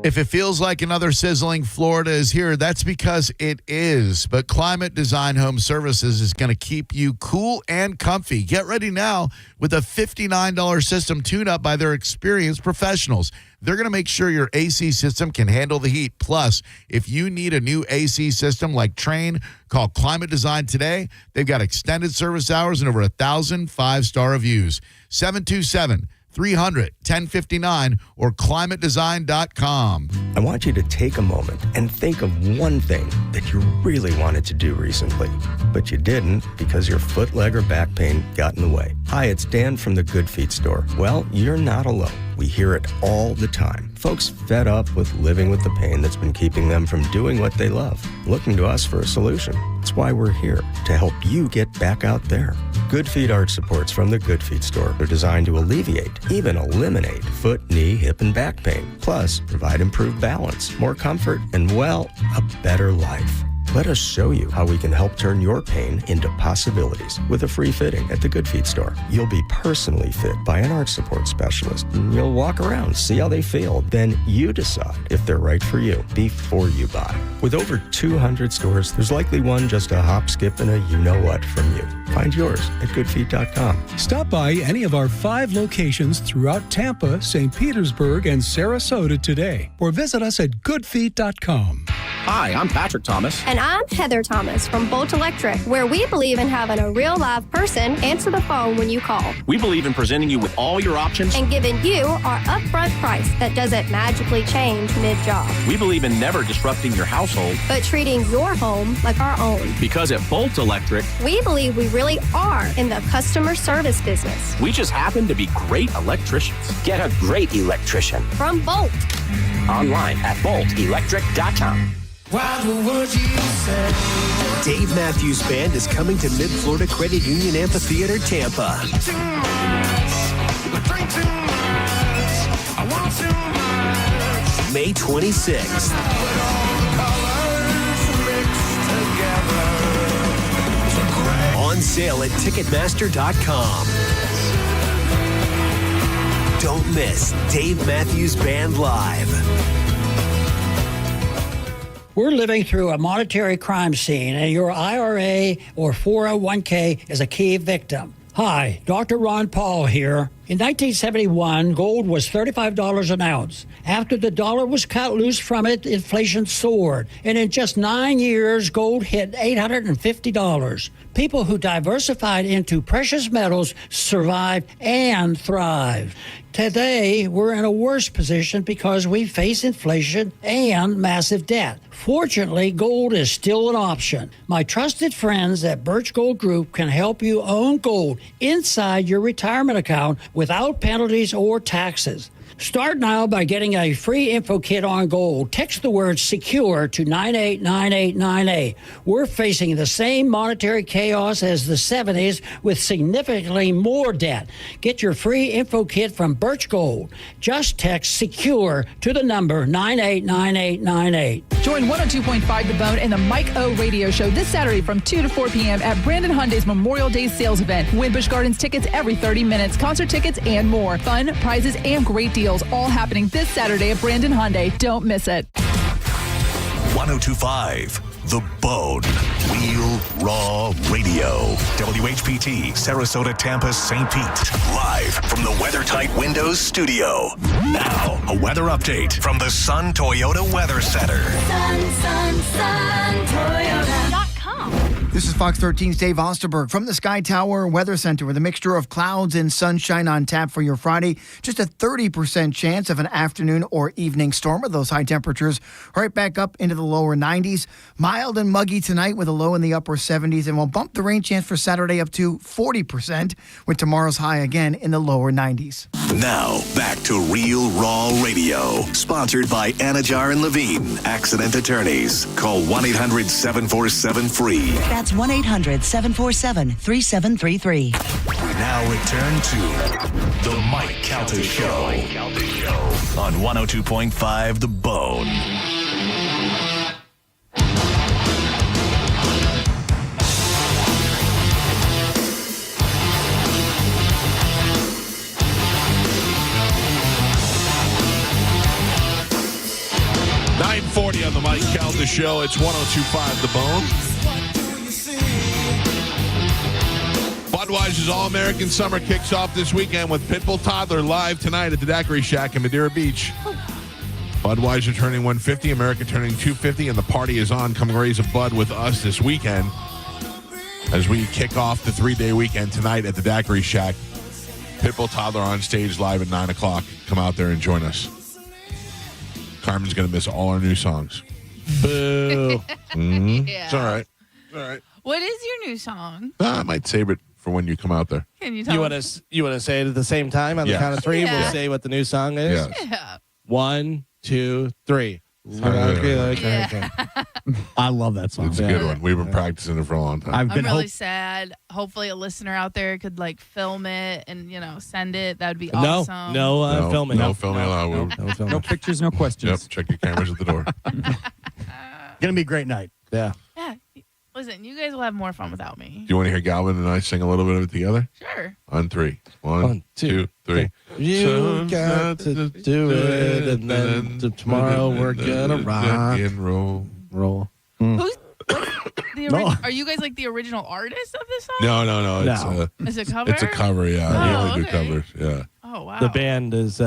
If it feels like another sizzling Florida is here, that's because it is. But Climate Design Home Services is going to keep you cool and comfy. Get ready now with a $59 system tune-up by their experienced professionals. They're going to make sure your AC system can handle the heat. Plus, if you need a new AC system like Trane, call Climate Design today. They've got extended service hours and over 1,000 five-star reviews. 727-300-1059 or climatedesign.com. I want you to take a moment and think of one thing that you really wanted to do recently, but you didn't because your foot, leg, or back pain got in the way. Hi, it's Dan from the Good Feet store. Well, you're not alone. We hear it all the time. Folks fed up with living with the pain that's been keeping them from doing what they love, looking to us for a solution. That's why we're here, to help you get back out there. Good Feet arch supports from the Good Feet store are designed to alleviate, even eliminate, foot, knee, hip, and back pain. Plus, provide improved balance, more comfort, and, well, a better life. Let us show you how we can help turn your pain into possibilities with a free fitting at the Good Feet store. You'll be personally fit by an arch support specialist. You'll walk around, see how they feel. Then you decide if they're right for you before you buy. With over 200 stores, there's likely one just a hop, skip, and a you-know-what from you. Find yours at goodfeet.com. Stop by any of our 5 locations throughout Tampa, St. Petersburg, and Sarasota today, or visit us at goodfeet.com. Hi, I'm Patrick Thomas. And I'm Heather Thomas from Bolt Electric, where we believe in having a real live person answer the phone when you call. We believe in presenting you with all your options and giving you our upfront price that doesn't magically change mid-job. We believe in never disrupting your household, but treating your home like our own. Because at Bolt Electric, we believe we really are in the customer service business. We just happen to be great electricians. Get a great electrician from Bolt. Online at boltelectric.com. Dave Matthews Band is coming to Mid-Florida Credit Union Amphitheater, Tampa. drink too much. I want too much. May 26th. But all the colors mixed together. On sale at Ticketmaster.com. Don't miss Dave Matthews Band Live. We're living through a monetary crime scene, and your IRA or 401k is a key victim. Hi, Dr. Ron Paul here. In 1971, gold was $35 an ounce. After the dollar was cut loose from it, inflation soared. And in just 9 years, gold hit $850. People who diversified into precious metals survived and thrived. Today, we're in a worse position because we face inflation and massive debt. Fortunately, gold is still an option. My trusted friends at Birch Gold Group can help you own gold inside your retirement account without penalties or taxes. Start now by getting a free info kit on gold. Text the word SECURE to 989898. We're facing the same monetary chaos as the 70s with significantly more debt. Get your free info kit from Birch Gold. Just text SECURE to the number 989898. Join 102.5 The Bone and the Mike O Radio Show this Saturday from 2 to 4 p.m. at Brandon Hyundai's Memorial Day sales event. Win Busch Gardens tickets every 30 minutes, concert tickets, and more. Fun, prizes, and great deals all happening this Saturday at Brandon Hyundai. Don't miss it. 102.5 The Bone. Real Raw Radio. WHPT, Sarasota, Tampa, St. Pete. Live from the WeatherTight Windows studio. Now, a weather update from the Sun Toyota Weather Center. Sun, Toyota.com. This is Fox 13's Dave Osterberg from the Sky Tower Weather Center with a mixture of clouds and sunshine on tap for your Friday. Just a 30% chance of an afternoon or evening storm with those high temperatures right back up into the lower 90s. Mild and muggy tonight with a low in the upper 70s, and we'll bump the rain chance for Saturday up to 40% with tomorrow's high again in the lower 90s. Now, back to Real Raw Radio. Sponsored by Anajar and Levine, accident attorneys. Call 1-800-747-FREE. That's 1-800-747-3733. We now return to The Mike Calta Show on 102.5 The Bone. .40 on the Mike Calta Show. It's 102.5 The Bone. Budweiser's All-American Summer kicks off this weekend with Pitbull Toddler live tonight at the Daiquiri Shack in Madeira Beach. Budweiser turning 150, America turning 250, and the party is on. Come raise a bud with us this weekend as we kick off the 3-day weekend tonight at the Daiquiri Shack. Pitbull Toddler on stage live at 9 o'clock. Come out there and join us. Carmen's going to miss all our new songs. Boo. Mm-hmm. Yeah. It's all right. It's all right. What is your new song? I might save it for when you come out there. Can you tell You want to say it at the same time on the count of three? Yeah. We'll say what the new song is. Yeah. 1, 2, 3. I love that song. It's a good one. We've been practicing it for a long time. I'm really sad. Hopefully a listener out there could film it and, send it. That would be awesome. No filming. No filming allowed. No pictures, no questions. Yep, check your cameras at the door. Gonna be a great night. Yeah. Yeah. Listen, you guys will have more fun without me. Do you want to hear Galvin and I sing a little bit of it together? Sure. On 3. 1, 2, 3. You got to do it, and then tomorrow we're gonna rock and roll. Who's are you guys the original artist of this song? No. Is it a cover? It's a cover, yeah. Oh, I only do okay. covers, yeah. Oh, wow. The band is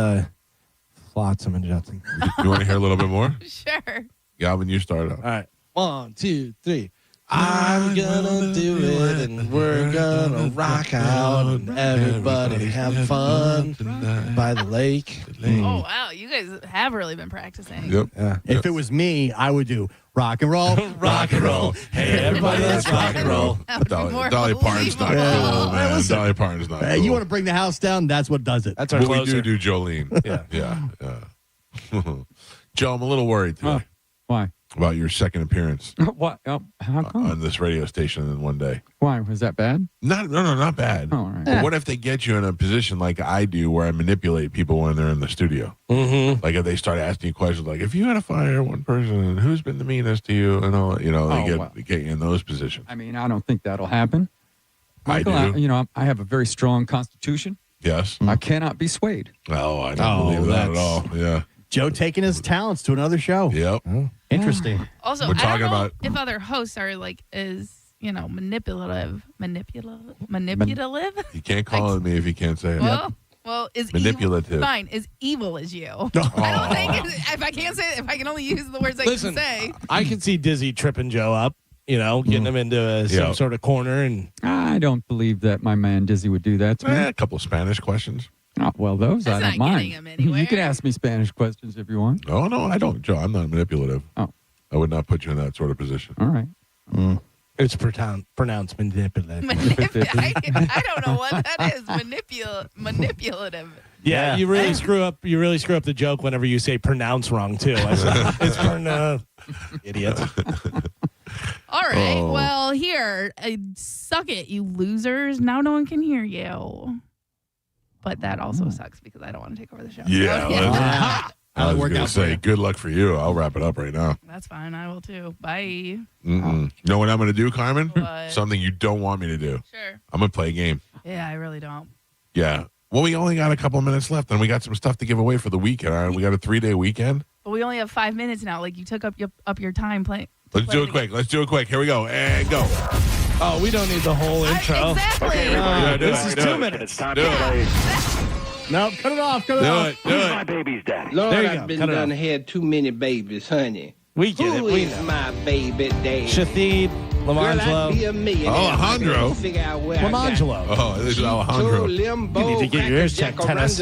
Flotsam and Jetsam. You want to hear a little bit more? Sure. Galvin, you start out. All right. 1, 2, 3. I'm gonna do it, and we're gonna rock out, and everybody have fun by the lake. Oh, wow. You guys have really been practicing. Yep. Yeah. If it was me, I would do rock and roll. Rock and roll. Hey, everybody, let's rock and roll. Dolly Parton's not cool, man. Dolly Parton's not cool. You want to bring the house down? That's what does it. That's our But we closer. do Jolene. Yeah. Joe, I'm a little worried today. Why? about your second appearance What? How come? on this radio station in one day. Why? Was that bad? No, not bad. Oh, all right. But what if they get you in a position like I do where I manipulate people when they're in the studio? Mm-hmm. Like if they start asking you questions like, if you had to fire one person, who's been the meanest to you? And all, they get you in those positions. I mean, I don't think that'll happen. I Michael, do. I have a very strong constitution. Yes. I cannot be swayed. Oh, I don't believe that at all. Yeah. Joe taking his talents to another show. Yep. Interesting. Also, We're I talking don't know about if other hosts are like manipulative. You can't call it me if you can't say it. Well, is manipulative. Evil, fine, as evil as you. I don't think if I can't say it, if I can only use the words I can say. I can see Dizzy tripping Joe up. Getting him into some sort of corner, and I don't believe that my man Dizzy would do that to me. A couple of Spanish questions. Oh, well, those That's I don't not mind. getting him anywhere. You can ask me Spanish questions if you want. Oh, no, I don't, Joe. I'm not manipulative. Oh. I would not put you in that sort of position. All right. It's pronounced manipulative. I don't know what that is. Manipulative. Yeah, you really screw up. You really screw up the joke whenever you say pronounce wrong too. It's idiot. All right. Well, here, suck it, you losers. Now no one can hear you. But that also sucks because I don't want to take over the show. Yeah. I was going to say, good luck for you. I'll wrap it up right now. That's fine. I will too. Bye. You know what I'm going to do, Carmen? What? Something you don't want me to do. Sure. I'm going to play a game. Yeah, I really don't. Yeah. Well, we only got a couple of minutes left, and we got some stuff to give away for the weekend. All right, we got a 3-day weekend. But we only have 5 minutes now. Like, you took up your time playing. Let's do it quick. Here we go. And go. Oh, we don't need the whole intro. Exactly. Okay, this is 2 minutes. Do it. No, cut it off. Do it. My baby's daddy. There Lord, you I've go. been Cut it done off. had too many babies, honey. We get it. Who We is know. my baby daddy? Shatheed, Girl, I'd be Lamangelo. a millionaire. Alejandro. Figure out where I got Lamangelo. Oh, this is Alejandro. Limbo, You need to get your ears checked, tennis.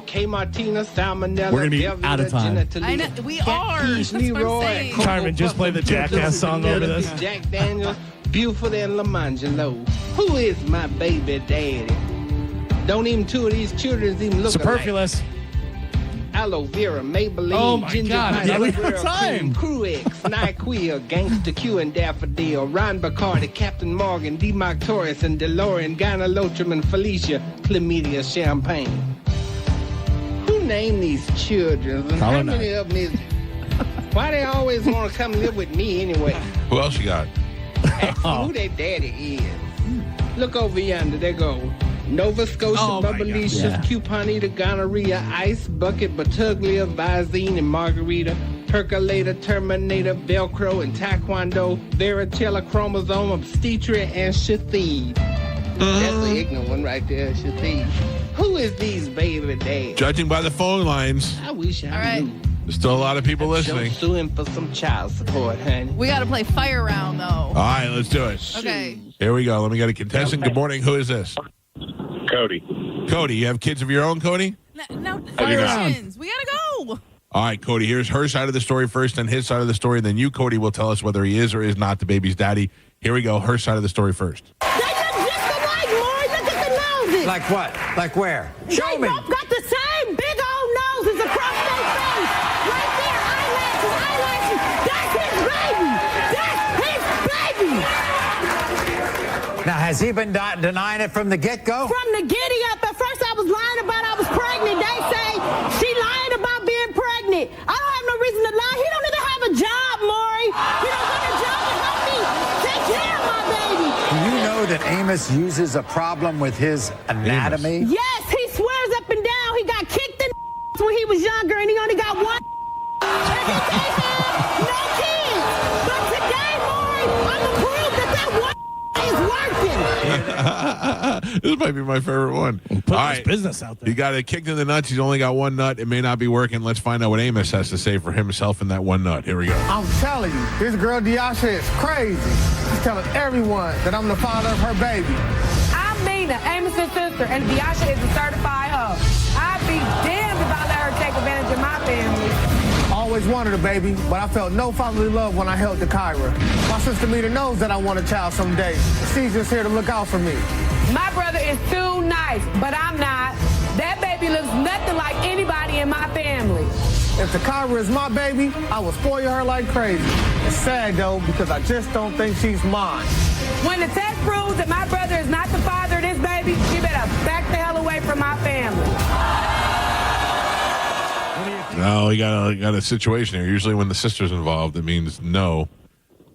K. Martina, Salmonella, We're gonna be out of time. I know, we are. That's what I'm saying. Carmen, just play the Jackass song over this. Jack Daniels, Buford, and Lamangelo. Who is my baby daddy? Don't even two of these children even look Superfluous. alike. Aloe Vera, Maybelline, Oh my Ginger God, Pine, yeah, we Girl got time. Cream, Cruix, NyQuil, Gangsta Q and Daffodil, Ron Bacardi, Captain Morgan, D-Mark Torres, and DeLorean, Gynolotrum, and Felicia, Chlamydia, Champagne. Who named these children? And how many of them is... Why they always want to come live with me anyway? Who else you got? Ask them who their daddy is. Look over yonder, they go. Nova Scotia, Bubblicious, Cuponita, Gonorrhea, Ice Bucket, Batuglia, Visine, and Margarita, Percolator, Terminator, Velcro, and Taekwondo, Varicella, Chromosome, Obstetria, and Shatheed. That's the ignorant one right there, Shatheed. Who is these baby dads? Judging by the phone lines, I wish I knew. there's still a lot of people listening. Suing for some child support, honey. We got to play fire round, though. All right, let's do it. Okay. Here we go. Let me get a contestant. Good morning. Who is this? Cody. Cody, you have kids of your own, Cody? No, questions. We got to go. All right, Cody, here's her side of the story first, then his side of the story, and then you, Cody, will tell us whether he is or is not the baby's daddy. Here we go. Her side of the story first. They look just alike, Maury. Look at the noses. Like what? Like where? Show They me. both got the same big old noses across their face. Right there, eyelashes. That's his baby. That's his baby. Now, has he been denying it from the get-go? From the giddy up, at first I was lying about I was pregnant. They say she lying about being pregnant. I don't have no reason to lie. He don't even have a job, Maury. He don't got a job to help me take care of my baby. Do you know that Amos uses a problem with his anatomy? Yes, he swears up and down he got kicked in the when he was younger and he only got one and he can't have no kids. But today, Maury, I'm going to prove that one is working. This might be my favorite one. Put this business out there. You got it kicked in the nuts. He's only got one nut. It may not be working. Let's find out what Amos has to say for himself in that one nut. Here we go. I'm telling you, this girl Diasha is crazy. She's telling everyone that I'm the father of her baby. I'm Mina, Amos's sister, and Diasha is a certified hoe. I'd be damned if I let her take advantage of my family. Always wanted a baby, but I felt no fatherly love when I held the Kyra. My sister Mina knows that I want a child someday. She's just here to look out for me. My brother is too nice, but I'm not. That baby looks nothing like anybody in my family. If Takira is my baby, I will spoil her like crazy. It's sad, though, because I just don't think she's mine. When the test proves that my brother is not the father of this baby, you better back the hell away from my family. No, we got a situation here. Usually when the sister's involved, it means no.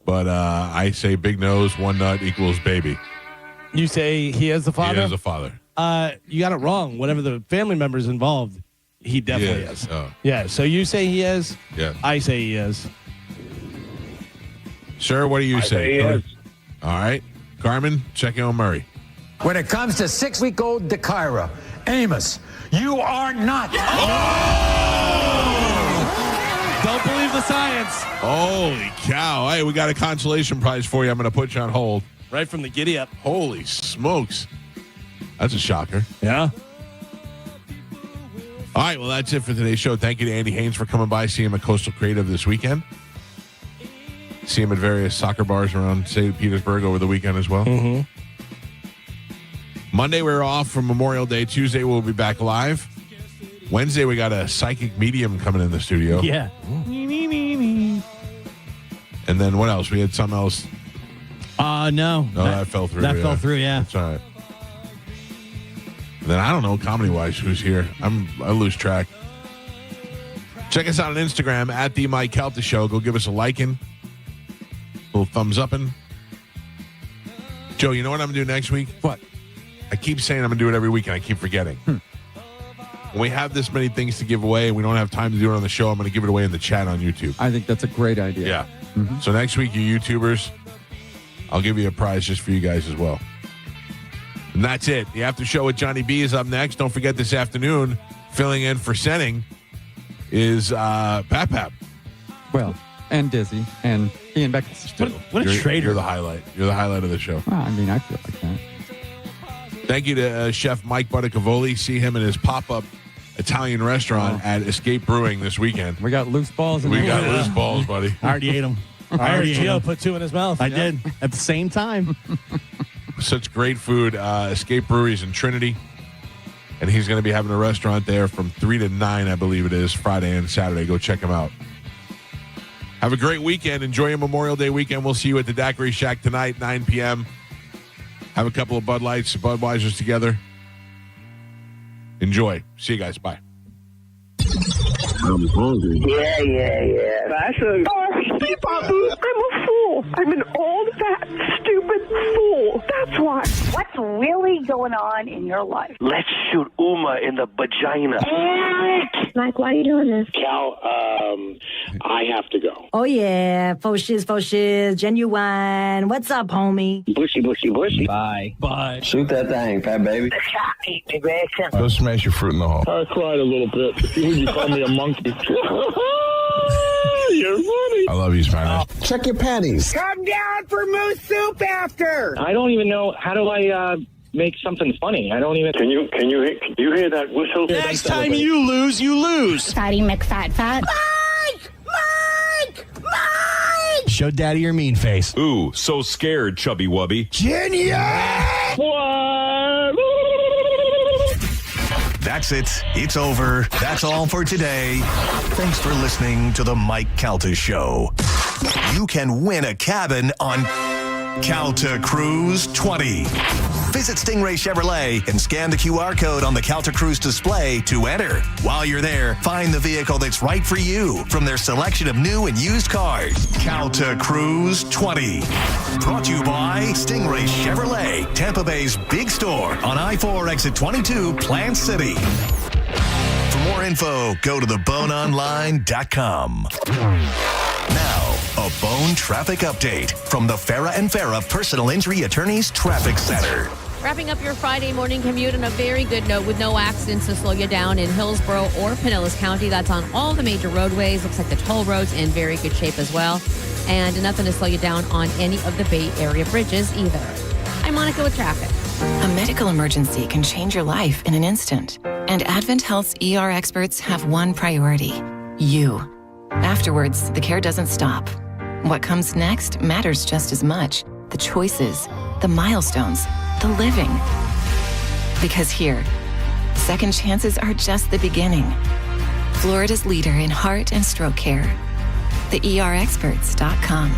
But I say big nose, one nut equals baby. You say he is the father? He is the father. You got it wrong. Whatever the family member's involved, he definitely is. Oh. Yeah, so you say he is? Yeah. I say he is. Sir, what do you say? He is. All right. Carmen, check in on Murray. When it comes to 6-week-old Dakira, Amos, you are not. Don't believe the science. Holy cow. Hey, we got a consolation prize for you. I'm going to put you on hold. Right from the giddy up. Holy smokes. That's a shocker. Yeah. All right, well, that's it for today's show. Thank you to Andy Haynes for coming by. See him at Coastal Creative this weekend. See him at various soccer bars around St. Petersburg over the weekend as well. Mm-hmm. Monday, we're off for Memorial Day. Tuesday, we'll be back live. Wednesday, we got a psychic medium coming in the studio. Yeah. And then what else? We had something else. No. No, that fell through. That fell through, yeah. That's all right. And then I don't know, comedy-wise, who's here. I lose track. Check us out on Instagram at the Mike Calta Show. Go give us a liking. Little thumbs upping. Joe, you know what I'm going to do next week? What? I keep saying I'm going to do it every week, and I keep forgetting. When we have this many things to give away and we don't have time to do it on the show, I'm going to give it away in the chat on YouTube. I think that's a great idea. Yeah. Mm-hmm. So next week, you YouTubers, I'll give you a prize just for you guys as well. And that's it. The after show with Johnny B is up next. Don't forget this afternoon, filling in for Senning is Pap. Well, and Dizzy and Ian Beck. What a traitor. You're the highlight. You're the highlight of the show. Well, I mean, I feel like that. Thank you to Chef Mike Buttacavoli. See him in his pop-up Italian restaurant at Escape Brewing this weekend. We got loose balls. We got loose balls, buddy. I already ate them. I heard Gio put two in his mouth. I did at the same time. Such great food. Escape Breweries in Trinity. And he's going to be having a restaurant there from 3 to 9, I believe it is, Friday and Saturday. Go check him out. Have a great weekend. Enjoy your Memorial Day weekend. We'll see you at the Daiquiri Shack tonight, 9 p.m. Have a couple of Bud Lights, Budweisers together. Enjoy. See you guys. Bye. I'm hungry. Yeah. That's a... I'm a fool. I'm an old, fat, stupid fool. That's why. What's really going on in your life? Let's shoot Uma in the vagina. Mike, why are you doing this? Cal, I have to go. Oh, yeah. Faux shiz, genuine. What's up, homie? Bushy. Bye. Shoot that thing, fat baby. Eat me, bacon. Go smash your fruit in the hole. I cried a little bit. You call me a monkey. You're funny. I love you, Spanish. Check your panties. Come down for moose soup after. I don't even know. How do I make something funny? I don't even. Can you hear that whistle? Next time you lose. Fatty McFat. Mike! Show Daddy your mean face. Ooh, so scared, chubby wubby. Genius! What? That's it. It's over. That's all for today. Thanks for listening to the Mike Calta Show. You can win a cabin on Calta Cruise 20. Visit Stingray Chevrolet and scan the QR code on the Calta Cruise display to enter. While you're there, find the vehicle that's right for you from their selection of new and used cars. Calta Cruise 20. Brought to you by Stingray Chevrolet, Tampa Bay's big store on I-4 exit 22, Plant City. For more info, go to theboneonline.com. Now, a Bone traffic update from the Farah and Farah Personal Injury Attorneys Traffic Center. Wrapping up your Friday morning commute on a very good note with no accidents to slow you down in Hillsborough or Pinellas County. That's on all the major roadways. Looks like the toll road's in very good shape as well. And nothing to slow you down on any of the Bay Area bridges either. I'm Monica with traffic. A medical emergency can change your life in an instant. And Advent Health's ER experts have one priority: you. Afterwards, the care doesn't stop. What comes next matters just as much. The choices, the milestones, the living. Because here, second chances are just the beginning. Florida's leader in heart and stroke care. TheERexperts.com.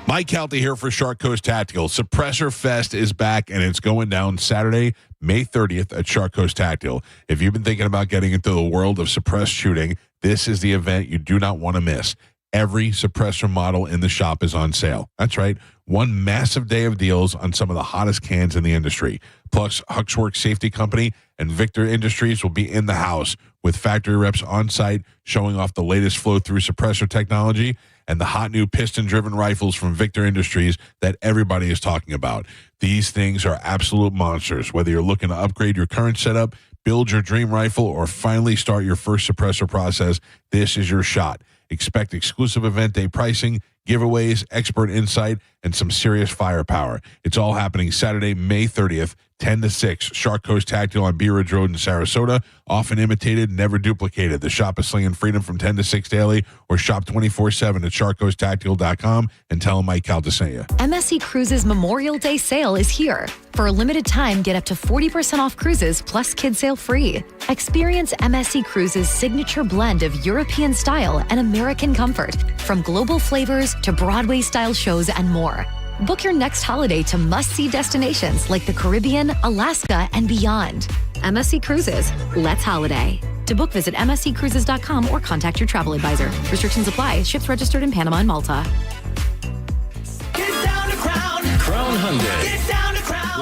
Mike Calta here for Shark Coast Tactical. Suppressor Fest is back, and it's going down Saturday, May 30th at Shark Coast Tactical. If you've been thinking about getting into the world of suppressed shooting, this is the event you do not want to miss. Every suppressor model in the shop is on sale. That's right. One massive day of deals on some of the hottest cans in the industry. Plus, Huxworks Safety Company and Victor Industries will be in the house with factory reps on site showing off the latest flow-through suppressor technology and the hot new piston-driven rifles from Victor Industries that everybody is talking about. These things are absolute monsters. Whether you're looking to upgrade your current setup, build your dream rifle, or finally start your first suppressor process, this is your shot. Expect exclusive event day pricing, giveaways, expert insight, and some serious firepower. It's all happening Saturday, May 30th, 10 to 6. Shark Coast Tactical on Bee Ridge Road in Sarasota. Often imitated, never duplicated. The shop is slinging freedom from 10 to 6 daily, or shop 24/7 at sharkcoasttactical.com and tell them Mike Calta sent you. MSC Cruises Memorial Day sale is here. For a limited time, get up to 40% off cruises plus kid sale free. Experience MSC Cruises' signature blend of European style and American comfort, from global flavors to Broadway-style shows and more. Book your next holiday to must-see destinations like the Caribbean, Alaska, and beyond. MSC Cruises. Let's holiday. To book, visit msccruises.com or contact your travel advisor. Restrictions apply. Ships registered in Panama and Malta. Crown Hyundai,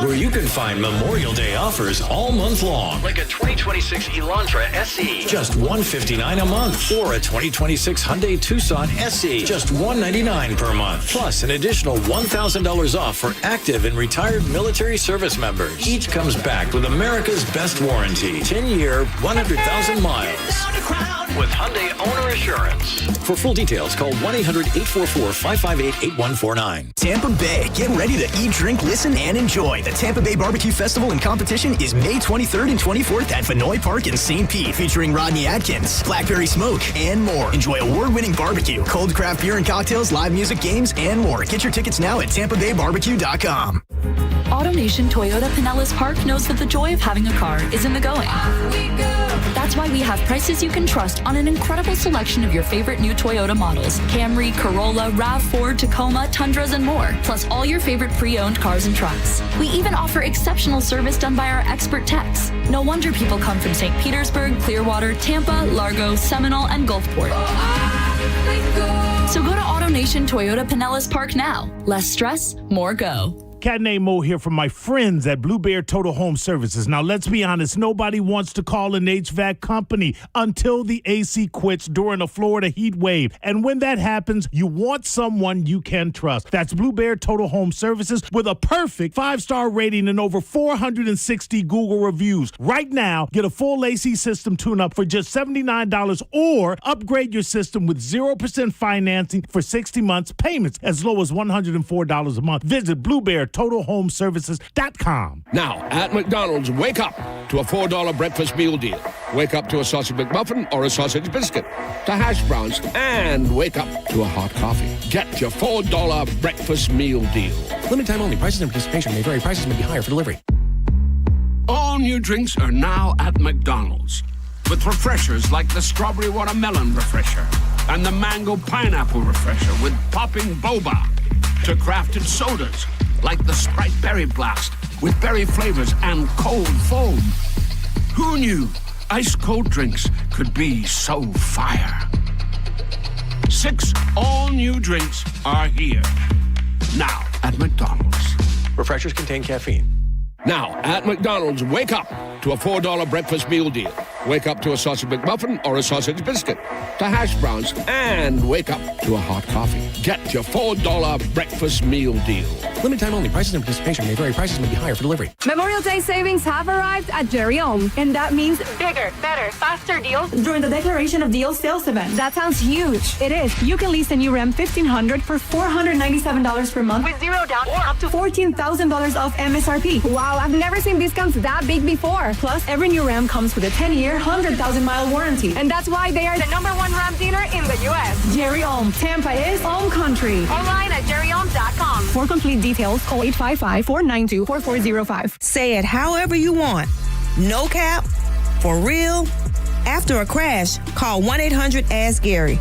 where you can find Memorial Day offers all month long. Like a 2026 Elantra SE, just $159 a month. Or a 2026 Hyundai Tucson SE, just $199 per month. Plus an additional $1,000 off for active and retired military service members. Each comes back with America's best warranty. 10-year, 100,000 miles. With Hyundai Owner Assurance. For full details, call 1-800-844-558-8149. Tampa Bay, get ready to eat, drink, listen, and enjoy. The Tampa Bay Barbecue Festival and Competition is May 23rd and 24th at Vinoy Park in St. Pete, featuring Rodney Atkins, Blackberry Smoke, and more. Enjoy award-winning barbecue, cold craft beer and cocktails, live music, games, and more. Get your tickets now at TampaBayBarbecue.com. AutoNation Toyota Pinellas Park knows that the joy of having a car is in the going. That's why we have prices you can trust on an incredible selection of your favorite new Toyota models. Camry, Corolla, RAV4, Tacoma, Tundras, and more. Plus all your favorite pre-owned cars and trucks. We even offer exceptional service done by our expert techs. No wonder people come from St. Petersburg, Clearwater, Tampa, Largo, Seminole, and Gulfport. So go to AutoNation Toyota Pinellas Park now. Less stress, more go. Cat named Mo here from my friends at Blue Bear Total Home Services. Now, let's be honest, nobody wants to call an HVAC company until the AC quits during a Florida heat wave. And when that happens, you want someone you can trust. That's Blue Bear Total Home Services with a perfect 5-star rating and over 460 Google reviews. Right now, get a full AC system tune-up for just $79 or upgrade your system with 0% financing for 60 months, payments as low as $104 a month. Visit Blue Bear TotalHomeServices.com. Now, at McDonald's, wake up to a $4 breakfast meal deal. Wake up to a sausage McMuffin or a sausage biscuit, to hash browns, and wake up to a hot coffee. Get your $4 breakfast meal deal. Limited time only. Prices and participation may vary. Prices may be higher for delivery. All new drinks are now at McDonald's, with refreshers like the strawberry watermelon refresher and the mango pineapple refresher with popping boba, to crafted sodas like the Sprite Berry Blast with berry flavors and cold foam. Who knew ice cold drinks could be so fire? 6 all-new drinks are here. Now at McDonald's. Refreshers contain caffeine. Now at McDonald's, wake up to a $4 breakfast meal deal. Wake up to a sausage McMuffin or a sausage biscuit, to hash browns, and wake up to a hot coffee. Get your $4 breakfast meal deal. Limited time only. Prices and participation may vary. Prices may be higher for delivery. Memorial Day savings have arrived at Jerry Om, and that means bigger, better, faster deals during the Declaration of Deals sales event. That sounds huge. It is. You can lease a new Ram 1500 for $497 per month with zero down or up to $14,000 off MSRP. Wow, I've never seen discounts that big before. Plus, every new Ram comes with a 10-year, 100,000-mile warranty. And that's why they are the #1 Ram dealer in the U.S. Jerry Om. Tampa is Om Country. Online at jerryom.com. For complete details, call 855-492-4405. Say it however you want. No cap? For real? After a crash, call 1-800-ASK-GARY.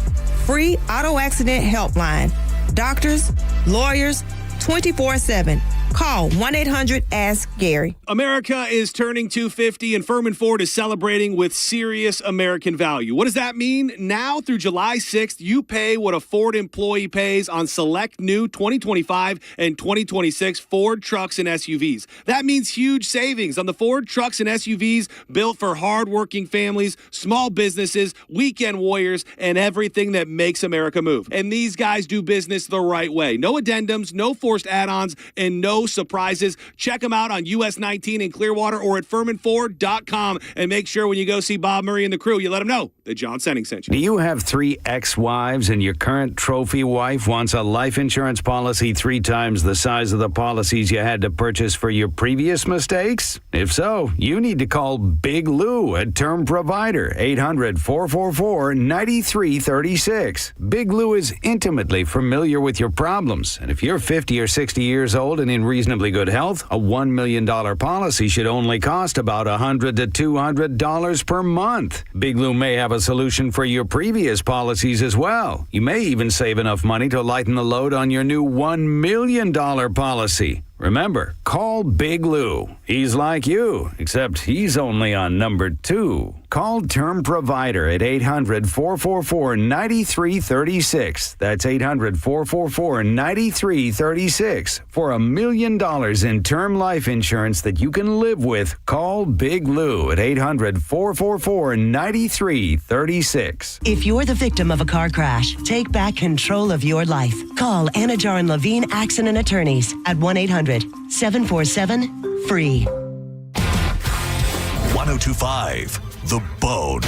Free auto accident helpline. Doctors, lawyers, 24/7. Call 1-800-ASK-GARY. America is turning 250 and Furman Ford is celebrating with serious American value. What does that mean? Now through July 6th, you pay what a Ford employee pays on select new 2025 and 2026 Ford trucks and SUVs. That means huge savings on the Ford trucks and SUVs built for hardworking families, small businesses, weekend warriors, and everything that makes America move. And these guys do business the right way. No addendums, no forced add-ons, and no surprises. Check them out on US 19 in Clearwater or at FurmanFord.com. And make sure when you go see Bob Murray and the crew, you let them know that John Senning sent you. Do you have 3 ex-wives and your current trophy wife wants a life insurance policy 3 times the size of the policies you had to purchase for your previous mistakes? If so, you need to call Big Lou at Term Provider, 800-444-9336. Big Lou is intimately familiar with your problems. And if you're 50 or 60 years old and in reasonably good health, a $1 million policy should only cost about $100 to $200 per month. Big Lou may have a solution for your previous policies as well. You may even save enough money to lighten the load on your new $1 million policy. Remember, call Big Lou. He's like you, except he's only on number 2. Call Term Provider at 800-444-9336. That's 800-444-9336. For $1 million in term life insurance that you can live with, call Big Lou at 800-444-9336. If you're the victim of a car crash, take back control of your life. Call Anajar and Levine Accident Attorneys at 1-800-747-FREE. 1025 The Bone.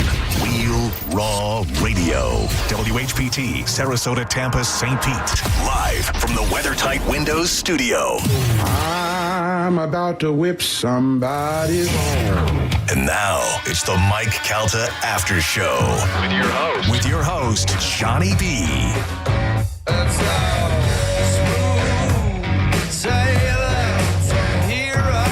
Real Raw Radio. WHPT, Sarasota, Tampa, St. Pete. Live from the WeatherTight Windows studio. I'm about to whip somebody's bone. And now, it's the Mike Calta After Show. With your host, Johnny B. That's how smooth sailing from here on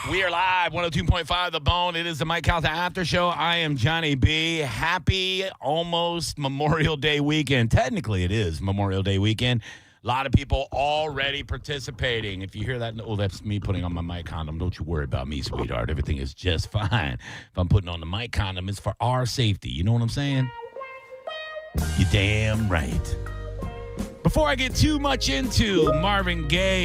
We are live, 102.5 The Bone. It is the Mike Calta After Show. I am Johnny B. Happy almost Memorial Day weekend. Technically, it is Memorial Day weekend. A lot of people already participating. If you hear that, oh, that's me putting on my mic condom. Don't you worry about me, sweetheart. Everything is just fine. If I'm putting on the mic condom, it's for our safety. You know what I'm saying? You damn right. Before I get too much into Marvin Gaye,